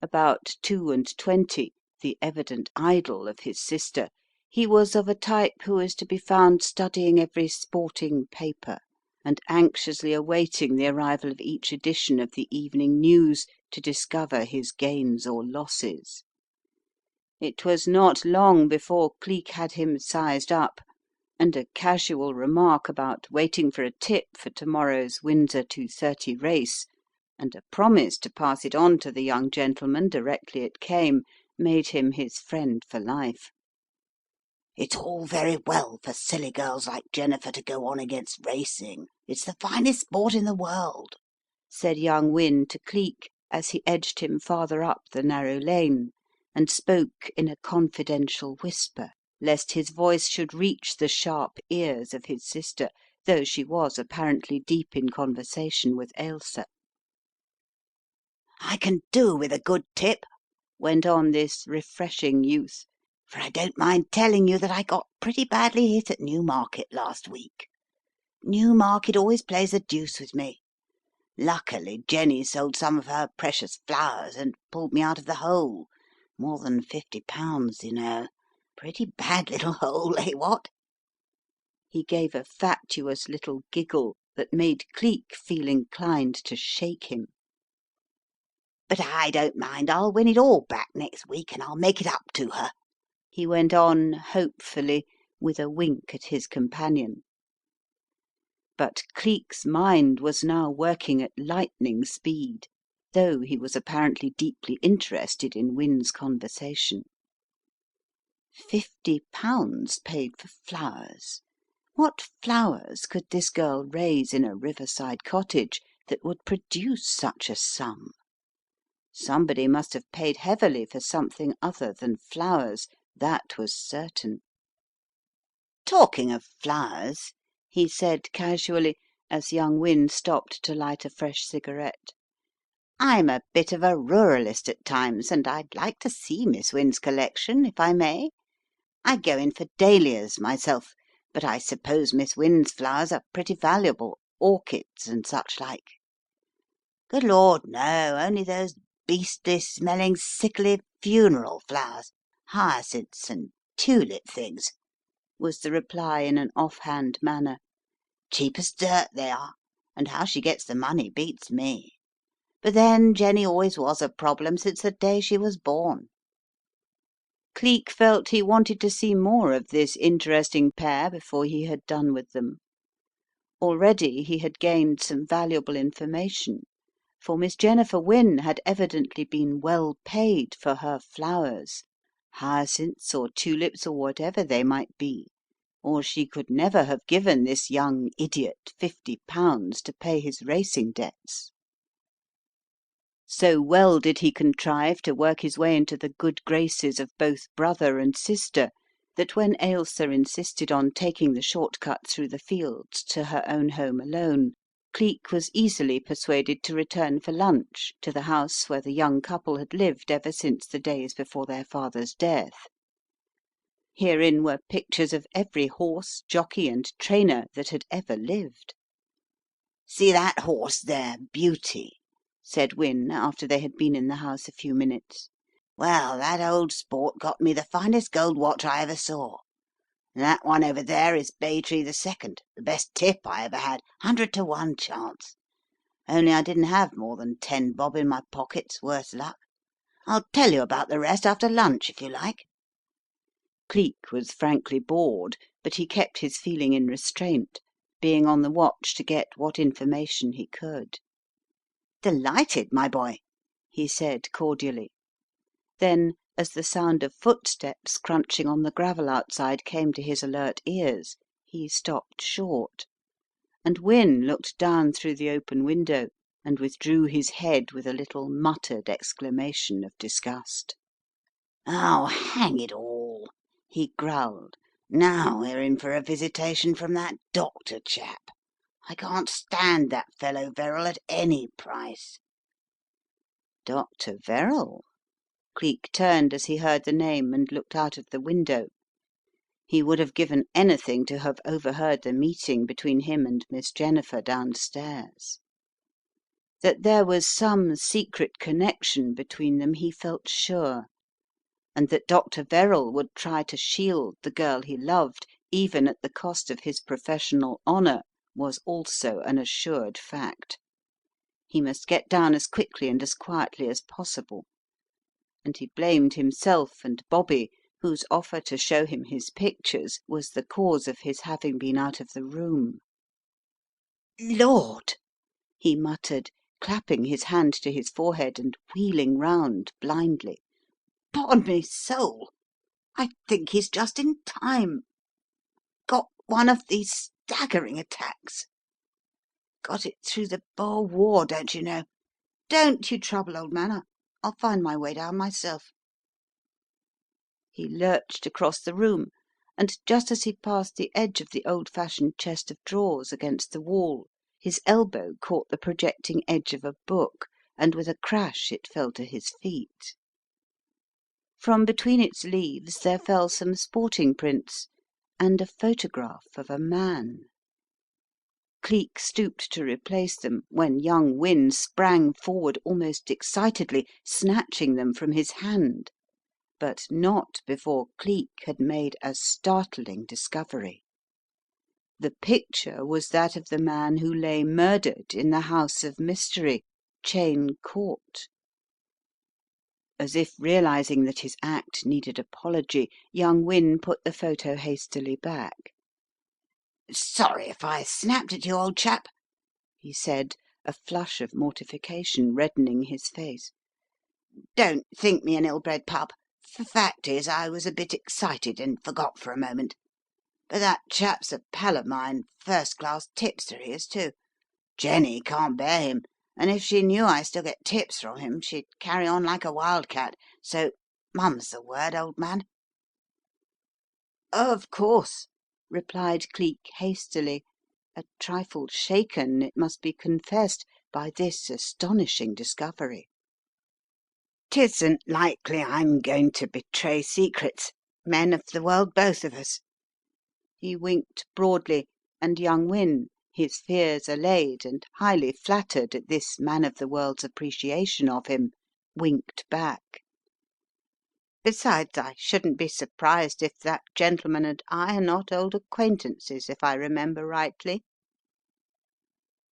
About 22, the evident idol of his sister, he was of a type who is to be found studying every sporting paper, and anxiously awaiting the arrival of each edition of the Evening News to discover his gains or losses. It was not long before Cleek had him sized up, and a casual remark about waiting for a tip for tomorrow's Windsor 2:30 race, and a promise to pass it on to the young gentleman directly it came, made him his friend for life. It's all very well for silly girls like Jennifer to go on against racing. It's the finest sport in the world," said young Wynne to Cleek as he edged him farther up the narrow lane, and spoke in a confidential whisper, lest his voice should reach the sharp ears of his sister, though she was apparently deep in conversation with Ailsa. "I can do with a good tip," went on this refreshing youth, "for I don't mind telling you that I got pretty badly hit at Newmarket last week. Newmarket always plays the deuce with me. Luckily Jenny sold some of her precious flowers and pulled me out of the hole. More than £50, you know. Pretty bad little hole, eh, what?" He gave a fatuous little giggle that made Cleek feel inclined to shake him. "But I don't mind, I'll win it all back next week, and I'll make it up to her," he went on hopefully, with a wink at his companion. But Cleek's mind was now working at lightning speed, though he was apparently deeply interested in Wynne's conversation. £50 paid for flowers. What flowers could this girl raise in a riverside cottage that would produce such a sum? Somebody must have paid heavily for something other than flowers, that was certain. "Talking of flowers," he said casually, as young Wynne stopped to light a fresh cigarette, "I'm a bit of a ruralist at times, and I'd like to see Miss Wynne's collection, if I may. I go in for dahlias myself, but I suppose Miss Wynne's flowers are pretty valuable, orchids and such like." "Good Lord, no, only those beastly smelling sickly funeral flowers, hyacinths and tulip things," was the reply in an off-hand manner. "Cheap as dirt they are, and how she gets the money beats me. But then Jenny always was a problem since the day she was born." Cleek felt he wanted to see more of this interesting pair before he had done with them. Already he had gained some valuable information, for Miss Jennifer Wynne had evidently been well paid for her flowers, hyacinths or tulips or whatever they might be, or she could never have given this young idiot £50 to pay his racing debts. So well did he contrive to work his way into the good graces of both brother and sister that when Ailsa insisted on taking the short cut through the fields to her own home alone, Cleek was easily persuaded to return for lunch to the house where the young couple had lived ever since the days before their father's death. Herein were pictures of every horse, jockey and trainer that had ever lived. "See that horse there, Beauty?" said Wynne after they had been in the house a few minutes. "Well, that old sport got me the finest gold watch I ever saw. And that one over there is Baytree II, the best tip I ever had, 100 to 1 chance. only I didn't have more than 10 bob in my pockets, worse luck. I'll tell you about the rest after lunch, if you like." Cleek was frankly bored, but he kept his feeling in restraint, being on the watch to get what information he could. "Delighted, my boy," he said cordially. Then, as the sound of footsteps crunching on the gravel outside came to his alert ears, he stopped short, and Wynne looked down through the open window and withdrew his head with a little muttered exclamation of disgust. "Oh, hang it all," he growled. "Now we're in for a visitation from that doctor chap. I can't stand that fellow Verrill at any price." Dr. Verrill? Cleek turned as he heard the name and looked out of the window. He would have given anything to have overheard the meeting between him and Miss Jennifer downstairs. That there was some secret connection between them he felt sure, and that Dr. Verrill would try to shield the girl he loved, even at the cost of his professional honour, was also an assured fact. He must get down as quickly and as quietly as possible, and he blamed himself and Bobby, whose offer to show him his pictures was the cause of his having been out of the room. "Lord!" he muttered, clapping his hand to his forehead and wheeling round blindly. "'Pon me soul, I think he's just in time. Got one of these staggering attacks. Got it through the Boer War, don't you know. Don't you trouble, old man. I'll find my way down myself." He lurched across the room, and just as he passed the edge of the old-fashioned chest of drawers against the wall, his elbow caught the projecting edge of a book, and with a crash it fell to his feet. From between its leaves there fell some sporting prints and a photograph of a man. Cleek stooped to replace them when young Wynne sprang forward almost excitedly, snatching them from his hand, but not before Cleek had made a startling discovery. The picture was that of the man who lay murdered in the house of mystery, Cheyne Court. As if realizing that his act needed apology, young Wynne put the photo hastily back. "Sorry if I snapped at you, old chap," he said, a flush of mortification reddening his face. "Don't think me an ill-bred pup. Fact is, I was a bit excited and forgot for a moment. But that chap's a pal of mine, first-class tipster he is, too. Jenny can't bear him, and if she knew I still get tips from him, she'd carry on like a wildcat. So mum's the word, old man." "Of course," replied Cleek hastily, a trifle shaken, it must be confessed, by this astonishing discovery. "'Tisn't likely I'm going to betray secrets. Men of the world, both of us." He winked broadly, and young Wynne, his fears allayed and highly flattered at this man of the world's appreciation of him, winked back. "Besides, I shouldn't be surprised if that gentleman and I are not old acquaintances, if I remember rightly."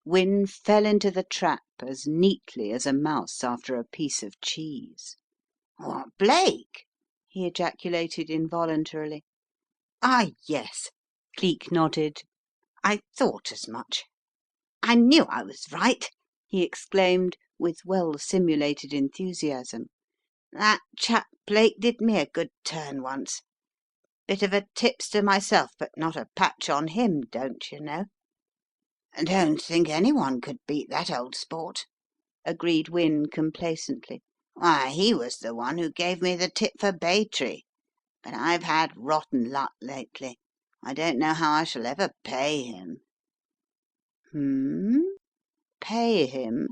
Wynne fell into the trap as neatly as a mouse after a piece of cheese. "What, Blake?" he ejaculated involuntarily. "Ah, yes," Cleek nodded. "I thought as much. I knew I was right," he exclaimed with well-simulated enthusiasm. "That chap Blake did me a good turn once. Bit of a tipster myself, but not a patch on him, don't you know." "Don't think any one could beat that old sport," agreed Wynne complacently. "Why, he was the one who gave me the tip for Baytree. But I've had rotten luck lately. I don't know how I shall ever pay him." Pay him?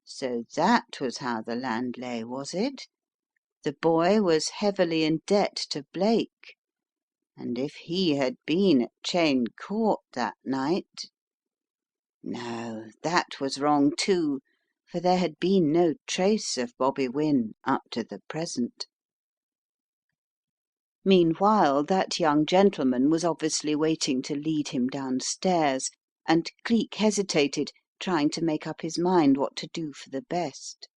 So that was how the land lay, was it? The boy was heavily in debt to Blake, and if he had been at Cheyne Court that night— No, that was wrong too, for there had been no trace of Bobby Wynne up to the present. Meanwhile, that young gentleman was obviously waiting to lead him downstairs, and Cleek hesitated, trying to make up his mind what to do for the best.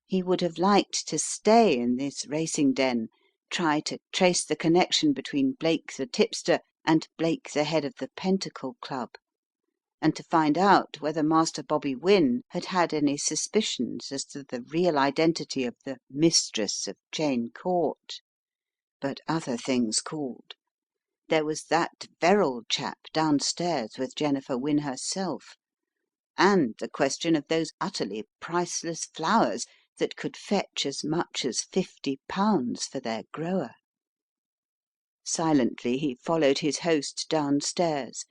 He would have liked to stay in this racing den, try to trace the connection between Blake the tipster and Blake the head of the Pentacle Club, and to find out whether Master Bobby Wynne had had any suspicions as to the real identity of the mistress of Cheyne Court. But other things called. There was that Verrall chap downstairs with Jennifer Wynne herself, and the question of those utterly priceless flowers that could fetch as much as £50 for their grower. Silently he followed his host downstairs,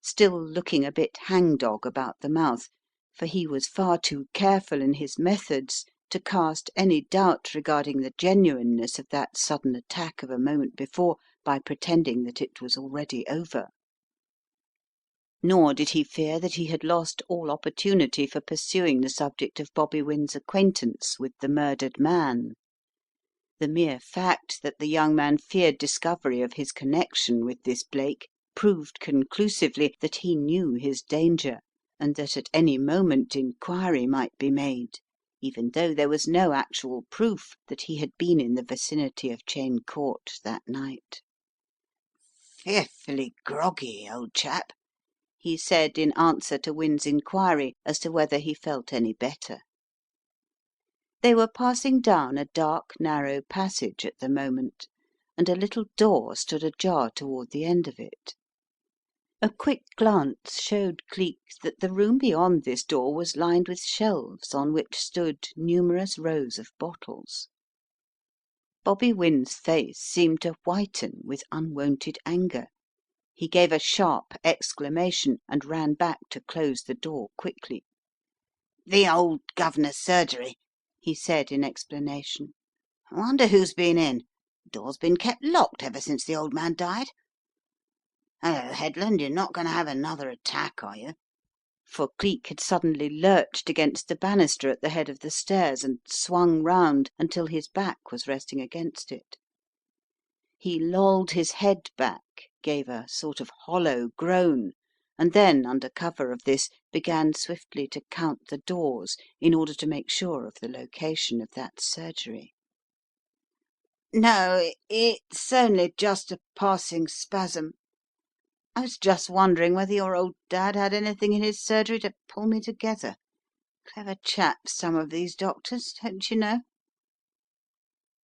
still looking a bit hangdog about the mouth, for he was far too careful in his methods to cast any doubt regarding the genuineness of that sudden attack of a moment before by pretending that it was already over. Nor did he fear that he had lost all opportunity for pursuing the subject of Bobby Wynne's acquaintance with the murdered man. The mere fact that the young man feared discovery of his connection with this Blake proved conclusively that he knew his danger, and that at any moment inquiry might be made, even though there was no actual proof that he had been in the vicinity of Cheyne Court that night. "Fearfully groggy, old chap," he said in answer to Wynne's inquiry as to whether he felt any better. They were passing down a dark, narrow passage at the moment, and a little door stood ajar toward the end of it. A quick glance showed Cleek that the room beyond this door was lined with shelves on which stood numerous rows of bottles. Bobby Wynne's face seemed to whiten with unwonted anger. He gave a sharp exclamation and ran back to close the door quickly. "The old guv'nor's surgery," he said in explanation. "I wonder who's been in. The door's been kept locked ever since the old man died. Hello, Headland, you're not going to have another attack, are you?" For Cleek had suddenly lurched against the banister at the head of the stairs and swung round until his back was resting against it. He lolled his head back, gave a sort of hollow groan, and then, under cover of this, began swiftly to count the doors in order to make sure of the location of that surgery. "No, it's only just a passing spasm. I was just wondering whether your old dad had anything in his surgery to pull me together. Clever chaps, some of these doctors, don't you know?"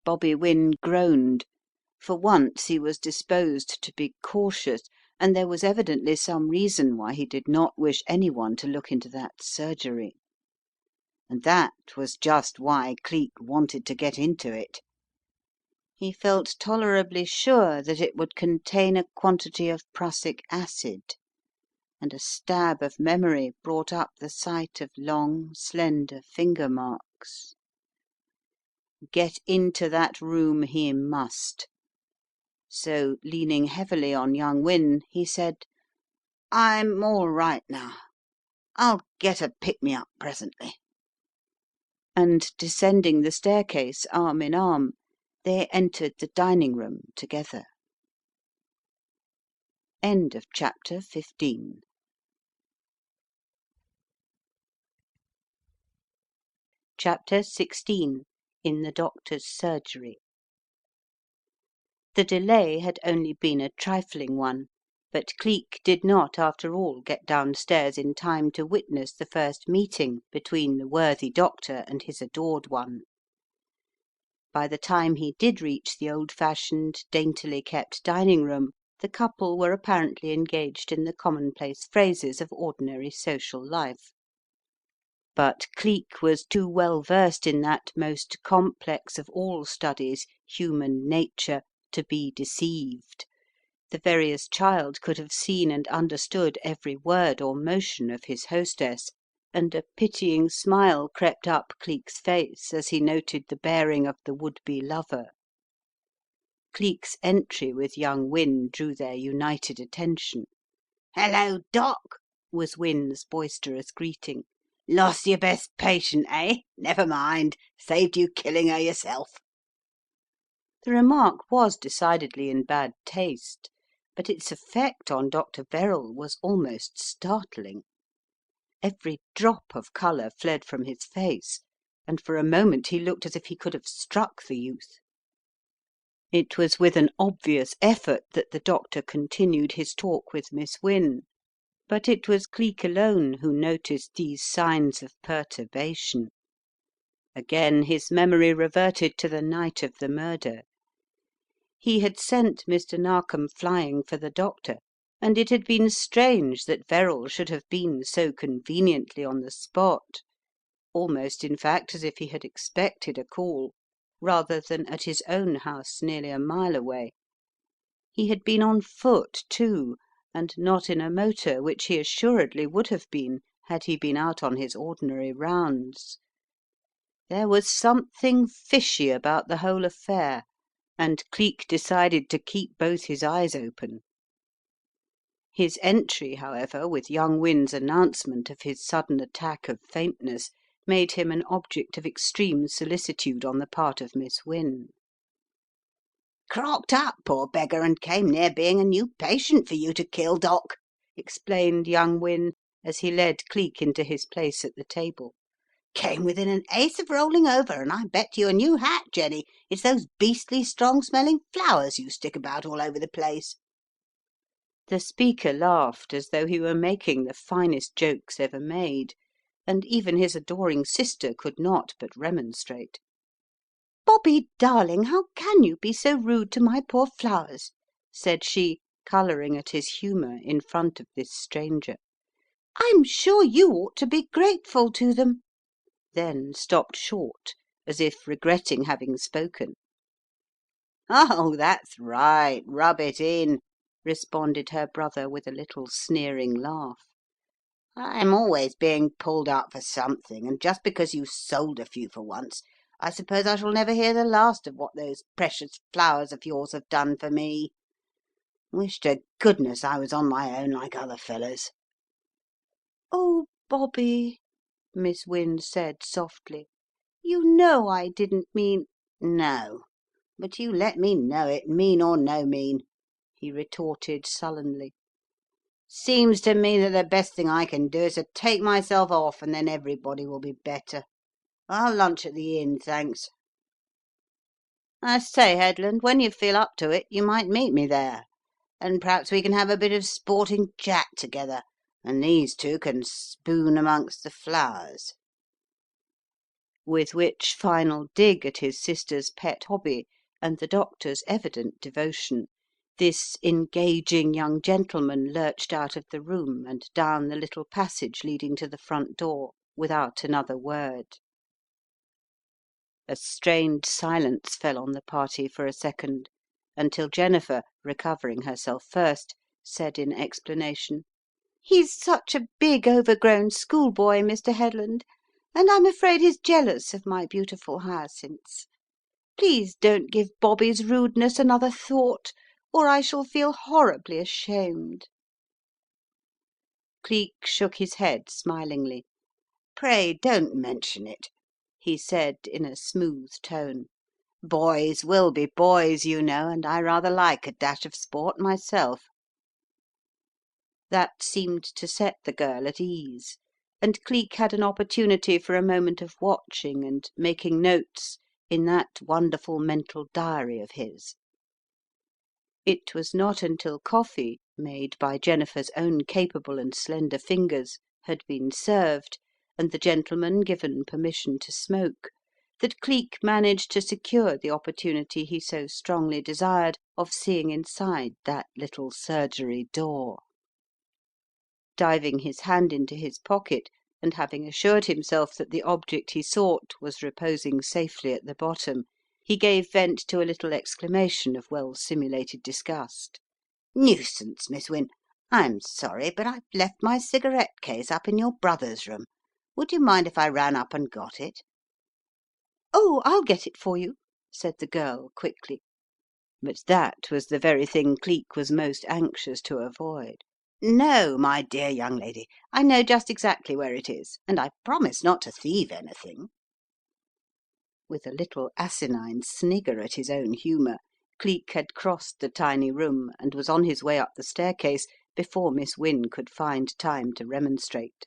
Bobby Wynne groaned. For once he was disposed to be cautious, and there was evidently some reason why he did not wish any one to look into that surgery. And that was just why Cleek wanted to get into it. He felt tolerably sure that it would contain a quantity of prussic acid, and a stab of memory brought up the sight of long, slender finger marks. Get into that room he must. So, leaning heavily on young Wynne, he said, "I'm all right now. I'll get a pick-me-up presently." And descending the staircase arm in arm, they entered the dining room together. End of chapter 15. Chapter 16. In the Doctor's Surgery. The delay had only been a trifling one, but Cleek did not after all get downstairs in time to witness the first meeting between the worthy doctor and his adored one. By the time he did reach the old-fashioned, daintily kept dining room, the couple were apparently engaged in the commonplace phrases of ordinary social life. But Cleek was too well versed in that most complex of all studies, human nature, to be deceived. The veriest child could have seen and understood every word or motion of his hostess, and a pitying smile crept up Cleek's face as he noted the bearing of the would-be lover. Cleek's entry with young Wynne drew their united attention. "Hello, Doc," was Wynne's boisterous greeting. "Lost your best patient, eh? Never mind. Saved you killing her yourself." The remark was decidedly in bad taste, but its effect on Dr. Verrall was almost startling. every drop of colour fled from his face, and for a moment he looked as if he could have struck the youth. It was with an obvious effort that the doctor continued his talk with Miss Wynne, but it was Cleek alone who noticed these signs of perturbation. Again his memory reverted to the night of the murder. He had sent Mr. Narkom flying for the doctor, and it had been strange that Verrall should have been so conveniently on the spot, almost in fact as if he had expected a call, rather than at his own house nearly a mile away. He had been on foot, too, and not in a motor, which he assuredly would have been had he been out on his ordinary rounds. There was something fishy about the whole affair, and Cleek decided to keep both his eyes open. His entry, however, with young Wynne's announcement of his sudden attack of faintness, made him an object of extreme solicitude on the part of Miss Wynne. "Crocked up, poor beggar, and came near being a new patient for you to kill, Doc," explained young Wynne as he led Cleek into his place at the table. "Came within an ace of rolling over, and I bet you a new hat, Jenny, it's those beastly strong-smelling flowers you stick about all over the place." The speaker laughed as though he were making the finest jokes ever made, and even his adoring sister could not but remonstrate. "Bobby, darling, how can you be so rude to my poor flowers?" said she, colouring at his humour in front of this stranger. "I'm sure you ought to be grateful to them," then stopped short, as if regretting having spoken. "Oh, that's right, rub it in," responded her brother with a little sneering laugh. "I'm always being pulled up for something, and just because you sold a few for once, I suppose I shall never hear the last of what those precious flowers of yours have done for me. Wish to goodness I was on my own like other fellows." "Oh, Bobby," Miss Wynne said softly, "you know I didn't mean—" "No, but you let me know it, mean or no mean," he retorted sullenly. "Seems to me that the best thing I can do is to take myself off, and then everybody will be better. I'll lunch at the inn, thanks. I say, Headland, when you feel up to it, you might meet me there, and perhaps we can have a bit of sporting chat together, and these two can spoon amongst the flowers." With which final dig at his sister's pet hobby and the doctor's evident devotion, this engaging young gentleman lurched out of the room and down the little passage leading to the front door without another word. A strained silence fell on the party for a second, until Jennifer, recovering herself first, said in explanation: "He's such a big overgrown schoolboy, Mr. Headland, and I'm afraid he's jealous of my beautiful hyacinths. Please don't give Bobby's rudeness another thought, or I shall feel horribly ashamed." Cleek shook his head smilingly. "Pray don't mention it," he said in a smooth tone. "Boys will be boys, you know, and I rather like a dash of sport myself." That seemed to set the girl at ease, and Cleek had an opportunity for a moment of watching and making notes in that wonderful mental diary of his. It was not until coffee, made by Jennifer's own capable and slender fingers, had been served, and the gentleman given permission to smoke, that Cleek managed to secure the opportunity he so strongly desired of seeing inside that little surgery door. Diving his hand into his pocket, and having assured himself that the object he sought was reposing safely at the bottom, he gave vent to a little exclamation of well-simulated disgust. "Nuisance, Miss Wynne. I'm sorry, but I've left my cigarette case up in your brother's room. Would you mind if I ran up and got it?" "Oh, I'll get it for you," said the girl quickly. But that was the very thing Cleek was most anxious to avoid. "No, my dear young lady. I know just exactly where it is, and I promise not to thieve anything." With a little asinine snigger at his own humour, Cleek had crossed the tiny room and was on his way up the staircase before Miss Wynne could find time to remonstrate.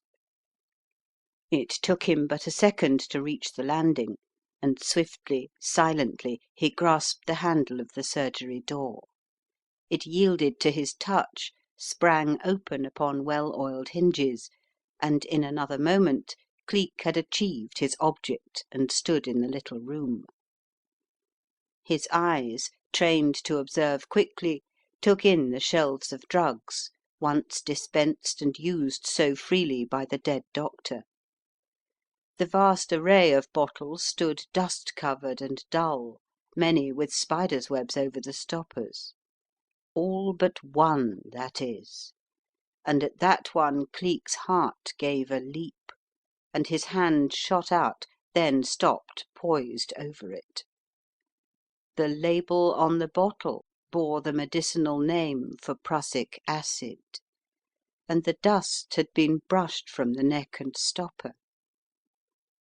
It took him but a second to reach the landing, and swiftly, silently, he grasped the handle of the surgery door. It yielded to his touch, sprang open upon well oiled hinges, and in another moment Cleek had achieved his object and stood in the little room. His eyes, trained to observe quickly, took in the shelves of drugs, once dispensed and used so freely by the dead doctor. The vast array of bottles stood dust covered and dull, many with spiders' webs over the stoppers. All but one, that is, and at that one Cleek's heart gave a leap, and his hand shot out, then stopped poised over it. The label on the bottle bore the medicinal name for prussic acid, and the dust had been brushed from the neck and stopper.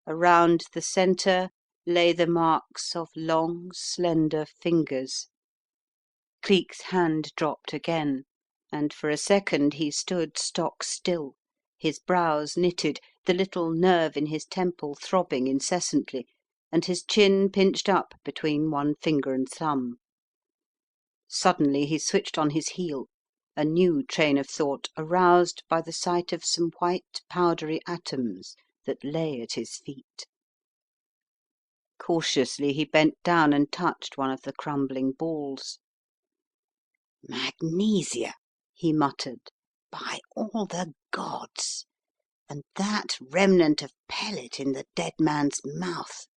Around the centre lay the marks of long, slender fingers. Cleek's hand dropped again, and for a second he stood stock still, his brows knitted, the little nerve in his temple throbbing incessantly, and his chin pinched up between one finger and thumb. Suddenly he switched on his heel, a new train of thought aroused by the sight of some white powdery atoms that lay at his feet. Cautiously he bent down and touched one of the crumbling balls. "Magnesia," he muttered. "By all the gods! And that remnant of pellet in the dead man's mouth.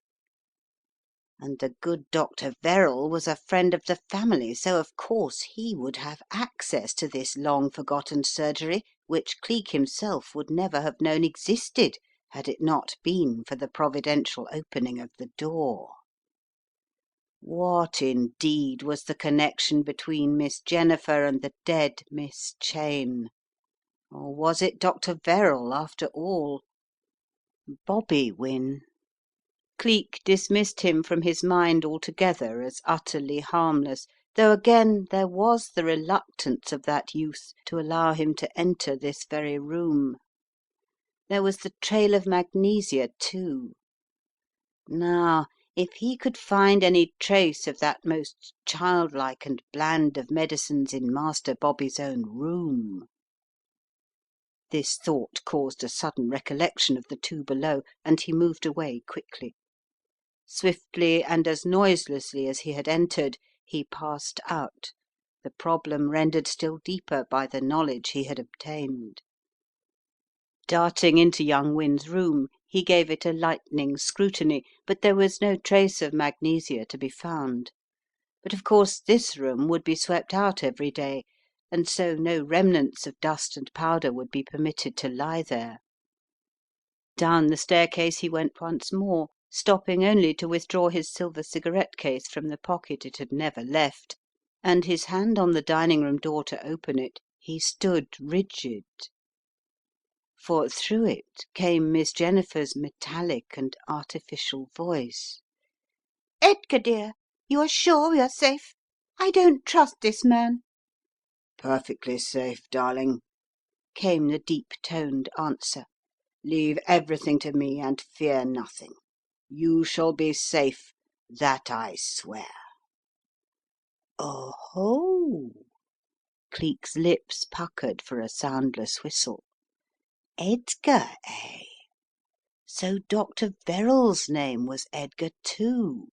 And the good Dr. Verrall was a friend of the family, so of course he would have access to this long forgotten surgery which Cleek himself would never have known existed had it not been for the providential opening of the door. What, indeed, was the connection between Miss Jennifer and the dead Miss Cheyne? Or was it Dr. Verrall, after all? Bobby Wynne. Cleek dismissed him from his mind altogether as utterly harmless, though again there was the reluctance of that youth to allow him to enter this very room. There was the trail of magnesia, too. Now, if he could find any trace of that most childlike and bland of medicines in Master Bobby's own room. This thought caused a sudden recollection of the two below, and he moved away quickly. Swiftly and as noiselessly as he had entered, he passed out, the problem rendered still deeper by the knowledge he had obtained. Darting into young Wynne's room, he gave it a lightning scrutiny, but there was no trace of magnesia to be found. But of course this room would be swept out every day, and so no remnants of dust and powder would be permitted to lie there. Down the staircase he went once more, stopping only to withdraw his silver cigarette case from the pocket it had never left, and his hand on the dining room door to open it, he stood rigid. For through it came Miss Jennifer's metallic and artificial voice. "Edgar, dear, you are sure we are safe? I don't trust this man." "Perfectly safe, darling," came the deep-toned answer. "Leave everything to me and fear nothing. You shall be safe, that I swear." "Oho!" Cleek's lips puckered for a soundless whistle. "Edgar, eh? So Dr. Verrall's name was Edgar, too,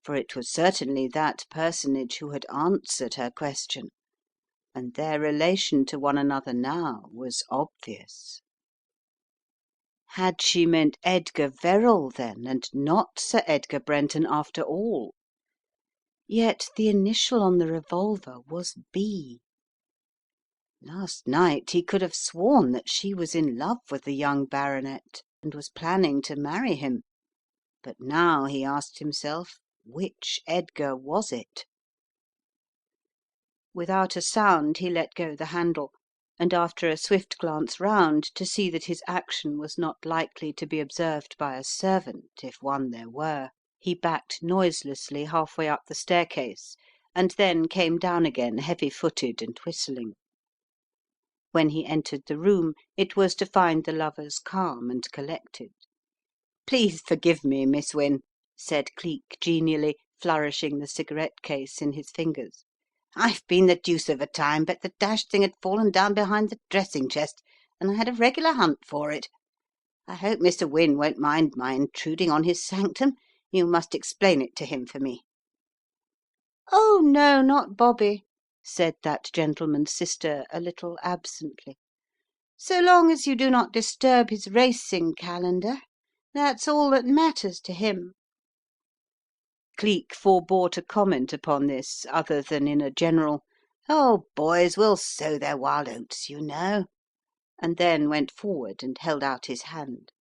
for it was certainly that personage who had answered her question, and their relation to one another now was obvious. Had she meant Edgar Verrall, then, and not Sir Edgar Brenton after all? Yet the initial on the revolver was B. Last night he could have sworn that she was in love with the young baronet and was planning to marry him, but now he asked himself which Edgar was it? Without a sound he let go the handle, and after a swift glance round to see that his action was not likely to be observed by a servant, if one there were, he backed noiselessly half way up the staircase and then came down again heavy-footed and whistling. When he entered the room it was to find the lovers calm and collected. "Please forgive me, Miss Wynne," said Cleek genially, flourishing the cigarette case in his fingers. "I've been the deuce of a time, but the dashed thing had fallen down behind the dressing chest, and I had a regular hunt for it. I hope Mr. Wynne won't mind my intruding on his sanctum. You must explain it to him for me." "Oh, no, not Bobby," said that gentleman's sister a little absently. "So long as you do not disturb his racing calendar, that's all that matters to him." Cleek forbore to comment upon this other than in a general "Oh, boys will sow their wild oats, you know," and then went forward and held out his hand.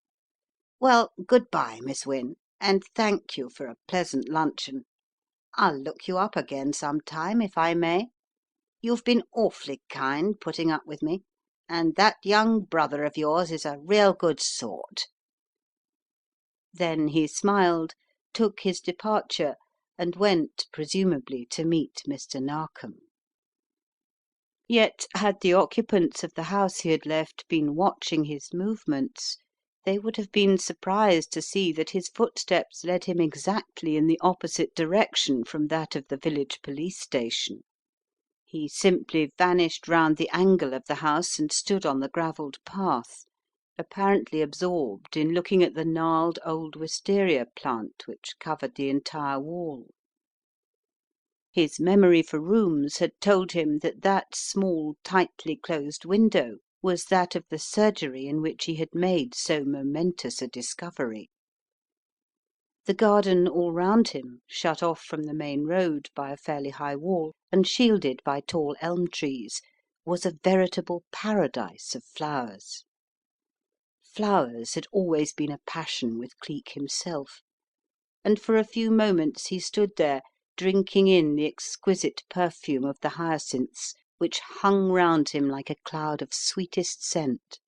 "Well, good bye, Miss Wynne, and thank you for a pleasant luncheon. I'll look you up again some time, if I may. You've been awfully kind putting up with me, and that young brother of yours is a real good sort." Then he smiled, took his departure, and went presumably to meet Mr. Narkom. Yet had the occupants of the house he had left been watching his movements, they would have been surprised to see that his footsteps led him exactly in the opposite direction from that of the village police station. He simply vanished round the angle of the house and stood on the gravelled path, apparently absorbed in looking at the gnarled old wisteria plant which covered the entire wall. His memory for rooms had told him that that small, tightly closed window was that of the surgery in which he had made so momentous a discovery. The garden all round him, shut off from the main road by a fairly high wall and shielded by tall elm trees, was a veritable paradise of flowers. Flowers had always been a passion with Cleek himself, and for a few moments he stood there drinking in the exquisite perfume of the hyacinths which hung round him like a cloud of sweetest scent.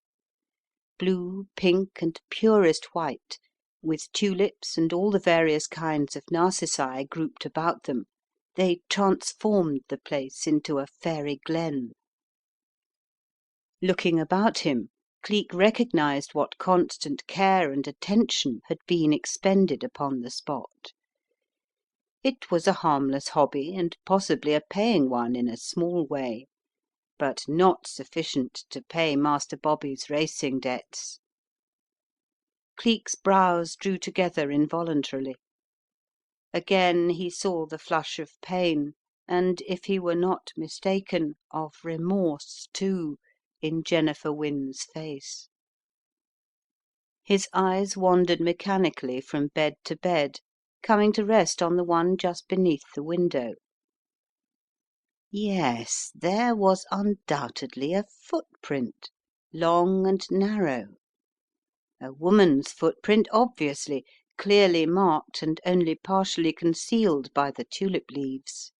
Blue, pink, and purest white, with tulips and all the various kinds of narcissi grouped about them, they transformed the place into a fairy glen. Looking about him, Cleek recognized what constant care and attention had been expended upon the spot. It was a harmless hobby and possibly a paying one in a small way, but not sufficient to pay Master Bobby's racing debts. Cleek's brows drew together involuntarily. Again he saw the flush of pain and, if he were not mistaken, of remorse too, in Jennifer Wynne's face. His eyes wandered mechanically from bed to bed, coming to rest on the one just beneath the window. Yes, there was undoubtedly a footprint, long and narrow. A woman's footprint, obviously, clearly marked and only partially concealed by the tulip leaves.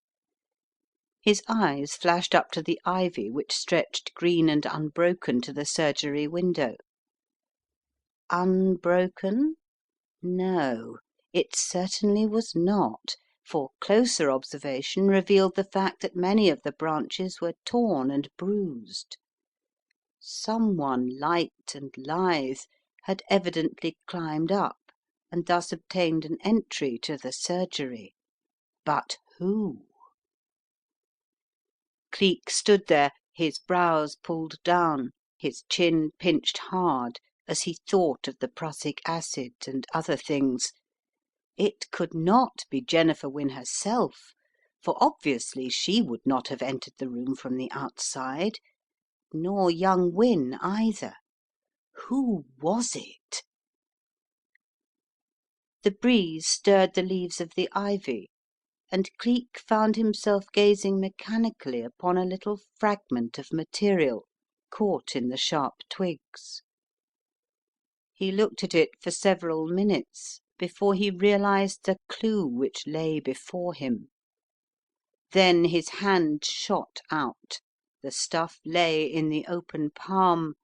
His eyes flashed up to the ivy which stretched green and unbroken to the surgery window. Unbroken? No, it certainly was not, for closer observation revealed the fact that many of the branches were torn and bruised. Someone light and lithe had evidently climbed up and thus obtained an entry to the surgery. But who? Cleek stood there, his brows pulled down, his chin pinched hard as he thought of the prussic acid and other things. It could not be Jennifer Wynne herself, for obviously she would not have entered the room from the outside, nor young Wynne either. Who was it? The breeze stirred the leaves of the ivy, and Cleek found himself gazing mechanically upon a little fragment of material caught in the sharp twigs. He looked at it for several minutes before he realized the clue which lay before him. Then his hand shot out, the stuff lay in the open palm,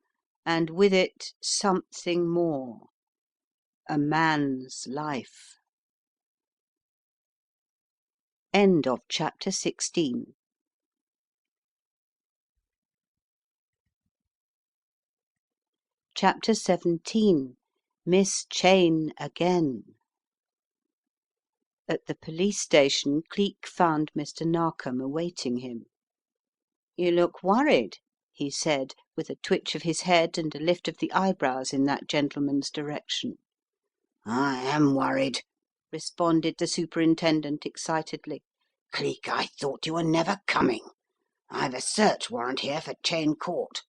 and with it something more. A man's life. End of chapter 16. CHAPTER XVII Miss Cheyne Again At the police station Cleek found Mr. Narkom awaiting him. "You look worried," he said, with a twitch of his head and a lift of the eyebrows in that gentleman's direction. "I am worried," responded the Superintendent excitedly. "Cleek, I thought you were never coming. I've a search warrant here for Cheyne Court."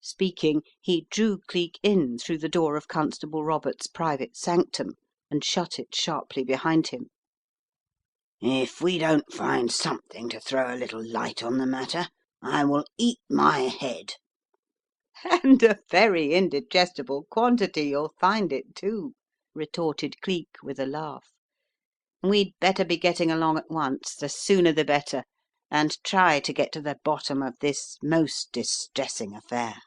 Speaking, he drew Cleek in through the door of Constable Roberts' private sanctum and shut it sharply behind him. "If we don't find something to throw a little light on the matter, I will eat my head." "And a very indigestible quantity you'll find it, too," retorted Cleek with a laugh. "We'd better be getting along at once, the sooner the better, and try to get to the bottom of this most distressing affair."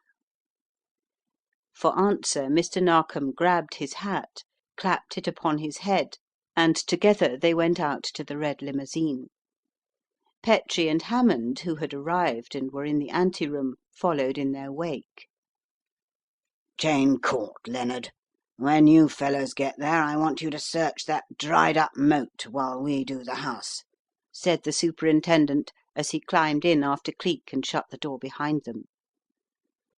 For answer Mr. Narkom grabbed his hat, clapped it upon his head, and together they went out to the red limousine. Petrie and Hammond, who had arrived and were in the anteroom, followed in their wake. "Cheyne Court, Lennard. When you fellows get there, I want you to search that dried up moat while we do the house," said the Superintendent as he climbed in after Cleek and shut the door behind them.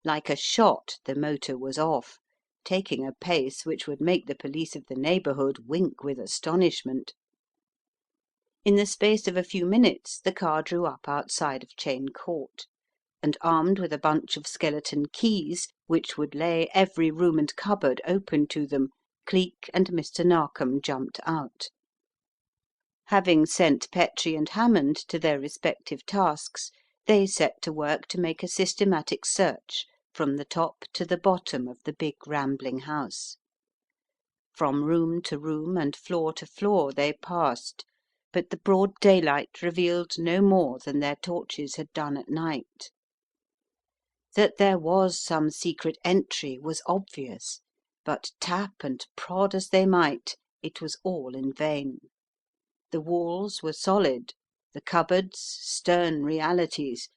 Like a shot the motor was off, taking a pace which would make the police of the neighbourhood wink with astonishment. In the space of a few minutes the car drew up outside of Cheyne Court, and armed with a bunch of skeleton keys which would lay every room and cupboard open to them, Cleek and Mr. Narkom jumped out. Having sent Petrie and Hammond to their respective tasks, they set to work to make a systematic search from the top to the bottom of the big rambling house. From room to room and floor to floor they passed, but the broad daylight revealed no more than their torches had done at night. That there was some secret entry was obvious, but tap and prod as they might, it was all in vain. The walls were solid, the cupboards stern realities,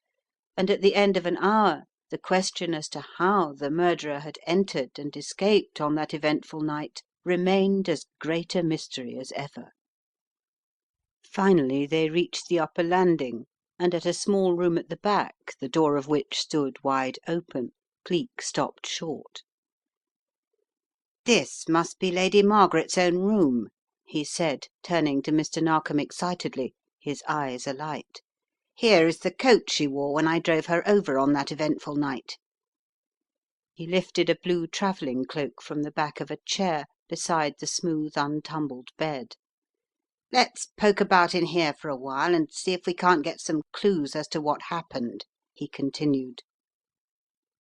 and at the end of an hour the question as to how the murderer had entered and escaped on that eventful night remained as great a mystery as ever. Finally they reached the upper landing, and at a small room at the back, the door of which stood wide open, Cleek stopped short. "This must be Lady Margaret's own room," he said, turning to Mr. Narkom excitedly, his eyes alight. "Here is the coat she wore when I drove her over on that eventful night." He lifted a blue travelling cloak from the back of a chair beside the smooth untumbled bed. "Let's poke about in here for a while and see if we can't get some clues as to what happened," he continued.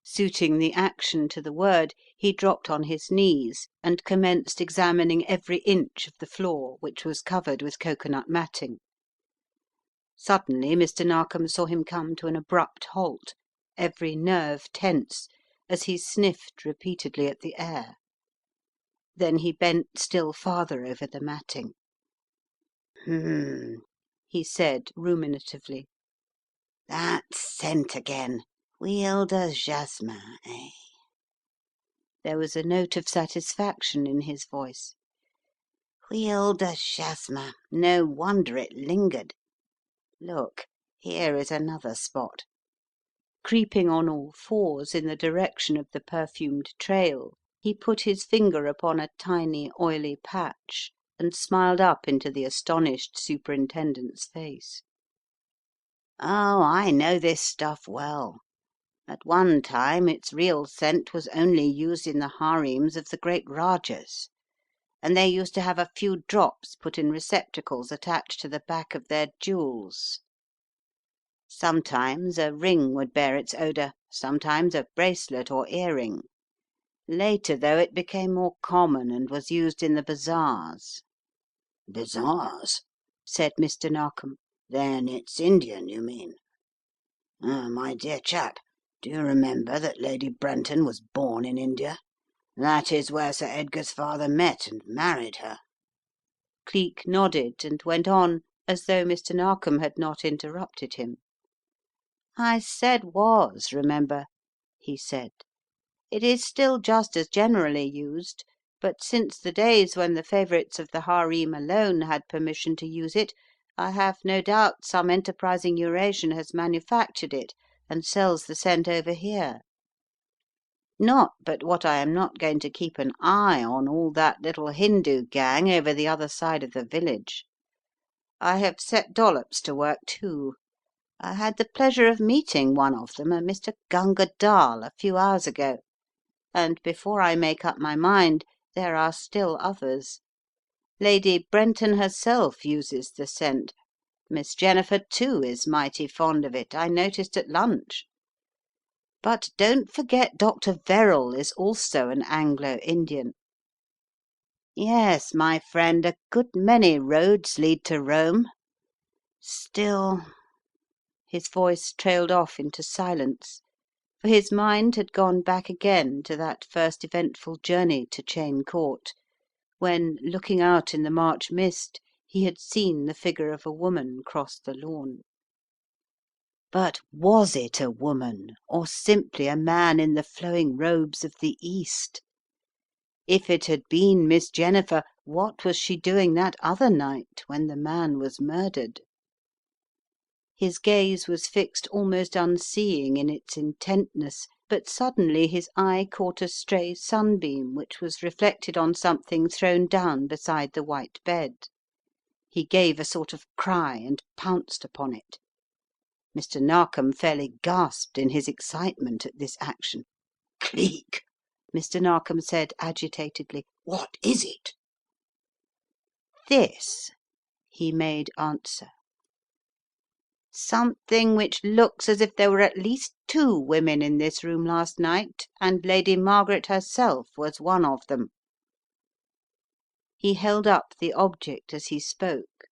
Suiting the action to the word, he dropped on his knees and commenced examining every inch of the floor, which was covered with coconut matting. Suddenly Mr. Narkom saw him come to an abrupt halt, every nerve tense, as he sniffed repeatedly at the air. Then he bent still farther over the matting. He said ruminatively. "That scent again. Huile de jasmin, eh?" There was a note of satisfaction in his voice. "Huile de jasmin. No wonder it lingered. Look, here is another spot." Creeping on all fours in the direction of the perfumed trail, he put his finger upon a tiny oily patch and smiled up into the astonished Superintendent's face. "Oh, I know this stuff well. At one time its real scent was only used in the harems of the great Rajahs, and they used to have a few drops put in receptacles attached to the back of their jewels. Sometimes a ring would bear its odour, sometimes a bracelet or earring. Later, though, it became more common and was used in the bazaars." "Bazaars?" said Mr. Narkom. "Then it's Indian, you mean? Ah, my dear chap, do you remember that Lady Brenton was born in India? That is where Sir Edgar's father met and married her." Cleek nodded and went on as though Mr. Narkom had not interrupted him. "I said was, remember," he said. It is still just as generally used, but since the days when the favourites of the harem alone had permission to use it, I have no doubt some enterprising Eurasian has manufactured it and sells the scent over here. Not but what I am not going to keep an eye on all that little Hindu gang over the other side of the village. I have set Dollops to work too. I had the pleasure of meeting one of them, a Mr. Gunga Dall, a few hours ago, and before I make up my mind there are still others. Lady Brenton herself uses the scent. Miss Jennifer, too, is mighty fond of it, I noticed at lunch. But don't forget Dr. Verrall is also an Anglo-Indian. Yes, my friend, a good many roads lead to Rome. Still—" His voice trailed off into silence, for his mind had gone back again to that first eventful journey to Cheyne Court, when, looking out in the March mist, he had seen the figure of a woman cross the lawn. But was it a woman, or simply a man in the flowing robes of the East? If it had been Miss Jennifer, what was she doing that other night when the man was murdered? His gaze was fixed almost unseeing in its intentness, but suddenly his eye caught a stray sunbeam which was reflected on something thrown down beside the white bed. He gave a sort of cry and pounced upon it. Mr. Narkom fairly gasped in his excitement at this action. Cleek," Mr. Narkom said agitatedly, "what is it?" "This," he made answer. "Something which looks as if there were at least two women in this room last night, and Lady Margaret herself was one of them." He held up the object as he spoke.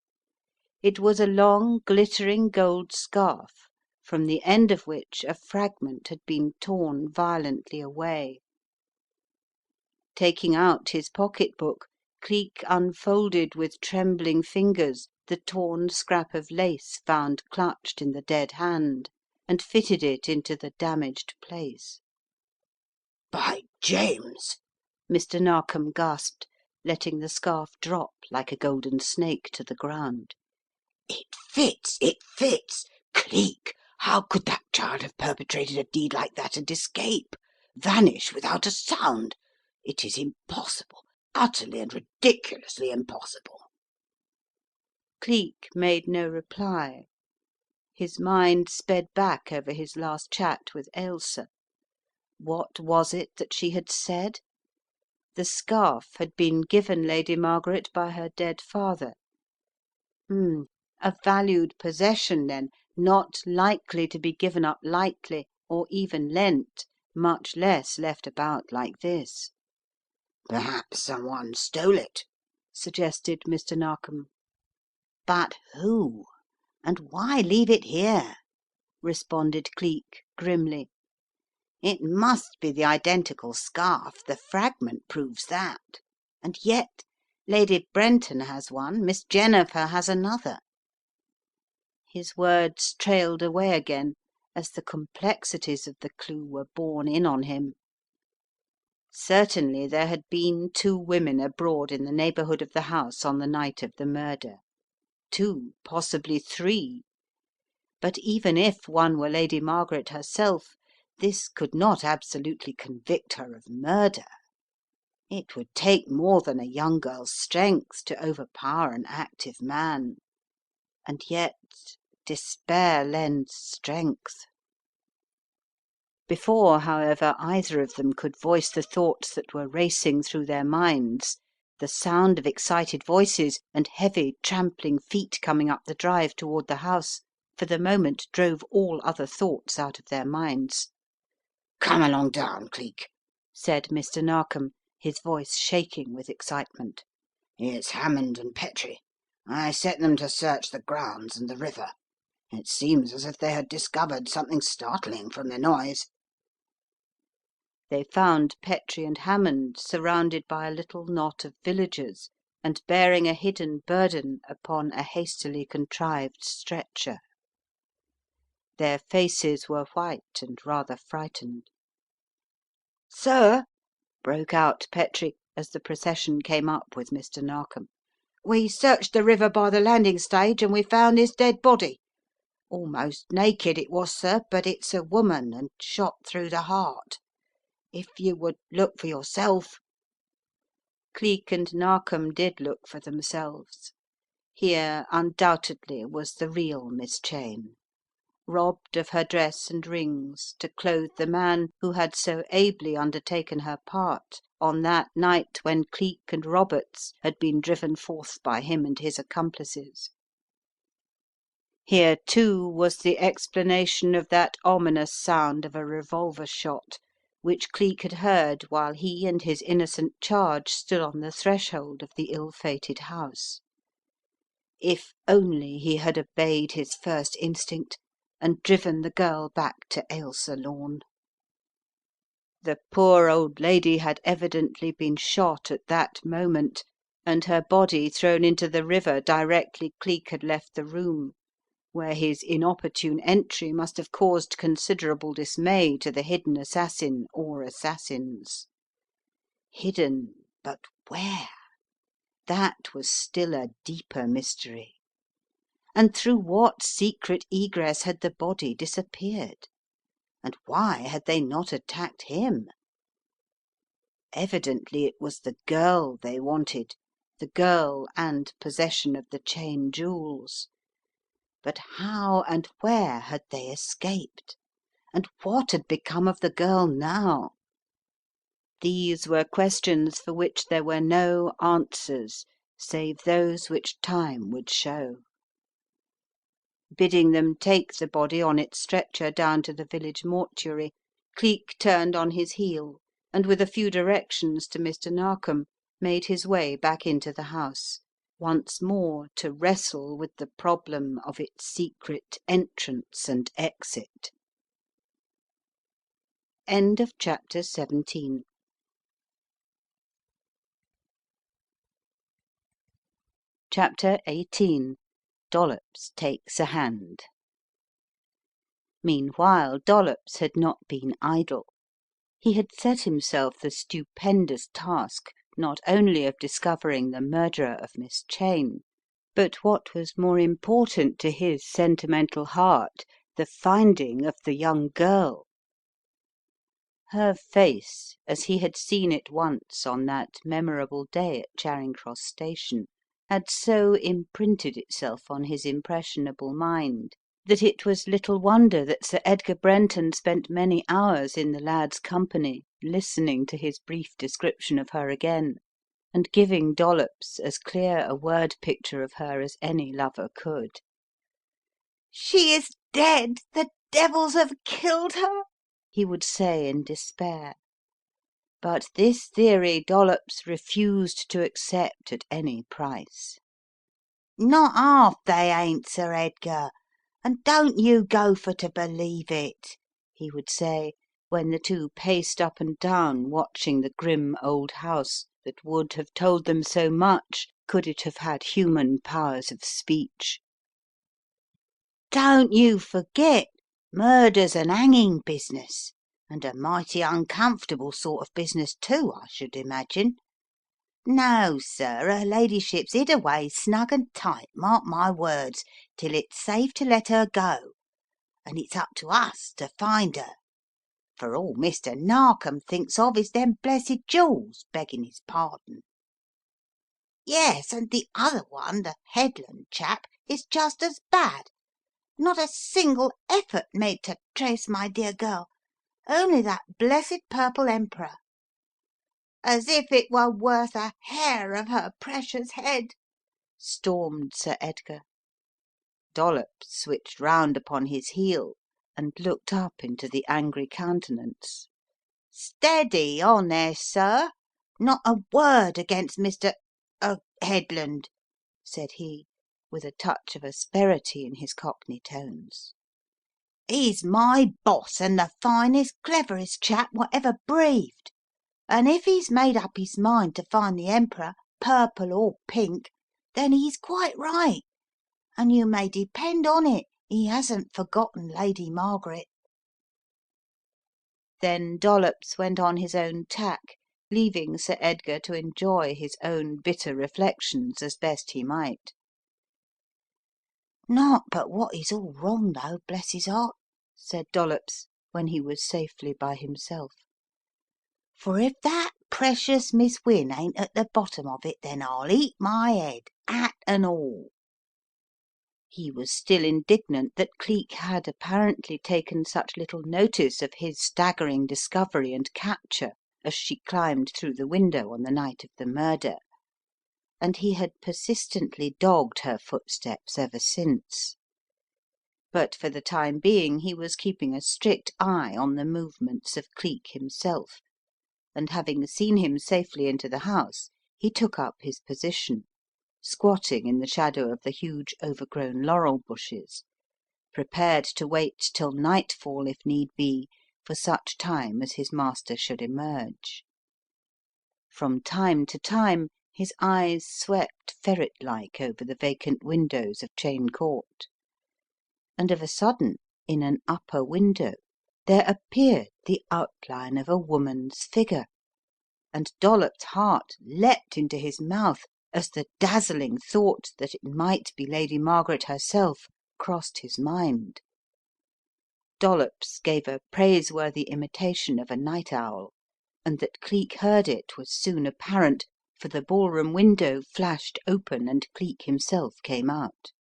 It was a long, glittering gold scarf, from the end of which a fragment had been torn violently away. Taking out his pocket book, Cleek unfolded with trembling fingers the torn scrap of lace found clutched in the dead hand, and fitted it into the damaged place. "By James!" Mr. Narkom gasped, letting the scarf drop like a golden snake to the ground. "It fits! It fits! Cleek, how could that child have perpetrated a deed like that and escape? Vanish without a sound? It is impossible, utterly and ridiculously impossible." Cleek made no reply. His mind sped back over his last chat with Ailsa. What was it that she had said? The scarf had been given Lady Margaret by her dead father. A valued possession, then, not likely to be given up lightly or even lent, much less left about like this. "Perhaps someone stole it," suggested Mr. Narkom. "But who? And why leave it here?" responded Cleek, grimly. "It must be the identical scarf, the fragment proves that. And yet Lady Brenton has one, Miss Jennifer has another." His words trailed away again as the complexities of the clue were borne in on him. Certainly there had been two women abroad in the neighbourhood of the house on the night of the murder. Two, possibly three. But even if one were Lady Margaret herself, this could not absolutely convict her of murder. It would take more than a young girl's strength to overpower an active man. And yet despair lends strength. Before, however, either of them could voice the thoughts that were racing through their minds, the sound of excited voices and heavy trampling feet coming up the drive toward the house for the moment drove all other thoughts out of their minds. "Come along down, Cleek," said Mr. Narkom, his voice shaking with excitement. "It's Hammond and Petrie. I set them to search the grounds and the river. It seems as if they had discovered something startling from the noise." They found Petrie and Hammond surrounded by a little knot of villagers and bearing a hidden burden upon a hastily contrived stretcher. Their faces were white and rather frightened. "Sir," broke out Petrie, as the procession came up with Mr. Narkom, "we searched the river by the landing stage and we found this dead body. Almost naked it was, sir, but it's a woman and shot through the heart. If you would look for yourself." Cleek and Narkom did look for themselves. Here undoubtedly was the real Miss Cheyne, robbed of her dress and rings to clothe the man who had so ably undertaken her part on that night when Cleek and Roberts had been driven forth by him and his accomplices. Here, too, was the explanation of that ominous sound of a revolver shot which Cleek had heard while he and his innocent charge stood on the threshold of the ill-fated house. If only he had obeyed his first instinct and driven the girl back to Ailsa Lorne. The poor old lady had evidently been shot at that moment, and her body thrown into the river directly Cleek had left the room, where his inopportune entry must have caused considerable dismay to the hidden assassin or assassins. Hidden, but where? That was still a deeper mystery. And through what secret egress had the body disappeared? And why had they not attacked him? Evidently it was the girl they wanted, the girl and possession of the Cheyne jewels. But how and where had they escaped? And what had become of the girl now? These were questions for which there were no answers save those which time would show. Bidding them take the body on its stretcher down to the village mortuary, Cleek turned on his heel and with a few directions to Mr. Narkom made his way back into the house, once more to wrestle with the problem of its secret entrance and exit. End of chapter 17. Chapter 18. Dollops takes a hand. Meanwhile Dollops had not been idle. He had set himself the stupendous task not only of discovering the murderer of Miss Cheyne, but what was more important to his sentimental heart, the finding of the young girl. Her face, as he had seen it once on that memorable day at Charing Cross Station, had so imprinted itself on his impressionable mind that it was little wonder that Sir Edgar Brenton spent many hours in the lad's company listening to his brief description of her again, and giving Dollops as clear a word picture of her as any lover could. "She is dead! The devils have killed her!" he would say in despair. But this theory Dollops refused to accept at any price. Not half they ain't, Sir Edgar, and don't you go for to believe it," he would say, when the two paced up and down watching the grim old house that would have told them so much could it have had human powers of speech. "Don't you forget, murder's an hanging business, and a mighty uncomfortable sort of business too, I should imagine. No, sir, her ladyship's hid away snug and tight, mark my words, till it's safe to let her go, and it's up to us to find her. For all Mr. Narkom thinks of is them blessed jewels, begging his pardon. Yes, and the other one, the Headland chap, is just as bad. Not a single effort made to trace my dear girl, only that blessed purple emperor. As if it were worth a hair of her precious head," stormed Sir Edgar. Dollops switched round upon his heel and looked up into the angry countenance. "Steady on there, sir. Not a word against Mr. Headland," said he, with a touch of asperity in his cockney tones. "He's my boss and the finest, cleverest chap what ever breathed, and if he's made up his mind to find the Emperor, purple or pink, then he's quite right, and you may depend on it he hasn't forgotten Lady Margaret." Then Dollops went on his own tack, leaving Sir Edgar to enjoy his own bitter reflections as best he might. "Not but what he's all wrong though, bless his heart," said Dollops, when he was safely by himself. "For if that precious Miss Wynne ain't at the bottom of it, then I'll eat my head, hat and all." He was still indignant that Cleek had apparently taken such little notice of his staggering discovery and capture as she climbed through the window on the night of the murder, and he had persistently dogged her footsteps ever since. But for the time being he was keeping a strict eye on the movements of Cleek himself, and having seen him safely into the house, he took up his position, squatting in the shadow of the huge overgrown laurel bushes, prepared to wait till nightfall if need be, for such time as his master should emerge. From time to time his eyes swept ferret-like over the vacant windows of Cheyne Court, and of a sudden, in an upper window, there appeared the outline of a woman's figure, and Dollops' heart leapt into his mouth as the dazzling thought that it might be Lady Margaret herself crossed his mind. Dollops gave a praiseworthy imitation of a night owl, and that Cleek heard it was soon apparent, for the ballroom window flashed open and Cleek himself came out.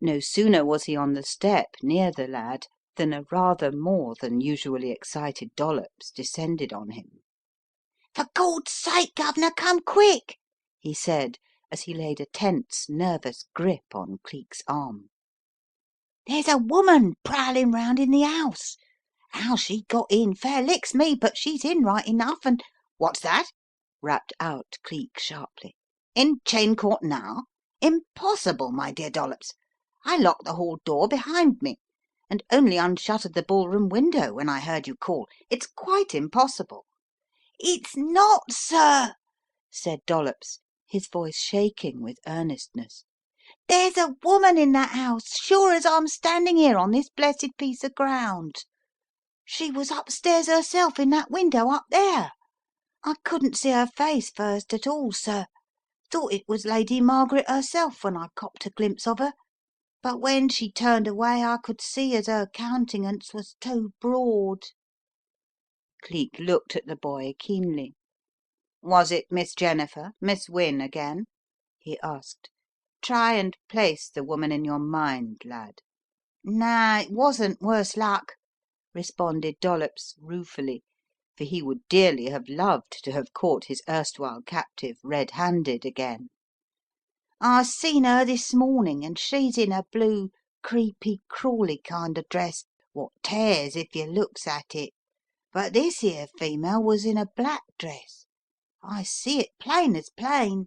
No sooner was he on the step near the lad than a rather more than usually excited Dollops descended on him. "For Gawd's sake, Governor, come quick!" he said as he laid a tense, nervous grip on Cleek's arm. "There's a woman prowling round in the house. How she got in fair licks me, but she's in right enough, and " "What's that?" rapped out Cleek sharply. "In Cheyne Court now? Impossible, my dear Dollops. I locked the hall door behind me, and only unshuttered the ballroom window when I heard you call. It's quite impossible." "It's not, sir," said Dollops, his voice shaking with earnestness. "There's a woman in that house, sure as I'm standing here on this blessed piece of ground. She was upstairs herself in that window up there. I couldn't see her face first at all, sir. Thought it was Lady Margaret herself when I copped a glimpse of her, but when she turned away I could see as her countenance was too broad." Cleek looked at the boy keenly. "Was it Miss Jennifer, Miss Wynne again?" he asked. "Try and place the woman in your mind, lad." "No, it wasn't, worse luck," responded Dollops ruefully, for he would dearly have loved to have caught his erstwhile captive red-handed again. "I seen her this morning, and she's in a blue creepy crawly kind of dress what tears if you looks at it, but this here female was in a black dress. I see it plain as plain."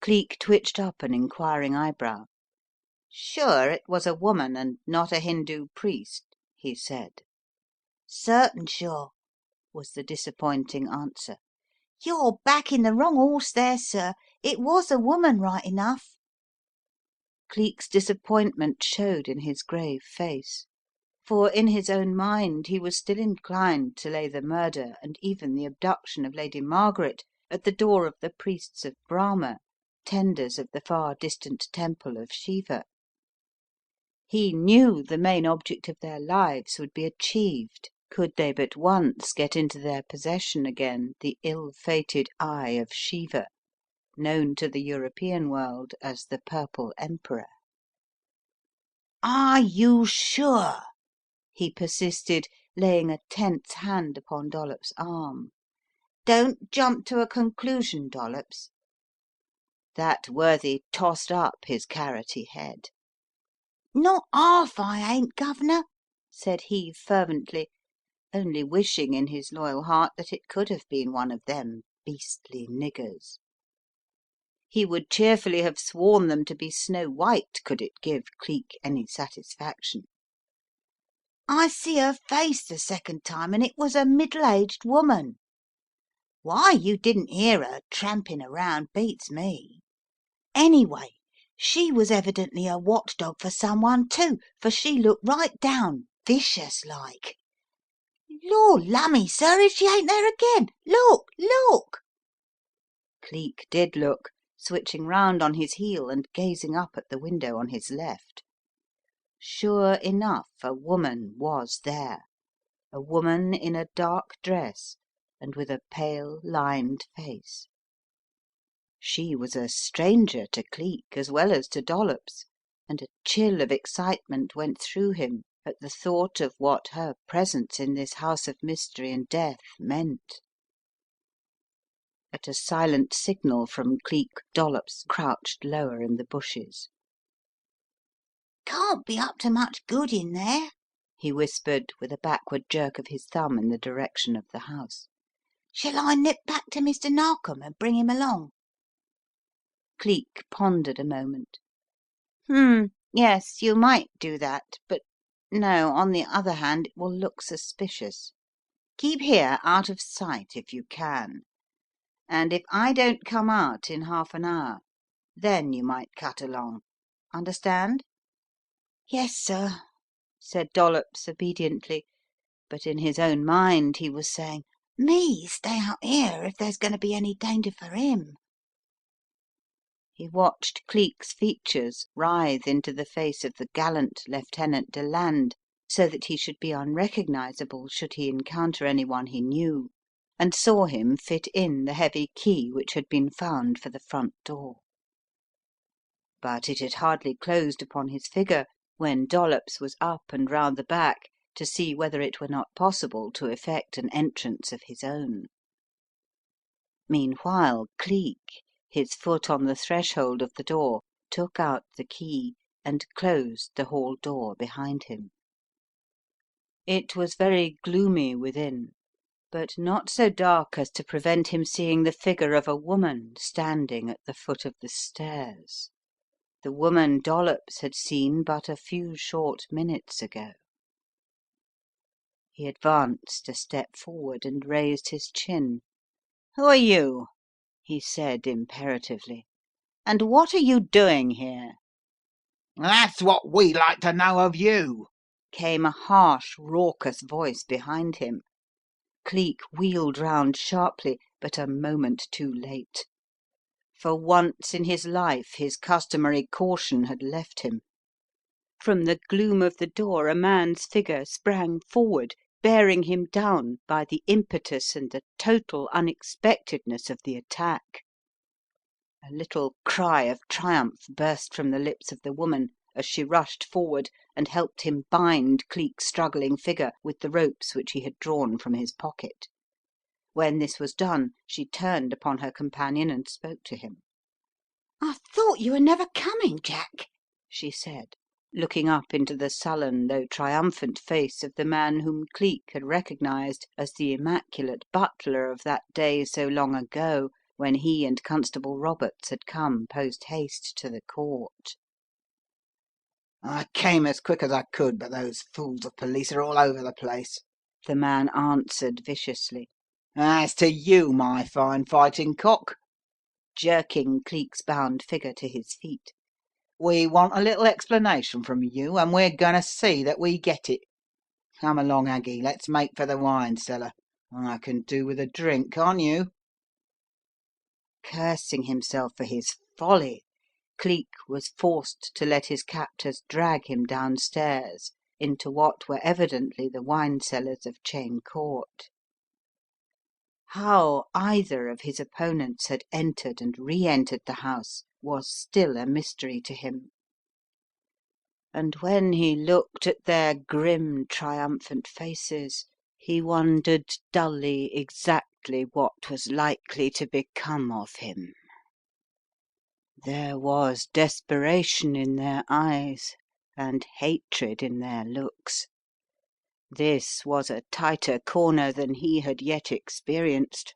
Cleek twitched up an inquiring eyebrow. "Sure it was a woman and not a Hindu priest?" he said. "Certain sure," was the disappointing answer. "You're backing the wrong horse there, sir. It was a woman right enough." Cleek's disappointment showed in his grave face, for in his own mind he was still inclined to lay the murder and even the abduction of Lady Margaret at the door of the priests of Brahma, tenders of the far distant temple of Shiva. He knew the main object of their lives would be achieved could they but once get into their possession again the ill-fated Eye of Shiva, known to the European world as the Purple Emperor. "Are you sure?" he persisted, laying a tense hand upon Dollops' arm. "Don't jump to a conclusion, Dollops." That worthy tossed up his carroty head. "Not 'arf I ain't, Governor," said he fervently, only wishing in his loyal heart that it could have been one of them beastly niggers. He would cheerfully have sworn them to be Snow White could it give Cleek any satisfaction. "I see her face the second time, and it was a middle-aged woman. Why you didn't hear her tramping around beats me. Anyway, she was evidently a watchdog for someone too, for she looked right down, vicious like. Lord lummy, sir, if she ain't there again! Look! Look!" Cleek did look, switching round on his heel and gazing up at the window on his left. Sure enough, a woman was there, a woman in a dark dress and with a pale, lined face. She was a stranger to Cleek as well as to Dollops, and a chill of excitement went through him at the thought of what her presence in this house of mystery and death meant. At a silent signal from Cleek, Dollops crouched lower in the bushes. "Can't be up to much good in there," He whispered with a backward jerk of his thumb in the direction of the house. "Shall I nip back to Mr. Narkom and bring him along?" Cleek pondered a moment. Yes, you might do that, but no, on the other hand, it will look suspicious. Keep here out of sight if you can, and if I don't come out in half an hour, then you might cut along. Understand?" "Yes, sir," said Dollops obediently, but in his own mind he was saying, "Me stay out here if there's going to be any danger for him." He watched Cleek's features writhe into the face of the gallant Lieutenant Deland so that he should be unrecognizable should he encounter anyone he knew, and saw him fit in the heavy key which had been found for the front door. But it had hardly closed upon his figure when Dollops was up and round the back to see whether it were not possible to effect an entrance of his own. Meanwhile Cleek, his foot on the threshold of the door, took out the key and closed the hall door behind him. It was very gloomy within, but not so dark as to prevent him seeing the figure of a woman standing at the foot of the stairs, the woman Dollops had seen but a few short minutes ago. He advanced a step forward and raised his chin. "Who are you?" he said imperatively. "And what are you doing here?" "That's what we'd like to know of you," came a harsh, raucous voice behind him. Cleek wheeled round sharply, but a moment too late. For once in his life his customary caution had left him. From the gloom of the door a man's figure sprang forward, bearing him down by the impetus and the total unexpectedness of the attack. A little cry of triumph burst from the lips of the woman as she rushed forward and helped him bind Cleek's struggling figure with the ropes which he had drawn from his pocket. When this was done, she turned upon her companion and spoke to him. "I thought you were never coming, Jack," she said, looking up into the sullen though triumphant face of the man whom Cleek had recognized as the immaculate butler of that day so long ago when he and Constable Roberts had come post haste to the court. "I came as quick as I could, but those fools of police are all over the place," the man answered viciously. "As to you, my fine fighting cock," jerking Cleek's bound figure to his feet, "we want a little explanation from you, and we're going to see that we get it. Come along, Aggie, let's make for the wine cellar. I can do with a drink, can't you?" Cursing himself for his folly, Cleek was forced to let his captors drag him downstairs into what were evidently the wine cellars of Cheyne Court. How either of his opponents had entered and re-entered the house was still a mystery to him, and when he looked at their grim, triumphant faces, he wondered dully exactly what was likely to become of him. There was desperation in their eyes and hatred in their looks. This was a tighter corner than he had yet experienced.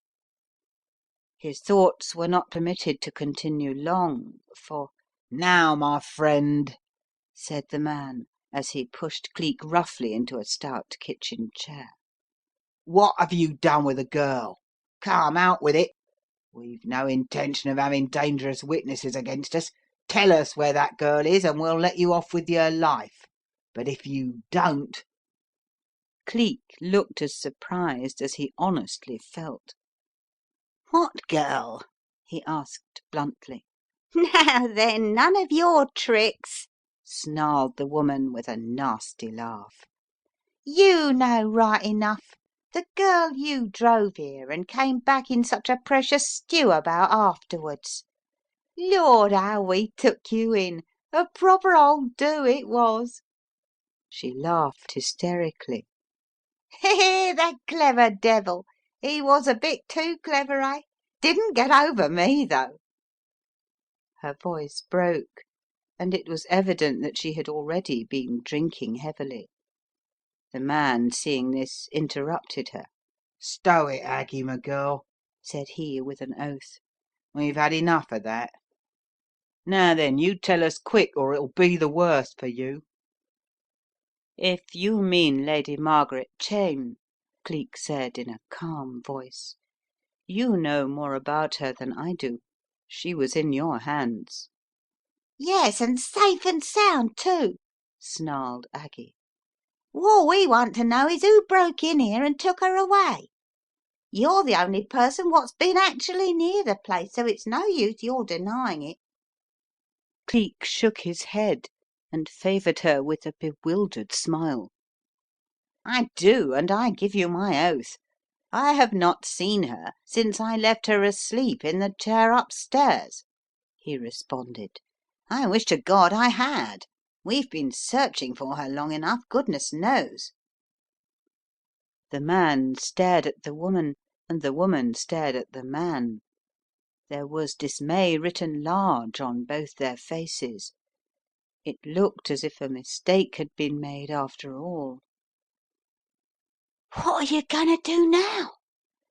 His thoughts were not permitted to continue long, for "Now, my friend," said the man as he pushed Cleek roughly into a stout kitchen chair. "what have you done with the girl? Come, out with it. We've no intention of having dangerous witnesses against us. Tell us where that girl is and we'll let you off with your life. But if you don't Cleek looked as surprised as he honestly felt. What girl? He asked bluntly. Now then, none of your tricks, Snarled the woman with a nasty laugh. you know right enough. The girl you drove here and came back in such a precious stew about afterwards. Lord, how we took you in. A proper old do it was. She laughed hysterically. The clever devil. He was a bit too clever, eh? Didn't get over me, though. Her voice broke, and it was evident that she had already been drinking heavily. The man, seeing this, interrupted her. Stow it, Aggie, my girl, Said he with an oath. we've had enough of that. Now then, you tell us quick or it'll be the worse for you. If you mean Lady Margaret Cheyne, Cleek said in a calm voice, you know more about her than I do. She was in your hands. Yes, and safe and sound, too, Snarled Aggie. what we want to know is who broke in here and took her away. You're the only person what's been actually near the place, so it's no use your denying it. Cleek shook his head and favoured her with a bewildered smile. I do, and I give you my oath. I have not seen her since I left her asleep in the chair upstairs, he responded. I wish to God I had. We've been searching for her long enough, goodness knows. The man stared at the woman, and the woman stared at the man. There was dismay written large on both their faces. It looked as if a mistake had been made after all. What are you going to do now?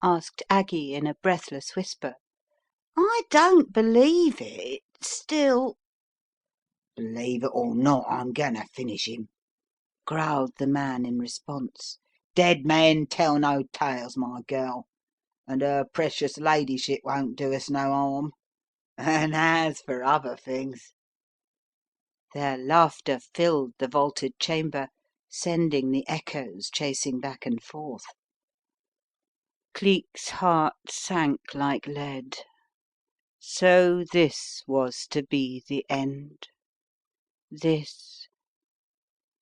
Asked Aggie in a breathless whisper. I don't believe it. Still... Believe it or not, I'm going to finish him, Growled the man in response. dead men tell no tales, my girl, and her precious ladyship won't do us no harm. And as for other things... Their laughter filled the vaulted chamber, sending the echoes chasing back and forth. Cleek's heart sank like lead. So this was to be the end. This,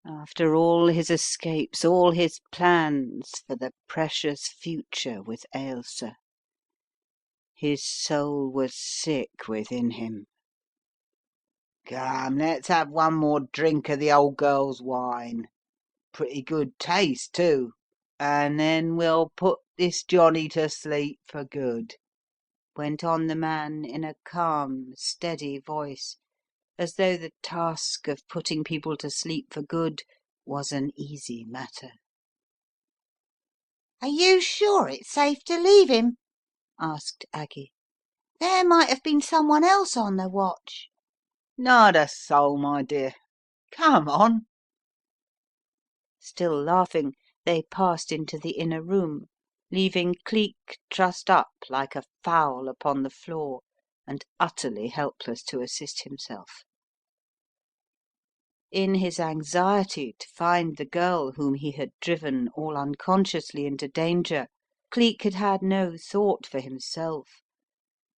after all his escapes, all his plans for the precious future with Ailsa. His soul was sick within him. Come, let's have one more drink of the old girl's wine. Pretty good taste, too. And then we'll put this Johnny to sleep for good, Went on the man in a calm, steady voice, as though the task of putting people to sleep for good was an easy matter. Are you sure it's safe to leave him? Asked Aggie. There might have been someone else on the watch. Not a soul, my dear. Come on. Still laughing, they passed into the inner room, leaving Cleek trussed up like a fowl upon the floor and utterly helpless to assist himself. In his anxiety to find the girl whom he had driven all unconsciously into danger, Cleek had had no thought for himself,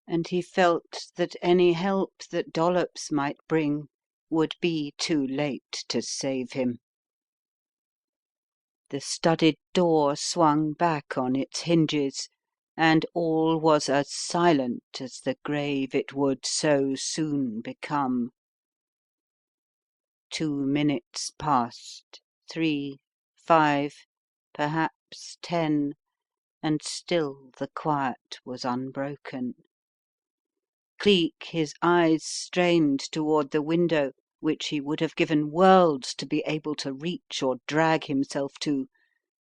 and he felt that any help that Dollops might bring would be too late to save him. The studded door swung back on its hinges, and all was as silent as the grave it would so soon become. 2 minutes passed, 3, 5, perhaps 10, and still the quiet was unbroken. Cleek, his eyes strained toward the window, which he would have given worlds to be able to reach or drag himself to,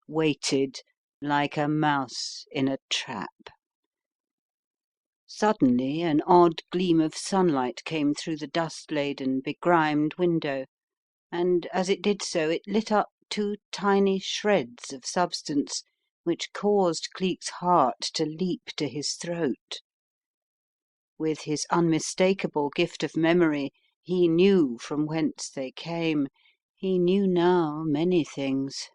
waited like a mouse in a trap. Suddenly an odd gleam of sunlight came through the dust-laden, begrimed window, and as it did so it lit up 2 tiny shreds of substance which caused Cleek's heart to leap to his throat. With his unmistakable gift of memory, he knew from whence they came. He knew now many things.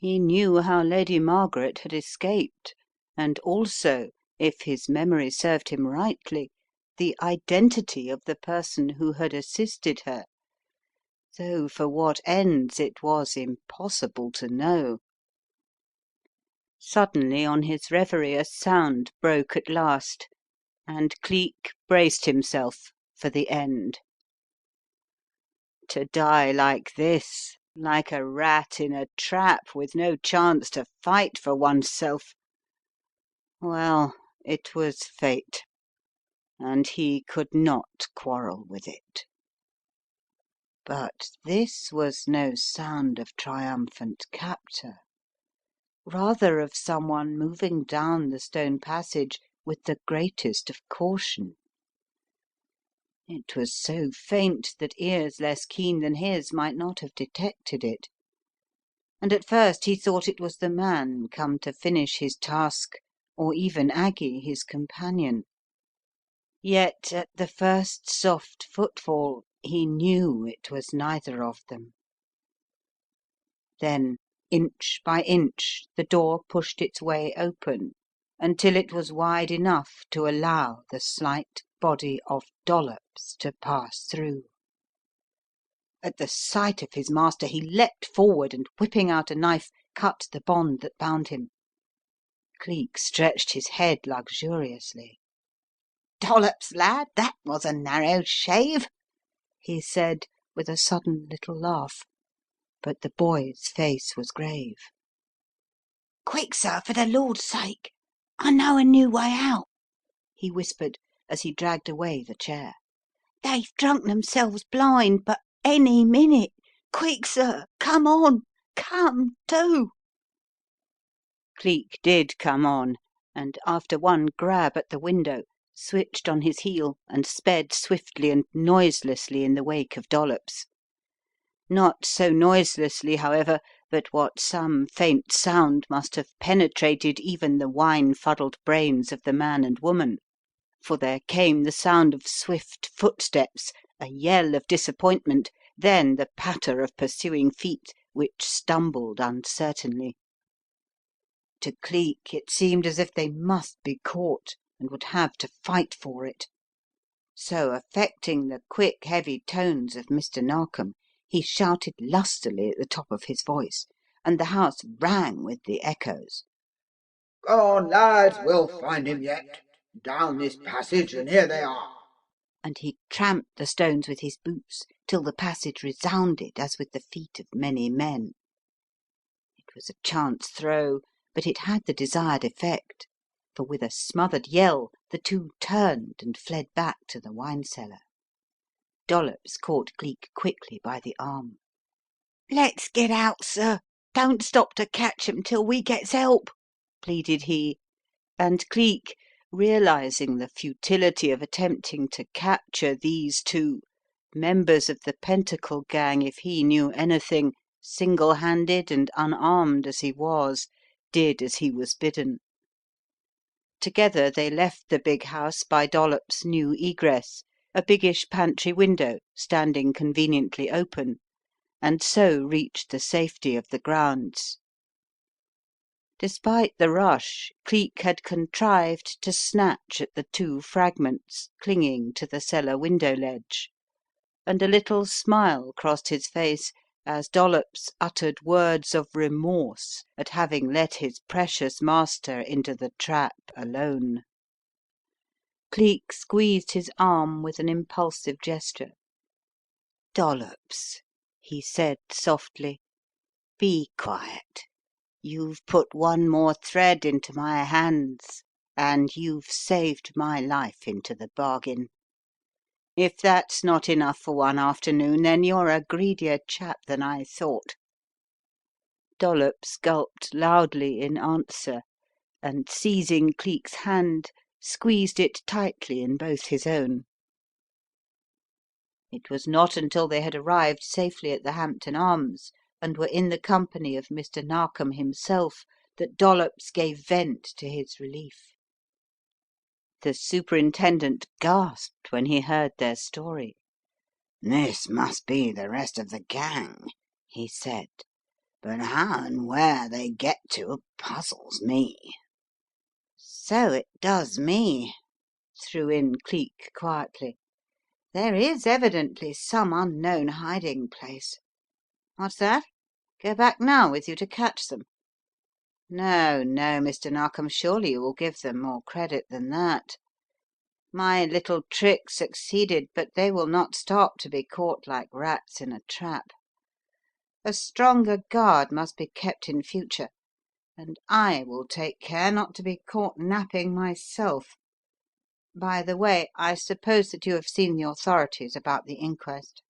He knew how Lady Margaret had escaped, and also, if his memory served him rightly, the identity of the person who had assisted her, though for what ends it was impossible to know. Suddenly on his reverie a sound broke at last, and Cleek braced himself for the end. To die like this, like a rat in a trap with no chance to fight for oneself — well, it was fate, and he could not quarrel with it. But this was no sound of triumphant captor, rather of someone moving down the stone passage with the greatest of caution. It was so faint that ears less keen than his might not have detected it, and at first he thought it was the man come to finish his task, or even Aggie, his companion. Yet at the first soft footfall he knew it was neither of them. Then, inch by inch, the door pushed its way open until it was wide enough to allow the slight body of Dollops to pass through. At the sight of his master he leapt forward and, whipping out a knife, cut the bond that bound him. Cleek stretched his head luxuriously. "Dollops, lad, that was a narrow shave," he said with a sudden little laugh, but the boy's face was grave. "Quick, sir, for the Lord's sake. I know a new way out," he whispered as he dragged away the chair. "They've drunk themselves blind, but any minute. Quick, sir, come on. Come, do." Cleek did come on, and after one grab at the window, switched on his heel and sped swiftly and noiselessly in the wake of Dollops. Not so noiselessly, however, but what some faint sound must have penetrated even the wine-fuddled brains of the man and woman, for there came the sound of swift footsteps, a yell of disappointment, then the patter of pursuing feet which stumbled uncertainly. To Cleek it seemed as if they must be caught and would have to fight for it. So, affecting the quick, heavy tones of Mr. Narkom, he shouted lustily at the top of his voice, and the house rang with the echoes. "Go on, lads, we'll find him yet. Down this passage, and here they are." And he tramped the stones with his boots till the passage resounded as with the feet of many men. It was a chance throw, but it had the desired effect, for with a smothered yell the two turned and fled back to the wine cellar. Dollops caught Cleek quickly by the arm. "Let's get out, sir. Don't stop to catch 'em till we gets help," pleaded he, and Cleek, realizing the futility of attempting to capture these two, members of the Pentacle Gang if he knew anything, single-handed and unarmed as he was, did as he was bidden. Together they left the big house by Dollops' new egress, a biggish pantry window standing conveniently open, and so reached the safety of the grounds. Despite the rush, Cleek had contrived to snatch at the two fragments clinging to the cellar window ledge, and a little smile crossed his face as Dollops uttered words of remorse at having let his precious master into the trap alone. Cleek squeezed his arm with an impulsive gesture. "Dollops," he said softly, "be quiet. You've put one more thread into my hands, and you've saved my life into the bargain. If that's not enough for one afternoon, then you're a greedier chap than I thought." Dollops gulped loudly in answer, and seizing Cleek's hand, squeezed it tightly in both his own. It was not until they had arrived safely at the Hampton Arms and were in the company of Mr. Narkom himself that Dollops gave vent to his relief. The Superintendent gasped when he heard their story. "This must be the rest of the gang," he said. but how and where they get to puzzles me." "So it does me," threw in Cleek quietly. "There is evidently some unknown hiding place. What's that? Go back now with you to catch them? No, no, Mr. Narkom, surely you will give them more credit than that. My little trick succeeded, but they will not stop to be caught like rats in a trap. A stronger guard must be kept in future, and I will take care not to be caught napping myself. By the way, I suppose that you have seen the authorities about the inquest?"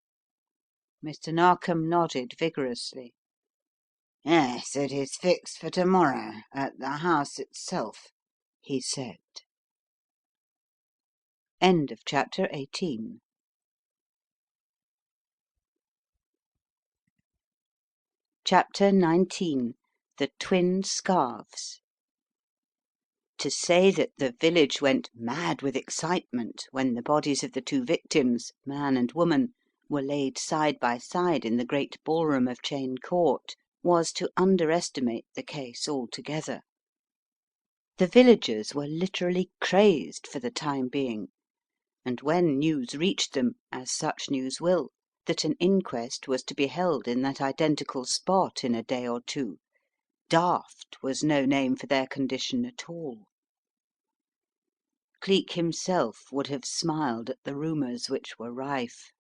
Mr. Narkom nodded vigorously. "Yes, it is fixed for tomorrow, at the house itself," he said. Chapter 19. The Twin Scarves. To say that the village went mad with excitement when the bodies of the two victims, man and woman, were laid side by side in the great ballroom of Cheyne Court was to underestimate the case altogether. The villagers were literally crazed for the time being, and when news reached them, as such news will, that an inquest was to be held in that identical spot in a day or two, daft was no name for their condition at all. Cleek himself would have smiled at the rumours which were rife.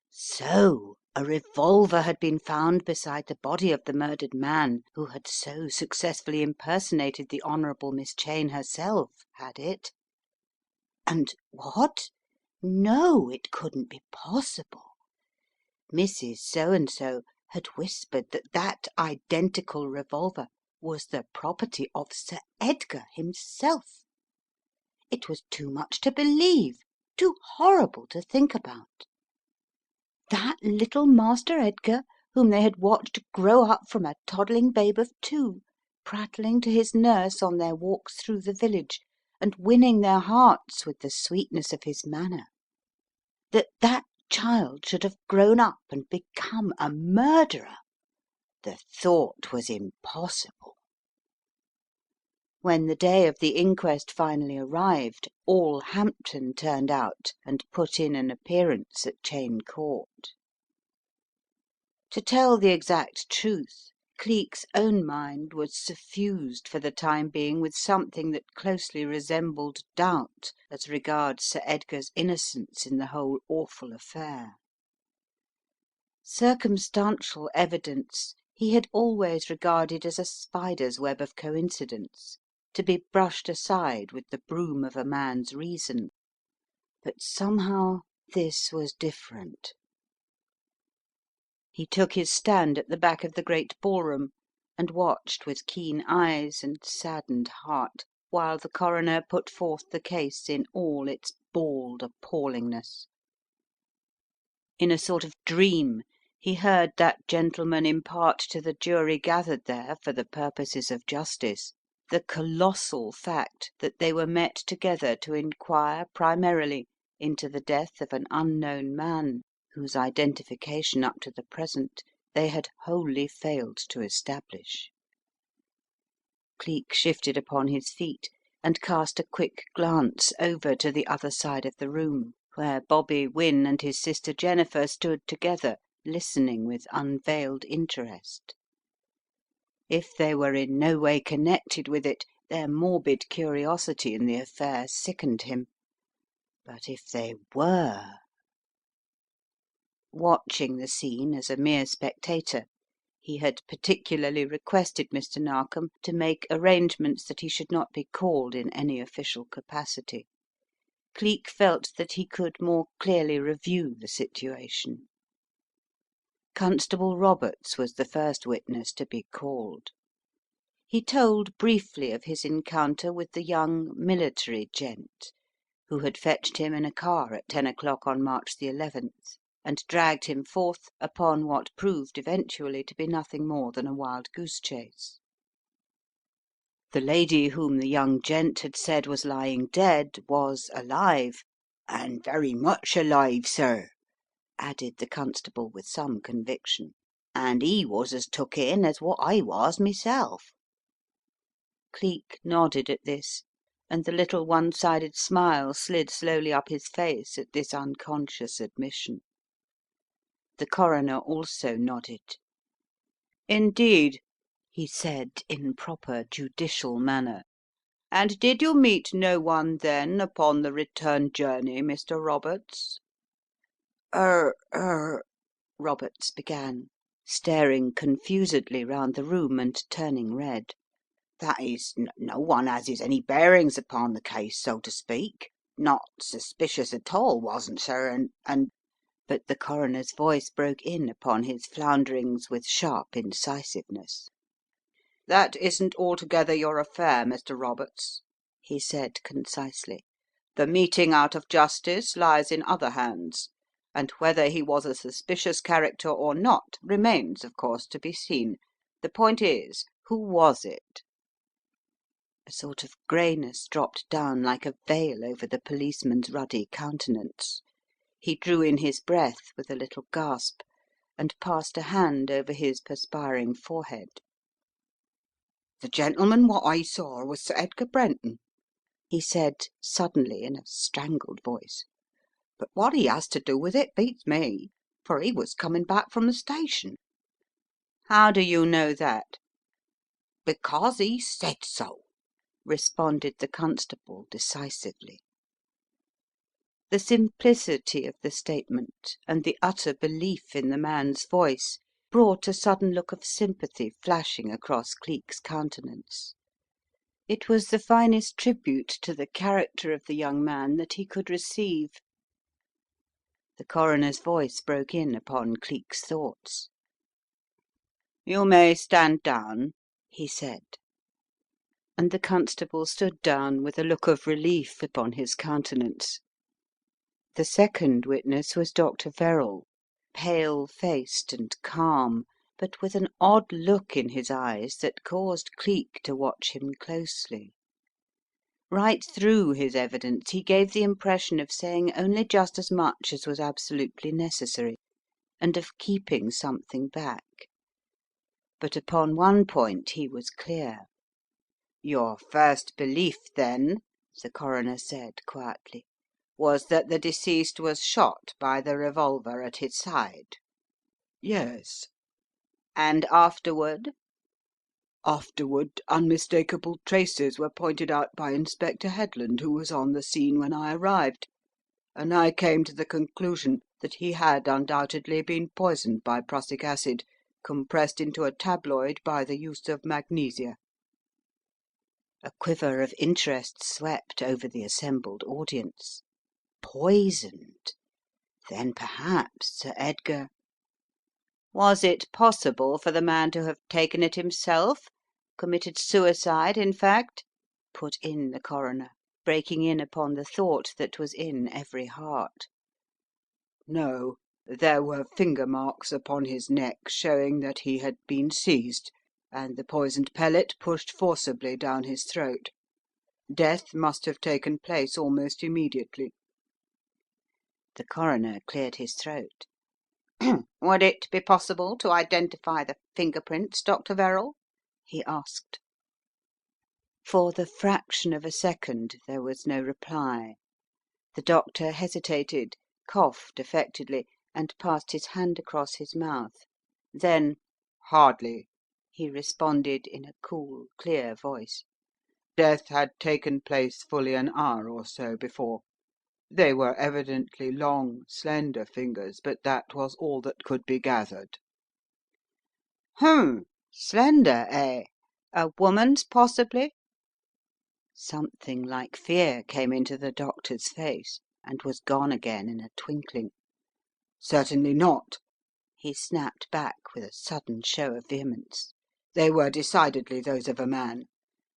So a revolver had been found beside the body of the murdered man who had so successfully impersonated the Honourable Miss Cheyne herself, had it? And what? No, it couldn't be possible. Mrs. So and so had whispered that that identical revolver was the property of Sir Edgar himself. It was too much to believe, too horrible to think about. That little Master Edgar whom they had watched grow up from a toddling babe of 2, prattling to his nurse on their walks through the village and winning their hearts with the sweetness of his manner. That child should have grown up and become a murderer! The thought was impossible. When the day of the inquest finally arrived, all Hampton turned out and put in an appearance at Cheyne Court. To tell the exact truth, Cleek's own mind was suffused for the time being with something that closely resembled doubt as regards Sir Edgar's innocence in the whole awful affair. Circumstantial evidence he had always regarded as a spider's web of coincidence, to be brushed aside with the broom of a man's reason. But somehow this was different. He took his stand at the back of the great ballroom and watched with keen eyes and saddened heart while the coroner put forth the case in all its bald appallingness. In a sort of dream he heard that gentleman impart to the jury gathered there for the purposes of justice the colossal fact that they were met together to inquire primarily into the death of an unknown man whose identification up to the present they had wholly failed to establish. Cleek shifted upon his feet and cast a quick glance over to the other side of the room, where Bobby Wynne and his sister Jennifer stood together listening with unveiled interest. If they were in no way connected with it, their morbid curiosity in the affair sickened him. But if they were... Watching the scene as a mere spectator, he had particularly requested Mr. Narkom to make arrangements that he should not be called in any official capacity. Cleek felt that he could more clearly review the situation. Constable Roberts was the first witness to be called. He told briefly of his encounter with the young military gent who had fetched him in a car at 10 o'clock on March the 11th and dragged him forth upon what proved eventually to be nothing more than a wild goose chase. The lady whom the young gent had said was lying dead was alive, "And very much alive, sir," added the constable with some conviction. and he was as took in as what I was myself." Cleek nodded at this, and the little one-sided smile slid slowly up his face at this unconscious admission. The coroner also nodded. "Indeed," he said in proper judicial manner. "And did you meet no one then upon the return journey, Mr. Roberts?" Er," Roberts began, staring confusedly round the room and turning red. "that is, no one as is any bearings upon the case, so to speak. Not suspicious at all, wasn't, sir, and But the coroner's voice broke in upon his flounderings with sharp incisiveness. "That isn't altogether your affair, Mr. Roberts," he said concisely. "The meting out of justice lies in other hands, and whether he was a suspicious character or not remains, of course, to be seen. The point is, who was it?" A sort of greyness dropped down like a veil over the policeman's ruddy countenance. He drew in his breath with a little gasp, and passed a hand over his perspiring forehead. "The gentleman what I saw was Sir Edgar Brenton," he said suddenly in a strangled voice. "But what he has to do with it beats me, for he was coming back from the station." "How do you know that?" "Because he said so," responded the constable decisively. The simplicity of the statement and the utter belief in the man's voice brought a sudden look of sympathy flashing across Cleek's countenance. It was the finest tribute to the character of the young man that he could receive. The coroner's voice broke in upon Cleek's thoughts. "You may stand down," he said. And the constable stood down with a look of relief upon his countenance. The second witness was Dr. Verrall, pale faced and calm, but with an odd look in his eyes that caused Cleek to watch him closely. Right through his evidence he gave the impression of saying only just as much as was absolutely necessary, and of keeping something back. But upon one point he was clear. "Your first belief, then," the coroner said quietly, "was that the deceased was shot by the revolver at his side?" Yes. "And afterward?" Afterward, unmistakable traces were pointed out by Inspector Headland, who was on the scene when I arrived, and I came to the conclusion that he had undoubtedly been poisoned by prussic acid, compressed into a tabloid by the use of magnesia." A quiver of interest swept over the assembled audience. Poisoned? Then perhaps Sir Edgar— "Was it possible for the man to have taken it himself, committed suicide, in fact?" put in the coroner, breaking in upon the thought that was in every heart. No, there were finger marks upon his neck showing that he had been seized, and the poisoned pellet pushed forcibly down his throat. Death must have taken place almost immediately. The coroner cleared his throat. "Would it be possible to identify the finger prints, Dr. Verrall?" he asked. For the fraction of a second there was no reply. The doctor hesitated, coughed affectedly, and passed his hand across his mouth. Then, Hardly. he responded in a cool, clear voice. Death had taken place fully an hour or so before. They were evidently long, slender fingers, but that was all that could be gathered. Slender, eh? A woman's, possibly?" Something like fear came into the doctor's face and was gone again in a twinkling. Certainly not, He snapped back with a sudden show of vehemence. they were decidedly those of a man.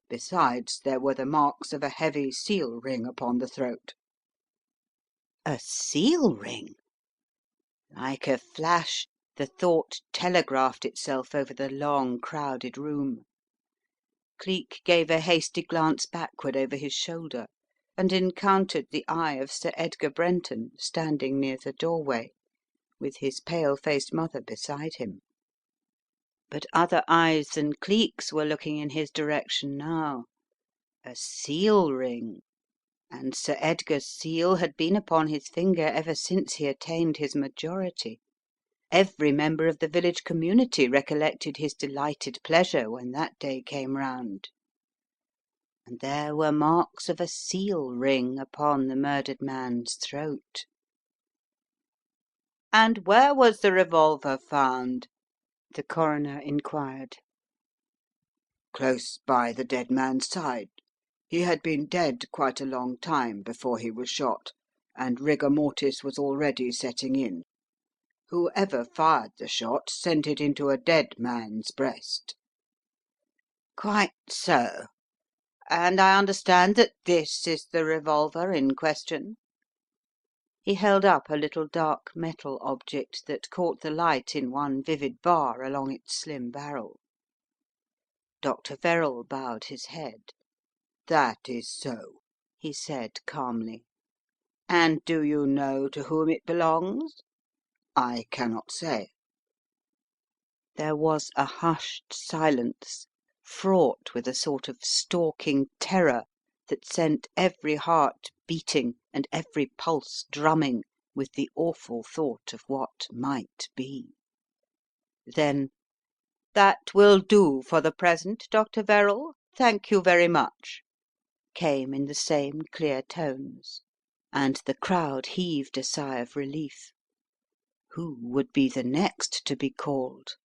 Besides, there were the marks of a heavy seal ring upon the throat. A seal ring! Like a flash the thought telegraphed itself over the long, crowded room. Cleek gave a hasty glance backward over his shoulder and encountered the eye of Sir Edgar Brenton standing near the doorway, with his pale faced mother beside him. But other eyes than Cleek's were looking in his direction now. A seal ring, and Sir Edgar's seal had been upon his finger ever since he attained his majority. Every member of the village community recollected his delighted pleasure when that day came round. And there were marks of a seal ring upon the murdered man's throat. "And where was the revolver found?" the coroner inquired. Close by the dead man's side. He had been dead quite a long time before he was shot, and rigor mortis was already setting in. Whoever fired the shot sent it into a dead man's breast." "Quite so. And I understand that this is the revolver in question?" He held up a little dark metal object that caught the light in one vivid bar along its slim barrel. Dr. Verrall bowed his head. "That is so," He said calmly. "And do you know to whom it belongs?" "I cannot say." There was a hushed silence, fraught with a sort of stalking terror that sent every heart beating and every pulse drumming with the awful thought of what might be. Then, "That will do for the present, Dr. Verrall. Thank you very much," came in the same clear tones, and the crowd heaved a sigh of relief. Who would be the next to be called?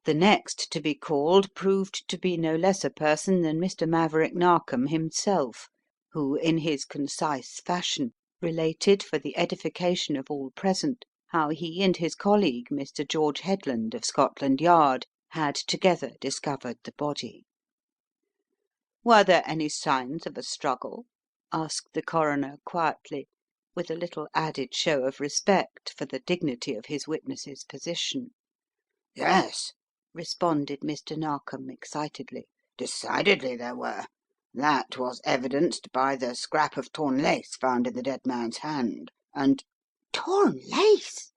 The next to be called proved to be no less a person than Mr. Maverick Narkom himself, who, in his concise fashion, related for the edification of all present how he and his colleague, Mr. George Headland of Scotland Yard, had together discovered the body. "Were there any signs of a struggle?" asked the coroner quietly, with a little added show of respect for the dignity of his witness's position. Yes," responded Mr. Narkom excitedly. "decidedly there were. That was evidenced by the scrap of torn lace found in the dead man's hand, and—" Torn lace!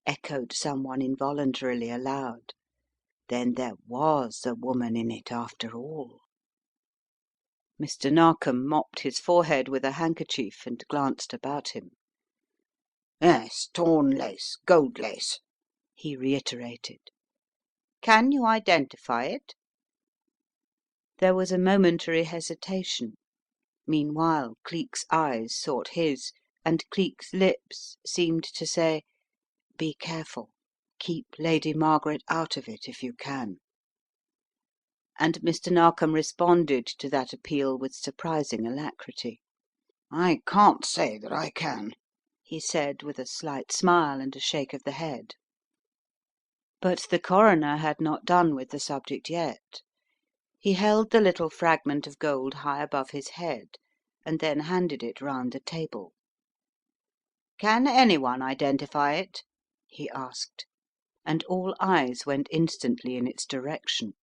echoed someone involuntarily aloud. Then there was a woman in it after all. Mr. Narkom mopped his forehead with a handkerchief and glanced about him. "Yes, torn lace, gold lace," he reiterated. "Can you identify it?" There was a momentary hesitation. Meanwhile Cleek's eyes sought his, and Cleek's lips seemed to say, "Be careful. Keep Lady Margaret out of it if you can." And Mr. Narkom responded to that appeal with surprising alacrity. "I can't say that I can," he said with a slight smile and a shake of the head. But the coroner had not done with the subject yet. He held the little fragment of gold high above his head and then handed it round the table. "Can anyone identify it?" he asked, and all eyes went instantly in its direction.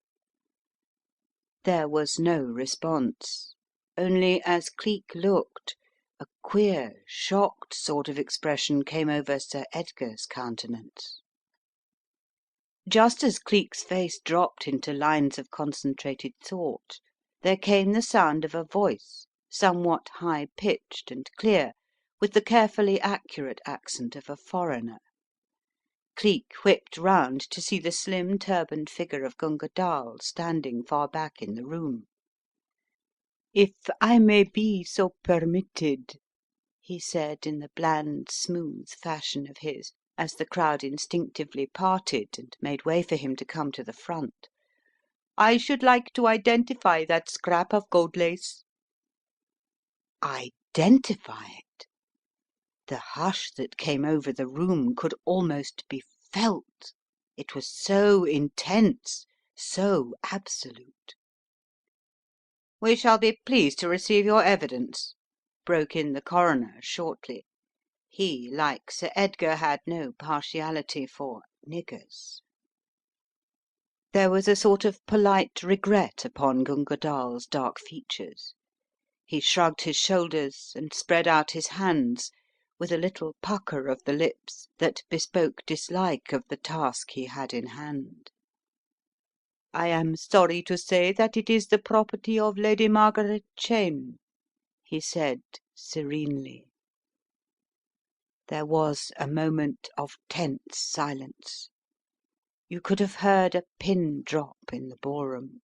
There was no response, only as Cleek looked, a queer, shocked sort of expression came over Sir Edgar's countenance. Just as Cleek's face dropped into lines of concentrated thought, there came the sound of a voice, somewhat high pitched and clear, with the carefully accurate accent of a foreigner. Cleek whipped round to see the slim turbaned figure of Gunga Dall standing far back in the room. "If I may be so permitted," he said in the bland, smooth fashion of his, as the crowd instinctively parted and made way for him to come to the front, "I should like to identify that scrap of gold lace." Identify it! The hush that came over the room could almost be felt, it was so intense, so absolute. "We shall be pleased to receive your evidence," broke in the coroner shortly. He, like Sir Edgar, had no partiality for "niggers." There was a sort of polite regret upon Gunga Dall's dark features. He shrugged his shoulders and spread out his hands with a little pucker of the lips that bespoke dislike of the task he had in hand. "I am sorry to say that it is the property of Lady Margaret Cheyne," he said serenely. There was a moment of tense silence. You could have heard a pin drop in the ballroom.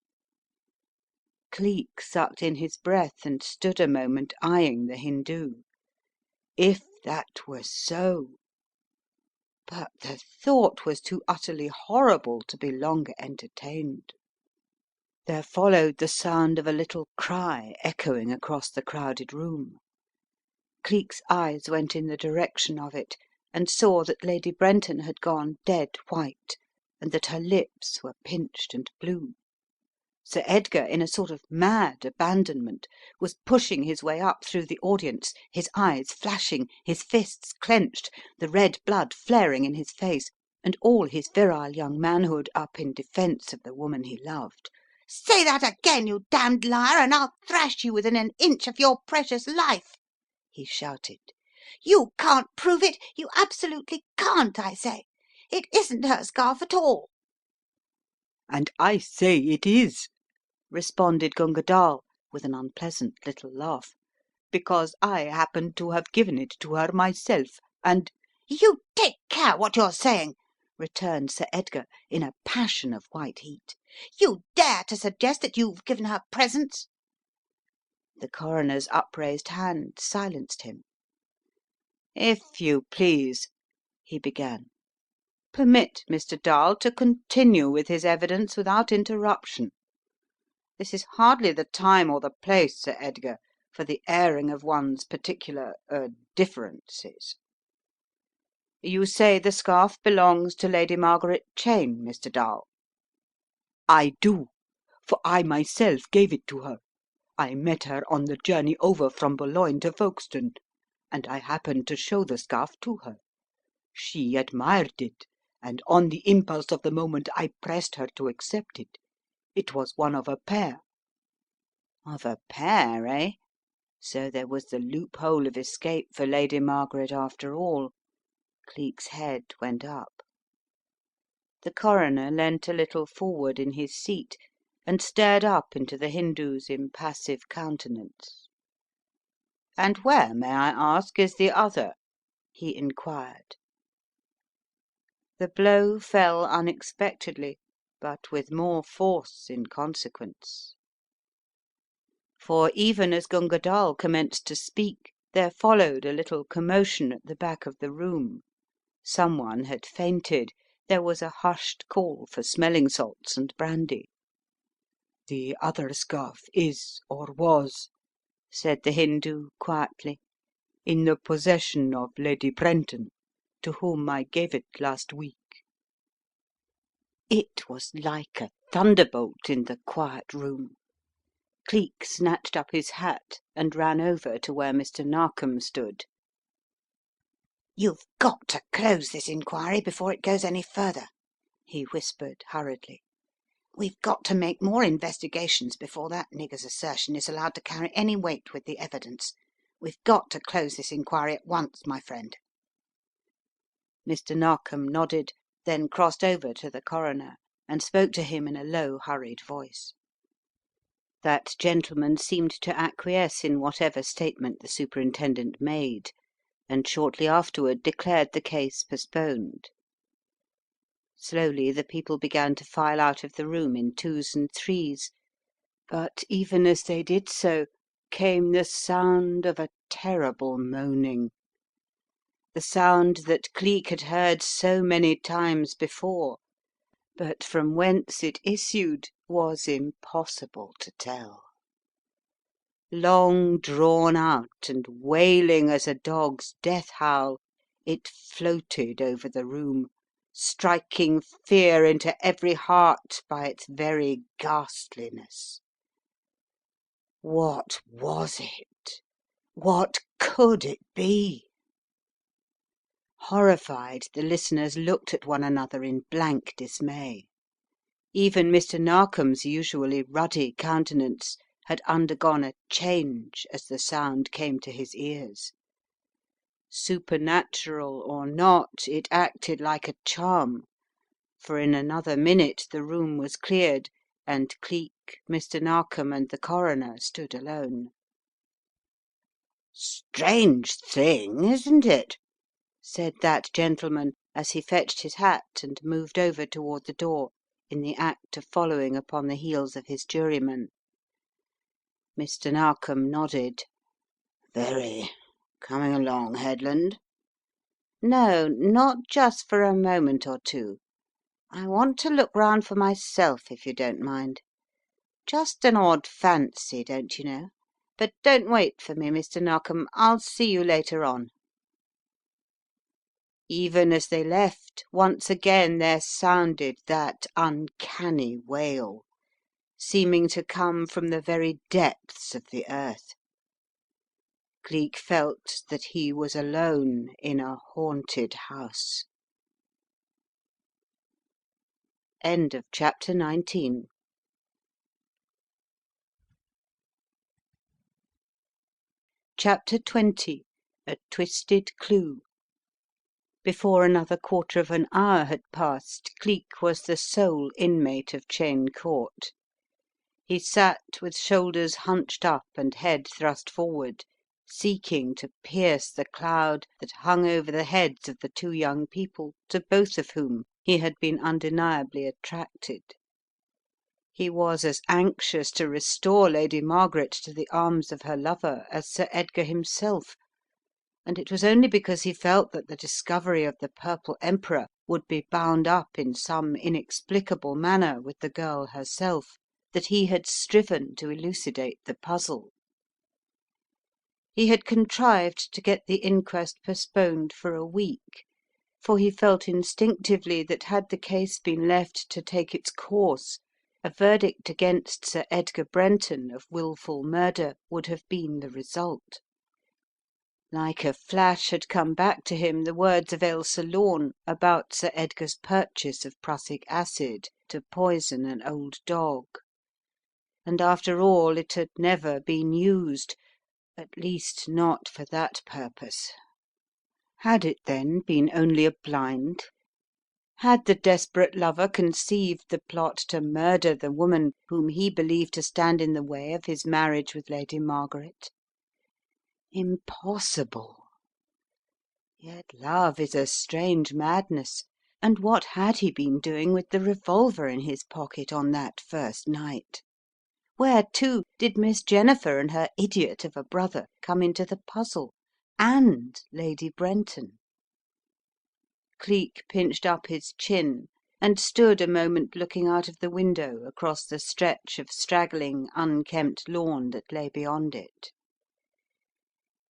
Cleek sucked in his breath and stood a moment eyeing the Hindoo. If that were so! But the thought was too utterly horrible to be longer entertained. There followed the sound of a little cry echoing across the crowded room. Cleek's eyes went in the direction of it and saw that Lady Brenton had gone dead white and that her lips were pinched and blue. Sir Edgar, in a sort of mad abandonment, was pushing his way up through the audience, his eyes flashing, his fists clenched, the red blood flaring in his face, and all his virile young manhood up in defence of the woman he loved. "Say that again, you damned liar, and I'll thrash you within an inch of your precious life!" he shouted. "You can't prove it! You absolutely can't, I say! It isn't her scarf at all!" "And I say it is," responded Gunga Dall with an unpleasant little laugh, "because I happen to have given it to her myself, and—" "You take care what you're saying!" returned Sir Edgar in a passion of white heat. "You dare to suggest that you've given her presents?" The coroner's upraised hand silenced him. "If you please," he began, "permit Mr. Dall to continue with his evidence without interruption. This is hardly the time or the place, Sir Edgar, for the airing of one's particular differences. You say the scarf belongs to Lady Margaret Cheyne, Mr. Dall?" I do, for I myself gave it to her. I met her on the journey over from Boulogne to Folkestone, and I happened to show the scarf to her. She admired it, and on the impulse of the moment I pressed her to accept it. It was one of a pair. Of a pair, eh? So there was the loophole of escape for Lady Margaret after all. Cleek's head went up. The coroner leant a little forward in his seat and stared up into the Hindoo's impassive countenance. "And where, may I ask, is the other?" he inquired. The blow fell unexpectedly, but with more force in consequence. For even as Gunga Dall commenced to speak, there followed a little commotion at the back of the room. Someone had fainted. There was a hushed call for smelling salts and brandy. "The other scarf is, or was," said the Hindoo quietly, "in the possession of Lady Brenton, to whom I gave it last week." It was like a thunderbolt in the quiet room. Cleek snatched up his hat and ran over to where Mr. Narkom stood. "You've got to close this inquiry before it goes any further," he whispered hurriedly. "We've got to make more investigations before that nigger's assertion is allowed to carry any weight with the evidence. We've got to close this inquiry at once, my friend." Mr. Narkom nodded, then crossed over to the coroner and spoke to him in a low, hurried voice. That gentleman seemed to acquiesce in whatever statement the superintendent made, and shortly afterward declared the case postponed. Slowly the people began to file out of the room in twos and threes, but even as they did so came the sound of a terrible moaning, the sound that Cleek had heard so many times before, but from whence it issued was impossible to tell. Long drawn out and wailing as a dog's death howl, it floated over the room, striking fear into every heart by its very ghastliness. What was it? What could it be? Horrified, the listeners looked at one another in blank dismay. Even Mr. Narkom's usually ruddy countenance had undergone a change as the sound came to his ears. Supernatural or not, it acted like a charm, for in another minute the room was cleared, and Cleek, Mr. Narkom, and the Coroner stood alone. "Strange thing, isn't it?" said that gentleman as he fetched his hat and moved over toward the door, in the act of following upon the heels of his jurymen. Mr. Narkom nodded. "Very. Coming along, Headland?" "No, not just for a moment or two. I want to look round for myself, if you don't mind. Just an odd fancy, don't you know? But don't wait for me, Mr. Narkom. I'll see you later on." Even as they left, once again there sounded that uncanny wail, seeming to come from the very depths of the earth. Cleek felt that he was alone in a haunted house. End of chapter 19. Chapter 20. A Twisted Clue. Before another quarter of an hour had passed, Cleek was the sole inmate of Cheyne Court. He sat with shoulders hunched up and head thrust forward, seeking to pierce the cloud that hung over the heads of the two young people to both of whom he had been undeniably attracted. He was as anxious to restore Lady Margaret to the arms of her lover as Sir Edgar himself, and it was only because he felt that the discovery of the Purple Emperor would be bound up in some inexplicable manner with the girl herself that he had striven to elucidate the puzzle. He had contrived to get the inquest postponed for a week, for he felt instinctively that had the case been left to take its course, a verdict against Sir Edgar Brenton of wilful murder would have been the result. Like a flash had come back to him the words of Ailsa Lorne about Sir Edgar's purchase of prussic acid to poison an old dog. And after all it had never been used, at least not for that purpose. Had it then been only a blind? Had the desperate lover conceived the plot to murder the woman whom he believed to stand in the way of his marriage with Lady Margaret? Impossible! Yet love is a strange madness, and what had he been doing with the revolver in his pocket on that first night? Where, too, did Miss Jennifer and her idiot of a brother come into the puzzle? And Lady Brenton? Cleek pinched up his chin and stood a moment looking out of the window across the stretch of straggling, unkempt lawn that lay beyond it.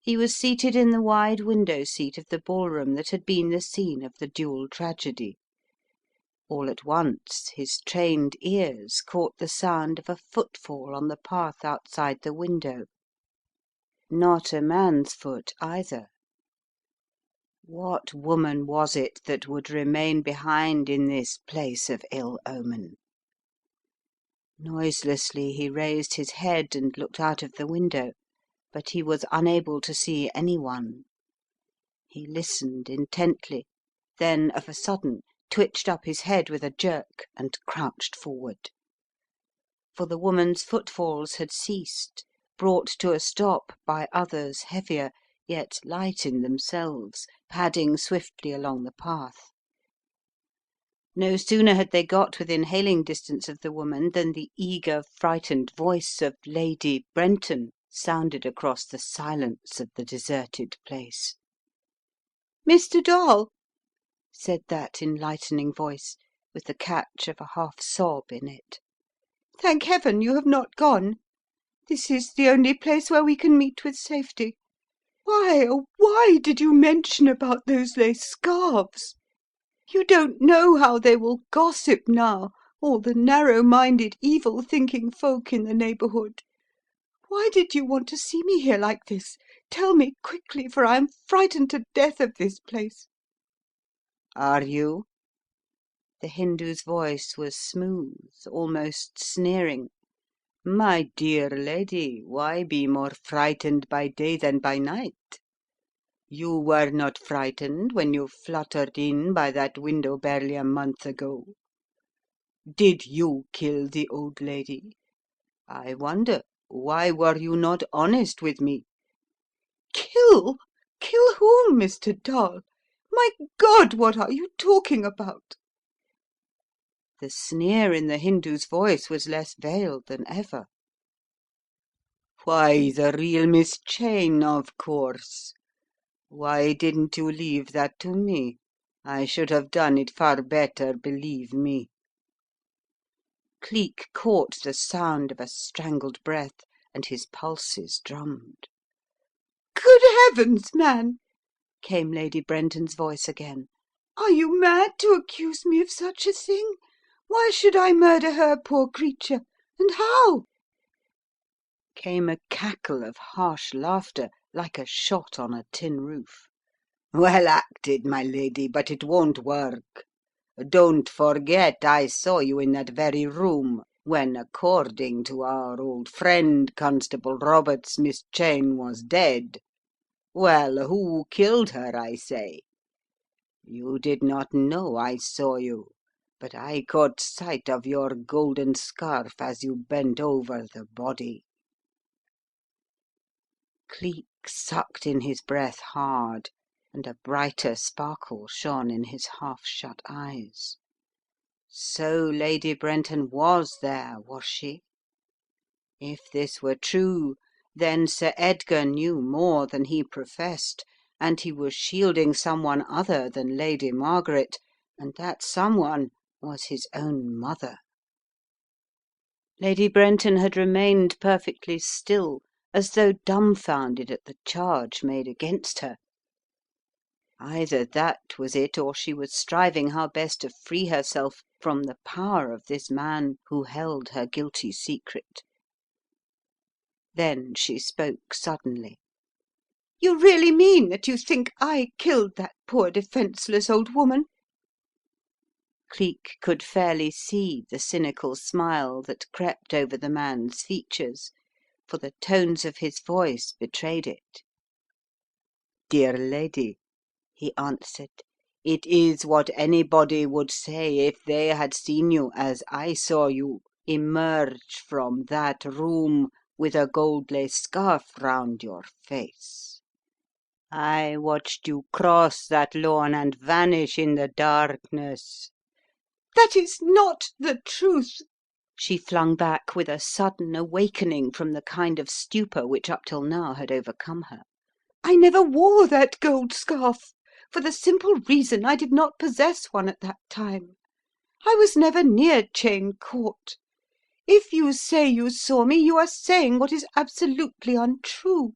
He was seated in the wide window seat of the ballroom that had been the scene of the dual tragedy. All at once his trained ears caught the sound of a footfall on the path outside the window. Not a man's foot either. What woman was it that would remain behind in this place of ill omen? Noiselessly he raised his head and looked out of the window, but he was unable to see anyone. He listened intently, then of a sudden twitched up his head with a jerk and crouched forward. For the woman's footfalls had ceased, brought to a stop by others heavier, yet light in themselves, padding swiftly along the path. No sooner had they got within hailing distance of the woman than the eager, frightened voice of Lady Brenton sounded across the silence of the deserted place. "Mr. Dall," said that enlightening voice, with the catch of a half sob in it. "Thank heaven you have not gone. This is the only place where we can meet with safety. Why, oh why did you mention about those lace scarves? You don't know how they will gossip now, all the narrow-minded, evil-thinking folk in the neighbourhood. Why did you want to see me here like this? Tell me quickly, for I am frightened to death of this place." "Are you?" The Hindu's voice was smooth, almost sneering. "My dear lady, why be more frightened by day than by night? You were not frightened when you fluttered in by that window barely a month ago? Did you kill the old lady? I wonder, why were you not honest with me?" "Kill? Kill whom, Mr. Dall? My God, what are you talking about?" The sneer in the Hindoo's voice was less veiled than ever. "Why, the real Miss Cheyne, of course. Why didn't you leave that to me? I should have done it far better, believe me." Cleek caught the sound of a strangled breath, and his pulses drummed. "Good heavens, man!" came Lady Brenton's voice again. "Are you mad to accuse me of such a thing? Why should I murder her, poor creature? And how?" Came a cackle of harsh laughter, like a shot on a tin roof. "Well acted, my lady, but it won't work. Don't forget I saw you in that very room when, according to our old friend Constable Roberts, Miss Cheyne was dead. Well, who killed her, I say? You did not know I saw you, but I caught sight of your golden scarf as you bent over the body." Cleek sucked in his breath hard, and a brighter sparkle shone in his half-shut eyes. So Lady Brenton was there, was she? If this were true, then Sir Edgar knew more than he professed, and he was shielding someone other than Lady Margaret, and that someone was his own mother. Lady Brenton had remained perfectly still, as though dumbfounded at the charge made against her. Either that was it, or she was striving how best to free herself from the power of this man who held her guilty secret. Then she spoke suddenly. "You really mean that you think I killed that poor defenceless old woman?" Cleek could fairly see the cynical smile that crept over the man's features, for the tones of his voice betrayed it. "Dear lady," he answered, "it is what anybody would say if they had seen you as I saw you emerge from that room with a gold lace scarf round your face. I watched you cross that lawn and vanish in the darkness." "That is not the truth," she flung back with a sudden awakening from the kind of stupor which up till now had overcome her. "I never wore that gold scarf, for the simple reason I did not possess one at that time. I was never near Cheyne Court. If you say you saw me, you are saying what is absolutely untrue.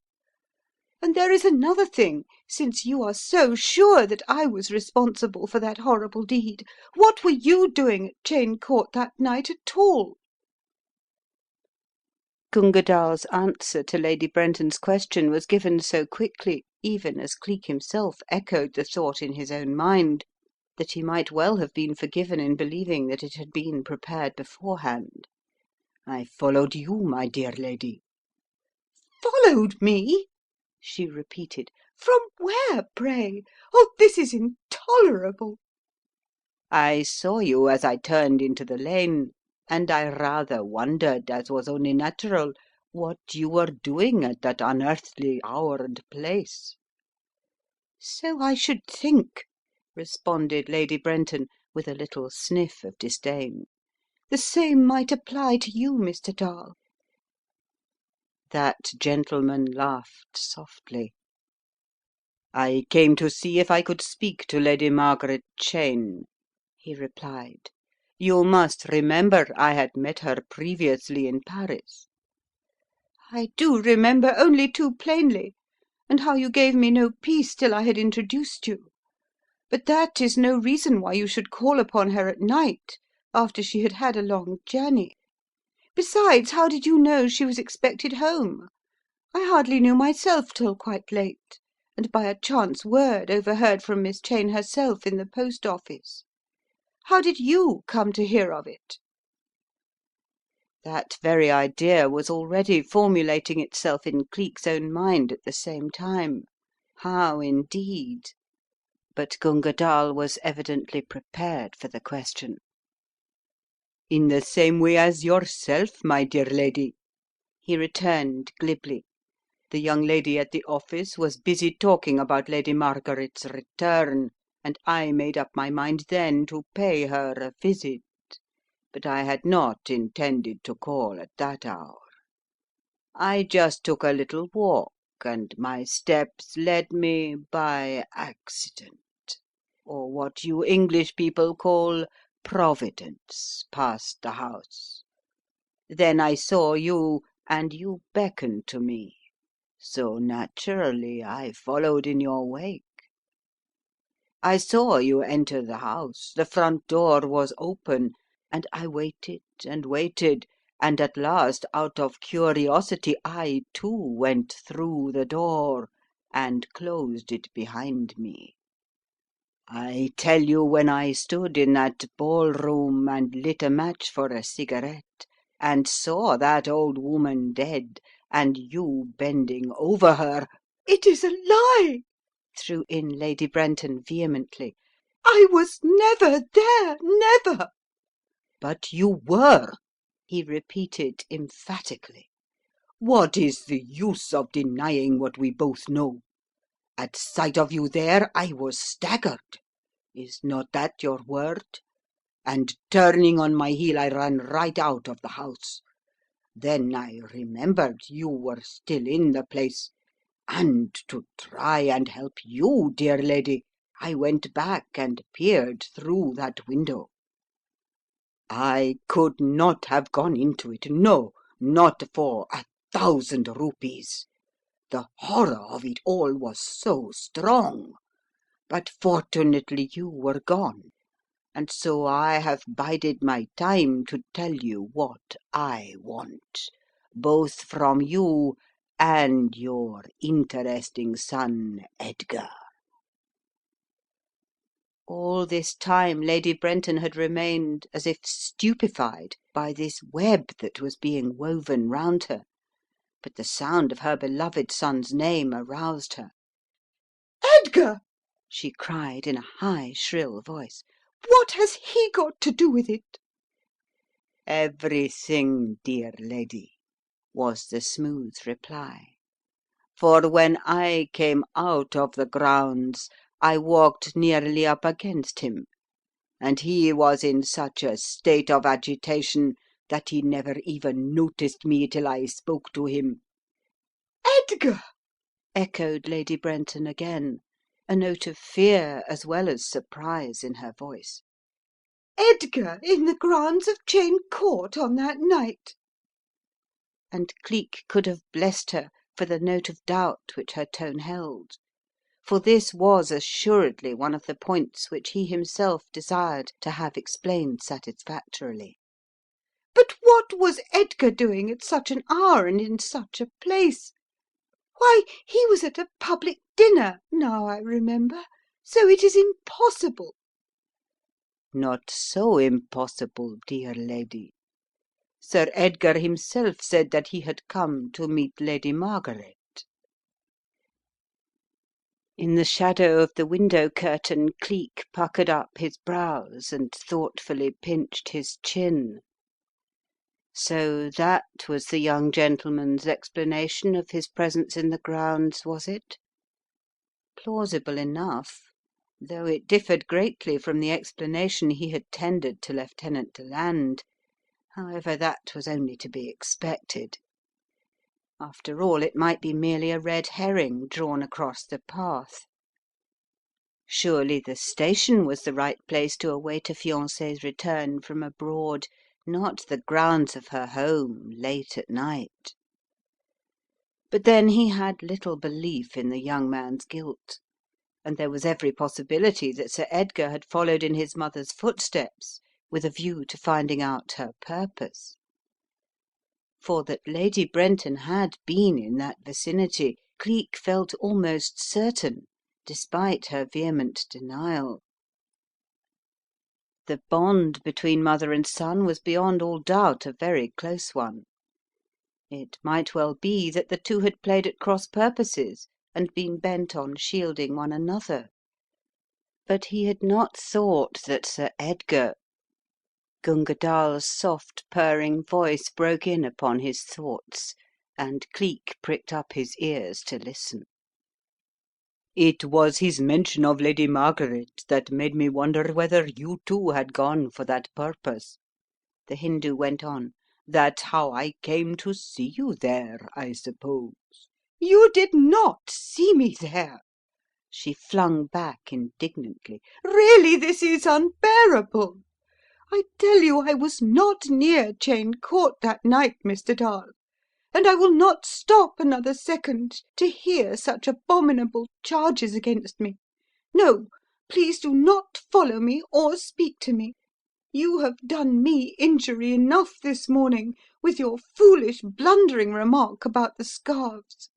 And there is another thing, since you are so sure that I was responsible for that horrible deed. What were you doing at Cheyne Court that night at all?" Gunga Dall's answer to Lady Brenton's question was given so quickly, even as Cleek himself echoed the thought in his own mind, that he might well have been forgiven in believing that it had been prepared beforehand. "I followed you, my dear lady." "Followed me?" she repeated. "From where, pray? Oh, this is intolerable." "I saw you as I turned into the lane, and I rather wondered, as was only natural, what you were doing at that unearthly hour and place." "So I should think," responded Lady Brenton, with a little sniff of disdain. "The same might apply to you, Mr. Dall." That gentleman laughed softly. "I came to see if I could speak to Lady Margaret Cheyne," he replied. "You must remember I had met her previously in Paris." "I do remember only too plainly, and how you gave me no peace till I had introduced you. But that is no reason why you should call upon her at night, after she had had a long journey. Besides, how did you know she was expected home? I hardly knew myself till quite late, and by a chance word overheard from Miss Cheyne herself in the post office. How did you come to hear of it?" That very idea was already formulating itself in Cleek's own mind at the same time. How indeed? But Gunga Dall was evidently prepared for the question. "In the same way as yourself, my dear lady," he returned glibly. "The young lady at the office was busy talking about Lady Margaret's return, and I made up my mind then to pay her a visit, but I had not intended to call at that hour. I just took a little walk, and my steps led me by accident, or what you English people call Providence, past the house. Then I saw you, and you beckoned to me, so naturally I followed in your wake. I saw you enter the house, the front door was open, and I waited and waited, and at last, out of curiosity, I too went through the door and closed it behind me. I tell you, when I stood in that ballroom and lit a match for a cigarette, and saw that old woman dead, and you bending over her—" "It is a lie!" threw in Lady Brenton vehemently. "I was never there, never!" "But you were," he repeated emphatically. "What is the use of denying what we both know? At sight of you there, I was staggered. Is not that your word? And turning on my heel, I ran right out of the house. Then I remembered you were still in the place, and to try and help you, dear lady, I went back and peered through that window. I could not have gone into it, no, not for 1,000 rupees. The horror of it all was so strong. But fortunately you were gone, and so I have bided my time to tell you what I want, both from you and your interesting son, Edgar." All this time Lady Brenton had remained as if stupefied by this web that was being woven round her, but the sound of her beloved son's name aroused her. "Edgar!" she cried in a high, shrill voice. "What has he got to do with it?" "Everything, dear lady," was the smooth reply. "For when I came out of the grounds I walked nearly up against him, and he was in such a state of agitation that he never even noticed me till I spoke to him." "Edgar!" echoed Lady Brenton again, a note of fear as well as surprise in her voice. "Edgar in the grounds of Cheyne Court on that night?" And Cleek could have blessed her for the note of doubt which her tone held, for this was assuredly one of the points which he himself desired to have explained satisfactorily. "But what was Edgar doing at such an hour and in such a place? Why, he was at a public dinner, now I remember, so it is impossible." "Not so impossible, dear lady. Sir Edgar himself said that he had come to meet Lady Margaret." In the shadow of the window curtain Cleek puckered up his brows and thoughtfully pinched his chin. So that was the young gentleman's explanation of his presence in the grounds, was it? Plausible enough, though it differed greatly from the explanation he had tendered to Lieutenant Deland. However, that was only to be expected. After all, it might be merely a red herring drawn across the path. Surely the station was the right place to await a fiancee's return from abroad, not the grounds of her home late at night. But then he had little belief in the young man's guilt, and there was every possibility that Sir Edgar had followed in his mother's footsteps with a view to finding out her purpose. For that Lady Brenton had been in that vicinity Cleek felt almost certain, despite her vehement denial. The bond between mother and son was beyond all doubt a very close one. It might well be that the two had played at cross purposes and been bent on shielding one another. But he had not thought that Sir Edgar— Gunga Dall's soft purring voice broke in upon his thoughts, and Cleek pricked up his ears to listen. "It was his mention of Lady Margaret that made me wonder whether you too had gone for that purpose," the Hindoo went on. "That's how I came to see you there, I suppose." "You did not see me there," she flung back indignantly. "Really, this is unbearable. I tell you I was not near Cheyne Court that night, Mr. Dall, and I will not stop another second to hear such abominable charges against me. No, please do not follow me or speak to me. You have done me injury enough this morning with your foolish blundering remark about the scarves."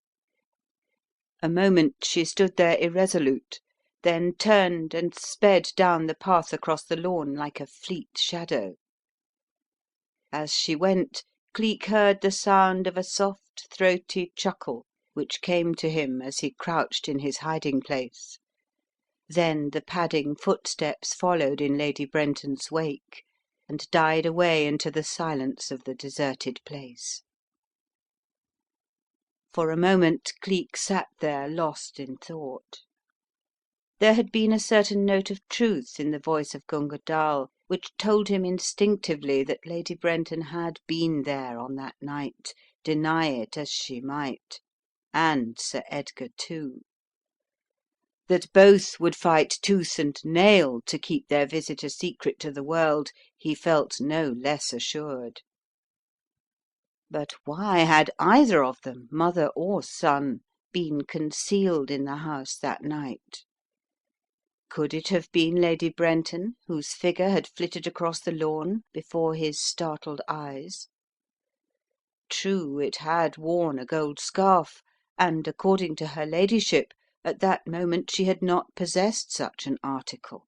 A moment she stood there irresolute, then turned and sped down the path across the lawn like a fleet shadow. As she went, Cleek heard the sound of a soft, throaty chuckle which came to him as he crouched in his hiding place. Then the padding footsteps followed in Lady Brenton's wake, and died away into the silence of the deserted place. For a moment Cleek sat there lost in thought. There had been a certain note of truth in the voice of Gunga Dall which told him instinctively that Lady Brenton had been there on that night, deny it as she might, and Sir Edgar too. That both would fight tooth and nail to keep their visit a secret to the world, he felt no less assured. But why had either of them, mother or son, been concealed in the house that night? Could it have been Lady Brenton whose figure had flitted across the lawn before his startled eyes? True, it had worn a gold scarf, and, according to her ladyship, at that moment she had not possessed such an article.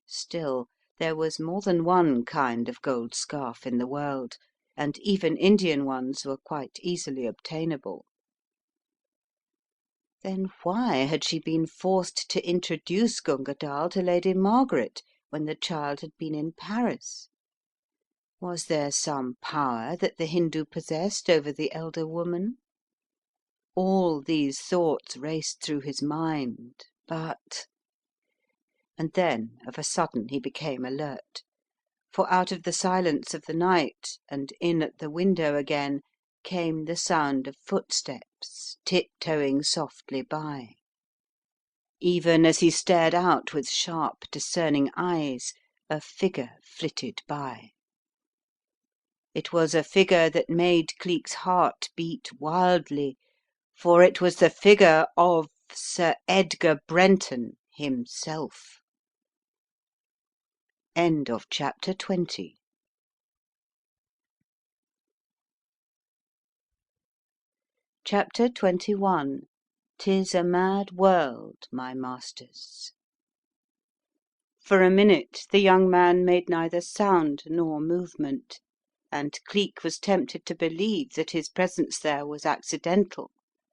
Still, there was more than one kind of gold scarf in the world, and even Indian ones were quite easily obtainable. Then why had she been forced to introduce Gunga Dall to Lady Margaret when the child had been in Paris? Was there some power that the Hindoo possessed over the elder woman? All these thoughts raced through his mind, but— And then of a sudden he became alert, for out of the silence of the night, and in at the window again, came the sound of footsteps tiptoeing softly by. Even as he stared out with sharp, discerning eyes, a figure flitted by. It was a figure that made Cleek's heart beat wildly, for it was the figure of Sir Edgar Brenton himself. End of chapter 20. Chapter 21. 'Tis a mad world, my masters. For a minute the young man made neither sound nor movement, and Cleek was tempted to believe that his presence there was accidental,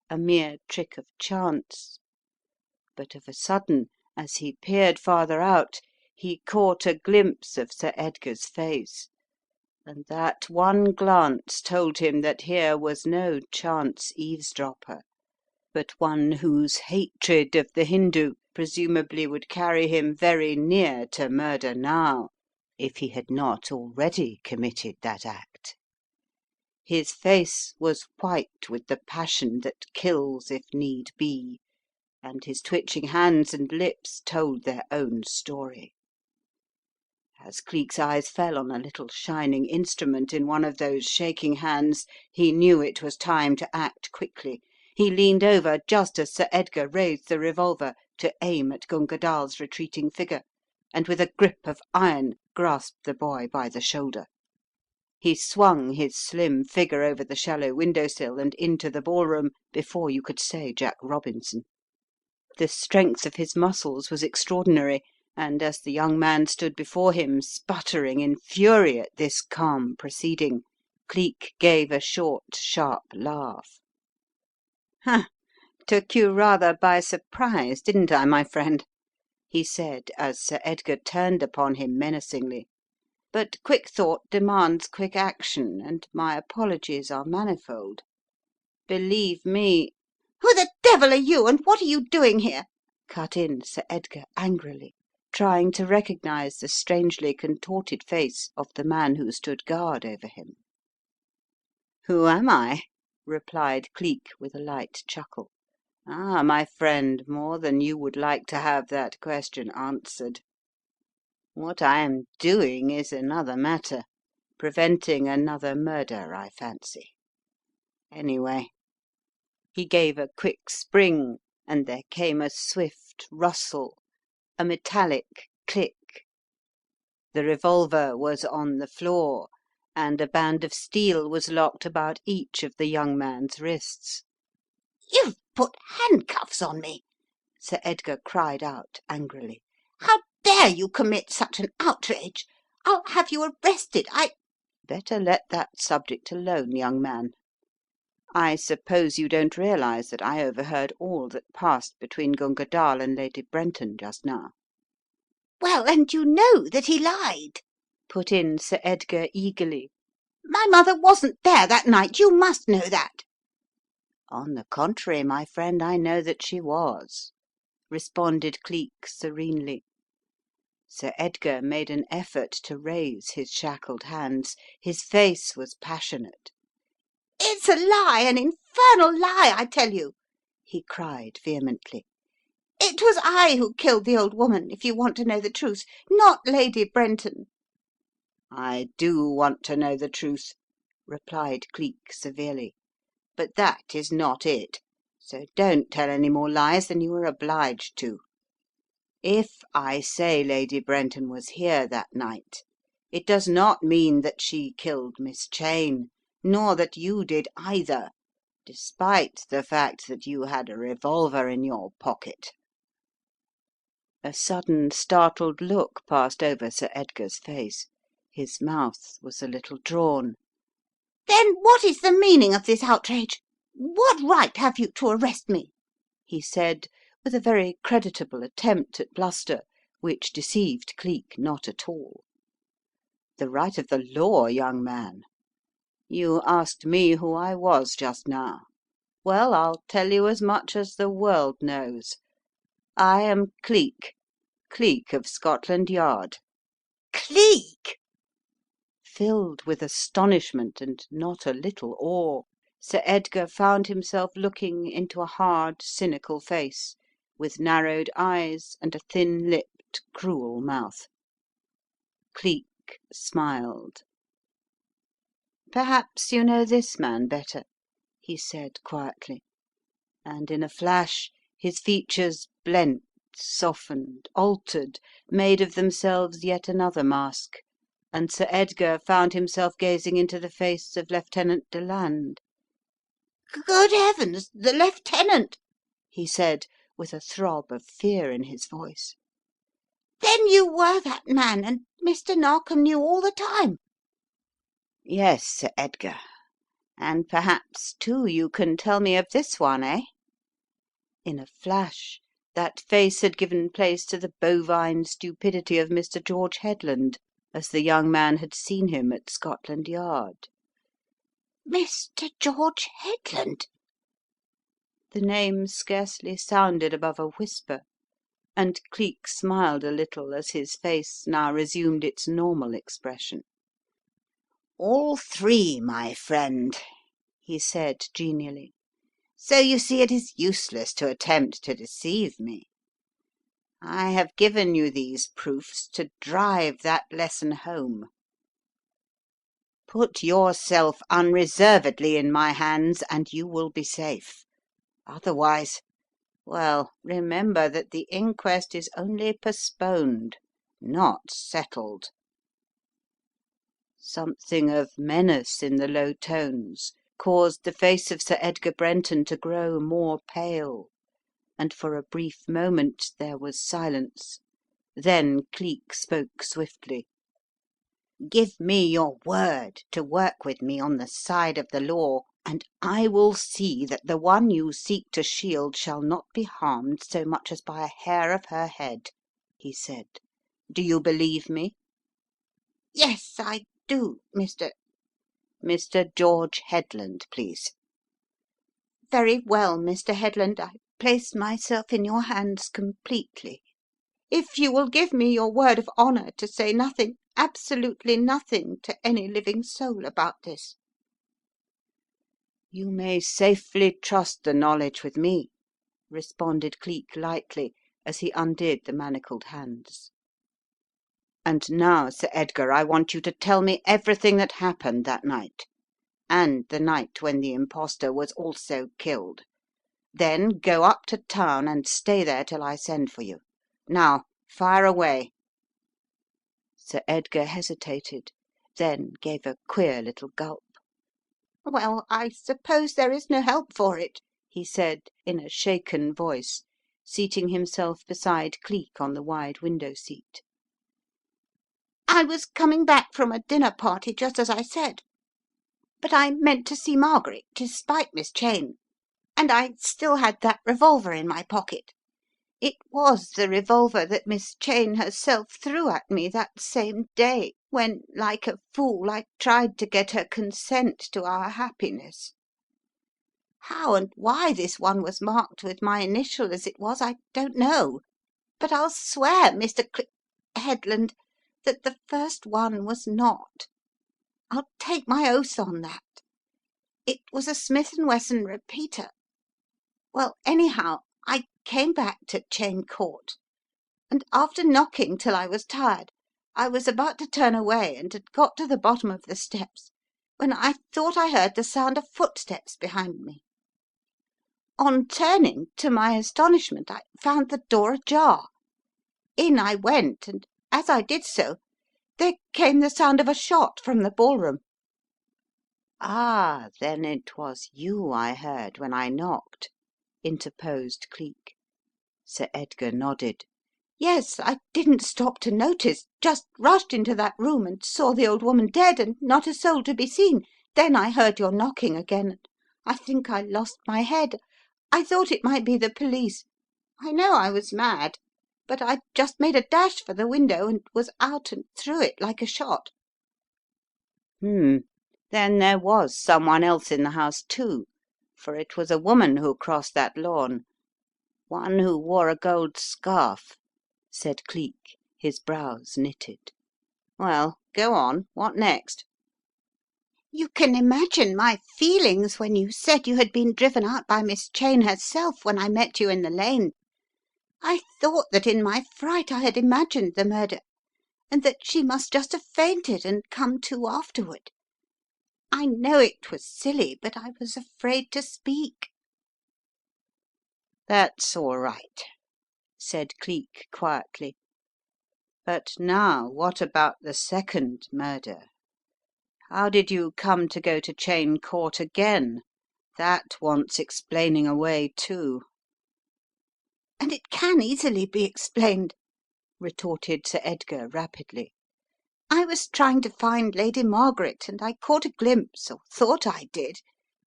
a mere trick of chance. But of a sudden, as he peered farther out, he caught a glimpse of Sir Edgar's face, and that one glance told him that here was no chance eavesdropper, but one whose hatred of the Hindoo presumably would carry him very near to murder now, if he had not already committed that act. His face was white with the passion that kills if need be, and his twitching hands and lips told their own story. As Cleek's eyes fell on a little shining instrument in one of those shaking hands, he knew it was time to act quickly. He leaned over just as Sir Edgar raised the revolver to aim at Gunga Dall's retreating figure, and with a grip of iron grasped the boy by the shoulder. He swung his slim figure over the shallow window sill and into the ballroom before you could say Jack Robinson. The strength of his muscles was extraordinary, and as the young man stood before him, sputtering in fury at this calm proceeding, Cleek gave a short, sharp laugh. Took you rather by surprise, didn't I, my friend?" he said as Sir Edgar turned upon him menacingly. "But quick thought demands quick action, and my apologies are manifold. Believe me—" "Who the devil are you, and what are you doing here?" cut in Sir Edgar angrily, trying to recognise the strangely contorted face of the man who stood guard over him. "Who am I?" replied Cleek with a light chuckle. "Ah, my friend, more than you would like to have that question answered. What I am doing is another matter, preventing another murder, I fancy. Anyway," he gave a quick spring and there came a swift rustle, a metallic click. The revolver was on the floor and a band of steel was locked about each of the young man's wrists. "You've put handcuffs on me!" Sir Edgar cried out angrily. "How dare you commit such an outrage? I'll have you arrested. Better let that subject alone, young man. I suppose you don't realise that I overheard all that passed between Gunga Dall and Lady Brenton just now?" "Well, and you know that he lied," put in Sir Edgar eagerly. "My mother wasn't there that night. You must know that." "On the contrary, my friend, I know that she was," responded Cleek serenely. Sir Edgar made an effort to raise his shackled hands. His face was passionate. "It's a lie, an infernal lie, I tell you!" he cried vehemently. "It was I who killed the old woman, if you want to know the truth, not Lady Brenton." "I do want to know the truth," replied Cleek severely, "but that is not it, so don't tell any more lies than you are obliged to. If I say Lady Brenton was here that night, it does not mean that she killed Miss Cheyne, nor that you did either, despite the fact that you had a revolver in your pocket." A sudden startled look passed over Sir Edgar's face. His mouth was a little drawn. "Then what is the meaning of this outrage? What right have you to arrest me?" he said with a very creditable attempt at bluster, which deceived Cleek not at all. "The right of the law, young man. You asked me who I was just now. Well, I'll tell you as much as the world knows. I am Cleek, Cleek of Scotland Yard." "Cleek!" Filled with astonishment and not a little awe, Sir Edgar found himself looking into a hard, cynical face, with narrowed eyes and a thin-lipped, cruel mouth. Cleek smiled. "Perhaps you know this man better," he said quietly, and in a flash his features blent, softened, altered, made of themselves yet another mask, and Sir Edgar found himself gazing into the face of Lieutenant Deland. "Good heavens, the lieutenant!" he said with a throb of fear in his voice. "Then you were that man, and Mr. Narkom knew all the time?" "Yes, Sir Edgar, and perhaps, too, you can tell me of this one, eh?" In a flash that face had given place to the bovine stupidity of Mr. George Headland, as the young man had seen him at Scotland Yard. "Mr. George Headland!" The name scarcely sounded above a whisper, and Cleek smiled a little as his face now resumed its normal expression. All three, my friend," he said genially. "So you see it is useless to attempt to deceive me. I have given you these proofs to drive that lesson home. Put yourself unreservedly in my hands and you will be safe. Otherwise, well, remember that the inquest is only postponed, not settled." Something of menace in the low tones caused the face of Sir Edgar Brenton to grow more pale, and for a brief moment there was silence. Then Cleek spoke swiftly. "Give me your word to work with me on the side of the law "And I will see that the one you seek to shield shall not be harmed so much as by a hair of her head," he said. "Do you believe me?" "Yes, I do, Mr. " "Mr. George Headland, please." "Very well, Mr. Headland, I place myself in your hands completely. If you will give me your word of honour to say nothing, absolutely nothing, to any living soul about this." "You may safely trust the knowledge with me," responded Cleek lightly, as he undid the manacled hands. "And now, Sir Edgar, I want you to tell me everything that happened that night, and the night when the impostor was also killed. Then go up to town and stay there till I send for you. Now fire away." Sir Edgar hesitated, then gave a queer little gulp. "Well, I suppose there is no help for it," he said in a shaken voice, seating himself beside Cleek on the wide window seat. "I was coming back from a dinner party just as I said, but I meant to see Margaret despite Miss Cheyne, and I still had that revolver in my pocket. It was the revolver that Miss Cheyne herself threw at me that same day when, like a fool, I tried to get her consent to our happiness. How and why this one was marked with my initial as it was, I don't know, but I'll swear, Mr. Headland, that the first one was not. I'll take my oath on that. It was a Smith & Wesson repeater. Well, anyhow, I came back to Cheyne Court, and after knocking till I was tired, I was about to turn away and had got to the bottom of the steps when I thought I heard the sound of footsteps behind me. On turning, to my astonishment, I found the door ajar. In I went, and as I did so, there came the sound of a shot from the ballroom." "Ah, then it was you I heard when I knocked," interposed Cleek. Sir Edgar nodded. "Yes, I didn't stop to notice, just rushed into that room and saw the old woman dead and not a soul to be seen. Then I heard your knocking again, and I think I lost my head. I thought it might be the police. I know I was mad, but I just made a dash for the window and was out and through it like a shot." "Then there was someone else in the house, too, for it was a woman who crossed that lawn, one who wore a gold scarf," said Cleek, his brows knitted. "Well, go on. What next?" "You can imagine my feelings when you said you had been driven out by Miss Cheyne herself when I met you in the lane. I thought that in my fright I had imagined the murder, and that she must just have fainted and come to afterward. I know it was silly, but I was afraid to speak." "That's all right," said Cleek quietly. "But now what about the second murder? How did you come to go to Cheyne Court again? That wants explaining away, too." "And it can easily be explained," retorted Sir Edgar rapidly. "I was trying to find Lady Margaret, and I caught a glimpse, or thought I did,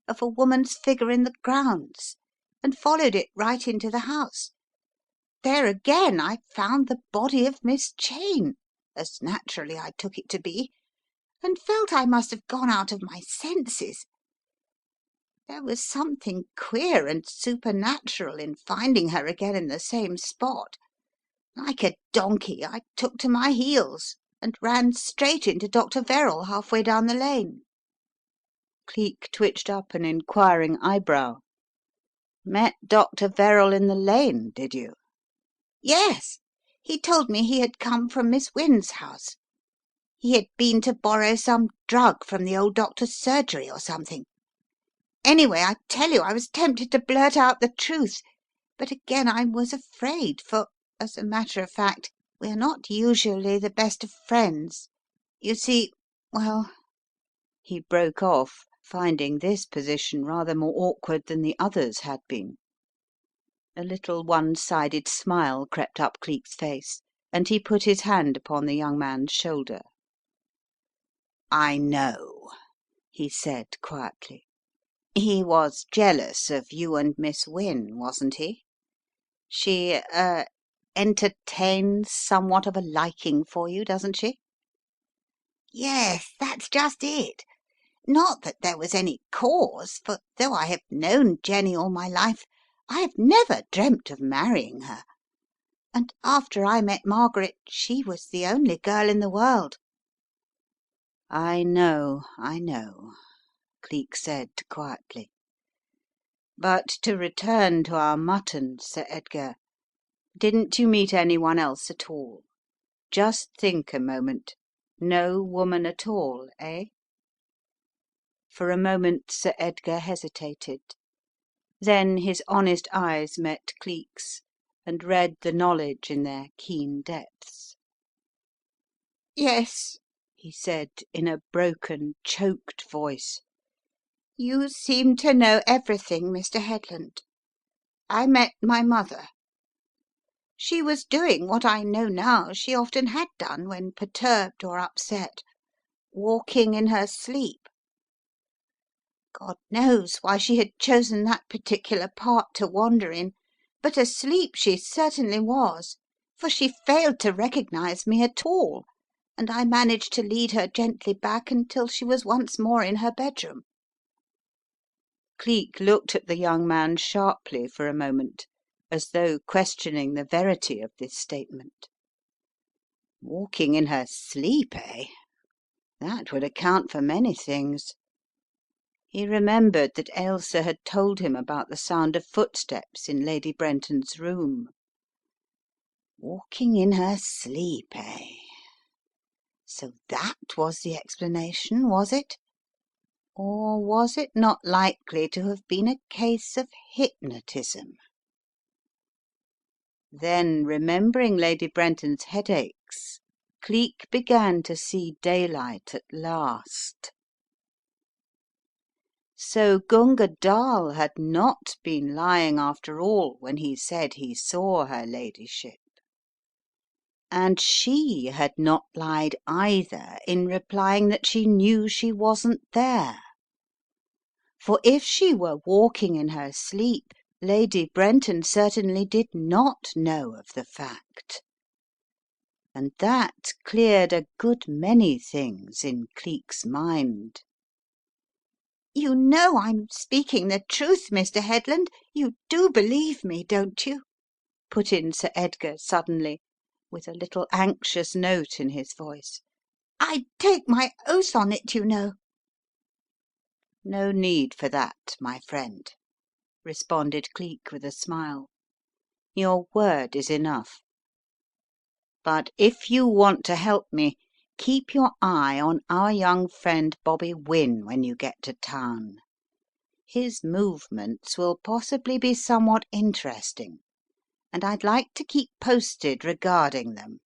of a woman's figure in the grounds, and followed it right into the house. There again I found the body of Miss Cheyne, as naturally I took it to be, and felt I must have gone out of my senses. There was something queer and supernatural in finding her again in the same spot. Like a donkey I took to my heels and ran straight into Dr. Verrall half way down the lane." Cleek twitched up an enquiring eyebrow. "Met Dr. Verrall in the lane, did you?" "Yes. He told me he had come from Miss Wynne's house. He had been to borrow some drug from the old doctor's surgery or something. Anyway, I tell you I was tempted to blurt out the truth, but again I was afraid, for, as a matter of fact, we are not usually the best of friends. You see, well " He broke off, finding this position rather more awkward than the others had been. A little one-sided smile crept up Cleek's face, and he put his hand upon the young man's shoulder. "I know," he said quietly. He was jealous of you and Miss Wynne, wasn't he? She entertains somewhat of a liking for you, doesn't she?" Yes, that's just it. Not that there was any cause, for though I have known Jenny all my life, I have never dreamt of marrying her. And after I met Margaret, she was the only girl in the world." I know, I know," Cleek said quietly. "But to return to our mutton, Sir Edgar. Didn't you meet any one else at all? Just think a moment. No woman at all, eh?" For a moment Sir Edgar hesitated. Then his honest eyes met Cleek's and read the knowledge in their keen depths. Yes, He said in a broken, choked voice. you seem to know everything, Mr. Headland. I met my mother. She was doing what I know now she often had done when perturbed or upset, walking in her sleep. God knows why she had chosen that particular part to wander in, but asleep she certainly was, for she failed to recognize me at all, and I managed to lead her gently back until she was once more in her bedroom." Cleek looked at the young man sharply for a moment, as though questioning the verity of this statement. Walking in her sleep, eh? That would account for many things. He remembered that Ailsa had told him about the sound of footsteps in Lady Brenton's room. Walking in her sleep, eh? So that was the explanation, was it? Or was it not likely to have been a case of hypnotism? Then, remembering Lady Brenton's headaches, Cleek began to see daylight at last. So Gunga Dall had not been lying after all when he said he saw her ladyship. And she had not lied either in replying that she knew she wasn't there. For if she were walking in her sleep, Lady Brenton certainly did not know of the fact. And that cleared a good many things in Cleek's mind. "You know I'm speaking the truth, Mr. Headland. You do believe me, don't you?" put in Sir Edgar suddenly, with a little anxious note in his voice. "I take my oath on it, you know." "No need for that, my friend," responded Cleek with a smile. "Your word is enough. But if you want to help me, keep your eye on our young friend Bobby Wynne when you get to town. His movements will possibly be somewhat interesting, and I'd like to keep posted regarding them.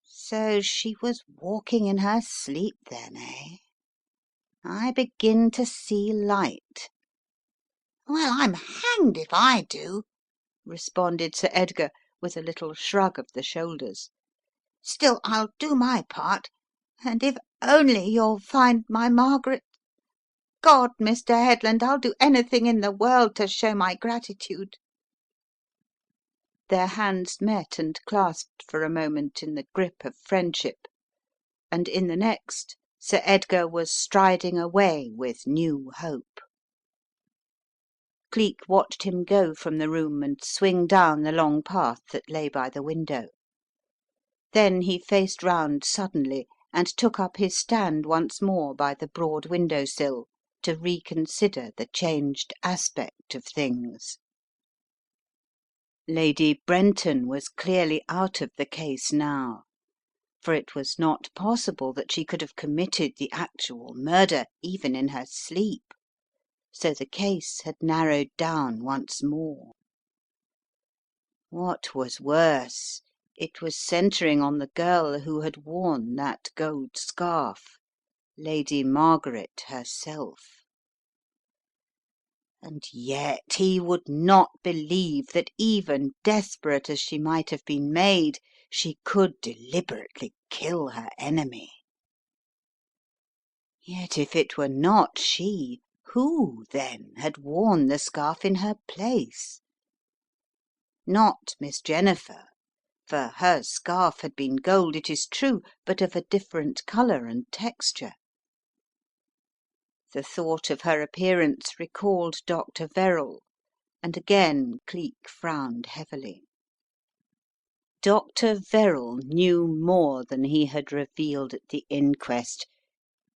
So she was walking in her sleep then, eh? I begin to see light." Well, I'm hanged if I do," responded Sir Edgar with a little shrug of the shoulders. "Still, I'll do my part, And if only you'll find my Margaret. God, Mr. Headland, I'll do anything in the world to show my gratitude." Their hands met and clasped for a moment in the grip of friendship, and in the next Sir Edgar was striding away with new hope. Cleek watched him go from the room and swing down the long path that lay by the window. Then he faced round suddenly and took up his stand once more by the broad window sill to reconsider the changed aspect of things. Lady Brenton was clearly out of the case now, for it was not possible that she could have committed the actual murder even in her sleep, so the case had narrowed down once more. What was worse, it was centring on the girl who had worn that gold scarf, Lady Margaret herself. And yet he would not believe that even desperate as she might have been made, she could deliberately kill her enemy. Yet if it were not she, Who, then, had worn the scarf in her place? Not Miss Jennifer, for her scarf had been gold, it is true, but of a different colour and texture. The thought of her appearance recalled Dr. Verrall, and again Cleek frowned heavily. Dr. Verrall knew more than he had revealed at the inquest.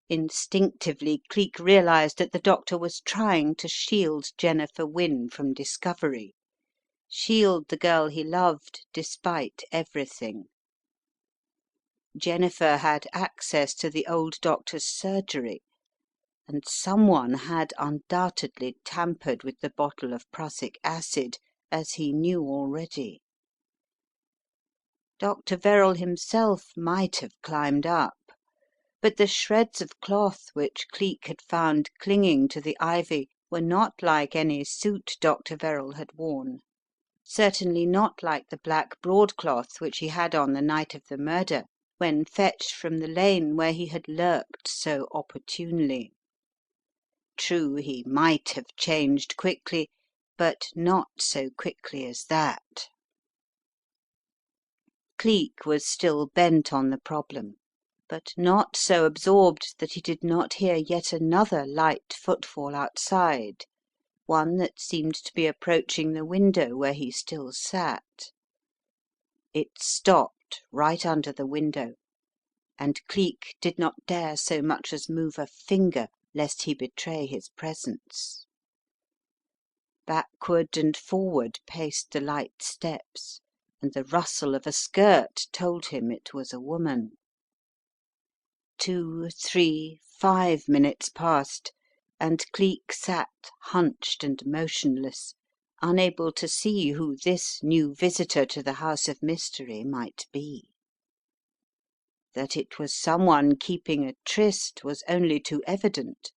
Instinctively Cleek realised that the doctor was trying to shield Jennifer Wynne from discovery, shield the girl he loved despite everything. Jennifer had access to the old doctor's surgery, and someone had undoubtedly tampered with the bottle of prussic acid, as he knew already. Dr. Verrall himself might have climbed up, but the shreds of cloth which Cleek had found clinging to the ivy were not like any suit Dr. Verrall had worn, certainly not like the black broadcloth which he had on the night of the murder, when fetched from the lane where he had lurked so opportunely. True, he might have changed quickly, but not so quickly as that. Cleek was still bent on the problem, but not so absorbed that he did not hear yet another light footfall outside, one that seemed to be approaching the window where he still sat. It stopped right under the window, and Cleek did not dare so much as move a finger lest he betray his presence. Backward and forward paced the light steps, and the rustle of a skirt told him it was a woman. 2, 3, 5 minutes passed, and Cleek sat hunched and motionless, unable to see who this new visitor to the house of mystery might be. That it was someone keeping a tryst was only too evident,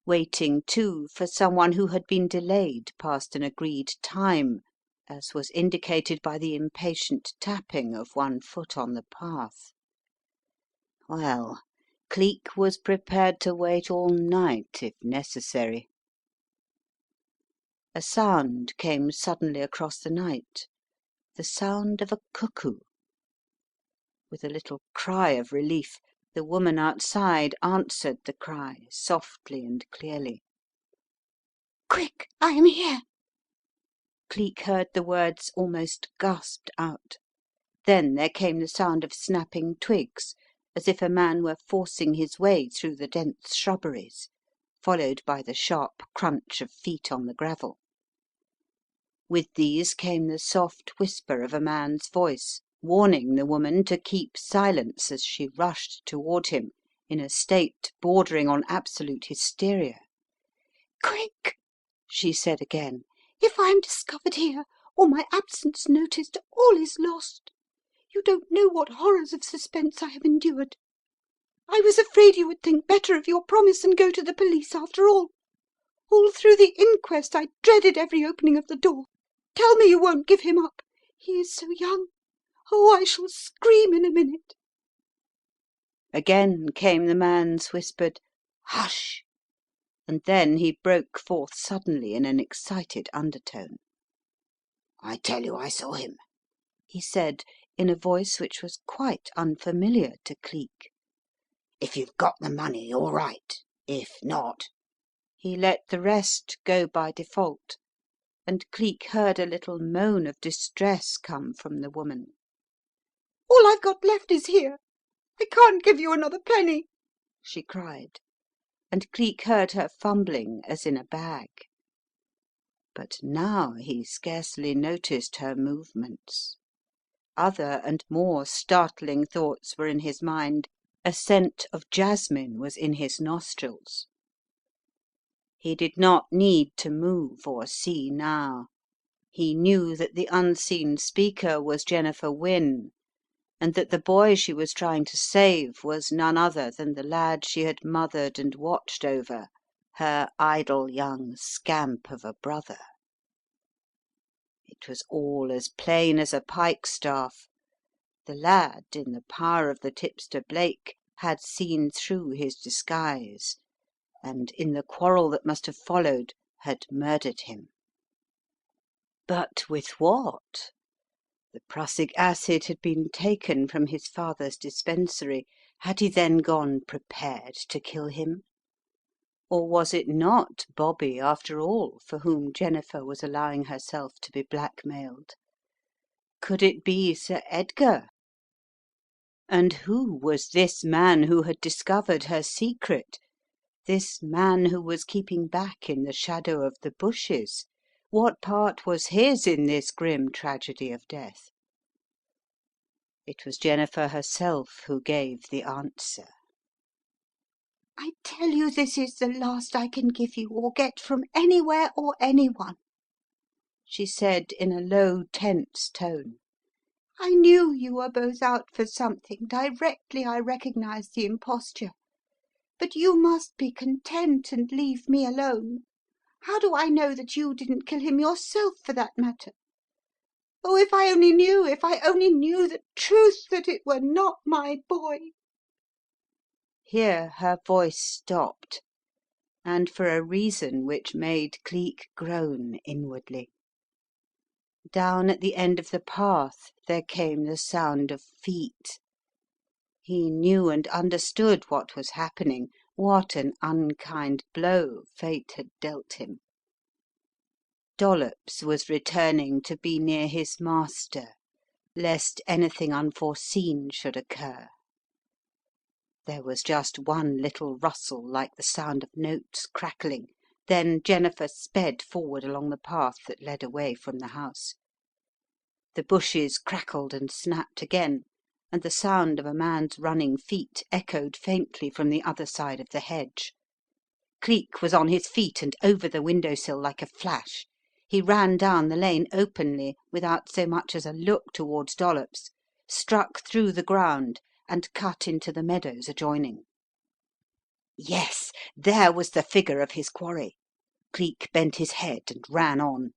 waiting, too, for someone who had been delayed past an agreed time, as was indicated by the impatient tapping of one foot on the path. Well, Cleek was prepared to wait all night if necessary. A sound came suddenly across the night, the sound of a cuckoo. With a little cry of relief, the woman outside answered the cry softly and clearly. "Quick, I am here!" Cleek heard the words almost gasped out. Then there came the sound of snapping twigs, as if a man were forcing his way through the dense shrubberies, followed by the sharp crunch of feet on the gravel. With these came the soft whisper of a man's voice, warning the woman to keep silence as she rushed toward him in a state bordering on absolute hysteria. "Quick!" she said again. "If I am discovered here, or my absence noticed, all is lost. You don't know what horrors of suspense I have endured. I was afraid you would think better of your promise and go to the police after all. All through the inquest I dreaded every opening of the door. Tell me you won't give him up. He is so young. Oh, I shall scream in a minute." Again came the man's whispered "Hush!" and then he broke forth suddenly in an excited undertone. I tell you I saw him. He said in a voice which was quite unfamiliar to Cleek. If you've got the money, all right. If not " He let the rest go by default, and Cleek heard a little moan of distress come from the woman. "All I've got left is here. I can't give you another penny," she cried, and Cleek heard her fumbling as in a bag. But now he scarcely noticed her movements. Other and more startling thoughts were in his mind. A scent of jasmine was in his nostrils. He did not need to move or see now. He knew that the unseen speaker was Jennifer Wynne, and that the boy she was trying to save was none other than the lad she had mothered and watched over, her idle young scamp of a brother. It was all as plain as a pikestaff. The lad, in the power of the tipster Blake, had seen through his disguise. and in the quarrel that must have followed had murdered him. But with what? The prussic acid had been taken from his father's dispensary. Had he then gone prepared to kill him? Or was it not Bobby, after all, for whom Jennifer was allowing herself to be blackmailed? Could it be Sir Edgar? And who was this man who had discovered her secret? This man who was keeping back in the shadow of the bushes? What part was his in this grim tragedy of death? It was Jennifer herself who gave the answer. I tell you this is the last I can give you or get from anywhere or anyone, she said in a low, tense tone. I knew you were both out for something directly I recognized the imposture, but you must be content and leave me alone. How do I know that you didn't kill him yourself, for that matter? Oh, if I only knew, if I only knew the truth, that it were not my boy!" Here her voice stopped, and for a reason which made Cleek groan inwardly. Down at the end of the path there came the sound of feet. He knew and understood what was happening, what an unkind blow fate had dealt him. Dollops was returning to be near his master, lest anything unforeseen should occur. There was just one little rustle like the sound of notes crackling, then Jennifer sped forward along the path that led away from the house. The bushes crackled and snapped again, and the sound of a man's running feet echoed faintly from the other side of the hedge. Cleek was on his feet and over the window sill like a flash. He ran down the lane openly, without so much as a look towards Dollops, struck through the ground, and cut into the meadows adjoining. Yes, there was the figure of his quarry. Cleek bent his head and ran on.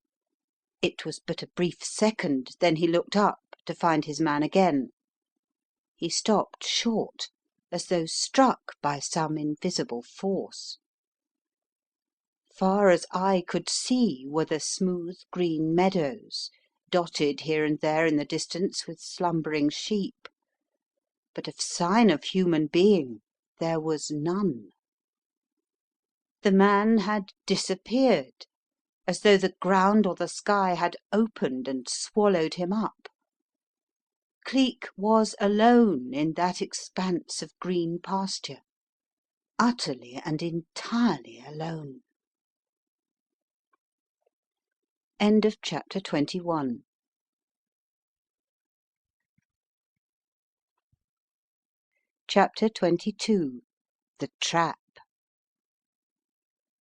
It was but a brief second, then he looked up to find his man again. He stopped short, as though struck by some invisible force. Far as eye could see were the smooth green meadows, dotted here and there in the distance with slumbering sheep, but of sign of human being there was none. The man had disappeared, as though the ground or the sky had opened and swallowed him up. Cleek was alone in that expanse of green pasture, utterly and entirely alone. End of chapter 21. Chapter 22. The Trap.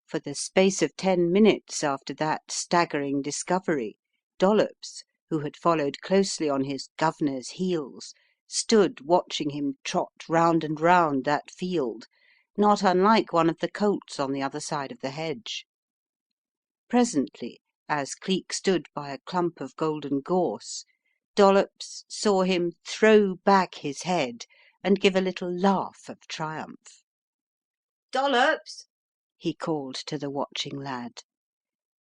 For the space of 10 minutes after that staggering discovery, Dollops, who had followed closely on his "guv'nor's" heels, stood watching him trot round and round that field, not unlike one of the colts on the other side of the hedge. Presently, as Cleek stood by a clump of golden gorse, Dollops saw him throw back his head and give a little laugh of triumph. "Dollops," he called to the watching lad,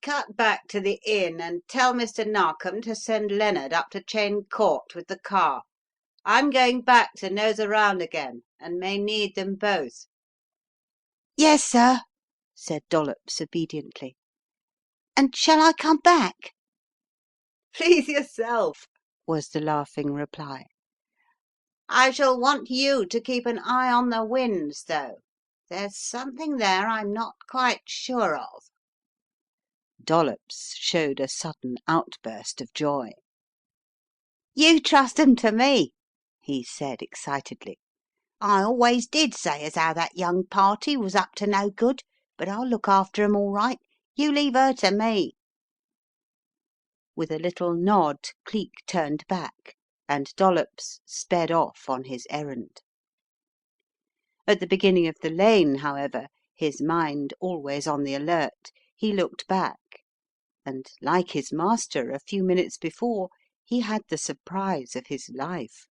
"cut back to the inn and tell Mr. Narkom to send Leonard up to Cheyne Court with the car. I'm going back to nose around again, and may need them both." "Yes, sir," said Dollops obediently. "And shall I come back?" "Please yourself," was the laughing reply. "I shall want you to keep an eye on the winds, though. There's something there I'm not quite sure of." Dollops showed a sudden outburst of joy. "You trust 'em to me," he said excitedly. "I always did say as how that young party was up to no good, but I'll look after 'em all right. You leave her to me." With a little nod Cleek turned back, and Dollops sped off on his errand. At the beginning of the lane, however, his mind always on the alert, he looked back, and, like his master a few minutes before, he had the surprise of his life.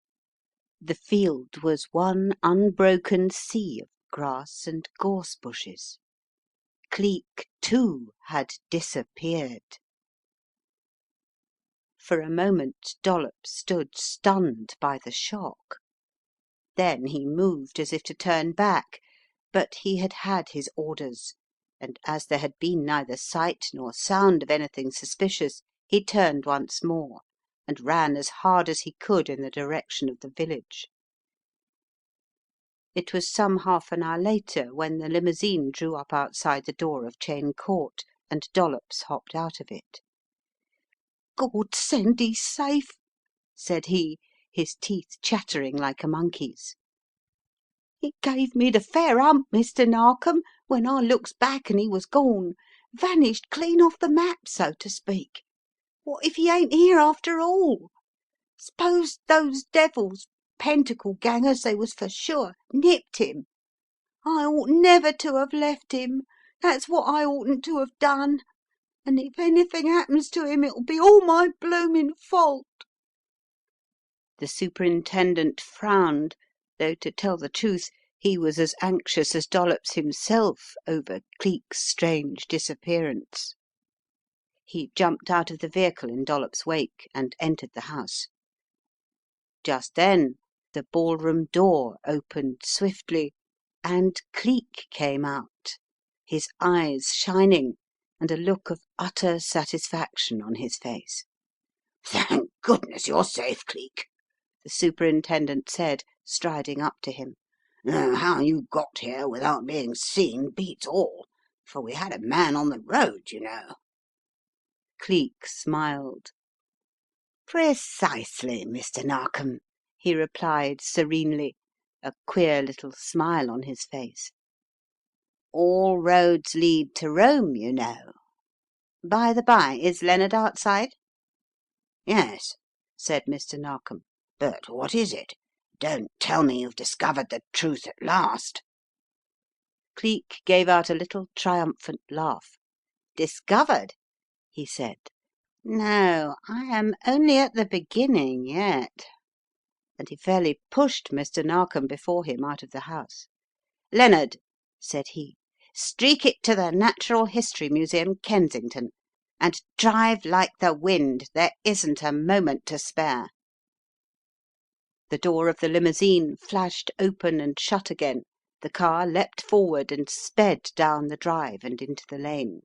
The field was one unbroken sea of grass and gorse bushes. Cleek, too, had disappeared. For a moment Dollops stood stunned by the shock. Then he moved as if to turn back, but he had had his orders, and as there had been neither sight nor sound of anything suspicious, he turned once more and ran as hard as he could in the direction of the village. It was some half an hour later when the limousine drew up outside the door of Cheyne Court and Dollops hopped out of it. "God send he's safe," said he, his teeth chattering like a monkey's. "It gave me the fair hump, Mr. Narkom, when I looks back and he was gone, vanished clean off the map, so to speak. What if he ain't here after all? S'pose those devils, pentacle gangers they was for sure, nipped him. I ought never to have left him, that's what I oughtn't to have done, and if anything happens to him it'll be all my bloomin' fault." The Superintendent frowned, though to tell the truth he was as anxious as Dollops himself over Cleek's strange disappearance. He jumped out of the vehicle in Dollops' wake and entered the house. Just then the ballroom door opened swiftly and Cleek came out, his eyes shining and a look of utter satisfaction on his face. "Thank goodness you're safe, Cleek," the Superintendent said, striding up to him. "How you got here without being seen beats all, for we had a man on the road, you know." Cleek smiled. "Precisely, Mr. Narkom," he replied serenely, a queer little smile on his face. "All roads lead to Rome, you know. By the by, is Lennard outside?" "Yes," said Mr. Narkom. "But what is it? Don't tell me you've discovered the truth at last." Cleek gave out a little triumphant laugh. "Discovered?" he said. "No, I am only at the beginning yet," and he fairly pushed Mr. Narkom before him out of the house. "Lennard," said he, "streak it to the Natural History Museum, Kensington, and drive like the wind. There isn't a moment to spare." The door of the limousine flashed open and shut again, the car leapt forward and sped down the drive and into the lane.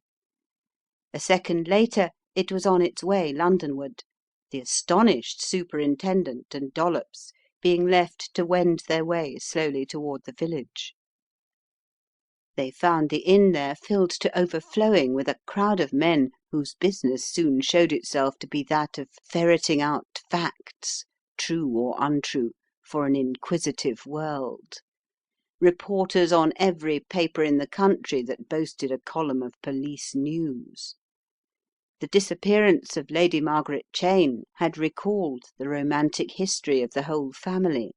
A second later it was on its way Londonward, the astonished Superintendent and Dollops being left to wend their way slowly toward the village. They found the inn there filled to overflowing with a crowd of men whose business soon showed itself to be that of ferreting out facts, true or untrue, for an inquisitive world. Reporters on every paper in the country that boasted a column of police news. The disappearance of Lady Margaret Cheyne had recalled the romantic history of the whole family,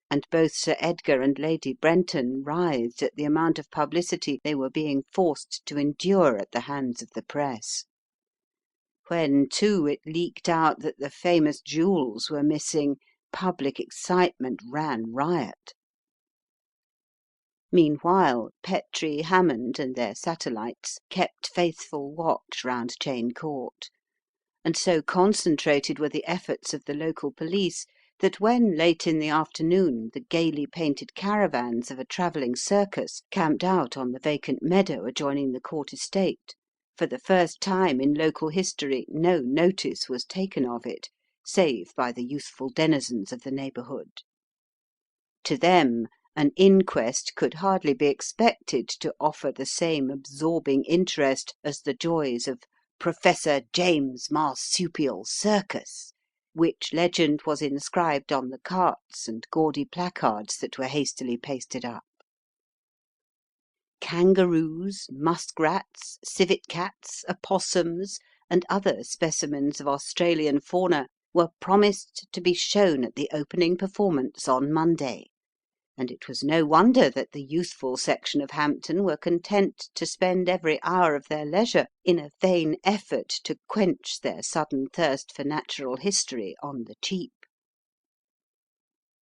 and both Sir Edgar and Lady Brenton writhed at the amount of publicity they were being forced to endure at the hands of the press. When, too, it leaked out that the famous jewels were missing, public excitement ran riot. Meanwhile, Petrie, Hammond, and their satellites kept faithful watch round Cheyne Court, and so concentrated were the efforts of the local police that when, late in the afternoon, the gaily painted caravans of a travelling circus camped out on the vacant meadow adjoining the Court estate, for the first time in local history no notice was taken of it, save by the youthful denizens of the neighbourhood. To them an inquest could hardly be expected to offer the same absorbing interest as the joys of Professor James' Marsupial Circus, which legend was inscribed on the carts and gaudy placards that were hastily pasted up. Kangaroos, muskrats, civet cats, opossums, and other specimens of Australian fauna were promised to be shown at the opening performance on Monday, and it was no wonder that the youthful section of Hampton were content to spend every hour of their leisure in a vain effort to quench their sudden thirst for natural history on the cheap.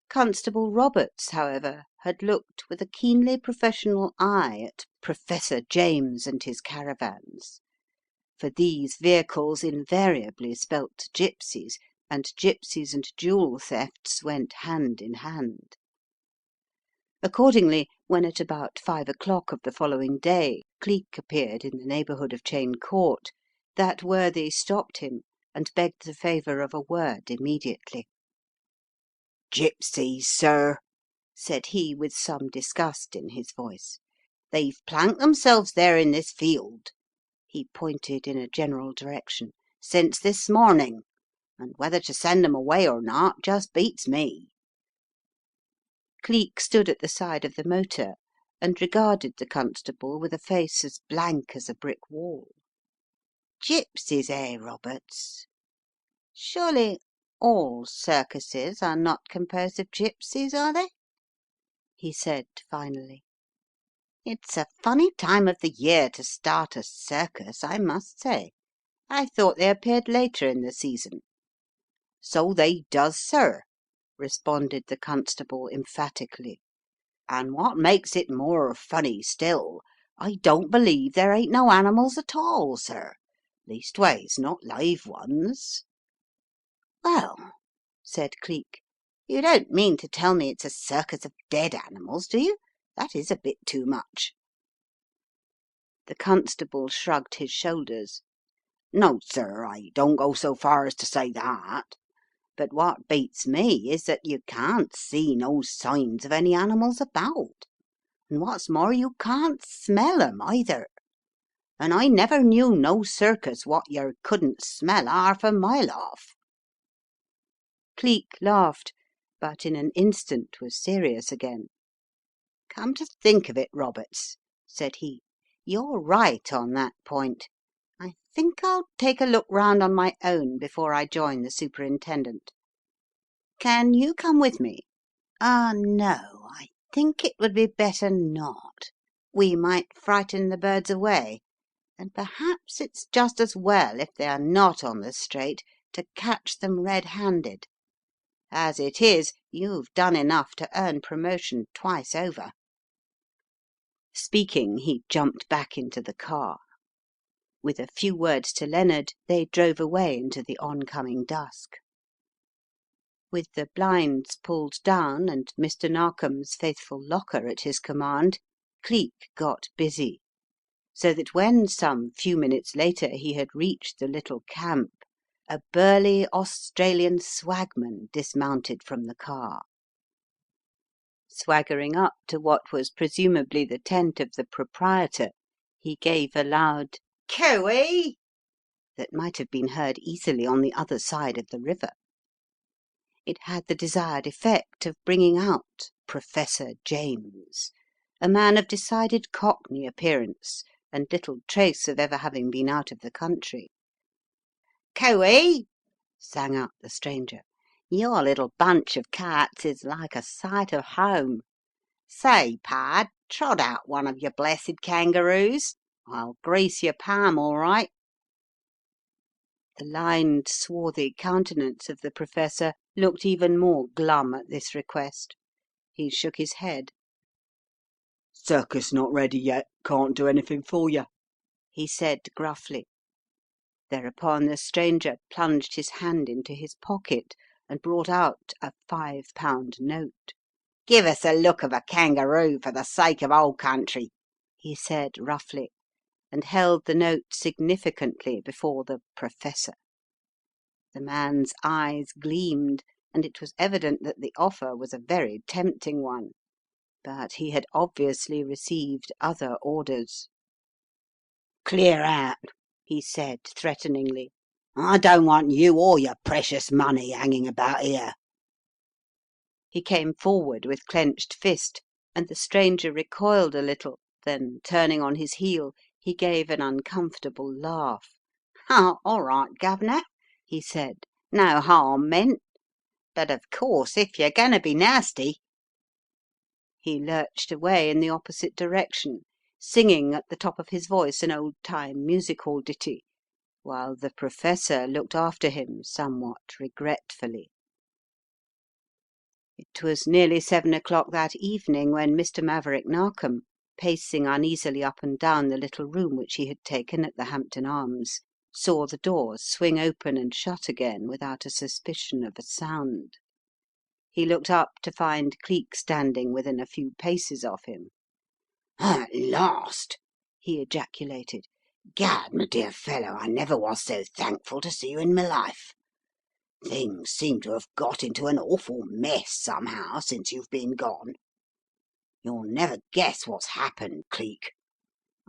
Constable Roberts, however, had looked with a keenly professional eye at Professor James and his caravans, for these vehicles invariably spelt gipsies, and gipsies and jewel thefts went hand in hand. Accordingly, when at about 5 o'clock of the following day Cleek appeared in the neighbourhood of Cheyne Court, that worthy stopped him and begged the favour of a word immediately. "Gipsies, sir," said he with some disgust in his voice. "They've planked themselves there in this field," he pointed in a general direction, "since this morning, and whether to send 'em away or not just beats me." Cleek stood at the side of the motor and regarded the constable with a face as blank as a brick wall. "Gipsies, eh, Roberts? Surely all circuses are not composed of gipsies, are they?" he said finally. "It's a funny time of the year to start a circus, I must say. I thought they appeared later in the season." "So they does, sir," responded the constable emphatically, "and what makes it more funny still, I don't believe there ain't no animals at all, sir, leastways not live ones." "Well," said Cleek, "you don't mean to tell me it's a circus of dead animals, do you? That is a bit too much." The constable shrugged his shoulders. "No, sir, I don't go so far as to say that. But what beats me is that you can't see no signs of any animals about, and what's more you can't smell 'em either, and I never knew no circus wot yer couldn't smell 'arf a mile off." Cleek laughed, but in an instant was serious again. "Come to think of it, Roberts," said he, "you're right on that point. I think I'll take a look round on my own before I join the Superintendent. Can you come with me? Ah, no, I think it would be better not. We might frighten the birds away, and perhaps it's just as well, if they are not on the straight, to catch them red-handed. As it is, you've done enough to earn promotion twice over." Speaking, he jumped back into the car. With a few words to Lennard, they drove away into the oncoming dusk. With the blinds pulled down and Mr. Narkom's faithful locker at his command, Cleek got busy, so that when some few minutes later he had reached the little camp, a burly Australian swagman dismounted from the car. Swaggering up to what was presumably the tent of the proprietor, he gave a loud "Cooey!" that might have been heard easily on the other side of the river. It had the desired effect of bringing out Professor James, a man of decided cockney appearance and little trace of ever having been out of the country. "Cooey!" sang out the stranger. "Your little bunch of cats is like a sight of home. Say, pard, trot out one of your blessed kangaroos. I'll grease your palm all right." The lined, swarthy countenance of the Professor looked even more glum at this request. He shook his head. "Circus not ready yet. Can't do anything for you," he said gruffly. Thereupon the stranger plunged his hand into his pocket and brought out a £5 note. "Give us a look of a kangaroo for the sake of old country," he said roughly, and held the note significantly before the Professor. The man's eyes gleamed, and it was evident that the offer was a very tempting one, but he had obviously received other orders. "Clear out," he said threateningly. "I don't want you or your precious money hanging about here." He came forward with clenched fist, and the stranger recoiled a little, then turning on his heel, he gave an uncomfortable laugh. "Oh, all right, Governor," he said. "No harm meant. But of course if you're going to be nasty " He lurched away in the opposite direction, singing at the top of his voice an old time music hall ditty, while the Professor looked after him somewhat regretfully. It was nearly 7 o'clock that evening when Mr. Maverick Narkom, pacing uneasily up and down the little room which he had taken at the Hampton Arms, saw the door swing open and shut again without a suspicion of a sound. He looked up to find Cleek standing within a few paces of him. "At last!" he ejaculated. "Gad, my dear fellow, I never was so thankful to see you in my life. Things seem to have got into an awful mess somehow since you've been gone. You'll never guess what's happened, Cleek.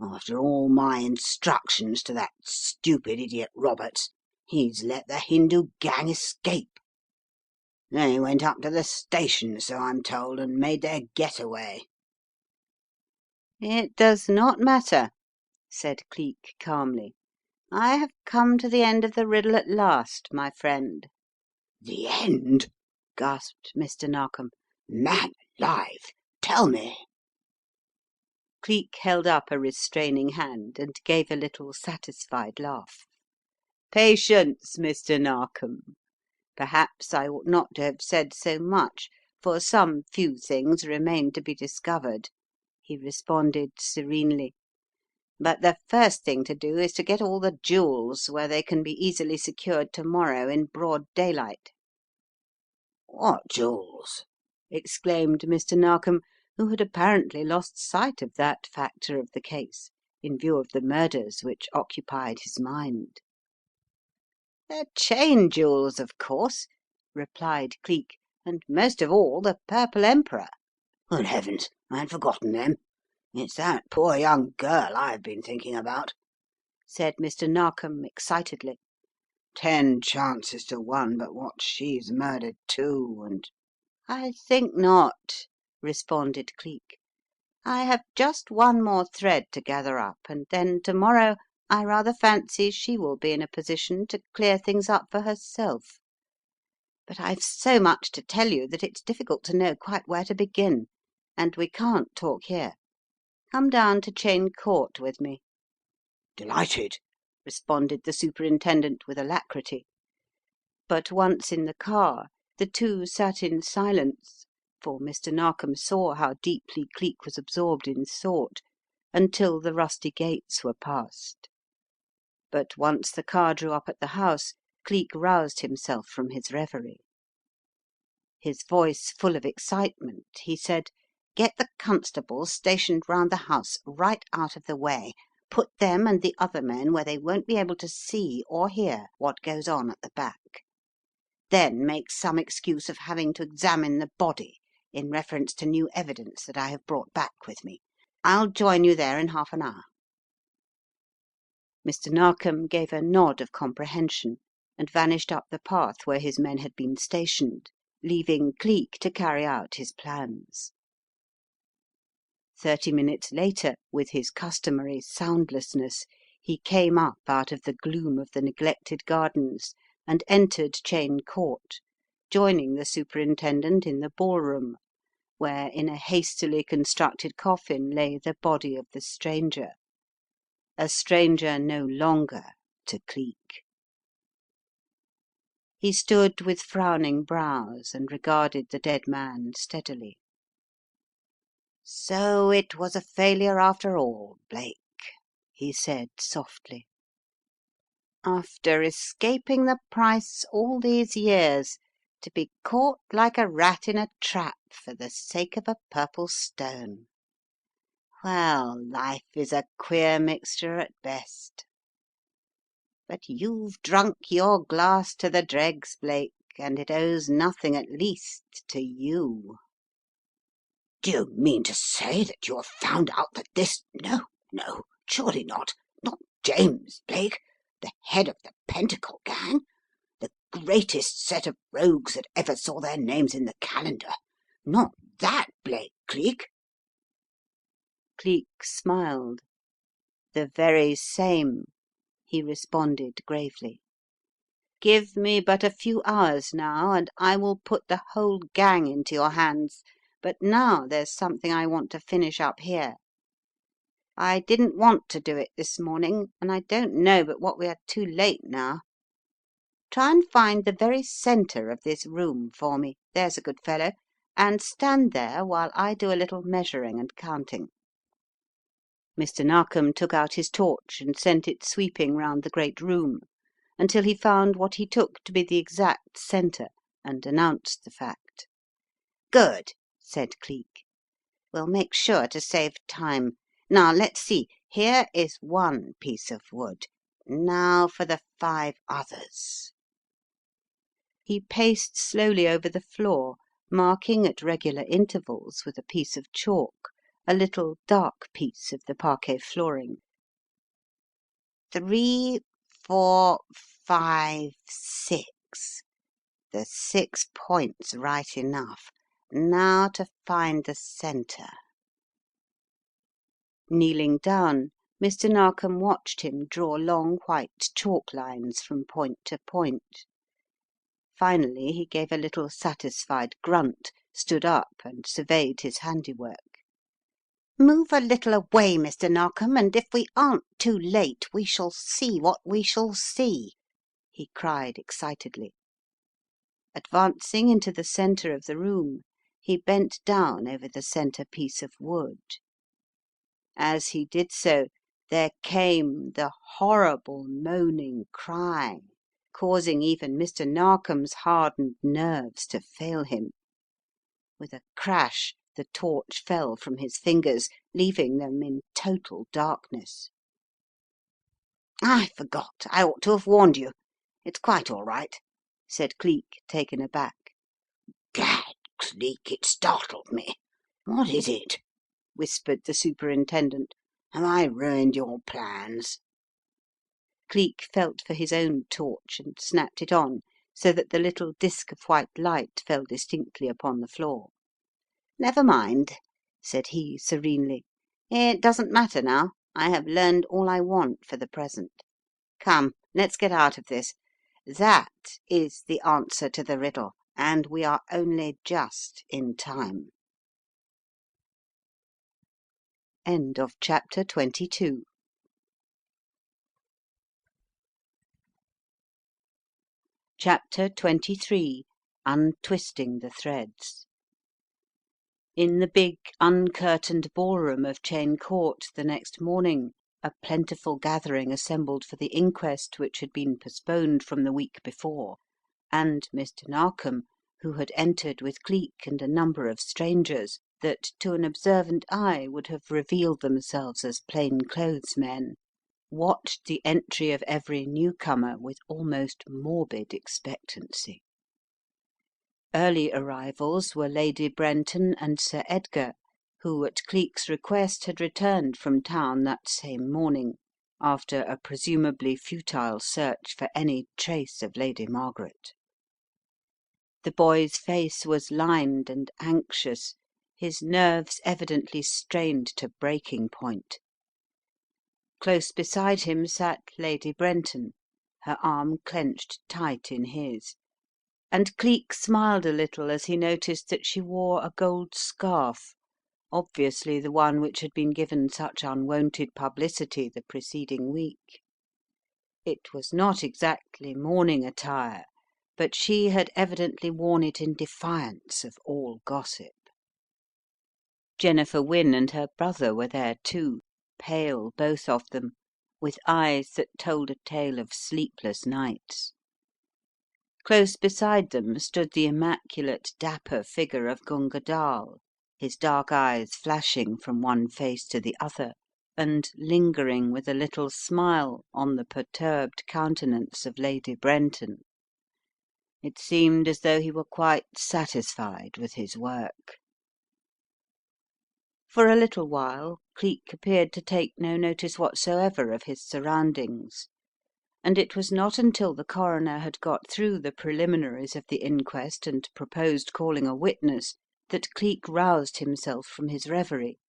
After all my instructions to that stupid idiot Roberts, he's let the Hindu gang escape. They went up to the station, so I'm told, and made their getaway." "It does not matter," said Cleek calmly. "I have come to the end of the riddle at last, my friend." "The end?" gasped Mr. Narkom. "Man alive! Tell me!" Cleek held up a restraining hand and gave a little satisfied laugh. "Patience, Mr. Narkom. Perhaps I ought not to have said so much, for some few things remain to be discovered," he responded serenely. "But the first thing to do is to get all the jewels where they can be easily secured to morrow in broad daylight." "What jewels?" exclaimed Mr. Narkom, who had apparently lost sight of that factor of the case in view of the murders which occupied his mind. "The Cheyne jewels, of course," replied Cleek, "and most of all the Purple Emperor." "Good heavens, I had forgotten them. It's that poor young girl I've been thinking about," said Mr. Narkom excitedly. 10 chances to 1 but what she's murdered too, and "I think not," responded Cleek. "I have just one more thread to gather up, and then to morrow I rather fancy she will be in a position to clear things up for herself. But I've so much to tell you that it's difficult to know quite where to begin, and we can't talk here. Come down to Cheyne Court with me." "Delighted," responded the Superintendent with alacrity. But once in the car the two sat in silence, for Mr. Narkom saw how deeply Cleek was absorbed in thought, until the rusty gates were passed. But once the car drew up at the house, Cleek roused himself from his reverie. His voice full of excitement, he said, "Get the constables stationed round the house right out of the way. Put them and the other men where they won't be able to see or hear what goes on at the back. Then make some excuse of having to examine the body in reference to new evidence that I have brought back with me. I'll join you there in half an hour." Mr. Narkom gave a nod of comprehension and vanished up the path where his men had been stationed, leaving Cleek to carry out his plans. 30 minutes later, with his customary soundlessness, he came up out of the gloom of the neglected gardens and entered Cheyne Court, joining the Superintendent in the ballroom, where in a hastily constructed coffin lay the body of the stranger. A stranger no longer to Cleek. He stood with frowning brows and regarded the dead man steadily. "So it was a failure after all, Blake," he said softly. "After escaping the price all these years, to be caught like a rat in a trap for the sake of a purple stone. Well, life is a queer mixture at best. But you've drunk your glass to the dregs, Blake, and it owes nothing at least to you." "Do you mean to say that you have found out that this No, no, surely not. Not James Blake, the head of the Pentacle Gang, the greatest set of rogues that ever saw their names in the calendar. Not that Blake, Cleek?" Cleek smiled. "The very same," he responded gravely. "Give me but a few hours now and I will put the whole gang into your hands, but now there's something I want to finish up here. I didn't want to do it this morning, and I don't know but what we are too late now. Try and find the very centre of this room for me, there's a good fellow, and stand there while I do a little measuring and counting." Mr. Narkom took out his torch and sent it sweeping round the great room until he found what he took to be the exact centre, and announced the fact. "Good," said Cleek. "We'll make sure to save time. Now let's see, here is one piece of wood. Now for the 5 others." He paced slowly over the floor, marking at regular intervals with a piece of chalk a little dark piece of the parquet flooring. 3, 4, 5, 6. The 6 points right enough. Now to find the centre." Kneeling down, Mr. Narkom watched him draw long white chalk lines from point to point. Finally he gave a little satisfied grunt, stood up and surveyed his handiwork. "Move a little away, Mr. Narkom, and if we aren't too late we shall see what we shall see," he cried excitedly. Advancing into the centre of the room, he bent down over the centre piece of wood. As he did so, there came the horrible moaning cry, causing even Mr. Narkom's hardened nerves to fail him. With a crash the torch fell from his fingers, leaving them in total darkness. "I forgot. I ought to have warned you. It's quite all right," said Cleek, taken aback. Gad, Cleek, it startled me. What is it?" whispered the Superintendent. "Have I ruined your plans?" Cleek felt for his own torch and snapped it on so that the little disk of white light fell distinctly upon the floor. "Never mind," said he serenely. "It doesn't matter now. I have learned all I want for the present. Come, let's get out of this. That is the answer to the riddle, and we are only just in time." End of chapter 22. Chapter 23. Untwisting the Threads. In the big uncurtained ballroom of Cheyne Court the next morning, a plentiful gathering assembled for the inquest which had been postponed from the week before, and Mr. Narkom, who had entered with Cleek and a number of strangers that to an observant eye would have revealed themselves as plain-clothes men, watched the entry of every newcomer with almost morbid expectancy. Early arrivals were Lady Brenton and Sir Edgar, who at Cleek's request had returned from town that same morning, after a presumably futile search for any trace of Lady Margaret. The boy's face was lined and anxious, his nerves evidently strained to breaking point. Close beside him sat Lady Brenton, her arm clenched tight in his, and Cleek smiled a little as he noticed that she wore a gold scarf, obviously the one which had been given such unwonted publicity the preceding week. It was not exactly mourning attire, but she had evidently worn it in defiance of all gossip. Jennifer Wynne and her brother were there too, pale both of them, with eyes that told a tale of sleepless nights. Close beside them stood the immaculate, dapper figure of Gunga Dall, his dark eyes flashing from one face to the other, and lingering with a little smile on the perturbed countenance of Lady Brenton. It seemed as though he were quite satisfied with his work. For a little while Cleek appeared to take no notice whatsoever of his surroundings, and it was not until the coroner had got through the preliminaries of the inquest and proposed calling a witness that Cleek roused himself from his reverie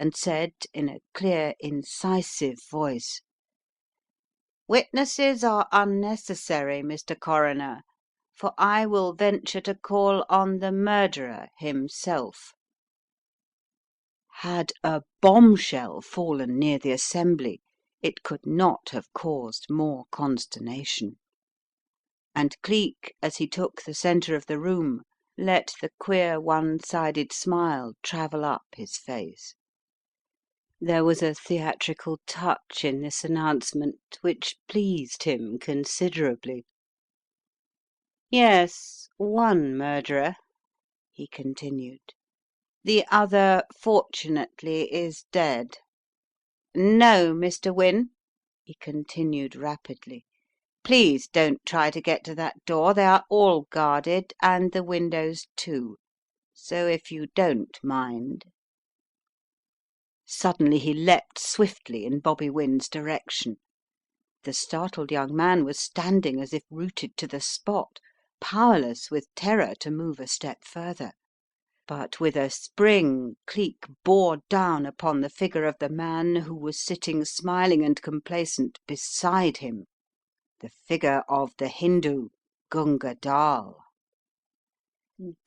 and said in a clear, incisive voice: "Witnesses are unnecessary, Mr. Coroner, for I will venture to call on the murderer himself." Had a bombshell fallen near the assembly, it could not have caused more consternation. And Cleek, as he took the centre of the room, let the queer one-sided smile travel up his face. There was a theatrical touch in this announcement which pleased him considerably. "Yes, one murderer," he continued. "The other, fortunately, is dead. No, Mr. Wynne," he continued rapidly, "please don't try to get to that door. They are all guarded, and the windows too. So if you don't mind." Suddenly he leapt swiftly in Bobby Wynne's direction. The startled young man was standing as if rooted to the spot, powerless with terror to move a step further. But with a spring Cleek bore down upon the figure of the man who was sitting smiling and complacent beside him, the figure of the Hindoo, Gunga Dall.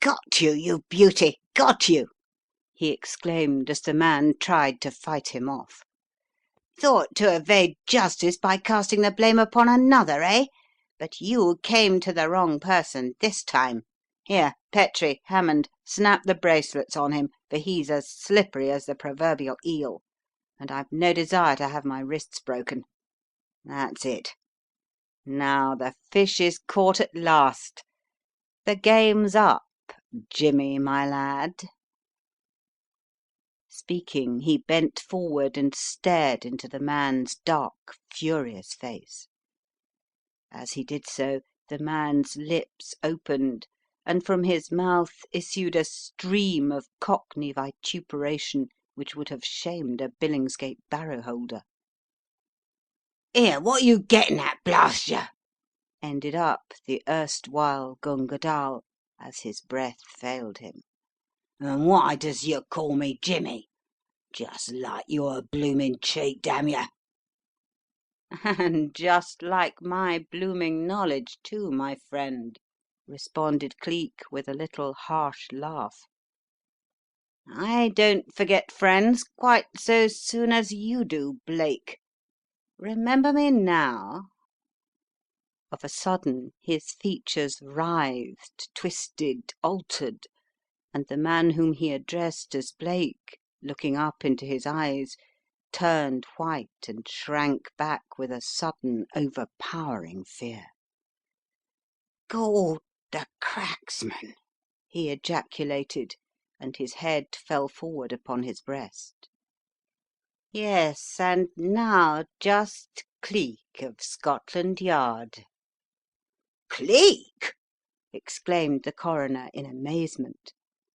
"Got you, you beauty! Got you!" he exclaimed as the man tried to fight him off. "Thought to evade justice by casting the blame upon another, eh? But you came to the wrong person this time. Here, Petrie, Hammond, snap the bracelets on him, for he's as slippery as the proverbial eel, and I've no desire to have my wrists broken. That's it. Now the fish is caught at last. The game's up, Jimmy, my lad." Speaking, he bent forward and stared into the man's dark, furious face. As he did so, the man's lips opened, and from his mouth issued a stream of cockney vituperation which would have shamed a Billingsgate barrow holder. "Here, what you getting at, blast you?" ended up the erstwhile Gunga Dall as his breath failed him. "And why does you call me Jimmy? Just like your bloomin' cheek, damn you!" "And just like my blooming knowledge too, my friend," responded Cleek with a little harsh laugh. "I don't forget friends quite so soon as you do, Blake. Remember me now?" Of a sudden his features writhed, twisted, altered, and the man whom he addressed as Blake, looking up into his eyes, turned white and shrank back with a sudden overpowering fear. "Gawd, the cracksman!" he ejaculated, and his head fell forward upon his breast. "Yes, and now just Cleek of Scotland Yard." "Cleek!" exclaimed the coroner in amazement,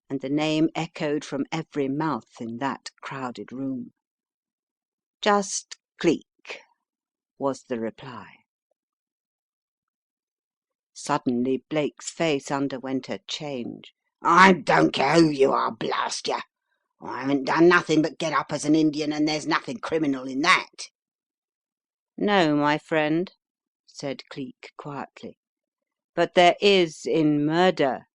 and the name echoed from every mouth in that crowded room. "Just Cleek," was the reply. Suddenly Blake's face underwent a change. "I don't care who you are, blast you! I haven't done nothing but get up as an Indian, and there's nothing criminal in that." "No, my friend," said Cleek quietly, "but there is in murder,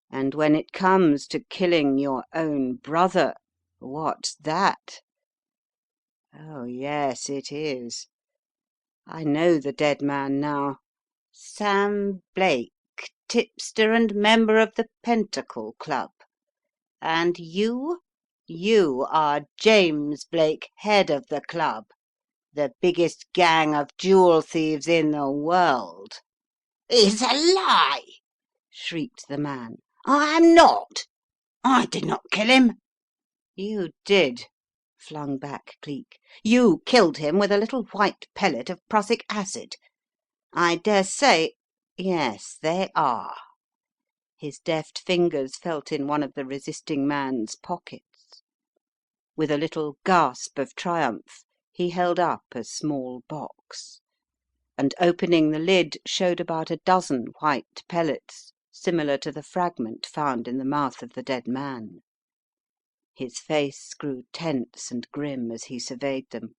and when it comes to killing your own brother, what's that? Oh, yes, it is. I know the dead man now. Sam Blake, tipster and member of the Pentacle Club. And you? You are James Blake, head of the club, the biggest gang of jewel thieves in the world." "It's a lie!" shrieked the man. "I am not! I did not kill him!" "You did," flung back Cleek. "You killed him with a little white pellet of prussic acid. I dare say yes, they are." His deft fingers felt in one of the resisting man's pockets. With a little gasp of triumph he held up a small box, and opening the lid showed about a dozen white pellets similar to the fragment found in the mouth of the dead man. His face grew tense and grim as he surveyed them.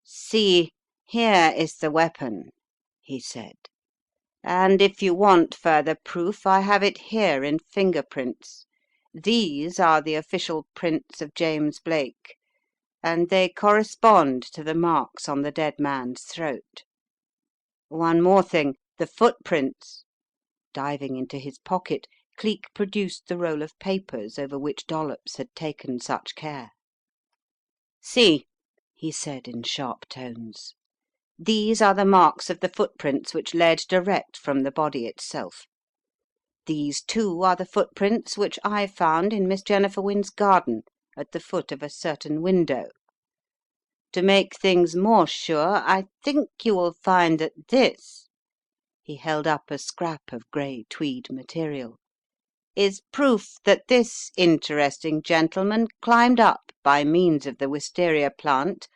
"See, here is the weapon," he said, "and if you want further proof, I have it here in finger prints. These are the official prints of James Blake, and they correspond to the marks on the dead man's throat. One more thing, the footprints," diving into his pocket, Cleek produced the roll of papers over which Dollops had taken such care. "See," he said in sharp tones. "These are the marks of the footprints which led direct from the body itself. These, too, are the footprints which I found in Miss Jennifer Wynne's garden at the foot of a certain window. To make things more sure, I think you will find that this," he held up a scrap of grey tweed material, "is proof that this interesting gentleman climbed up by means of the wisteria plant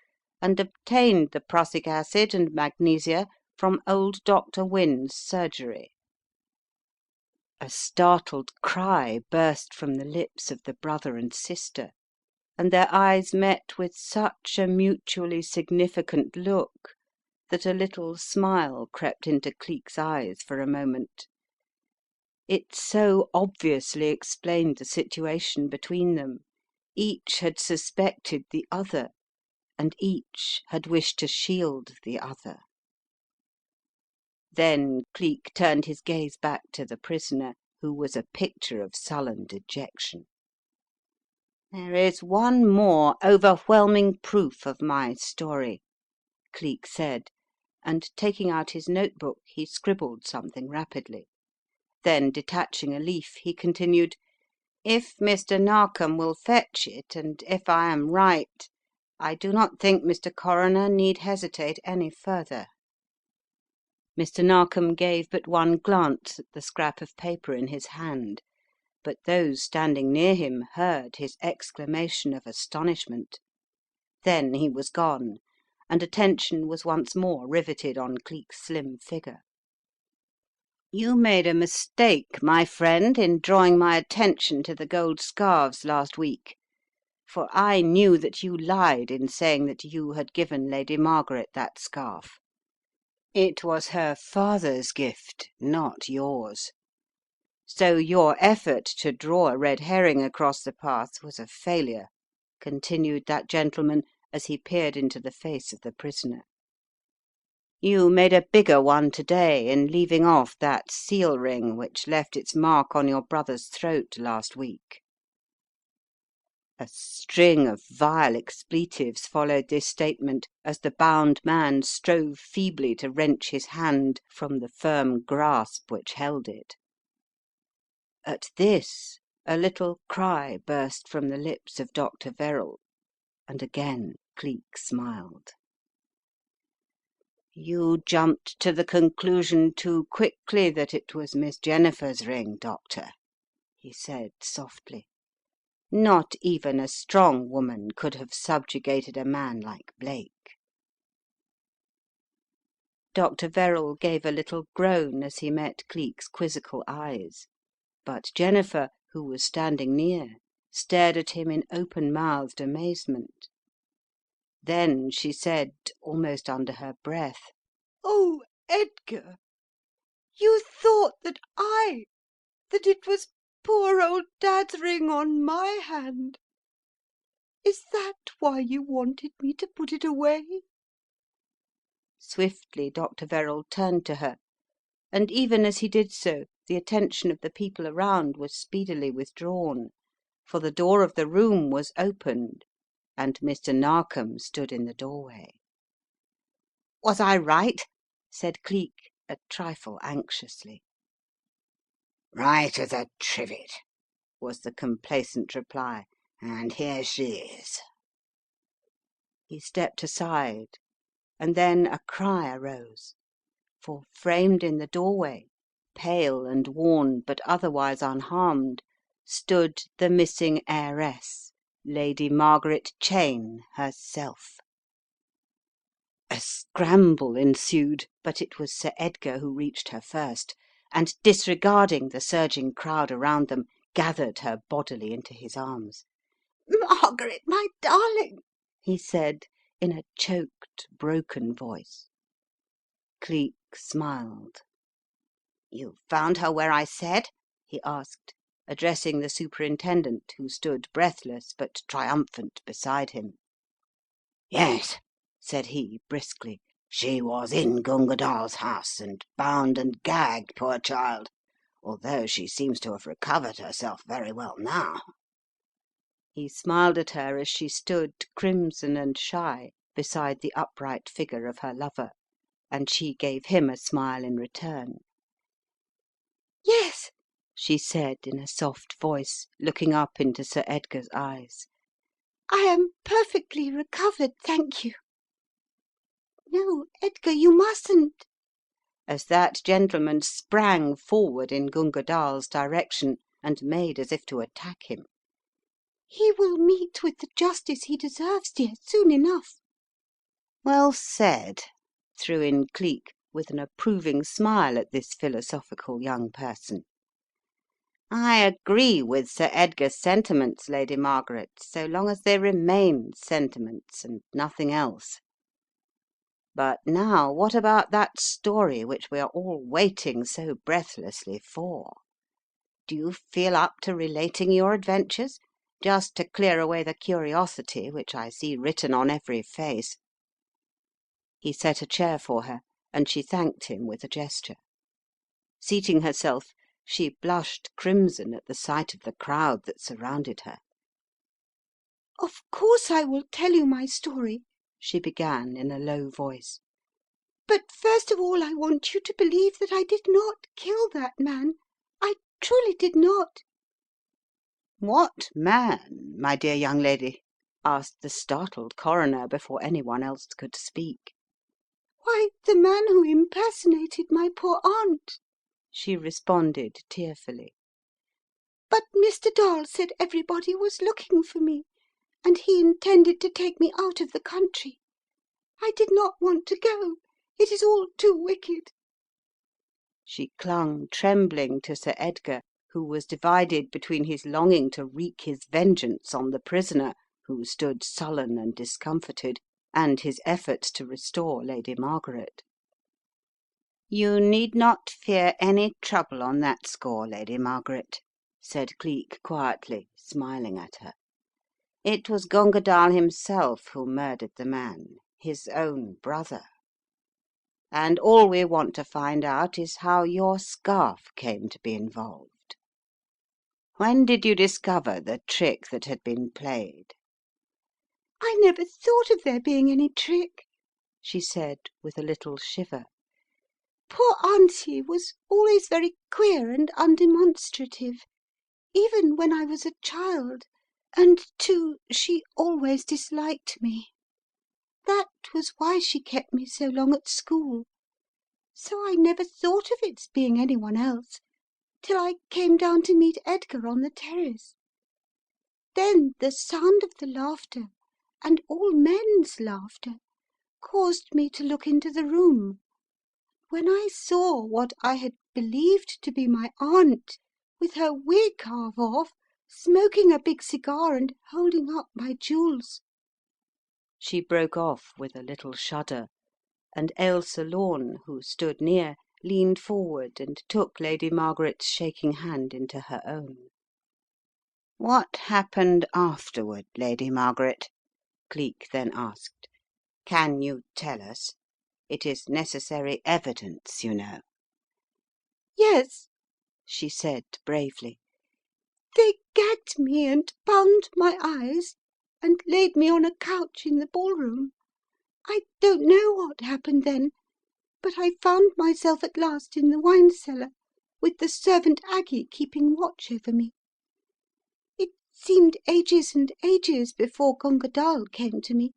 and obtained the prussic acid and magnesia from old Dr. Wynne's surgery." A startled cry burst from the lips of the brother and sister, and their eyes met with such a mutually significant look that a little smile crept into Cleek's eyes for a moment. It so obviously explained the situation between them. Each had suspected the other, and each had wished to shield the other. Then Cleek turned his gaze back to the prisoner, who was a picture of sullen dejection. "There is one more overwhelming proof of my story," Cleek said, and taking out his notebook he scribbled something rapidly. Then detaching a leaf he continued, "If Mr. Narkom will fetch it, and if I am right, I do not think Mr. Coroner need hesitate any further." Mr. Narkom gave but one glance at the scrap of paper in his hand, but those standing near him heard his exclamation of astonishment. Then he was gone, and attention was once more riveted on Cleek's slim figure. "You made a mistake, my friend, in drawing my attention to the gold scarves last week, for I knew that you lied in saying that you had given Lady Margaret that scarf. It was her father's gift, not yours. So your effort to draw a red herring across the path was a failure," continued that gentleman as he peered into the face of the prisoner. "You made a bigger one to day in leaving off that seal ring which left its mark on your brother's throat last week." A string of vile expletives followed this statement as the bound man strove feebly to wrench his hand from the firm grasp which held it. At this a little cry burst from the lips of Dr. Verrall, and again Cleek smiled. "You jumped to the conclusion too quickly that it was Miss Jennifer's ring, Doctor," he said softly. "Not even a strong woman could have subjugated a man like Blake." Dr. Verrall gave a little groan as he met Cleek's quizzical eyes, but Jennifer, who was standing near, stared at him in open-mouthed amazement. Then she said, almost under her breath, "Oh, Edgar, you thought that it was poor old Dad's ring on my hand. Is that why you wanted me to put it away?" Swiftly Dr. Verrall turned to her, and even as he did so the attention of the people around was speedily withdrawn, for the door of the room was opened and Mr. Narkom stood in the doorway. "Was I right?" said Cleek, a trifle anxiously. Right as a trivet," was the complacent reply. "And here she is." He stepped aside, and then a cry arose, for framed in the doorway, pale and worn but otherwise unharmed, stood the missing heiress, Lady Margaret Cheyne herself. A scramble ensued, but it was Sir Edgar who reached her first, and disregarding the surging crowd around them, gathered her bodily into his arms. "Margaret, my darling!" he said in a choked, broken voice. Cleek smiled. "You found her where I said?" he asked, addressing the Superintendent, who stood breathless but triumphant beside him. "Yes," said he briskly. "She was in Gunga Dall's house and bound and gagged, poor child. although she seems to have recovered herself very well now." He smiled at her as she stood, crimson and shy, beside the upright figure of her lover, and she gave him a smile in return. "Yes," she said in a soft voice, looking up into Sir Edgar's eyes. "I am perfectly recovered, thank you. No, Edgar, you mustn't." As that gentleman sprang forward in Gunga Dall's direction and made as if to attack him. "He will meet with the justice he deserves, dear, soon enough." "Well said," threw in Cleek, with an approving smile at this philosophical young person. "I agree with Sir Edgar's sentiments, Lady Margaret, so long as they remain sentiments and nothing else. But now what about that story which we are all waiting so breathlessly for? Do you feel up to relating your adventures, just to clear away the curiosity which I see written on every face?" He set a chair for her, and she thanked him with a gesture. Seating herself, she blushed crimson at the sight of the crowd that surrounded her. "Of course I will tell you my story," she began in a low voice. "But first of all I want you to believe that I did not kill that man. I truly did not." "What man, my dear young lady?" asked the startled coroner before anyone else could speak. "Why, the man who impersonated my poor aunt," she responded tearfully. "But Mr. Dall said everybody was looking for me, and he intended to take me out of the country. I did not want to go. It is all too wicked." She clung trembling to Sir Edgar, who was divided between his longing to wreak his vengeance on the prisoner, who stood sullen and discomfited, and his efforts to restore Lady Margaret. "You need not fear any trouble on that score, Lady Margaret," said Cleek quietly, smiling at her. "It was Gunga Dall himself who murdered the man, his own brother. And all we want to find out is how your scarf came to be involved. When did you discover the trick that had been played?" "I never thought of there being any trick," she said with a little shiver. "Poor auntie was always very queer and undemonstrative, even when I was a child, and, too, she always disliked me. That was why she kept me so long at school. So I never thought of its being anyone else till I came down to meet Edgar on the terrace. Then the sound of the laughter, and all men's laughter, caused me to look into the room. When I saw what I had believed to be my aunt, with her wig half off, smoking a big cigar and holding up my jewels—" She broke off with a little shudder, and Ailsa Lorne, who stood near, leaned forward and took Lady Margaret's shaking hand into her own. "What happened afterward, Lady Margaret?" Cleek then asked. "Can you tell us? It is necessary evidence, you know." "Yes," she said bravely. "They gagged me and bound my eyes and laid me on a couch in the ballroom. I don't know what happened then, but I found myself at last in the wine cellar, with the servant Aggie keeping watch over me. It seemed ages and ages before Gunga Dall came to me,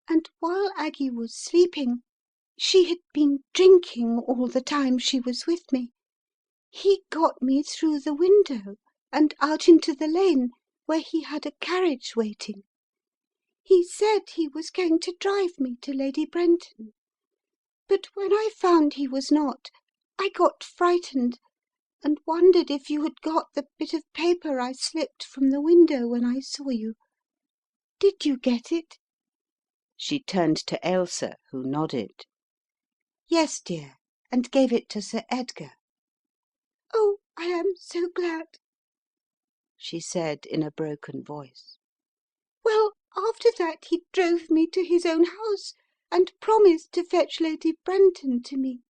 and while Aggie was sleeping — she had been drinking all the time she was with me — he got me through the window and out into the lane, where he had a carriage waiting. He said he was going to drive me to Lady Brenton. But when I found he was not, I got frightened and wondered if you had got the bit of paper I slipped from the window when I saw you. Did you get it?" She turned to Ailsa, who nodded. "Yes, dear, and gave it to Sir Edgar." "Oh, I am so glad," she said in a broken voice. "Well, after that he drove me to his own house and promised to fetch Lady Brenton to me."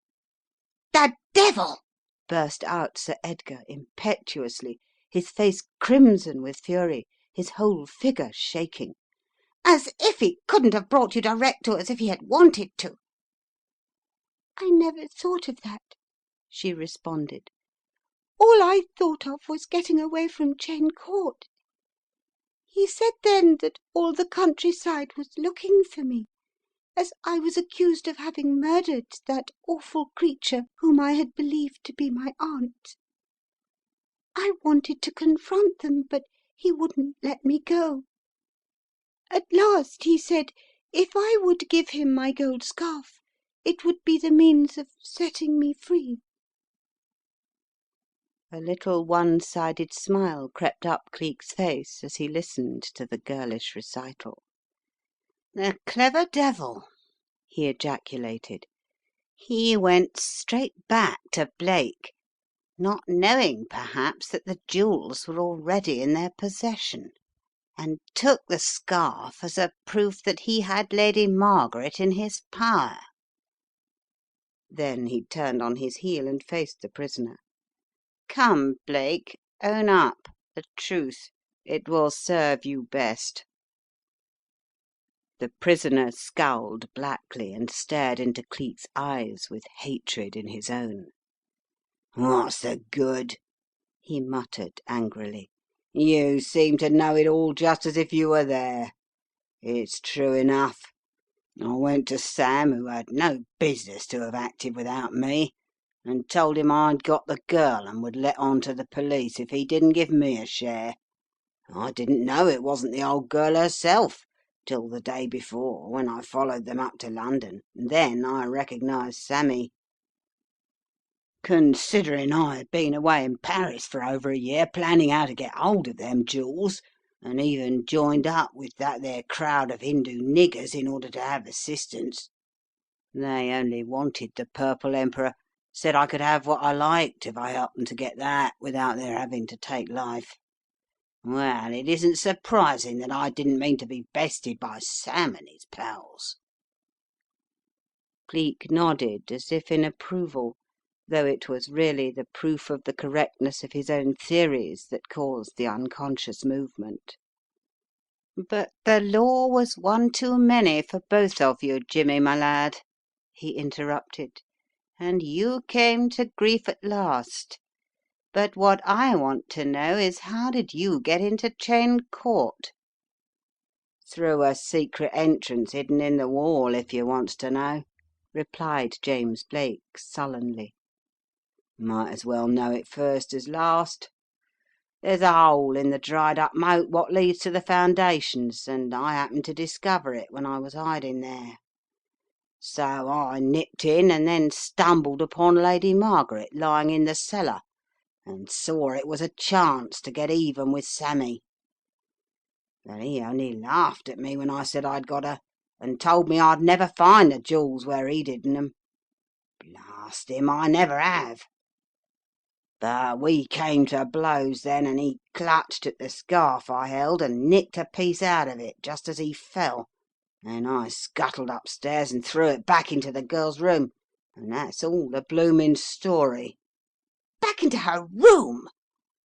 "The devil!" burst out Sir Edgar impetuously, his face crimson with fury, his whole figure shaking. "As if he couldn't have brought you direct to us if he had wanted to." "I never thought of that," she responded. "All I thought of was getting away from Cheyne Court. He said then that all the countryside was looking for me, as I was accused of having murdered that awful creature whom I had believed to be my aunt. I wanted to confront them, but he wouldn't let me go. At last he said if I would give him my gold scarf, it would be the means of setting me free." A little one-sided smile crept up Cleek's face as he listened to the girlish recital. "The clever devil!" he ejaculated. "He went straight back to Blake, not knowing perhaps that the jewels were already in their possession, and took the scarf as a proof that he had Lady Margaret in his power." Then he turned on his heel and faced the prisoner. "Come, Blake, own up. The truth. It will serve you best." The prisoner scowled blackly and stared into Cleek's eyes with hatred in his own. "What's the good?" he muttered angrily. "You seem to know it all just as if you were there. It's true enough. I went to Sam, who had no business to have acted without me, and told him I'd got the girl and would let on to the police if he didn't give me a share. I didn't know it wasn't the old girl herself till the day before, when I followed them up to London, and then I recognised Sammy. Considering I had been away in Paris for over a year planning how to get hold of them jewels, and even joined up with that there crowd of Hindu niggers in order to have assistance. They only wanted the Purple Emperor, said I could have what I liked if I helped them to get that without their having to take life. Well, it isn't surprising that I didn't mean to be bested by Sam and his pals." Cleek nodded as if in approval, though it was really the proof of the correctness of his own theories that caused the unconscious movement. "But the law was one too many for both of you, Jimmy, my lad," he interrupted, "and you came to grief at last. But what I want to know is how did you get into Cheyne Court?" "Through a secret entrance hidden in the wall, if you wants to know," replied James Blake sullenly. "Might as well know it first as last. There's a hole in the dried up moat what leads to the foundations, and I happened to discover it when I was hiding there. So I nipped in and then stumbled upon Lady Margaret lying in the cellar, and saw it was a chance to get even with Sammy. But he only laughed at me when I said I'd got her, and told me I'd never find the jewels where he'd hidden them. Blast him, I never have. But we came to blows then, and he clutched at the scarf I held and nicked a piece out of it just as he fell, and I scuttled upstairs and threw it back into the girl's room, and that's all the bloomin' story." "Back into her room!"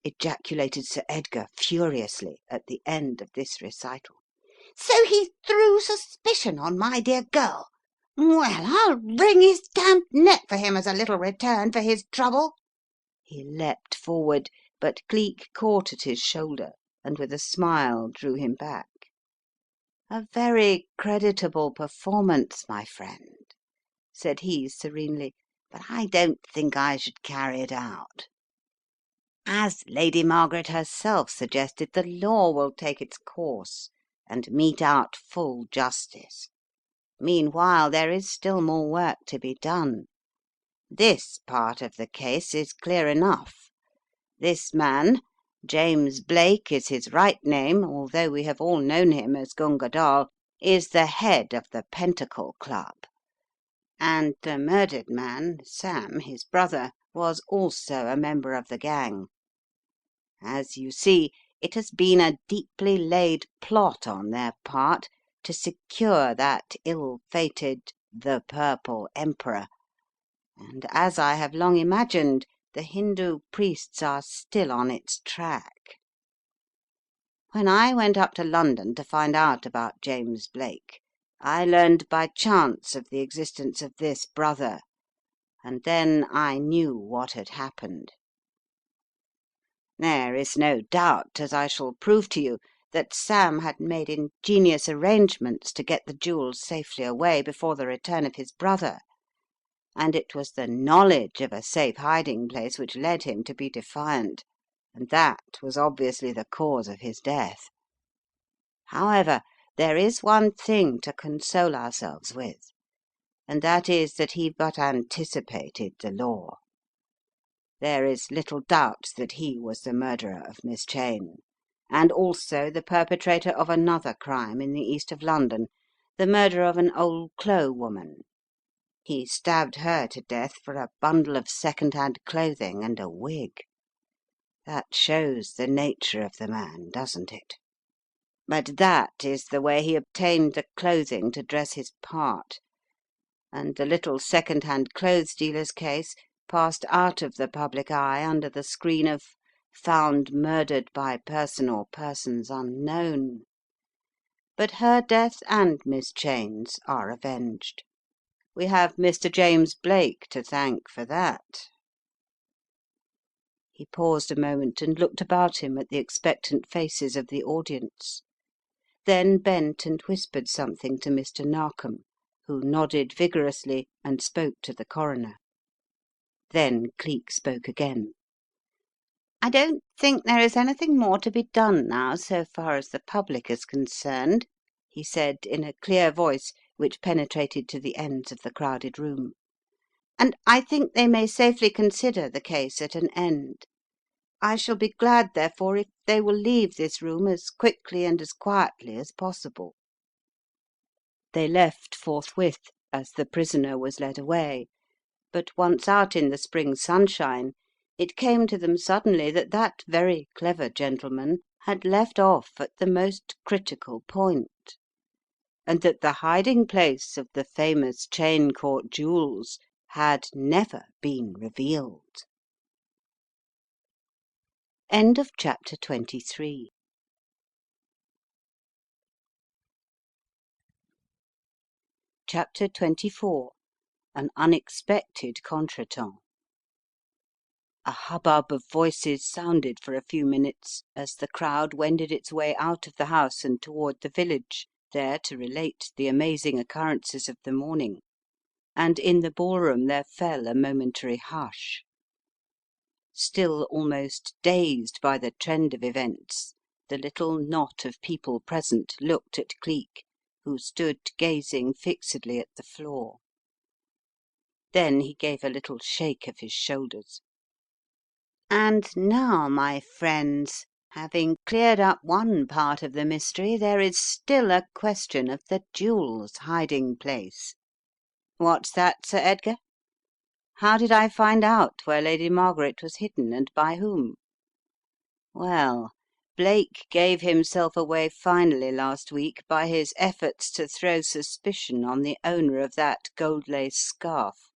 ejaculated Sir Edgar furiously at the end of this recital. "So he threw suspicion on my dear girl. Well, I'll wring his damned neck for him as a little return for his trouble." He leapt forward, but Cleek caught at his shoulder and with a smile drew him back. "A very creditable performance, my friend," said he serenely, "but I don't think I should carry it out. As Lady Margaret herself suggested, the law will take its course and mete out full justice. Meanwhile, there is still more work to be done. This part of the case is clear enough. This man, James Blake is his right name, although we have all known him as Gunga Dall, is the head of the Pentacle Club, and the murdered man, Sam, his brother, was also a member of the gang. As you see, it has been a deeply laid plot on their part to secure that ill-fated 'the Purple Emperor,' and as I have long imagined, the Hindu priests are still on its track. When I went up to London to find out about James Blake, I learned by chance of the existence of this brother, and then I knew what had happened. There is no doubt, as I shall prove to you, that Sam had made ingenious arrangements to get the jewels safely away before the return of his brother, and it was the knowledge of a safe hiding place which led him to be defiant, and that was obviously the cause of his death. However, there is one thing to console ourselves with, and that is that he but anticipated the law. There is little doubt that he was the murderer of Miss Cheyne, and also the perpetrator of another crime in the east of London, the murder of an old Clo woman. He stabbed her to death for a bundle of second-hand clothing and a wig. That shows the nature of the man, doesn't it? But that is the way he obtained the clothing to dress his part, and the little second-hand clothes dealer's case passed out of the public eye under the screen of "found murdered by person or persons unknown." But her death and Miss Cheyne's are avenged. We have Mr. James Blake to thank for that. He paused a moment and looked about him at the expectant faces of the audience, then bent and whispered something to Mr. Narkom, who nodded vigorously and spoke to the coroner. Then Cleek spoke again. "I don't think there is anything more to be done now so far as the public is concerned," he said in a clear voice which penetrated to the ends of the crowded room, "and I think they may safely consider the case at an end. I shall be glad, therefore, if they will leave this room as quickly and as quietly as possible." They left forthwith as the prisoner was led away, but once out in the spring sunshine it came to them suddenly that that very clever gentleman had left off at the most critical point, and that the hiding place of the famous Cheyne Court jewels had never been revealed. End of chapter 23. Chapter 24. An unexpected contretemps. A hubbub of voices sounded for a few minutes as the crowd wended its way out of the house and toward the village, there to relate the amazing occurrences of the morning, and in the ballroom there fell a momentary hush. Still almost dazed by the trend of events, the little knot of people present looked at Cleek, who stood gazing fixedly at the floor. Then he gave a little shake of his shoulders. "And now, my friends, having cleared up one part of the mystery, there is still a question of the jewels' hiding place. What's that, Sir Edgar? How did I find out where Lady Margaret was hidden, and by whom? Well, Blake gave himself away finally last week by his efforts to throw suspicion on the owner of that gold lace scarf.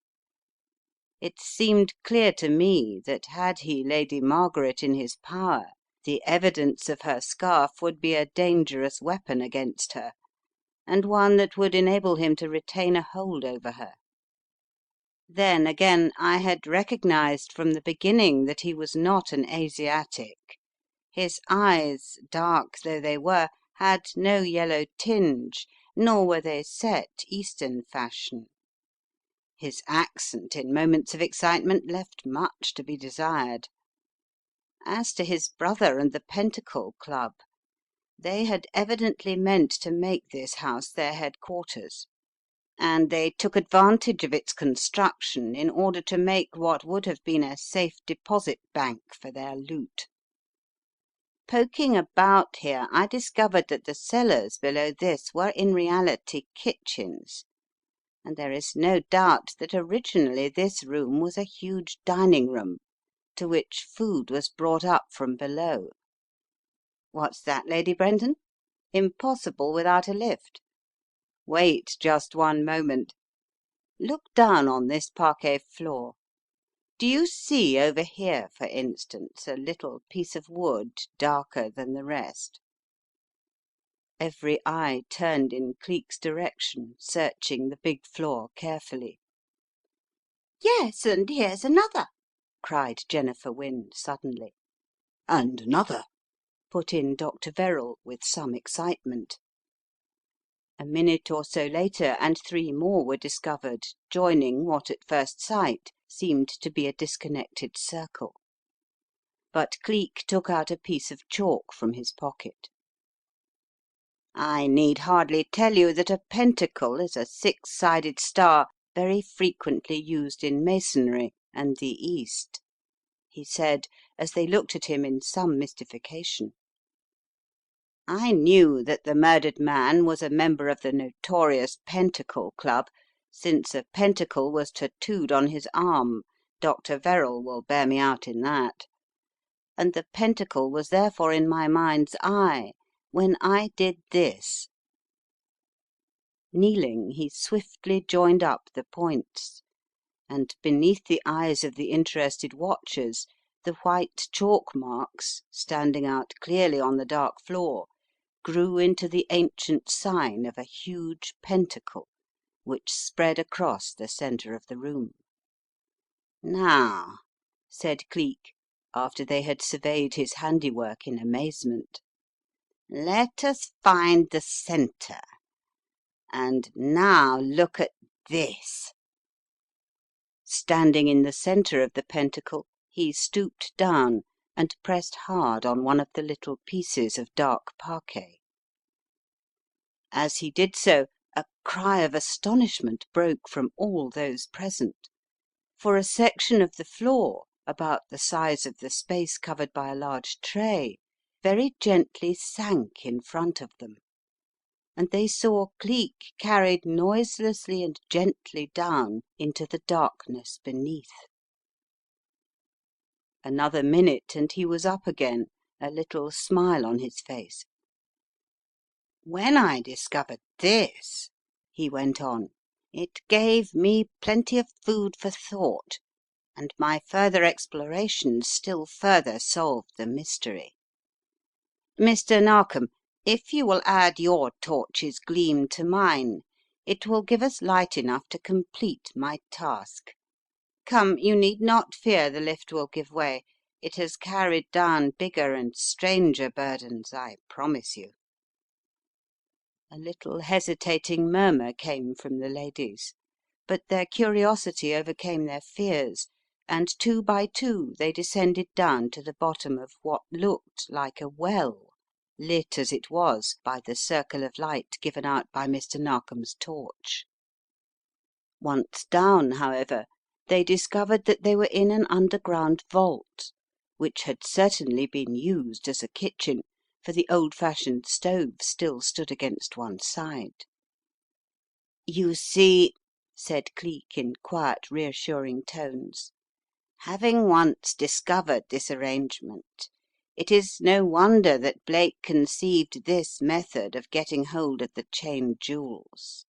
It seemed clear to me that had he Lady Margaret in his power, the evidence of her scarf would be a dangerous weapon against her, and one that would enable him to retain a hold over her. Then again, I had recognized from the beginning that he was not an Asiatic. His eyes, dark though they were, had no yellow tinge, nor were they set Eastern fashion. His accent in moments of excitement left much to be desired. As to his brother and the Pentacle Club, they had evidently meant to make this house their headquarters, and they took advantage of its construction in order to make what would have been a safe deposit bank for their loot. Poking about here, I discovered that the cellars below this were in reality kitchens, and there is no doubt that originally this room was a huge dining room to which food was brought up from below. What's that, Lady Brenton? Impossible without a lift. Wait just one moment. Look down on this parquet floor. Do you see over here, for instance, a little piece of wood darker than the rest?" Every eye turned in Cleek's direction, searching the big floor carefully. Yes, and here's another," cried Jennifer Wynne suddenly. "And another," put in Dr. Verrall with some excitement. A minute or so later and three more were discovered, joining what at first sight seemed to be a disconnected circle. But Cleek took out a piece of chalk from his pocket. "I need hardly tell you that a pentacle is a six-sided star very frequently used in masonry and the East," he said as they looked at him in some mystification. "I knew that the murdered man was a member of the notorious Pentacle Club, since a pentacle was tattooed on his arm. Dr. Verrall will bear me out in that. And the pentacle was therefore in my mind's eye when I did this." Kneeling, he swiftly joined up the points, and beneath the eyes of the interested watchers the white chalk marks, standing out clearly on the dark floor, grew into the ancient sign of a huge pentacle which spread across the centre of the room. "Now," said Cleek, after they had surveyed his handiwork in amazement, "let us find the centre. And now look at this." Standing in the centre of the pentacle, he stooped down and pressed hard on one of the little pieces of dark parquet. As he did so, a cry of astonishment broke from all those present, for a section of the floor, about the size of the space covered by a large tray, very gently sank in front of them, and they saw Cleek carried noiselessly and gently down into the darkness beneath. Another minute and he was up again, a little smile on his face. "When I discovered this," he went on, "it gave me plenty of food for thought, and my further explorations still further solved the mystery. Mr. Narkom, if you will add your torch's gleam to mine, it will give us light enough to complete my task. Come, you need not fear the lift will give way. It has carried down bigger and stranger burdens, I promise you." A little hesitating murmur came from the ladies, but their curiosity overcame their fears, and two by two they descended down to the bottom of what looked like a well, lit as it was by the circle of light given out by Mr. Narkom's torch. Once down, however, they discovered that they were in an underground vault, which had certainly been used as a kitchen, for the old-fashioned stove still stood against one side. "You see," said Cleek in quiet, reassuring tones, "having once discovered this arrangement, it is no wonder that Blake conceived this method of getting hold of the Cheyne jewels.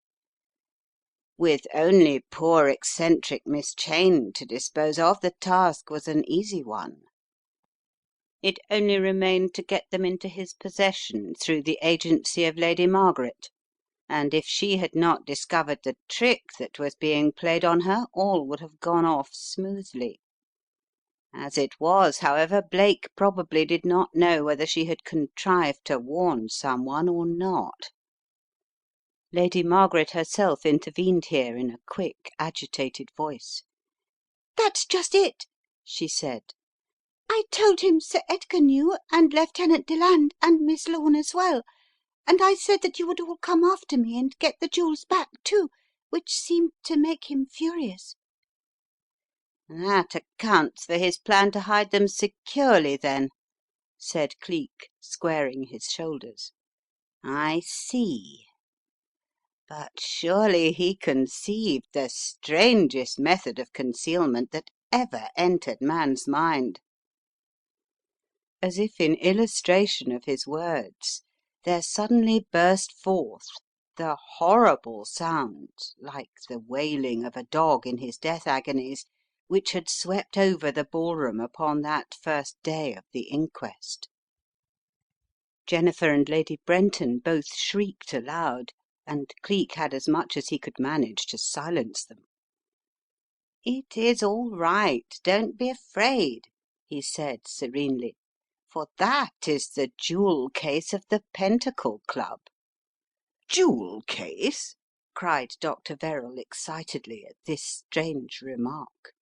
With only poor eccentric Miss Cheyne to dispose of, the task was an easy one. It only remained to get them into his possession through the agency of Lady Margaret, and if she had not discovered the trick that was being played on her, all would have gone off smoothly. As it was, however, Blake probably did not know whether she had contrived to warn someone or not." Lady Margaret herself intervened here in a quick, agitated voice. "That's just it," she said. "I told him Sir Edgar knew, and Lieutenant Deland, and Miss Lorne as well, and I said that you would all come after me and get the jewels back, too, which seemed to make him furious." "That accounts for his plan to hide them securely, then," said Cleek, squaring his shoulders. "I see. But surely he conceived the strangest method of concealment that ever entered man's mind." As if in illustration of his words, there suddenly burst forth the horrible sound, like the wailing of a dog in his death agonies, which had swept over the ballroom upon that first day of the inquest. Jennifer and Lady Brenton both shrieked aloud, and Cleek had as much as he could manage to silence them. "It is all right, don't be afraid," he said serenely, "for that is the jewel case of the Pentacle Club." "Jewel case?" cried Dr. Verrall excitedly at this strange remark.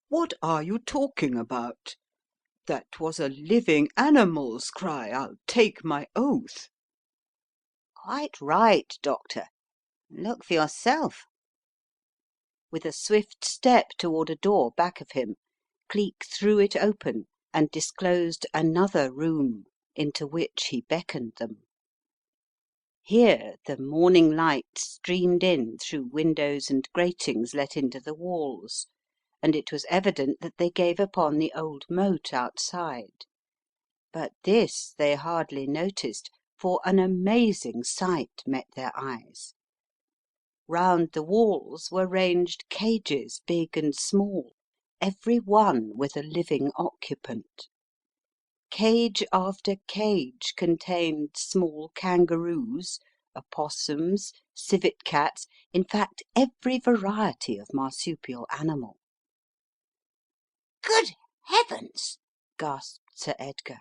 "What are you talking about? That was a living animal's cry, I'll take my oath." "Quite right, Doctor. Look for yourself." With a swift step toward a door back of him, Cleek threw it open and disclosed another room into which he beckoned them. Here the morning light streamed in through windows and gratings let into the walls, and it was evident that they gave upon the old moat outside. But this they hardly noticed, for an amazing sight met their eyes. Round the walls were ranged cages big and small, every one with a living occupant. Cage after cage contained small kangaroos, opossums, civet cats, in fact every variety of marsupial animal. Good heavens! Gasped Sir Edgar.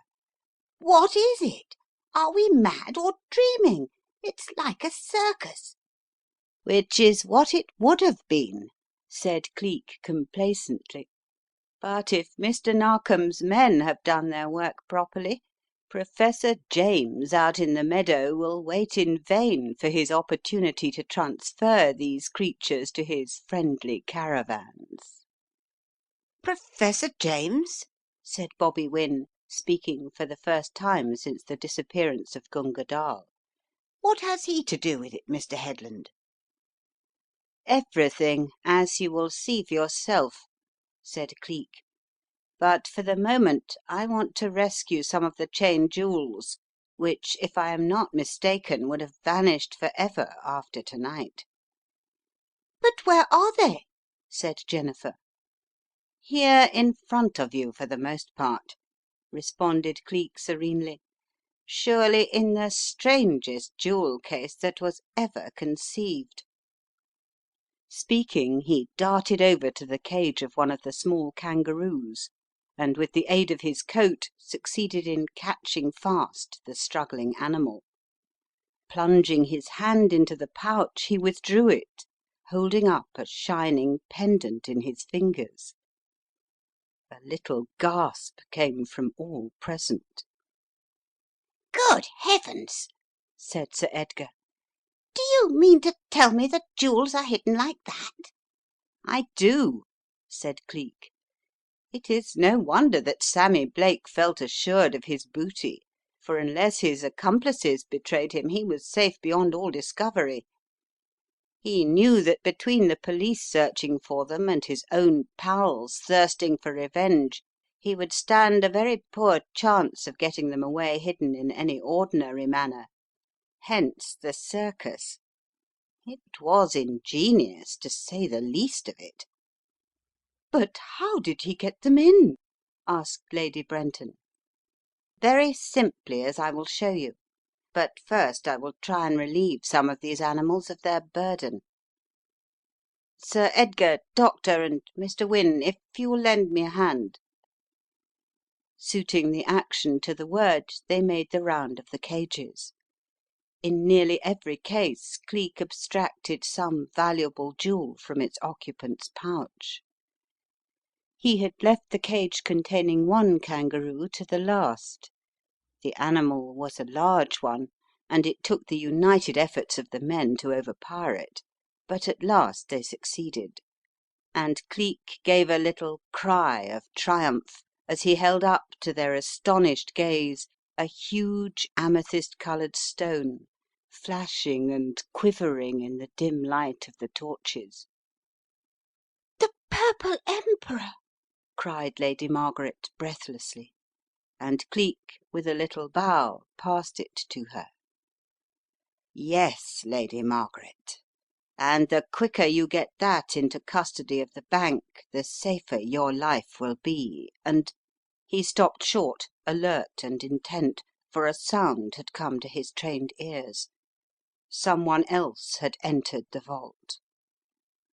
What is it? Are we mad or dreaming? It's like a circus." "Which is what it would have been," said Cleek complacently. "But if Mr. Narkom's men have done their work properly, Professor James out in the meadow will wait in vain for his opportunity to transfer these creatures to his friendly caravans." "Professor James?" said Bobby Wynne, speaking for the first time since the disappearance of Gunga Dall. "What has he to do with it, Mr. Headland?" "Everything, as you will see for yourself," said Cleek. "But for the moment I want to rescue some of the Cheyne jewels, which, if I am not mistaken, would have vanished for ever after to night." "But where are they?" said Jennifer. "Here in front of you for the most part," responded Cleek serenely. "Surely in the strangest jewel case that was ever conceived." Speaking, he darted over to the cage of one of the small kangaroos, and with the aid of his coat succeeded in catching fast the struggling animal. Plunging his hand into the pouch, he withdrew it, holding up a shining pendant in his fingers. A little gasp came from all present. "Good heavens!" said Sir Edgar. "Do you mean to tell me the jewels are hidden like that?" "I do," said Cleek. "It is no wonder that Sammy Blake felt assured of his booty, for unless his accomplices betrayed him he was safe beyond all discovery. He knew that between the police searching for them and his own pals thirsting for revenge, he would stand a very poor chance of getting them away hidden in any ordinary manner. Hence the circus. It was ingenious, to say the least of it." "But how did he get them in?" asked Lady Brenton. "Very simply, as I will show you. But first I will try and relieve some of these animals of their burden. Sir Edgar, Doctor, and Mr. Wynne, if you will lend me a hand." Suiting the action to the word, they made the round of the cages. In nearly every case Cleek abstracted some valuable jewel from its occupant's pouch. He had left the cage containing one kangaroo to the last. The animal was a large one, and it took the united efforts of the men to overpower it, but at last they succeeded, and Cleek gave a little cry of triumph as he held up to their astonished gaze a huge amethyst coloured stone, flashing and quivering in the dim light of the torches. "The Purple Emperor!" cried Lady Margaret breathlessly, and Cleek, with a little bow, passed it to her. "Yes, Lady Margaret, And the quicker you get that into custody of the bank, the safer your life will be, and " He stopped short, alert and intent, for a sound had come to his trained ears. Someone else had entered the vault.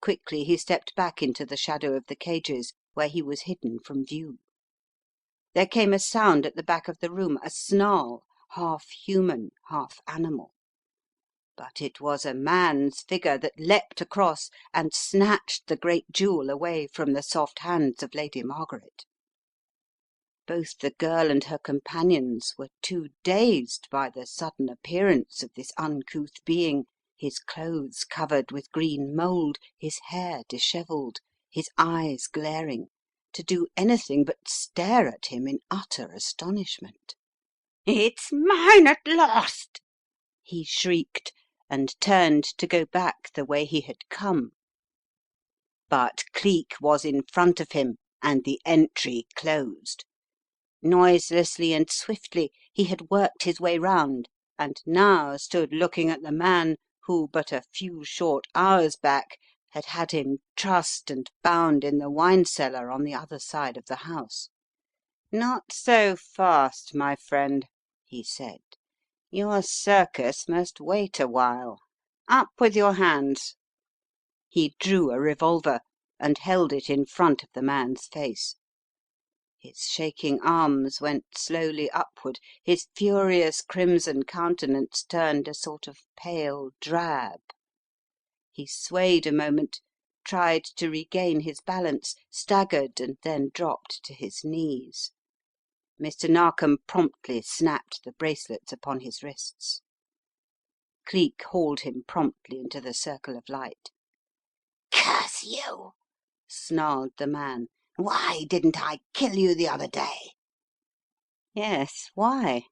Quickly he stepped back into the shadow of the cages, where he was hidden from view. There came a sound at the back of the room, a snarl, half human, half animal. But it was a man's figure that leapt across and snatched the great jewel away from the soft hands of Lady Margaret. Both the girl and her companions were too dazed by the sudden appearance of this uncouth being, his clothes covered with green mould, his hair dishevelled, his eyes glaring, to do anything but stare at him in utter astonishment. "It's mine at last!" he shrieked, and turned to go back the way he had come. But Cleek was in front of him and the entry closed. Noiselessly and swiftly he had worked his way round, and now stood looking at the man who but a few short hours back had had him trussed and bound in the wine cellar on the other side of the house. "Not so fast, my friend," he said. "Your circus must wait a while. Up with your hands." He drew a revolver and held it in front of the man's face. His shaking arms went slowly upward, his furious crimson countenance turned a sort of pale drab. He swayed a moment, tried to regain his balance, staggered, and then dropped to his knees. Mr. Narkom promptly snapped the bracelets upon his wrists. Cleek hauled him promptly into the circle of light. "Curse you!" snarled the man. "Why didn't I kill you the other day?" "Yes, why?"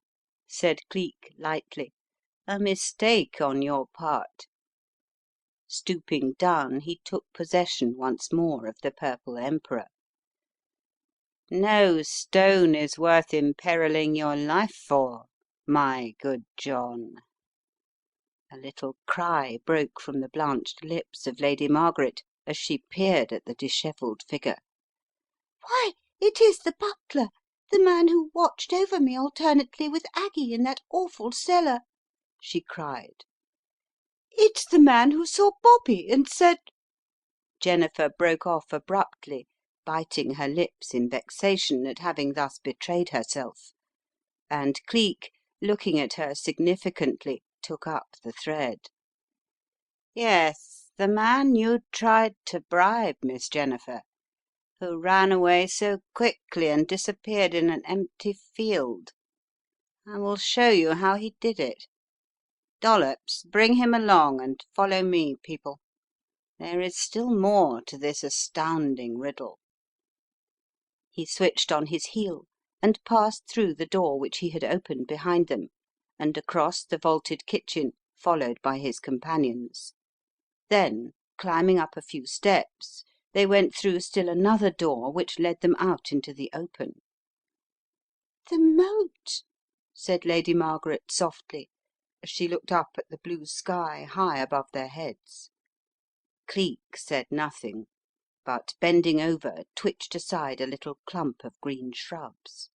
said Cleek lightly. "A mistake on your part." Stooping down, he took possession once more of the Purple Emperor. "No stone is worth imperilling your life for, my good John." A little cry broke from the blanched lips of Lady Margaret as she peered at the dishevelled figure. Why, it is the butler, the man who watched over me alternately with Aggie in that awful cellar," she cried. It's the man who saw Bobby and said " Jennifer broke off abruptly, biting her lips in vexation at having thus betrayed herself, and Cleek, looking at her significantly, took up the thread. "Yes, the man you tried to bribe, Miss Jennifer, who ran away so quickly and disappeared in an empty field. I will show you how he did it. Dollops, bring him along and follow me, people. There is still more to this astounding riddle." He switched on his heel and passed through the door which he had opened behind them, and across the vaulted kitchen, followed by his companions. Then, climbing up a few steps, they went through still another door which led them out into the open. "The moat," said Lady Margaret softly, as she looked up at the blue sky high above their heads. Cleek said nothing, but bending over, twitched aside a little clump of green shrubs.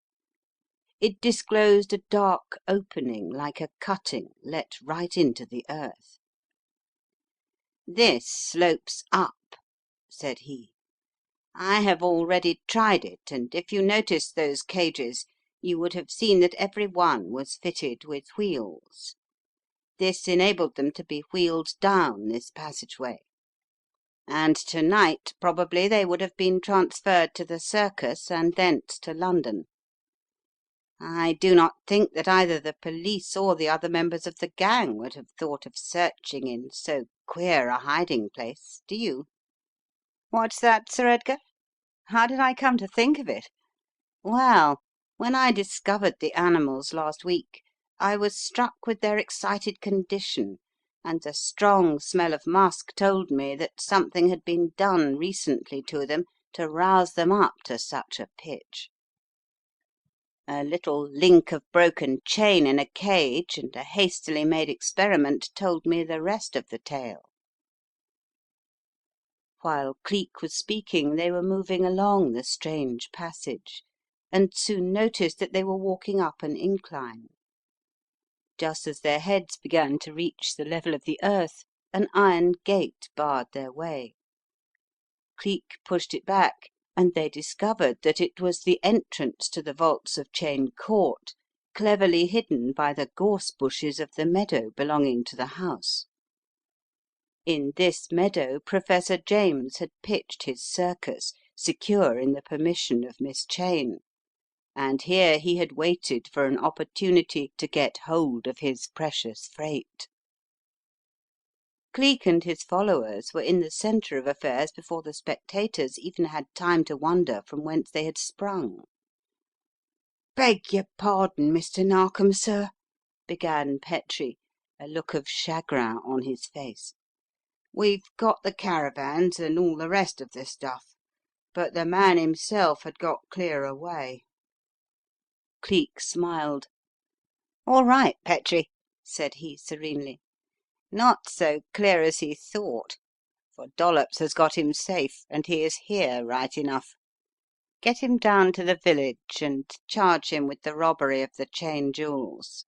It disclosed a dark opening like a cutting let right into the earth. "This slopes up," said he. "I have already tried it, and if you noticed those cages you would have seen that every one was fitted with wheels. This enabled them to be wheeled down this passageway. And to night probably they would have been transferred to the circus and thence to London. I do not think that either the police or the other members of the gang would have thought of searching in so queer a hiding place, do you? What's that, Sir Edgar? How did I come to think of it? Well, when I discovered the animals last week, I was struck with their excited condition, and the strong smell of musk told me that something had been done recently to them to rouse them up to such a pitch. A little link of broken chain in a cage and a hastily made experiment told me the rest of the tale. While Cleek was speaking they were moving along the strange passage, and soon noticed that they were walking up an incline. Just as their heads began to reach the level of the earth, an iron gate barred their way. Cleek pushed it back, and they discovered that it was the entrance to the vaults of Cheyne Court, cleverly hidden by the gorse bushes of the meadow belonging to the house. In this meadow Professor James had pitched his circus, secure in the permission of Miss Cheyne, and here he had waited for an opportunity to get hold of his precious freight. Cleek and his followers were in the centre of affairs before the spectators even had time to wonder from whence they had sprung. "Beg your pardon, Mr. Narkom, sir," began Petrie, a look of chagrin on his face. "We've got the caravans and all the rest of the stuff, but the man himself had got clear away." Cleek smiled. "All right, Petrie," said he serenely. "Not so clear as he thought, for Dollops has got him safe, and he is here right enough. Get him down to the village and charge him with the robbery of the Cheyne jewels."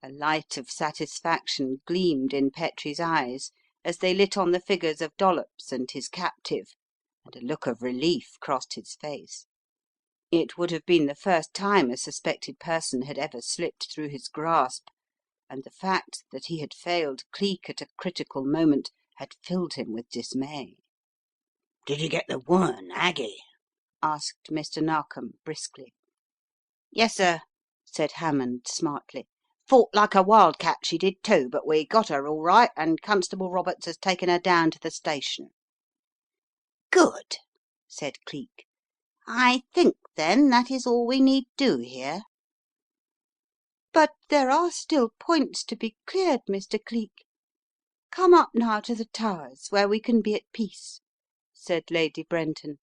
A light of satisfaction gleamed in Petrie's eyes as they lit on the figures of Dollops and his captive, and a look of relief crossed his face. It would have been the first time a suspected person had ever slipped through his grasp, and the fact that he had failed Cleek at a critical moment had filled him with dismay. Did you get the woman, Aggie? Asked Mr. Narkom briskly. "Yes, sir," said Hammond smartly. "Fought like a wildcat she did too, but we got her all right, and Constable Roberts has taken her down to the station." "Good," said Cleek. "I think, then, that is all we need do here." "But there are still points to be cleared, Mr. Cleek. Come up now to the Towers, where we can be at peace," said Lady Brenton.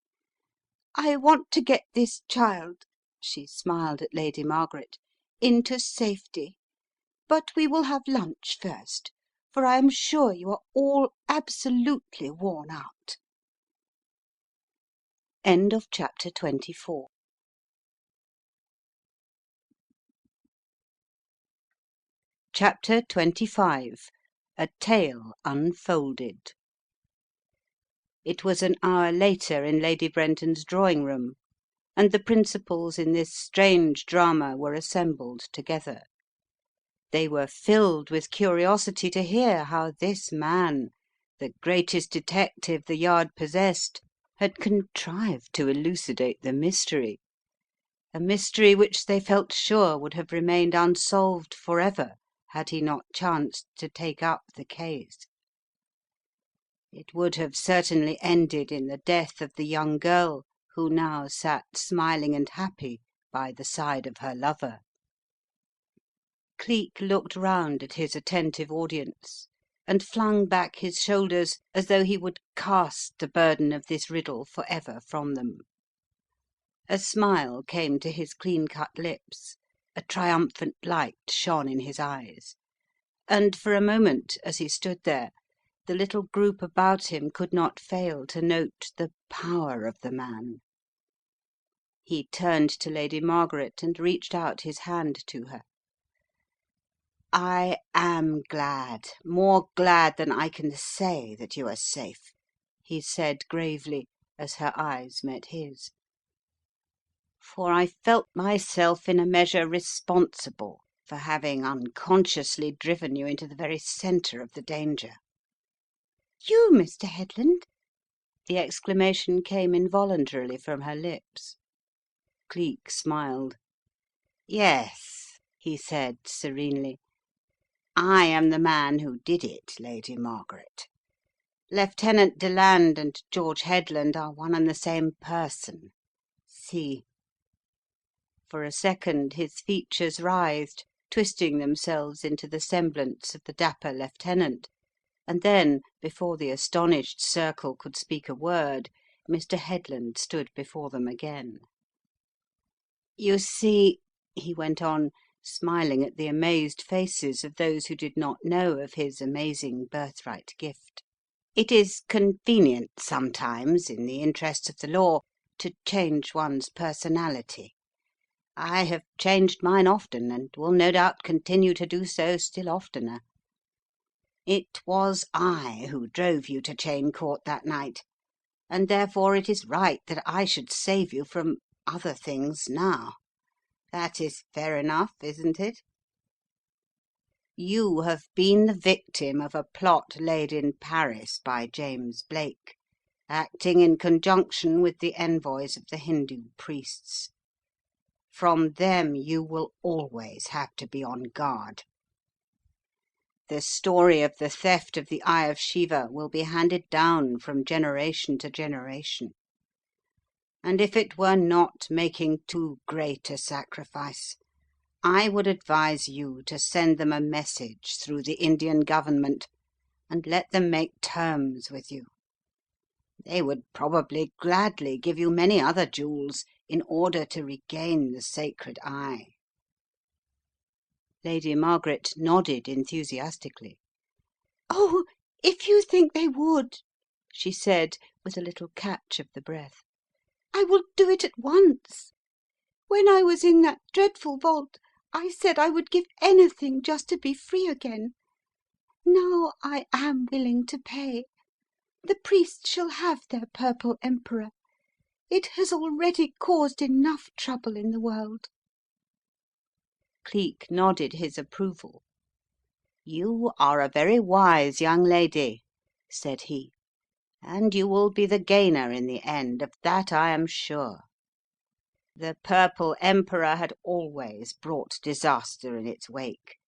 "I want to get this child," she smiled at Lady Margaret, "into safety, but we will have lunch first, for I am sure you are all absolutely worn out." Chapter 25. A Tale Unfolded. It was an hour later in Lady Brenton's drawing room, and the principals in this strange drama were assembled together. They were filled with curiosity to hear how this man, the greatest detective the Yard possessed, had contrived to elucidate the mystery, a mystery which they felt sure would have remained unsolved forever had he not chanced to take up the case. It would have certainly ended in the death of the young girl who now sat smiling and happy by the side of her lover. Cleek looked round at his attentive audience and flung back his shoulders as though he would cast the burden of this riddle for ever from them. A smile came to his clean-cut lips, a triumphant light shone in his eyes, and for a moment, as he stood there, the little group about him could not fail to note the power of the man. He turned to Lady Margaret and reached out his hand to her. "I am glad, more glad than I can say, that you are safe," he said gravely, as her eyes met his. "For I felt myself in a measure responsible for having unconsciously driven you into the very centre of the danger." "You, Mr. Headland?" The exclamation came involuntarily from her lips. Cleek smiled. "Yes," he said serenely. "I am the man who did it, Lady Margaret. Lieutenant Deland and George Headland are one and the same person. See." For a second his features writhed, twisting themselves into the semblance of the dapper lieutenant, and then, before the astonished circle could speak a word, Mr. Headland stood before them again. "You see," he went on, smiling at the amazed faces of those who did not know of his amazing birthright gift. It is convenient sometimes, in the interests of the law, to change one's personality. I have changed mine often, and will no doubt continue to do so still oftener. It was I who drove you to Cheyne Court that night, and therefore it is right that I should save you from other things now. That is fair enough, isn't it? You have been the victim of a plot laid in Paris by James Blake, acting in conjunction with the envoys of the Hindu priests. From them you will always have to be on guard. The story of the theft of the Eye of Shiva will be handed down from generation to generation, and if it were not making too great a sacrifice, I would advise you to send them a message through the Indian government and let them make terms with you. They would probably gladly give you many other jewels in order to regain the sacred eye." Lady Margaret nodded enthusiastically. "Oh, if you think they would," she said, with a little catch of the breath, "I will do it at once. When I was in that dreadful vault, I said I would give anything just to be free again. Now I am willing to pay. The priests shall have their purple emperor. It has already caused enough trouble in the world." Cleek nodded his approval. "You are a very wise young lady," said he, "and you will be the gainer in the end, of that I am sure. The Purple Emperor had always brought disaster in its wake,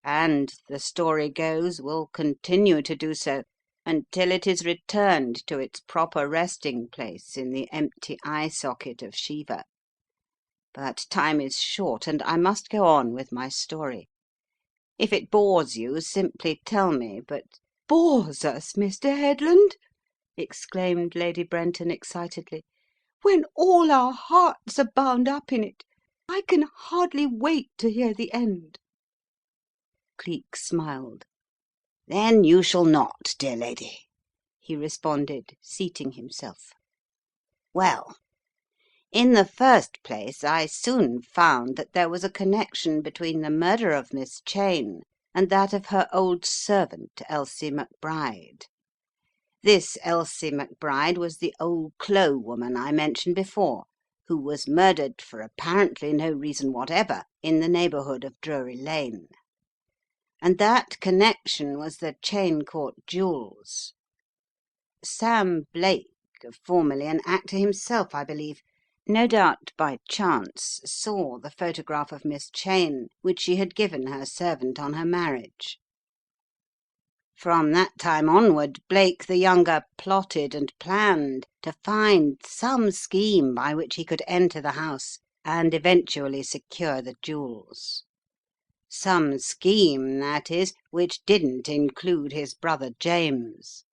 and, the story goes, will continue to do so until it is returned to its proper resting place in the empty eye socket of Shiva. But time is short, and I must go on with my story. If it bores you, simply tell me, but—" "Bores us, Mr. Headland?" exclaimed Lady Brenton excitedly. "When all our hearts are bound up in it. I can hardly wait to hear the end." Cleek smiled. "Then you shall not, dear lady," he responded, seating himself. "Well, in the first place, I soon found that there was a connection between the murder of Miss Cheyne and that of her old servant, Elsie McBride. This Elsie McBride was the old clo' woman I mentioned before, who was murdered for apparently no reason whatever in the neighbourhood of Drury Lane. And that connection was the Cheyne Court jewels. Sam Blake, formerly an actor himself, I believe, no doubt by chance saw the photograph of Miss Cheyne which she had given her servant on her marriage. From that time onward, Blake the younger plotted and planned to find some scheme by which he could enter the house and eventually secure the jewels. Some scheme, that is, which didn't include his brother James.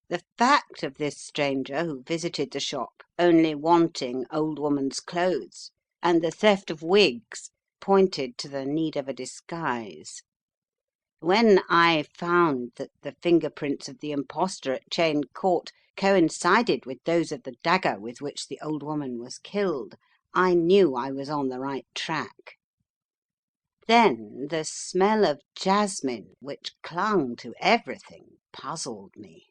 The fact of this stranger who visited the shop only wanting old woman's clothes and the theft of wigs pointed to the need of a disguise. When I found that the finger prints of the impostor at Cheyne Court coincided with those of the dagger with which the old woman was killed, I knew I was on the right track. Then the smell of jasmine, which clung to everything, puzzled me.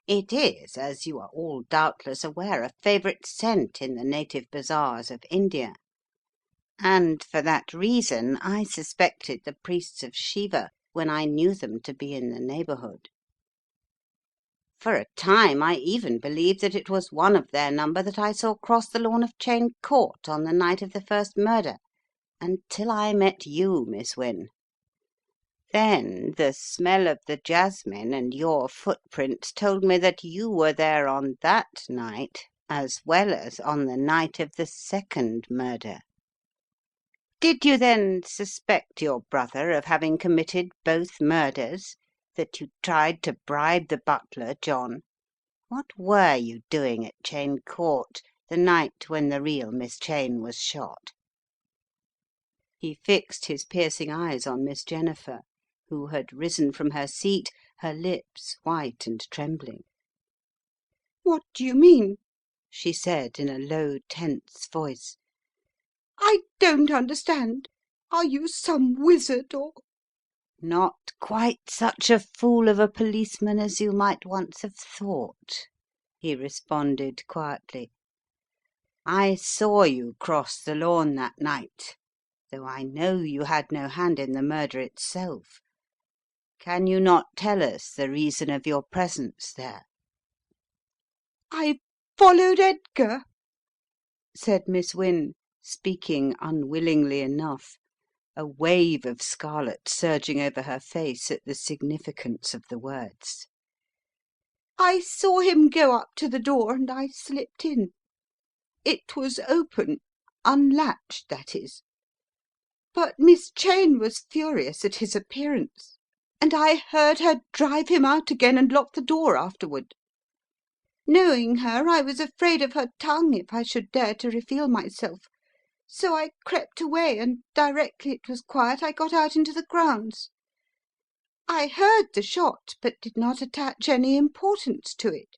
It is, as you are all doubtless aware, a favourite scent in the native bazaars of India, and for that reason I suspected the priests of Shiva when I knew them to be in the neighbourhood. For a time I even believed that it was one of their number that I saw cross the lawn of Cheyne Court on the night of the first murder, until I met you, Miss Wynne. Then the smell of the jasmine and your footprints told me that you were there on that night as well as on the night of the second murder. Did you then suspect your brother of having committed both murders, that you tried to bribe the butler, John? What were you doing at Cheyne Court the night when the real Miss Cheyne was shot?" He fixed his piercing eyes on Miss Jennifer, who had risen from her seat her lips white and trembling. "What do you mean?" she said in a low, tense voice. "I don't understand. Are you some wizard or—" "Not quite such a fool of a policeman as you might once have thought," he responded quietly. "I saw you cross the lawn that night, though I know you had no hand in the murder itself. Can you not tell us the reason of your presence there?" "I followed Edgar," said Miss Wynne, speaking unwillingly enough, a wave of scarlet surging over her face at the significance of the words. "I saw him go up to the door and I slipped in. It was open, unlatched, that is. But Miss Cheyne was furious at his appearance, and I heard her drive him out again and lock the door afterward. Knowing her, I was afraid of her tongue if I should dare to reveal myself, so I crept away, and directly it was quiet I got out into the grounds. I heard the shot, but did not attach any importance to it.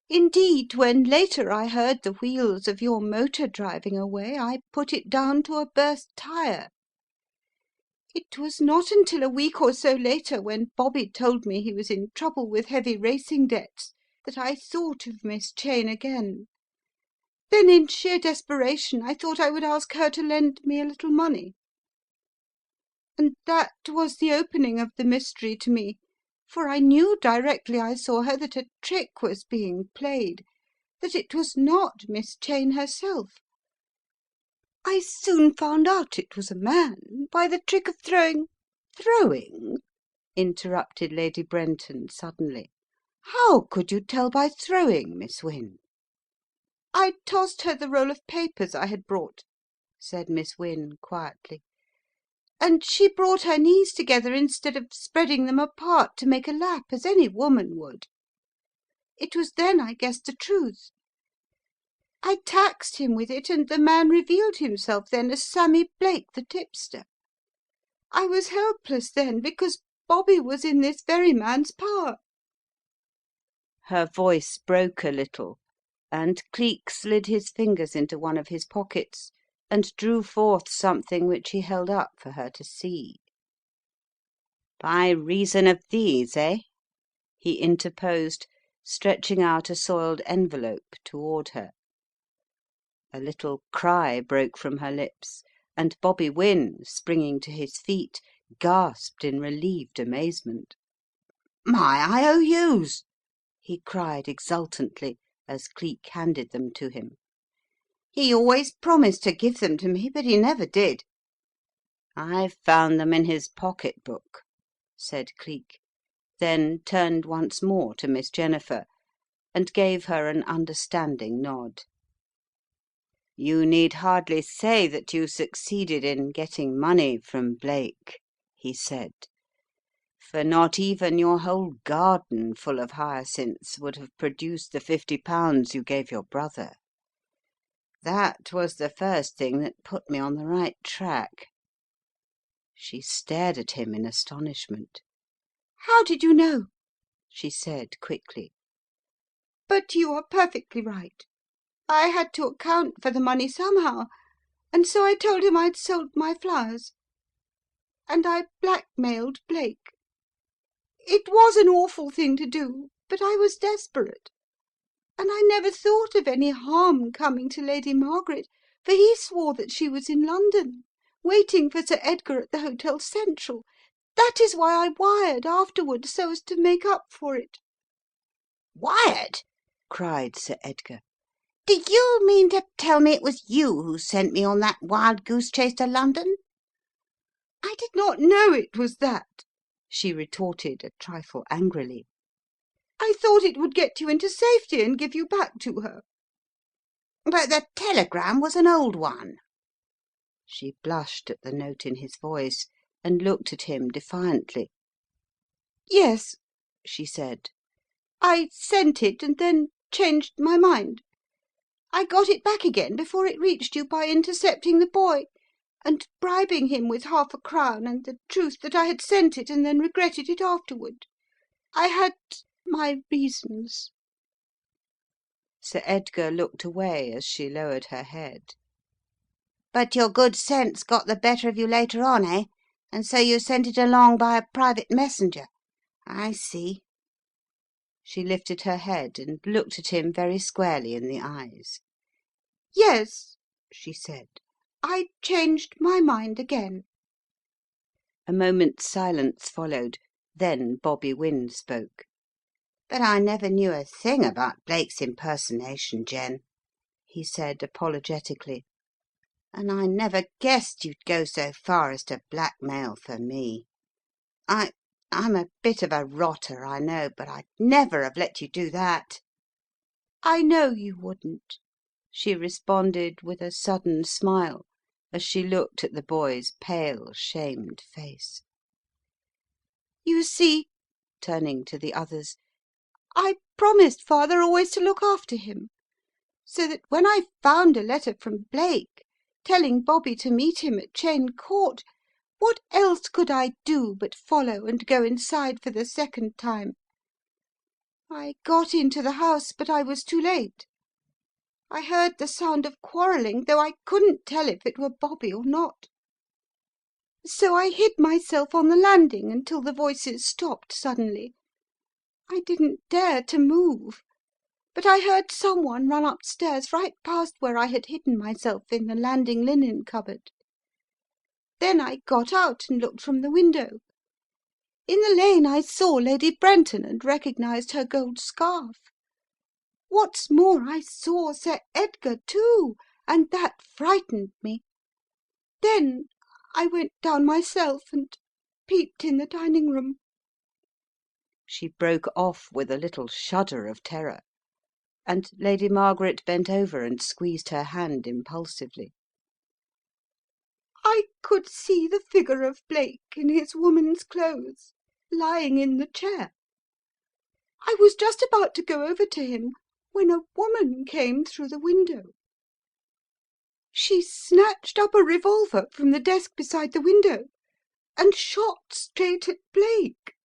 Indeed, when later I heard the wheels of your motor driving away, I put it down to a burst tyre. It was not until a week or so later, when Bobby told me he was in trouble with heavy racing debts, that I thought of Miss Cheyne again. Then in sheer desperation I thought I would ask her to lend me a little money. And that was the opening of the mystery to me, for I knew directly I saw her that a trick was being played, that it was not Miss Cheyne herself. I soon found out it was a man by the trick of throwing—" "Throwing?" interrupted Lady Brenton suddenly. "How could you tell by throwing, Miss Wynne?" "I tossed her the roll of papers I had brought," said Miss Wynne quietly, "and she brought her knees together instead of spreading them apart to make a lap as any woman would. It was then I guessed the truth. I taxed him with it, and the man revealed himself then as Sammy Blake, the tipster. I was helpless then, because Bobby was in this very man's power." Her voice broke a little, and Cleek slid his fingers into one of his pockets and drew forth something which he held up for her to see. "By reason of these, eh?" he interposed, stretching out a soiled envelope toward her. A little cry broke from her lips, and Bobby Wynne, springing to his feet, gasped in relieved amazement. "My IOUs!" he cried exultantly as Cleek handed them to him. "He always promised to give them to me, but he never did." "I found them in his pocket book," said Cleek, then turned once more to Miss Jennifer and gave her an understanding nod. "You need hardly say that you succeeded in getting money from Blake," he said, "for not even your whole garden full of hyacinths would have produced the £50 you gave your brother. That was the first thing that put me on the right track." She stared at him in astonishment. "How did you know?" she said quickly. "But you are perfectly right. I had to account for the money somehow, and so I told him I'd sold my flowers. And I blackmailed Blake. It was an awful thing to do, but I was desperate. And I never thought of any harm coming to Lady Margaret, for he swore that she was in London, waiting for Sir Edgar at the Hotel Central. That is why I wired afterward, so as to make up for it." Wired? cried Sir Edgar. Do you mean to tell me it was you who sent me on that wild goose chase to London?" "I did not know it was that," she retorted a trifle angrily. "I thought it would get you into safety and give you back to her." "But the telegram was an old one." She blushed at the note in his voice and looked at him defiantly. "Yes," she said. "I sent it and then changed my mind. I got it back again before it reached you by intercepting the boy, and bribing him with half a crown and the truth that I had sent it and then regretted it afterward. I had my reasons." Sir Edgar looked away as she lowered her head. "But your good sense got the better of you later on, eh? And so you sent it along by a private messenger. I see." She lifted her head and looked at him very squarely in the eyes. "Yes," she said, "I changed my mind again." A moment's silence followed, then Bobby Wynne spoke. "But I never knew a thing about Blake's impersonation, Jen," he said apologetically, "and I never guessed you'd go so far as to blackmail for me. I'm a bit of a rotter, I know, but I'd never have let you do that." "I know you wouldn't," she responded with a sudden smile as she looked at the boy's pale, shamed face. "You see," turning to the others, "I promised father always to look after him, so that when I found a letter from Blake telling Bobby to meet him at Cheyne Court, what else could I do but follow and go inside for the second time? I got into the house, but I was too late. I heard the sound of quarrelling, though I couldn't tell if it were Bobby or not. So I hid myself on the landing until the voices stopped suddenly. I didn't dare to move, but I heard someone run upstairs right past where I had hidden myself in the landing linen cupboard. Then I got out and looked from the window. In the lane I saw Lady Brenton and recognised her gold scarf. What's more, I saw Sir Edgar too, and that frightened me. Then I went down myself and peeped in the dining room." She broke off with a little shudder of terror, and Lady Margaret bent over and squeezed her hand impulsively. "I could see the figure of Blake in his woman's clothes, lying in the chair. I was just about to go over to him when a woman came through the window. She snatched up a revolver from the desk beside the window and shot straight at Blake.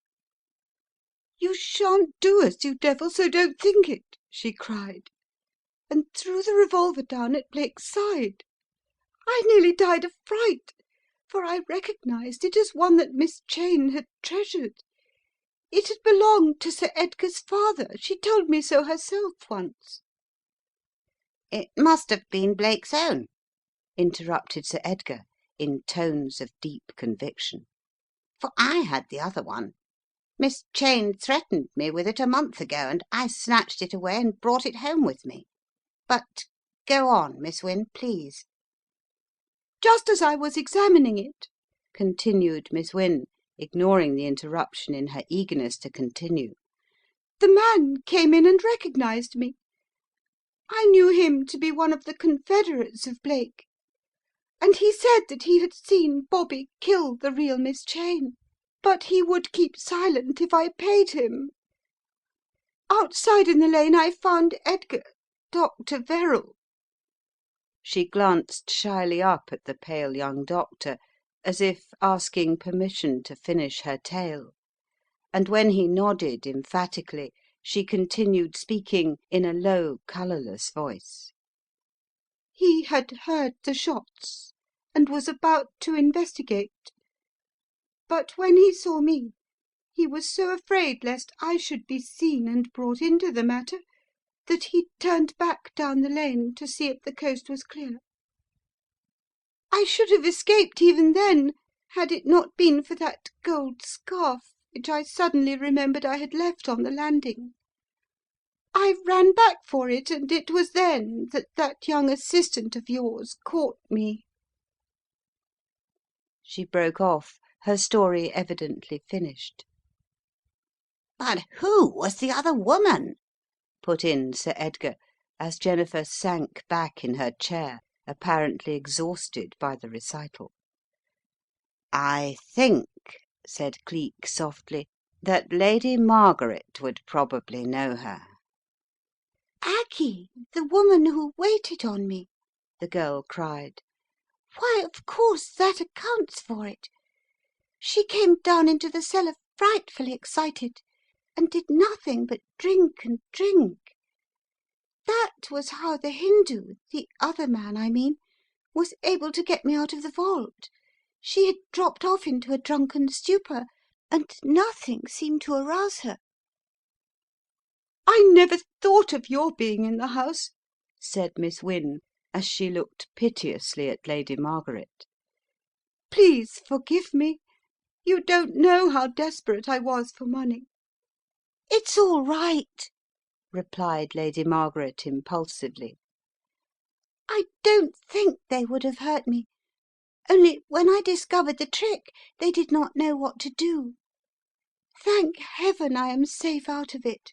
'You shan't do us, you devil, so don't think it,' she cried, and threw the revolver down at Blake's side. I nearly died of fright, for I recognised it as one that Miss Cheyne had treasured. It had belonged to Sir Edgar's father. She told me so herself once." "It must have been Blake's own," interrupted Sir Edgar in tones of deep conviction, "for I had the other one. Miss Cheyne threatened me with it a month ago, and I snatched it away and brought it home with me. But go on, Miss Wynne, please." "Just as I was examining it," continued Miss Wynne, ignoring the interruption in her eagerness to continue, "the man came in and recognised me. I knew him to be one of the confederates of Blake, and he said that he had seen Bobby kill the real Miss Cheyne, but he would keep silent if I paid him. Outside in the lane I found Edgar, Dr. Verrall." She glanced shyly up at the pale young doctor, as if asking permission to finish her tale, and when he nodded emphatically, she continued speaking in a low, colourless voice. "He had heard the shots and was about to investigate, but when he saw me he was so afraid lest I should be seen and brought into the matter that he turned back down the lane to see if the coast was clear. I should have escaped even then had it not been for that gold scarf which I suddenly remembered I had left on the landing. I ran back for it, and it was then that that young assistant of yours caught me." She broke off, her story evidently finished. "But who was the other woman?" Put in Sir Edgar, as Jennifer sank back in her chair, apparently exhausted by the recital. "I think," said Cleek softly, "that Lady Margaret would probably know her." "Aggie, the woman who waited on me!" the girl cried. "Why, of course, that accounts for it. She came down into the cellar frightfully excited. and did nothing but drink and drink. That was how the Hindu, the other man, I mean, was able to get me out of the vault. She had dropped off into a drunken stupor, and nothing seemed to arouse her." "I never thought of your being in the house," said Miss Wynne, as she looked piteously at Lady Margaret. "Please forgive me. You don't know how desperate I was for money." "It's all right," replied Lady Margaret impulsively. "I don't think they would have hurt me. Only when I discovered the trick they did not know what to do. Thank heaven I am safe out of it."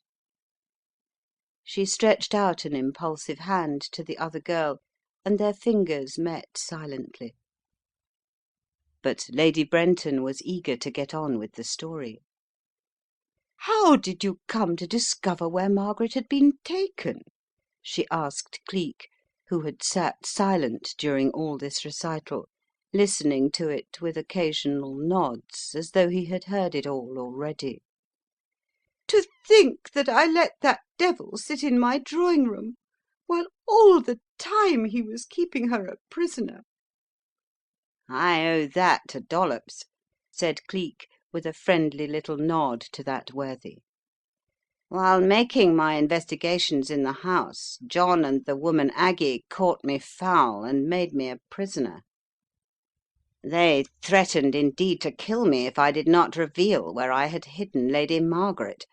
She stretched out an impulsive hand to the other girl, and their fingers met silently. But Lady Brenton was eager to get on with the story. "How did you come to discover where Margaret had been taken?" she asked Cleek, who had sat silent during all this recital, listening to it with occasional nods, as though he had heard it all already. "To think that I let that devil sit in my drawing room, while all the time he was keeping her a prisoner." "I owe that to Dollops," said Cleek, with a friendly little nod to that worthy. "While making my investigations in the house, John and the woman Aggie caught me foul and made me a prisoner. They threatened indeed to kill me if I did not reveal where I had hidden Lady Margaret,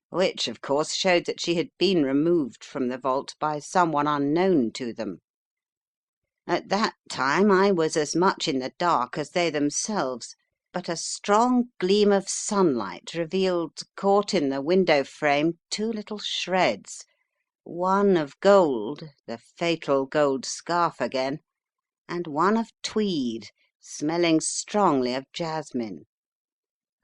which of course showed that she had been removed from the vault by someone unknown to them. At that time I was as much in the dark as they themselves, but a strong gleam of sunlight revealed, caught in the window frame, two little shreds, one of gold, the fatal gold scarf again, and one of tweed, smelling strongly of jasmine.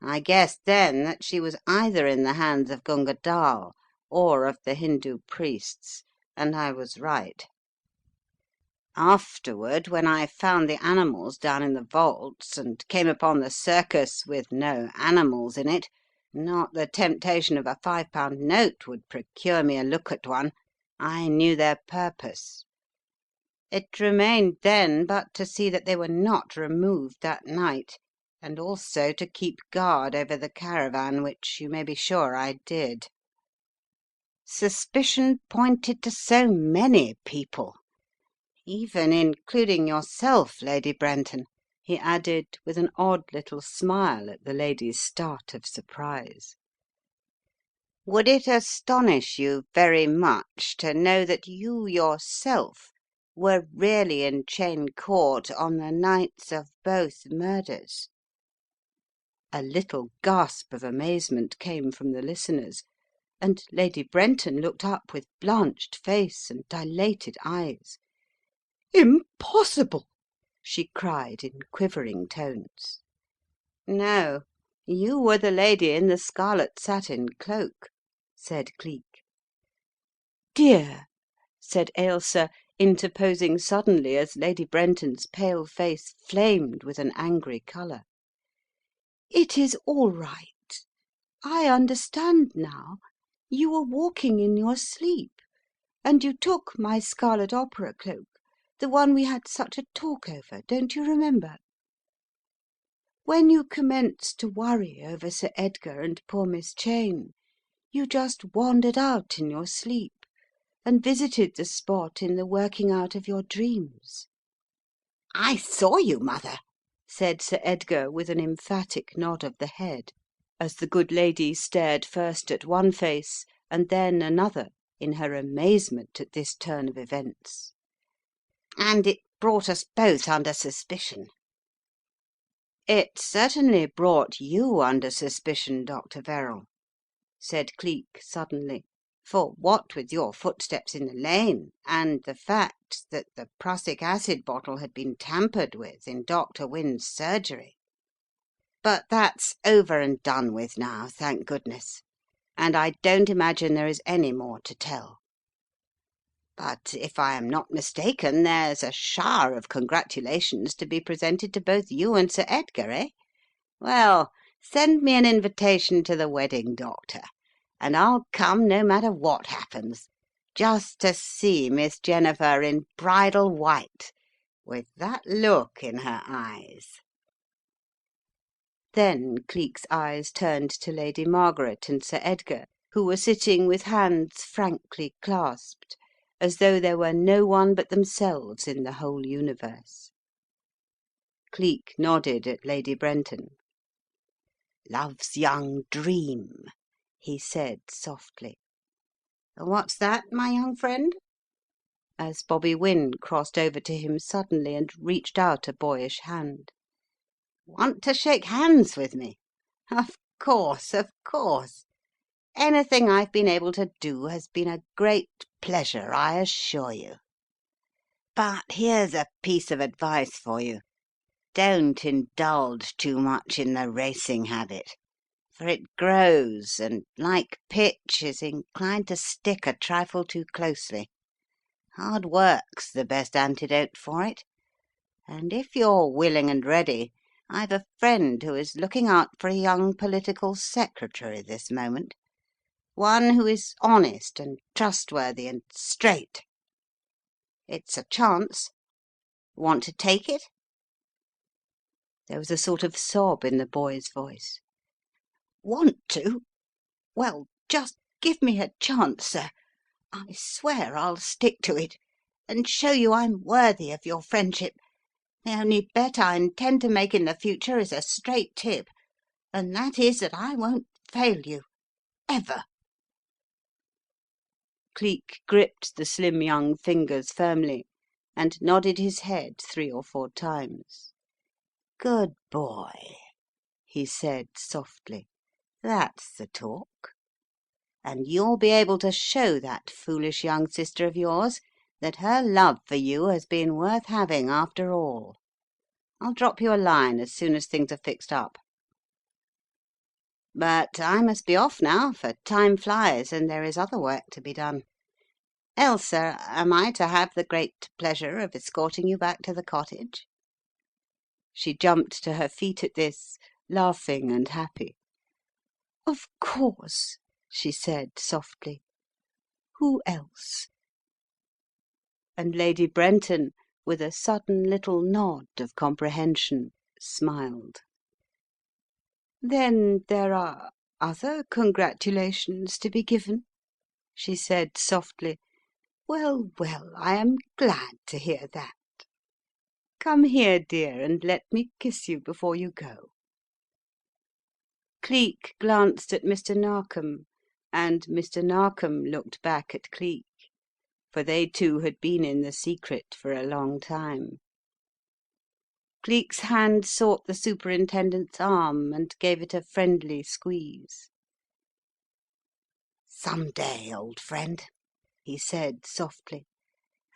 I guessed then that she was either in the hands of Gunga Dall or of the Hindu priests, and I was right. Afterward, when I found the animals down in the vaults, and came upon the circus with no animals in it, not the temptation of a £5 note would procure me a look at one, I knew their purpose. It remained then but to see that they were not removed that night, and also to keep guard over the caravan, which you may be sure I did. Suspicion pointed to so many people, even including yourself, Lady Brenton," he added with an odd little smile at the lady's start of surprise. "Would it astonish you very much to know that you yourself were really in Cheyne Court on the nights of both murders?" A little gasp of amazement came from the listeners, and Lady Brenton looked up with blanched face and dilated eyes. "Impossible!" she cried in quivering tones. "No, you were the lady in the scarlet satin cloak," said Cleek. "Dear," said Ailsa, interposing suddenly as Lady Brenton's pale face flamed with an angry colour. "It is all right. I understand now. You were walking in your sleep, and you took my scarlet opera cloak, the one we had such a talk over, don't you remember? When you commenced to worry over Sir Edgar and poor Miss Cheyne, you just wandered out in your sleep and visited the spot in the working out of your dreams." I saw you, mother," said Sir Edgar with an emphatic nod of the head, as the good lady stared first at one face and then another in her amazement at this turn of events. "And it brought us both under suspicion." "It certainly brought you under suspicion, Dr. Verrall," said Cleek suddenly, "for what with your footsteps in the lane and the fact that the prussic acid bottle had been tampered with in Dr. Wynne's surgery. But that's over and done with now, thank goodness, and I don't imagine there is any more to tell. But if I am not mistaken, there's a shower of congratulations to be presented to both you and Sir Edgar, eh? Well, send me an invitation to the wedding, Doctor, and I'll come no matter what happens, just to see Miss Jennifer in bridal white, with that look in her eyes." Then Cleek's eyes turned to Lady Margaret and Sir Edgar, who were sitting with hands frankly clasped, as though there were no one but themselves in the whole universe. Cleek nodded at Lady Brenton. "Love's young dream," he said softly. "What's that, my young friend?" as Bobby Wynne crossed over to him suddenly and reached out a boyish hand. "Want to shake hands with me? Of course, of course. Anything I've been able to do has been a great pleasure, I assure you. But here's a piece of advice for you. Don't indulge too much in the racing habit, for it grows and, like pitch, is inclined to stick a trifle too closely. Hard work's the best antidote for it, and if you're willing and ready, I've a friend who is looking out for a young political secretary this moment. One who is honest and trustworthy and straight. It's a chance. Want to take it?" There was a sort of sob in the boy's voice. "Want to? Well, just give me a chance, sir. I swear I'll stick to it, and show you I'm worthy of your friendship. The only bet I intend to make in the future is a straight tip, and that is that I won't fail you. Ever." Cleek gripped the slim young fingers firmly and nodded his head 3 or 4 times. "Good boy," he said softly. "That's the talk. And you'll be able to show that foolish young sister of yours that her love for you has been worth having after all. I'll drop you a line as soon as things are fixed up. But I must be off now, for time flies and there is other work to be done. Ailsa, am I to have the great pleasure of escorting you back to the cottage?" She jumped to her feet at this, laughing and happy. "Of course," she said softly. "Who else?" And Lady Brenton, with a sudden little nod of comprehension, smiled. "Then there are other congratulations to be given?" she said softly. "Well, well, I am glad to hear that. Come here, dear, and let me kiss you before you go." Cleek glanced at Mr. Narkom, and Mr. Narkom looked back at Cleek, for they two had been in the secret for a long time. Cleek's hand sought the Superintendent's arm and gave it a friendly squeeze. "Some day, old friend," he said softly,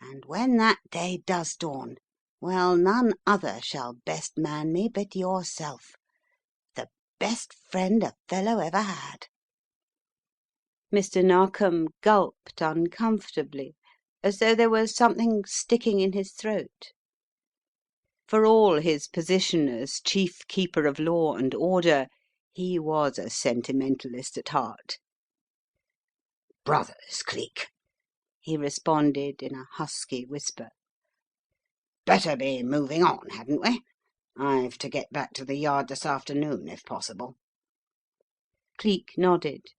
"and when that day does dawn, well, none other shall best man me but yourself. The best friend a fellow ever had." Mr. Narkom gulped uncomfortably, as though there was something sticking in his throat. For all his position as chief keeper of law and order, he was a sentimentalist at heart. "Brothers, Cleek," he responded in a husky whisper. "Better be moving on, hadn't we? I've to get back to the Yard this afternoon, if possible." Cleek nodded.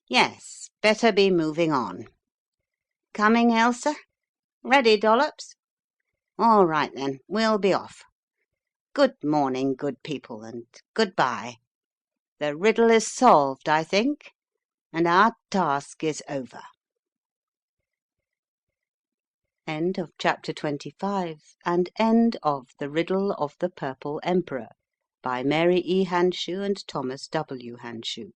"Yes, better be moving on. Coming, Ailsa? Ready, Dollops? All right then, we'll be off. Good morning, good people, and good bye. The riddle is solved, I think, and our task is over." End of chapter 25 and end of The Riddle of the Purple Emperor by Mary E. Hanshew and Thomas W. Hanshew.